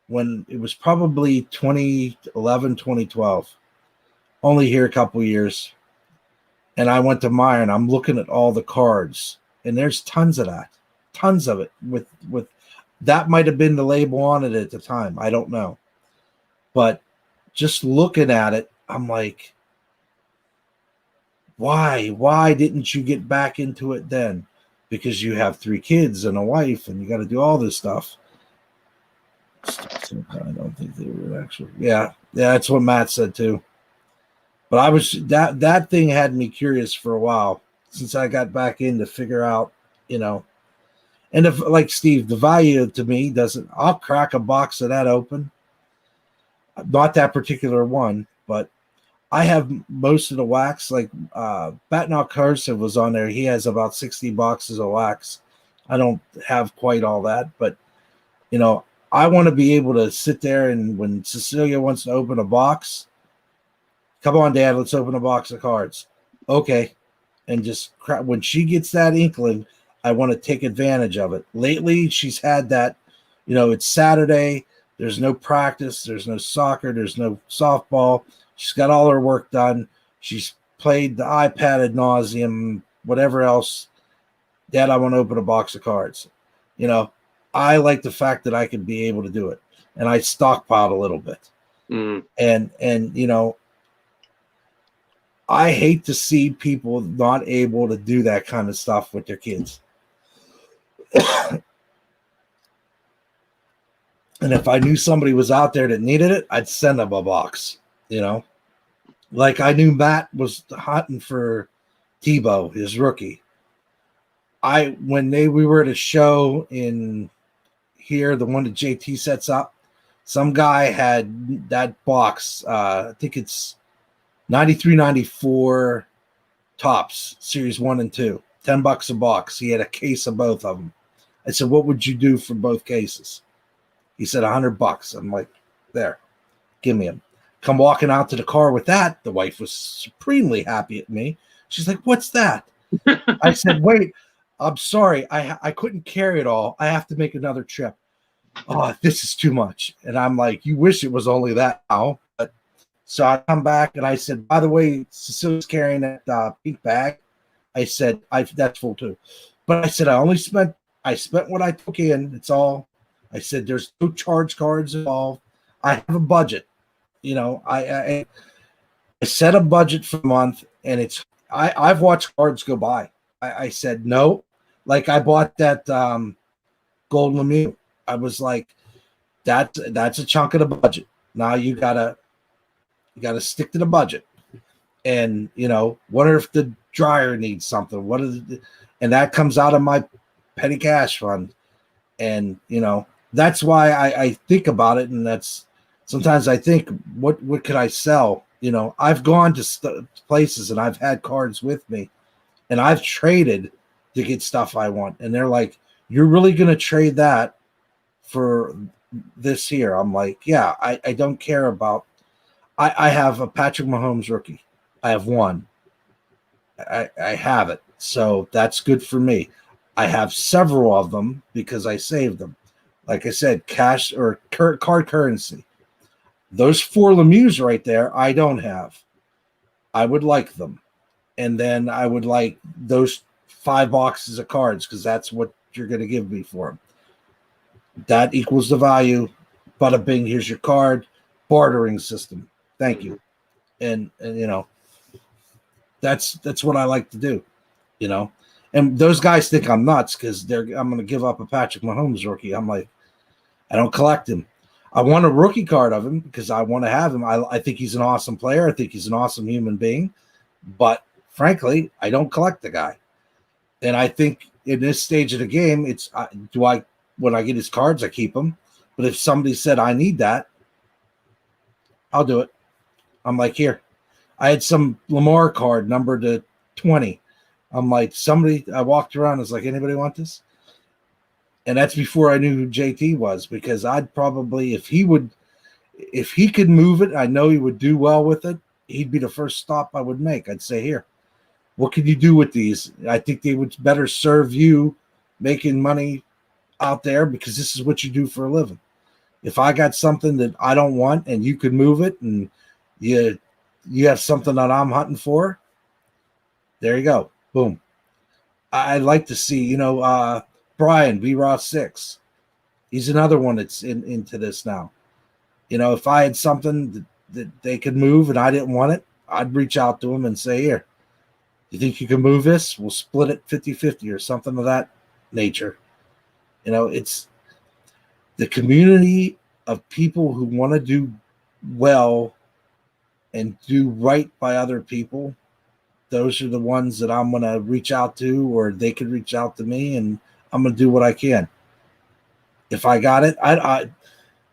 when it was probably 2011, 2012, only here a couple years. And I went to Meijer and I'm looking at all the cards, and there's tons of that, tons of it. With that might have been the label on it at the time. I don't know. But just looking at it, I'm like, why didn't you get back into it then? Because you have 3 kids and a wife and you got to do all this stuff. I don't think they were actually. Yeah, that's what Matt said too. But I was that thing had me curious for a while since I got back in to figure out, and if like Steve, the value to me doesn't. I'll crack a box of that open. Not that particular one, but I have most of the wax. Like Batnock Cursive was on there. He has about 60 boxes of wax. I don't have quite all that, but I want to be able to sit there and when Cecilia wants to open a box, come on, Dad, let's open a box of cards. Okay. And just when she gets that inkling, I want to take advantage of it. Lately, she's had that, it's Saturday. There's no practice. There's no soccer. There's no softball. She's got all her work done. She's played the iPad ad nauseum, whatever else. Dad, I want to open a box of cards. I like the fact that I can be able to do it. And I stockpiled a little bit. And I hate to see people not able to do that kind of stuff with their kids. And if I knew somebody was out there that needed it, I'd send them a box, Like I knew Matt was hunting for Tebow, his rookie. When we were at a show in here, the one that JT sets up, some guy had that box. I think it's 93, 94 Tops, Series 1 and 2, $10 a box. He had a case of both of them. I said, what would you do for both cases? He said $100. I'm like, there, give me them. Come walking out to the car with that. The wife was supremely happy at me. She's like, what's that? I said, wait, I'm sorry. I couldn't carry it all. I have to make another trip. Oh, this is too much. And I'm like, you wish it was only that now. But so I come back and I said, by the way, Cecilia's carrying that pink bag. I said, that's full too. But I said, I I spent what I took in. It's all. I said there's no charge cards involved. I have a budget. I set a budget for a month, and I've watched cards go by. I said no. Like I bought that Golden Lemieux. I was like, that's a chunk of the budget. Now you gotta stick to the budget. And wonder if the dryer needs something. And that comes out of my petty cash fund. And that's why I think about it. And that's sometimes I think, what could I sell? I've gone to places and I've had cards with me, and I've traded to get stuff I want. And they're like, "You're really going to trade that for this here?" I'm like, "Yeah, I don't care about." I have a Patrick Mahomes rookie. I have one. I have it, so that's good for me. I have several of them because I saved them. Like I said, cash or card currency. Those 4 Lemieux right there, I don't have. I would like them. And then I would like those 5 boxes of cards because that's what you're going to give me for them. That equals the value. Bada bing, here's your card. Bartering system. Thank you. And that's what I like to do, And those guys think I'm nuts because I'm going to give up a Patrick Mahomes rookie. I'm like, I don't collect him. I want a rookie card of him because I want to have him. I think he's an awesome player. I think he's an awesome human being. But frankly, I don't collect the guy. And I think in this stage of the game, when I get his cards, I keep them. But if somebody said I need that, I'll do it. I'm like, here. I had some Lamar card numbered to 20. I'm like, I walked around and was like, anybody want this? And that's before I knew who JT was, because I'd probably, if he could move it, I know he would do well with it. He'd be the first stop I would make. I'd say, here, what can you do with these? I think they would better serve you making money out there because this is what you do for a living. If I got something that I don't want and you could move it and you have something that I'm hunting for, there you go. Boom. I'd like to see, Brian, B-Raw 6. He's another one that's into this now. If I had something that they could move and I didn't want it, I'd reach out to him and say, here, you think you can move this? We'll split it 50-50 or something of that nature. It's the community of people who want to do well and do right by other people. Those are the ones that I'm going to reach out to, or they can reach out to me, and I'm going to do what I can. If I got it, I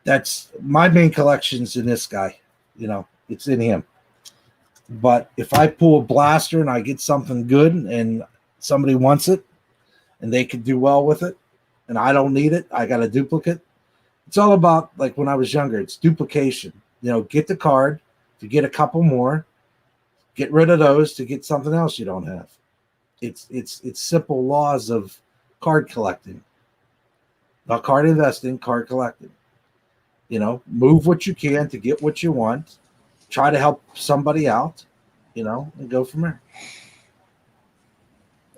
that's my main collection's in this guy. It's in him. But if I pull a blaster and I get something good and somebody wants it and they could do well with it and I don't need it, I got a duplicate. It's all about, like when I was younger, it's duplication. Get the card to get a couple more, get rid of those to get something else you don't have. It's simple laws of card collecting. Not card investing, card collecting. Move what you can to get what you want. Try to help somebody out, and go from there.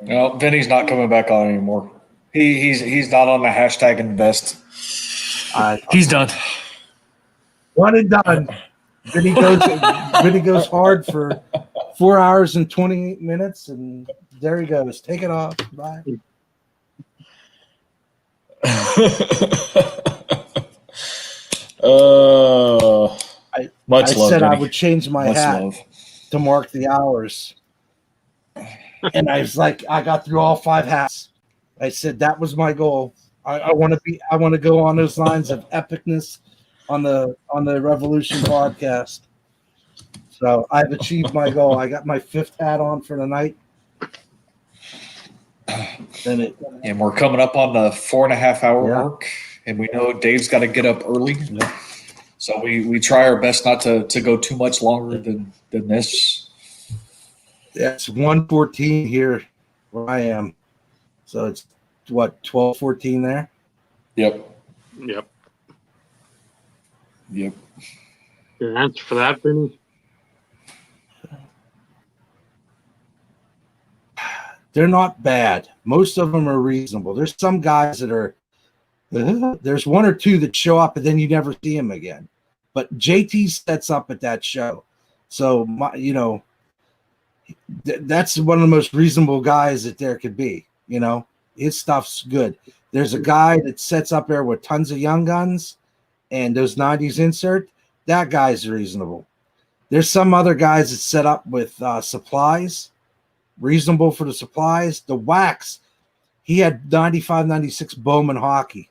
No, Vinny's not coming back on anymore. He's not on the hashtag invest. He's done. One and done. Vinny goes hard for 4 hours and 28 minutes, and there he goes. Take it off. Bye. Much I love, said Vinny. I would change my Much hat love. to mark the hours. And I was like, I got through all 5 hats. I said that was my goal. I want to go on those lines of epicness on the Revolution podcast. So I've achieved my goal. I got my 5th hat on for the night. And we're coming up on the 4.5 hour mark, and we know Dave's got to get up early. Yeah. So we try our best not to go too much longer than this. It's 1:14 here where I am. So it's what, 12:14 there? Yep. Yep. Yep. Your answer for that, Vinny? they're not bad. Most of them are reasonable. There's some guys that are, there's one or two that show up and then you never see them again. But JT sets up at that show. So, that's one of the most reasonable guys that there could be. His stuff's good. There's a guy that sets up there with tons of young guns and those 90s insert. That guy's reasonable. There's some other guys that set up with supplies, reasonable for the supplies. The Wax, he had 95, 96 Bowman hockey,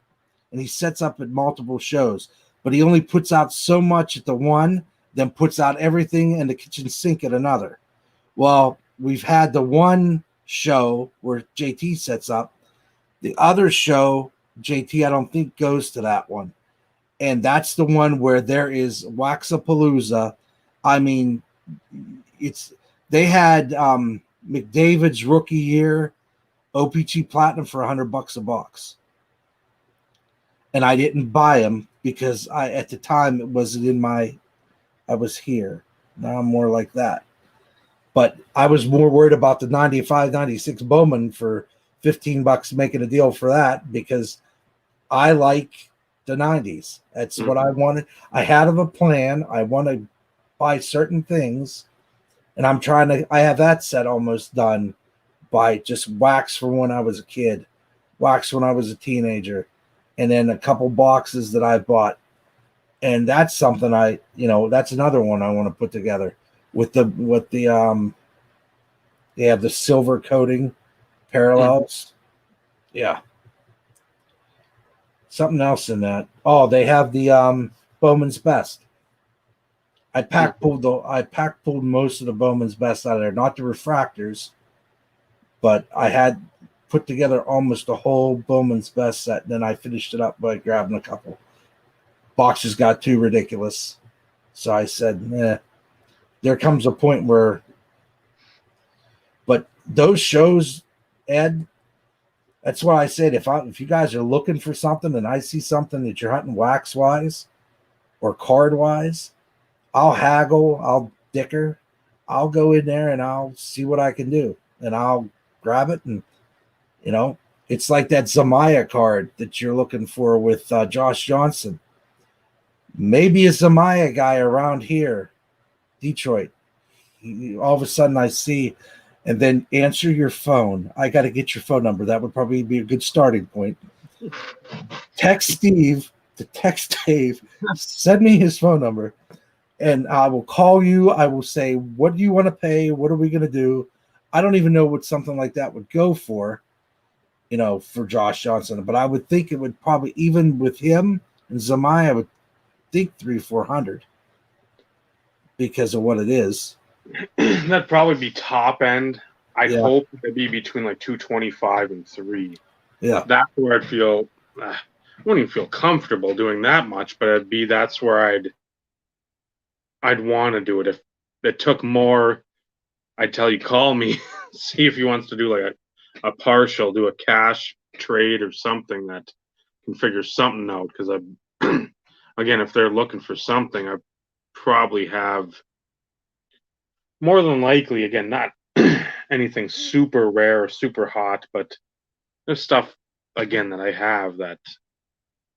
and he sets up at multiple shows, but he only puts out so much at the one, then puts out everything in the kitchen sink at another. Well, we've had the one show where JT sets up. The other show, JT, I don't think goes to that one. And that's the one where there is Waxapalooza. I mean, they had McDavid's rookie year OPC Platinum for $100 a box. And I didn't buy them because at the time it wasn't I was here. Now I'm more like that. But I was more worried about the 95, 96 Bowman for $15 making a deal for that because I like the 90s. That's what I wanted. I had a plan. I want to buy certain things, and I have that set almost done by just Wax from when I was a kid, Wax when I was a teenager, and then a couple boxes that I bought. And that's something that's another one I want to put together with the they have the silver coating parallels. Yeah. Something else in that. Oh, they have the Bowman's Best. I pack pulled most of the Bowman's Best out of there, not the refractors, but I had put together almost a whole Bowman's Best set. And then I finished it up by grabbing a couple. Boxes got too ridiculous. So I said, there comes a point where, but those shows, Ed, that's why I said, if you guys are looking for something and I see something that you're hunting wax wise or card wise, I'll haggle, I'll dicker, I'll go in there and I'll see what I can do and I'll grab it. And, it's like that Zamaya card that you're looking for with Josh Johnson. Maybe a Zamaya guy around here, Detroit. All of a sudden I see, and then answer your phone. I got to get your phone number. That would probably be a good starting point. Text Steve to text Dave. Send me his phone number, and I will call you. I will say, what do you want to pay? What are we going to do? I don't even know what something like that would go for, for Josh Johnson. But I would think it would probably, even with him and Zamaya, I would think 300-400 because of what it is. That'd probably be top end. I'd Yeah. hope it'd be between like 225 and 3. Yeah. That's where I'd feel. I wouldn't even feel comfortable doing that much, but that's where I'd want to do it. If it took more, I'd tell you, call me, see if he wants to do like a partial, do a cash trade or something that can figure something out. Because again, if they're looking for something, I probably have more than likely, again, not anything super rare or super hot, but there's stuff again that I have that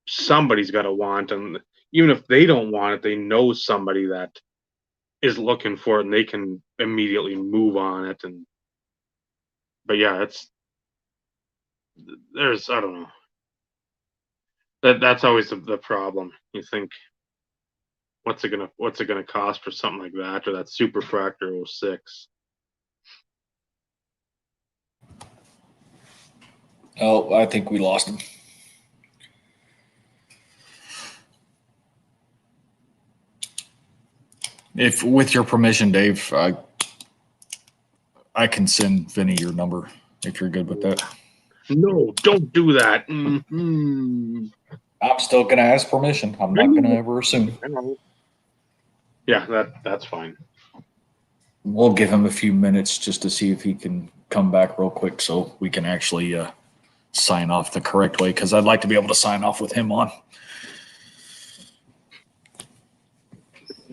somebody's got to want, and even if they don't want it, they know somebody that is looking for it and they can immediately move on it. But yeah, I don't know, that's always the problem. You think, what's it gonna cost for something like that, or that Super Fractor 06? Oh, I think we lost him. If, with your permission, Dave, I can send Vinny your number if you're good with that. No, don't do that. Mm-hmm. I'm still going to ask permission. I'm not going to ever assume. I know. Yeah, that's fine. We'll give him a few minutes just to see if he can come back real quick so we can actually sign off the correct way, because I'd like to be able to sign off with him on.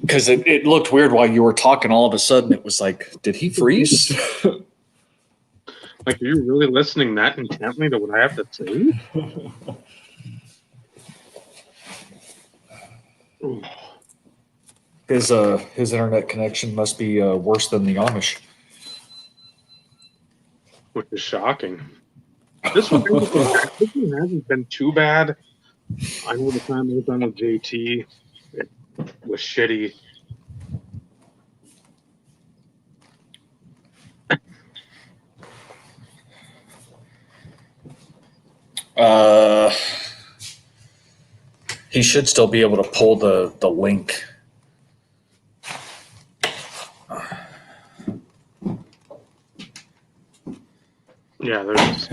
Because it looked weird while you were talking. All of a sudden, it was like, did he freeze? Like, are you really listening that intently to what I have to say? Ooh, His internet connection must be worse than the Amish. which is shocking. This one hasn't been too bad. I know the time I was on with JT, it was shitty. He should still be able to pull the link. Yeah, there's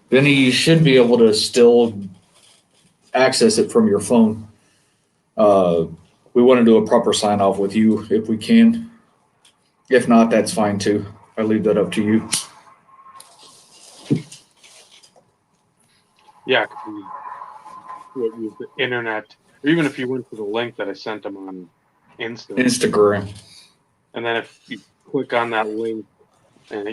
Then you should be able to still access it from your phone. We want to do a proper sign off with you if we can. If not, that's fine too. I leave that up to you. yeah, 'cause you use the internet, or even if you went to the link that I sent them on Instagram. and then if you click on that link, and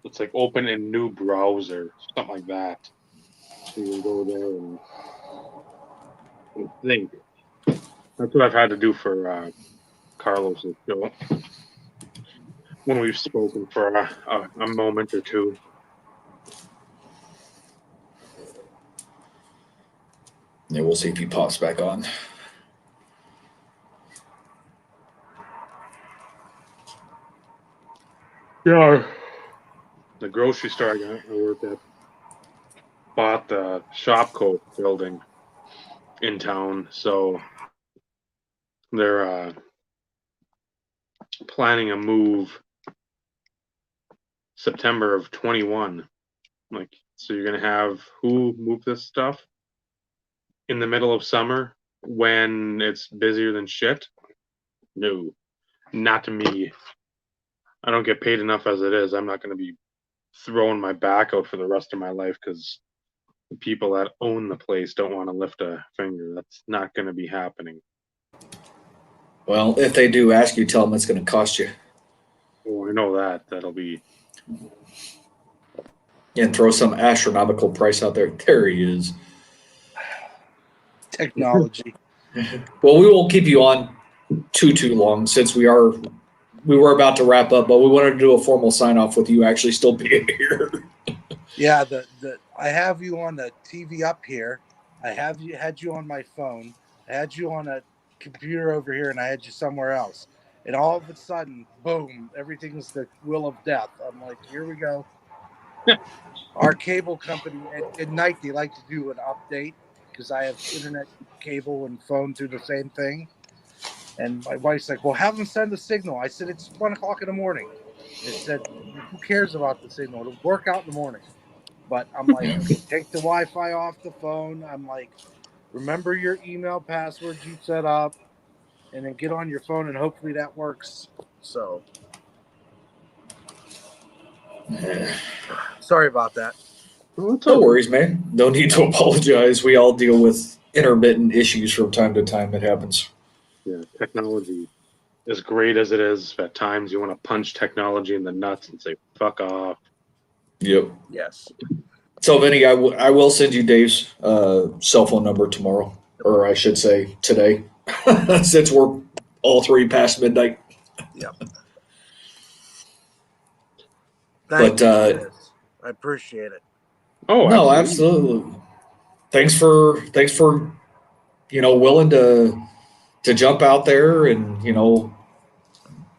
it's like open in new browser, something like that. So you can go there and think. That's what I've had to do for Carlos' show when we've spoken for a moment or two. Yeah, we'll see if he pops back on. Yeah, the grocery store I work at bought the Shopco building in town, so they're planning a move September of 21. Like, so you're gonna have who move this stuff in the middle of summer when it's busier than shit? No, not to me. I don't get paid enough as it is. I'm not gonna be throwing my back out for the rest of my life because the people that own the place don't want to lift a finger. That's not gonna be happening. Well, if they do ask you, tell them it's going to cost you. Oh, I know that. That'll be And throw some astronomical price out there. There he is. Technology. Well, we won't keep you on too long since we were about to wrap up, but we wanted to do a formal sign off with you actually still being here. Yeah, I have you on the TV up here. I had you on my phone. I had you on a computer over here, and I had you somewhere else. And all of a sudden, boom! Everything's the will of death. I'm like, here we go. Our cable company at night they like to do an update because I have internet, cable, and phone through the same thing. And my wife's like, "Well, have them send a signal." I said, "It's 1 o'clock in the morning." It said, "Who cares about the signal? It'll work out in the morning." But I'm like, okay, take the Wi-Fi off the phone. I'm like, remember your email passwords you set up, and then get on your phone, and hopefully that works. So, sorry about that. well, it's No all worries, man. No need to apologize. We all deal with intermittent issues from time to time. It happens. yeah, technology, as great as it is, at times you want to punch technology in the nuts and say, fuck off. Yep. Yes. So, Vinny, I will send you Dave's cell phone number tomorrow, or I should say today, since we're all three past midnight. Yep. But, Thank you, Chris. I appreciate it. Oh, no, absolutely. absolutely. Thanks for willing to jump out there and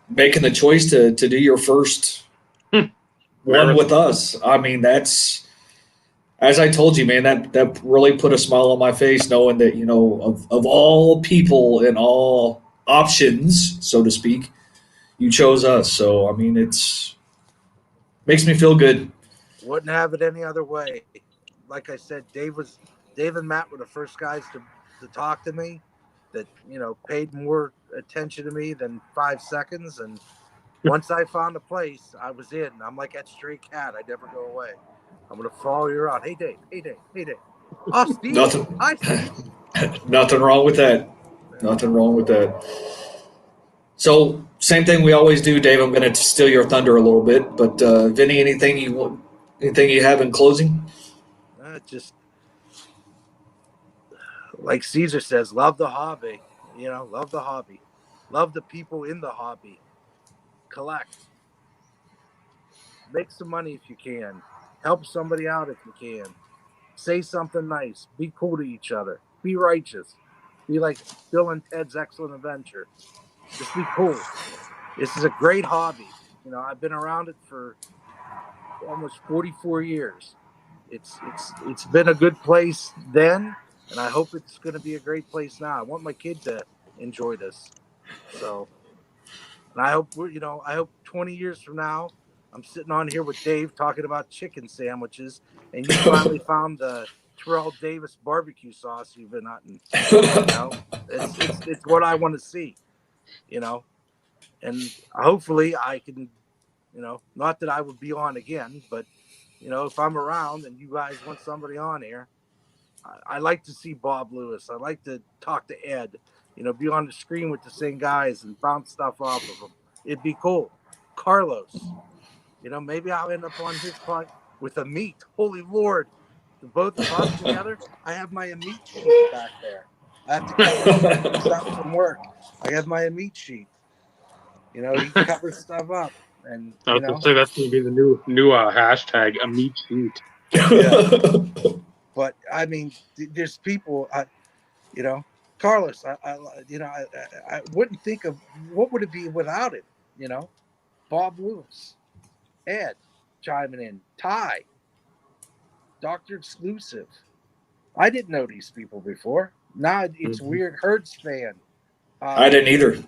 making the choice to do your first one with us. I mean, that's, as I told you, man, that really put a smile on my face, knowing that of all people and all options, so to speak, you chose us. So I mean, it's makes me feel good. Wouldn't have it any other way. Like I said, Dave and Matt were the first guys to talk to me that paid more attention to me than 5 seconds. And once I found a place, I was in. I'm like that stray cat. I never go away. I'm gonna follow you around. Hey Dave. Hey Dave. Hey Dave. Oh, Steve. Nothing. Hi, Steve. Nothing wrong with that. Nothing wrong with that. So, same thing we always do, Dave. I'm going to steal your thunder a little bit, but Vinny, anything you have in closing? Just like Caesar says, love the hobby. Love the hobby. Love the people in the hobby. Collect. Make some money if you can. Help somebody out if you can. Say something nice. Be cool to each other. Be righteous. Be like Bill and Ted's Excellent Adventure. Just be cool. This is a great hobby. I've been around it for almost 44 years. It's been a good place then, and I hope it's going to be a great place now. I want my kid to enjoy this. So, and I hope I hope 20 years from now, I'm sitting on here with Dave talking about chicken sandwiches, and you finally found the Terrell Davis barbecue sauce you've been hunting. It's what I want to see. And hopefully I can, not that I would be on again, but if I'm around and you guys want somebody on here, I like to see Bob Lewis. I like to talk to Ed, be on the screen with the same guys and bounce stuff off of them. It'd be cool. Carlos, maybe I'll end up on his pod with a meat. Holy Lord. The both of us together, I have my meat sheet back there. I have to cover stuff from work. I have my meat sheet. He covers stuff up. And I was gonna say that's gonna be the new hashtag, a meat sheet. Yeah. But I mean, there's people. Carlos. I wouldn't think of what would it be without it. Bob Lewis, Ed, chiming in, Ty, Dr. Exclusive. I didn't know these people before. Now it's weird. Hertz fan. I didn't either.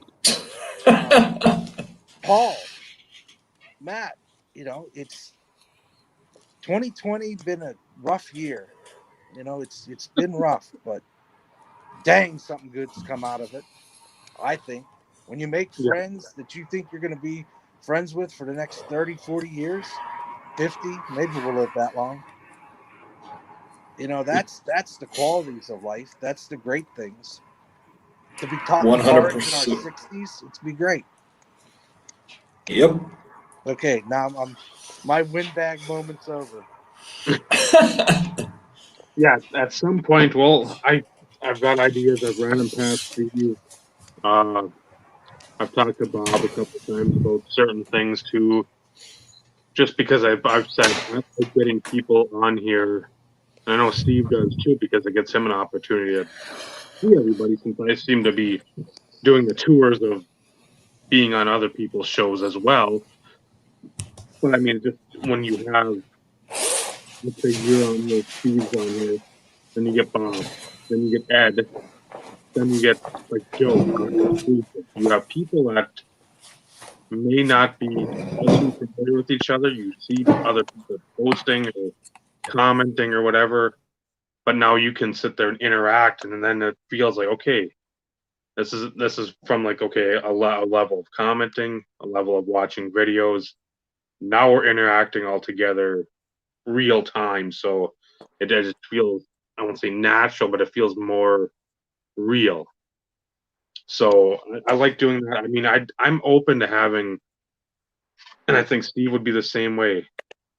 Paul, Matt. It's 2020 been a rough year. It's been rough, but dang, something good's come out of it. I think when you make friends that you think you're going to be friends with for the next 30, 40 years, 50, maybe we'll live that long. That's the qualities of life. That's the great things. To be talking cards in our 60s, it's be great. Yep. Okay, now my windbag moment's over. Yeah, at some point, I've got ideas I've ran them past you. I've talked to Bob a couple of times about certain things too. Just because I've said I like getting people on here, and I know Steve does too, because it gets him an opportunity to see everybody. Since I seem to be doing the tours of being on other people's shows as well. But I mean, just when you have, let's say you're on here, Steve's on here, then you get Bob, then you get Ed, then you get like Joe. You have people that may not be too familiar with each other. You see other people posting or commenting or whatever, but now you can sit there and interact, and then it feels like, okay, this is from like, okay, a level of commenting, a level of watching videos. Now we're interacting all together real time, so it just feels, I won't say natural, but it feels more real. So I like doing that. I mean, I'm open to having, and I think Steve would be the same way,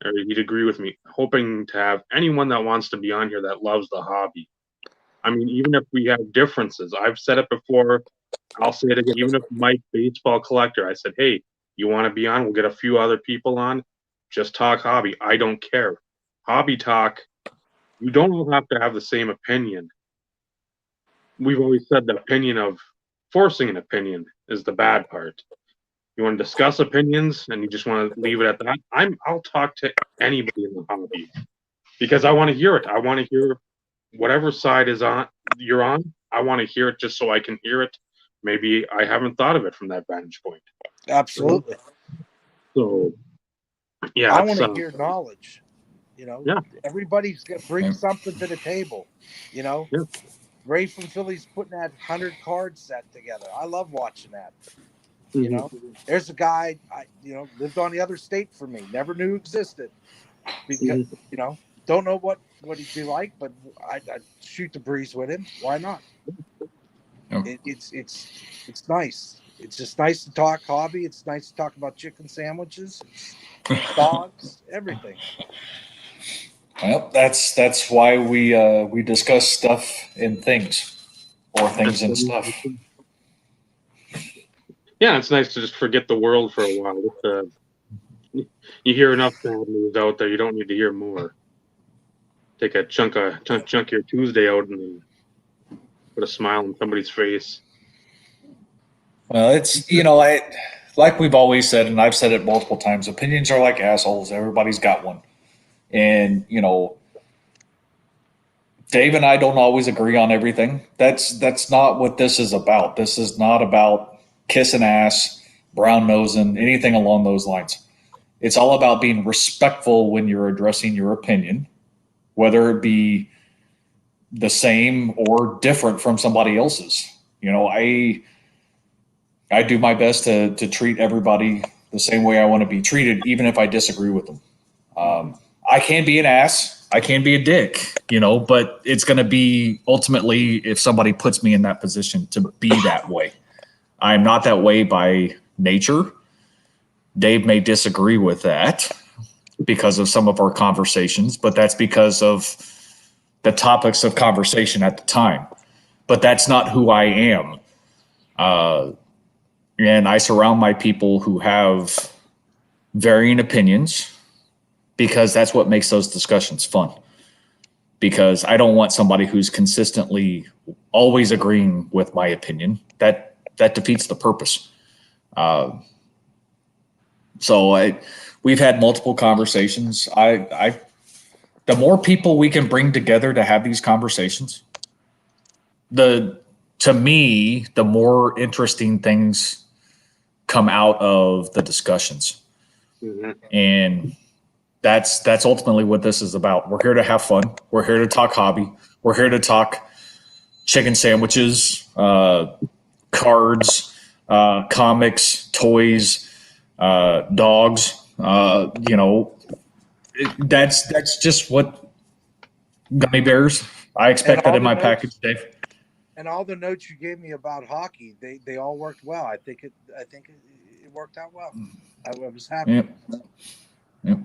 or he'd agree with me, hoping to have anyone that wants to be on here that loves the hobby. I mean, even if we have differences, I've said it before, I'll say it again, even if Mike, baseball collector, I said, hey, you want to be on? We'll get a few other people on. Just talk hobby. I don't care. Hobby talk, you don't all have to have the same opinion. We've always said the opinion of forcing an opinion is the bad part. You want to discuss opinions and you just want to leave it at that. I'll talk to anybody in the hobby because I want to hear it. I want to hear whatever side you're on. I want to hear it just so I can hear it. Maybe I haven't thought of it from that vantage point. Absolutely. So, yeah. I want to hear knowledge. Yeah. Everybody's going to bring something to the table. Yeah. Ray from Philly's putting that 100 card set together. I love watching that. There's a guy, lived on the other state from me, never knew existed because, don't know what what he'd be like, but I'd shoot the breeze with him. Why not? Yeah. It's nice. It's just nice to talk hobby. It's nice to talk about chicken sandwiches, dogs, everything. Well, that's why we discuss stuff and things, or things and stuff. Yeah, it's nice to just forget the world for a while. You hear enough bad news out there. You don't need to hear more. Take a chunk of your Tuesday out and put a smile on somebody's face. Well, it's like we've always said, and I've said it multiple times. Opinions are like assholes. Everybody's got one, and Dave and I don't always agree on everything. That's not what this is about. This is not about kissing ass, brown nosing, anything along those lines. It's all about being respectful when you're addressing your opinion, whether it be the same or different from somebody else's. I do my best to treat everybody the same way I want to be treated, even if I disagree with them. I can be an ass. I can be a dick, but it's going to be ultimately if somebody puts me in that position to be that way. I'm not that way by nature. Dave may disagree with that because of some of our conversations, but that's because of the topics of conversation at the time. But that's not who I am. And I surround my people who have varying opinions because that's what makes those discussions fun. Because I don't want somebody who's consistently always agreeing with my opinion. That defeats the purpose. So we've had multiple conversations. The more people we can bring together to have these conversations, to me, the more interesting things come out of the discussions. Mm-hmm. And that's ultimately what this is about. We're here to have fun. We're here to talk hobby. We're here to talk chicken sandwiches, cards, comics, toys, dogs. That's just what gummy bears. I expect that in my package, Dave. And all the notes you gave me about hockey, they all worked well. I think it worked out well. I was happy. Yep.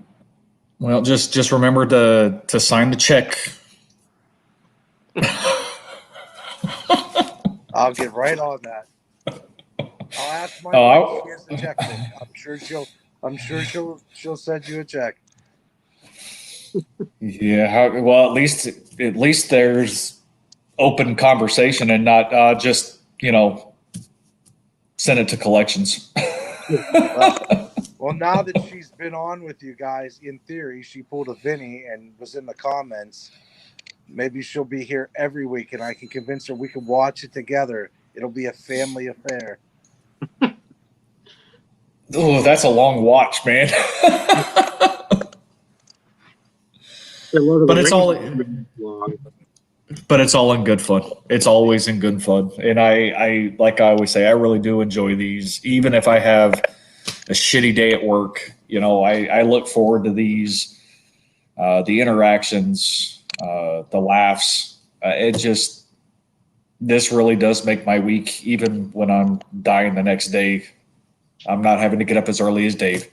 Well, just remember to sign the check. I'll get right on that. I'll ask my wife if she has the checkbook. I'm sure she'll send you a check. Yeah. Well, at least there's open conversation and not just send it to collections. Well, now that she's been on with you guys, in theory, she pulled a Vinny and was in the comments. Maybe she'll be here every week, and I can convince her we can watch it together. It'll be a family affair. Oh, that's a long watch, man. But it's all in good fun. It's always in good fun. And I like I always say, I really do enjoy these. Even if I have a shitty day at work, I look forward to these, the interactions, the laughs. This really does make my week, even when I'm dying the next day. I'm not having to get up as early as Dave,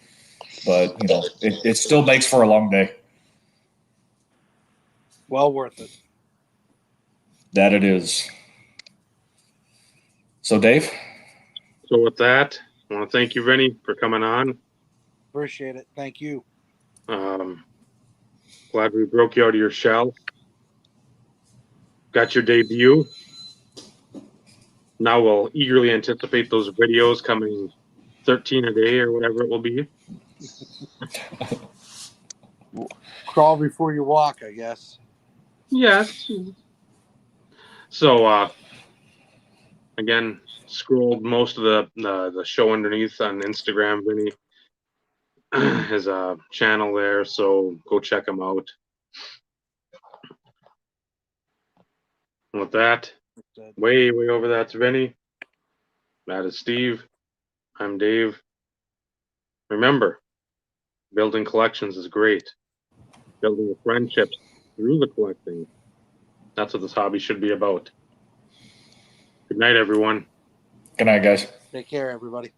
but it still makes for a long day. Well worth it. That it is. So, Dave? So with that, I want to thank you, Vinny, for coming on. Appreciate it. Thank you. Glad we broke you out of your shell. Got your debut. Now we'll eagerly anticipate those videos coming 13 a day or whatever it will be. Crawl before you walk, I guess. Yes. So, again, scrolled most of the show underneath on Instagram. Vinny has a channel there, so go check him out. And with that, way over that's Vinny. That is Steve. I'm Dave. Remember, building collections is great. Building friendships through the collecting. That's what this hobby should be about. Good night, everyone. Good night, guys. Take care, everybody.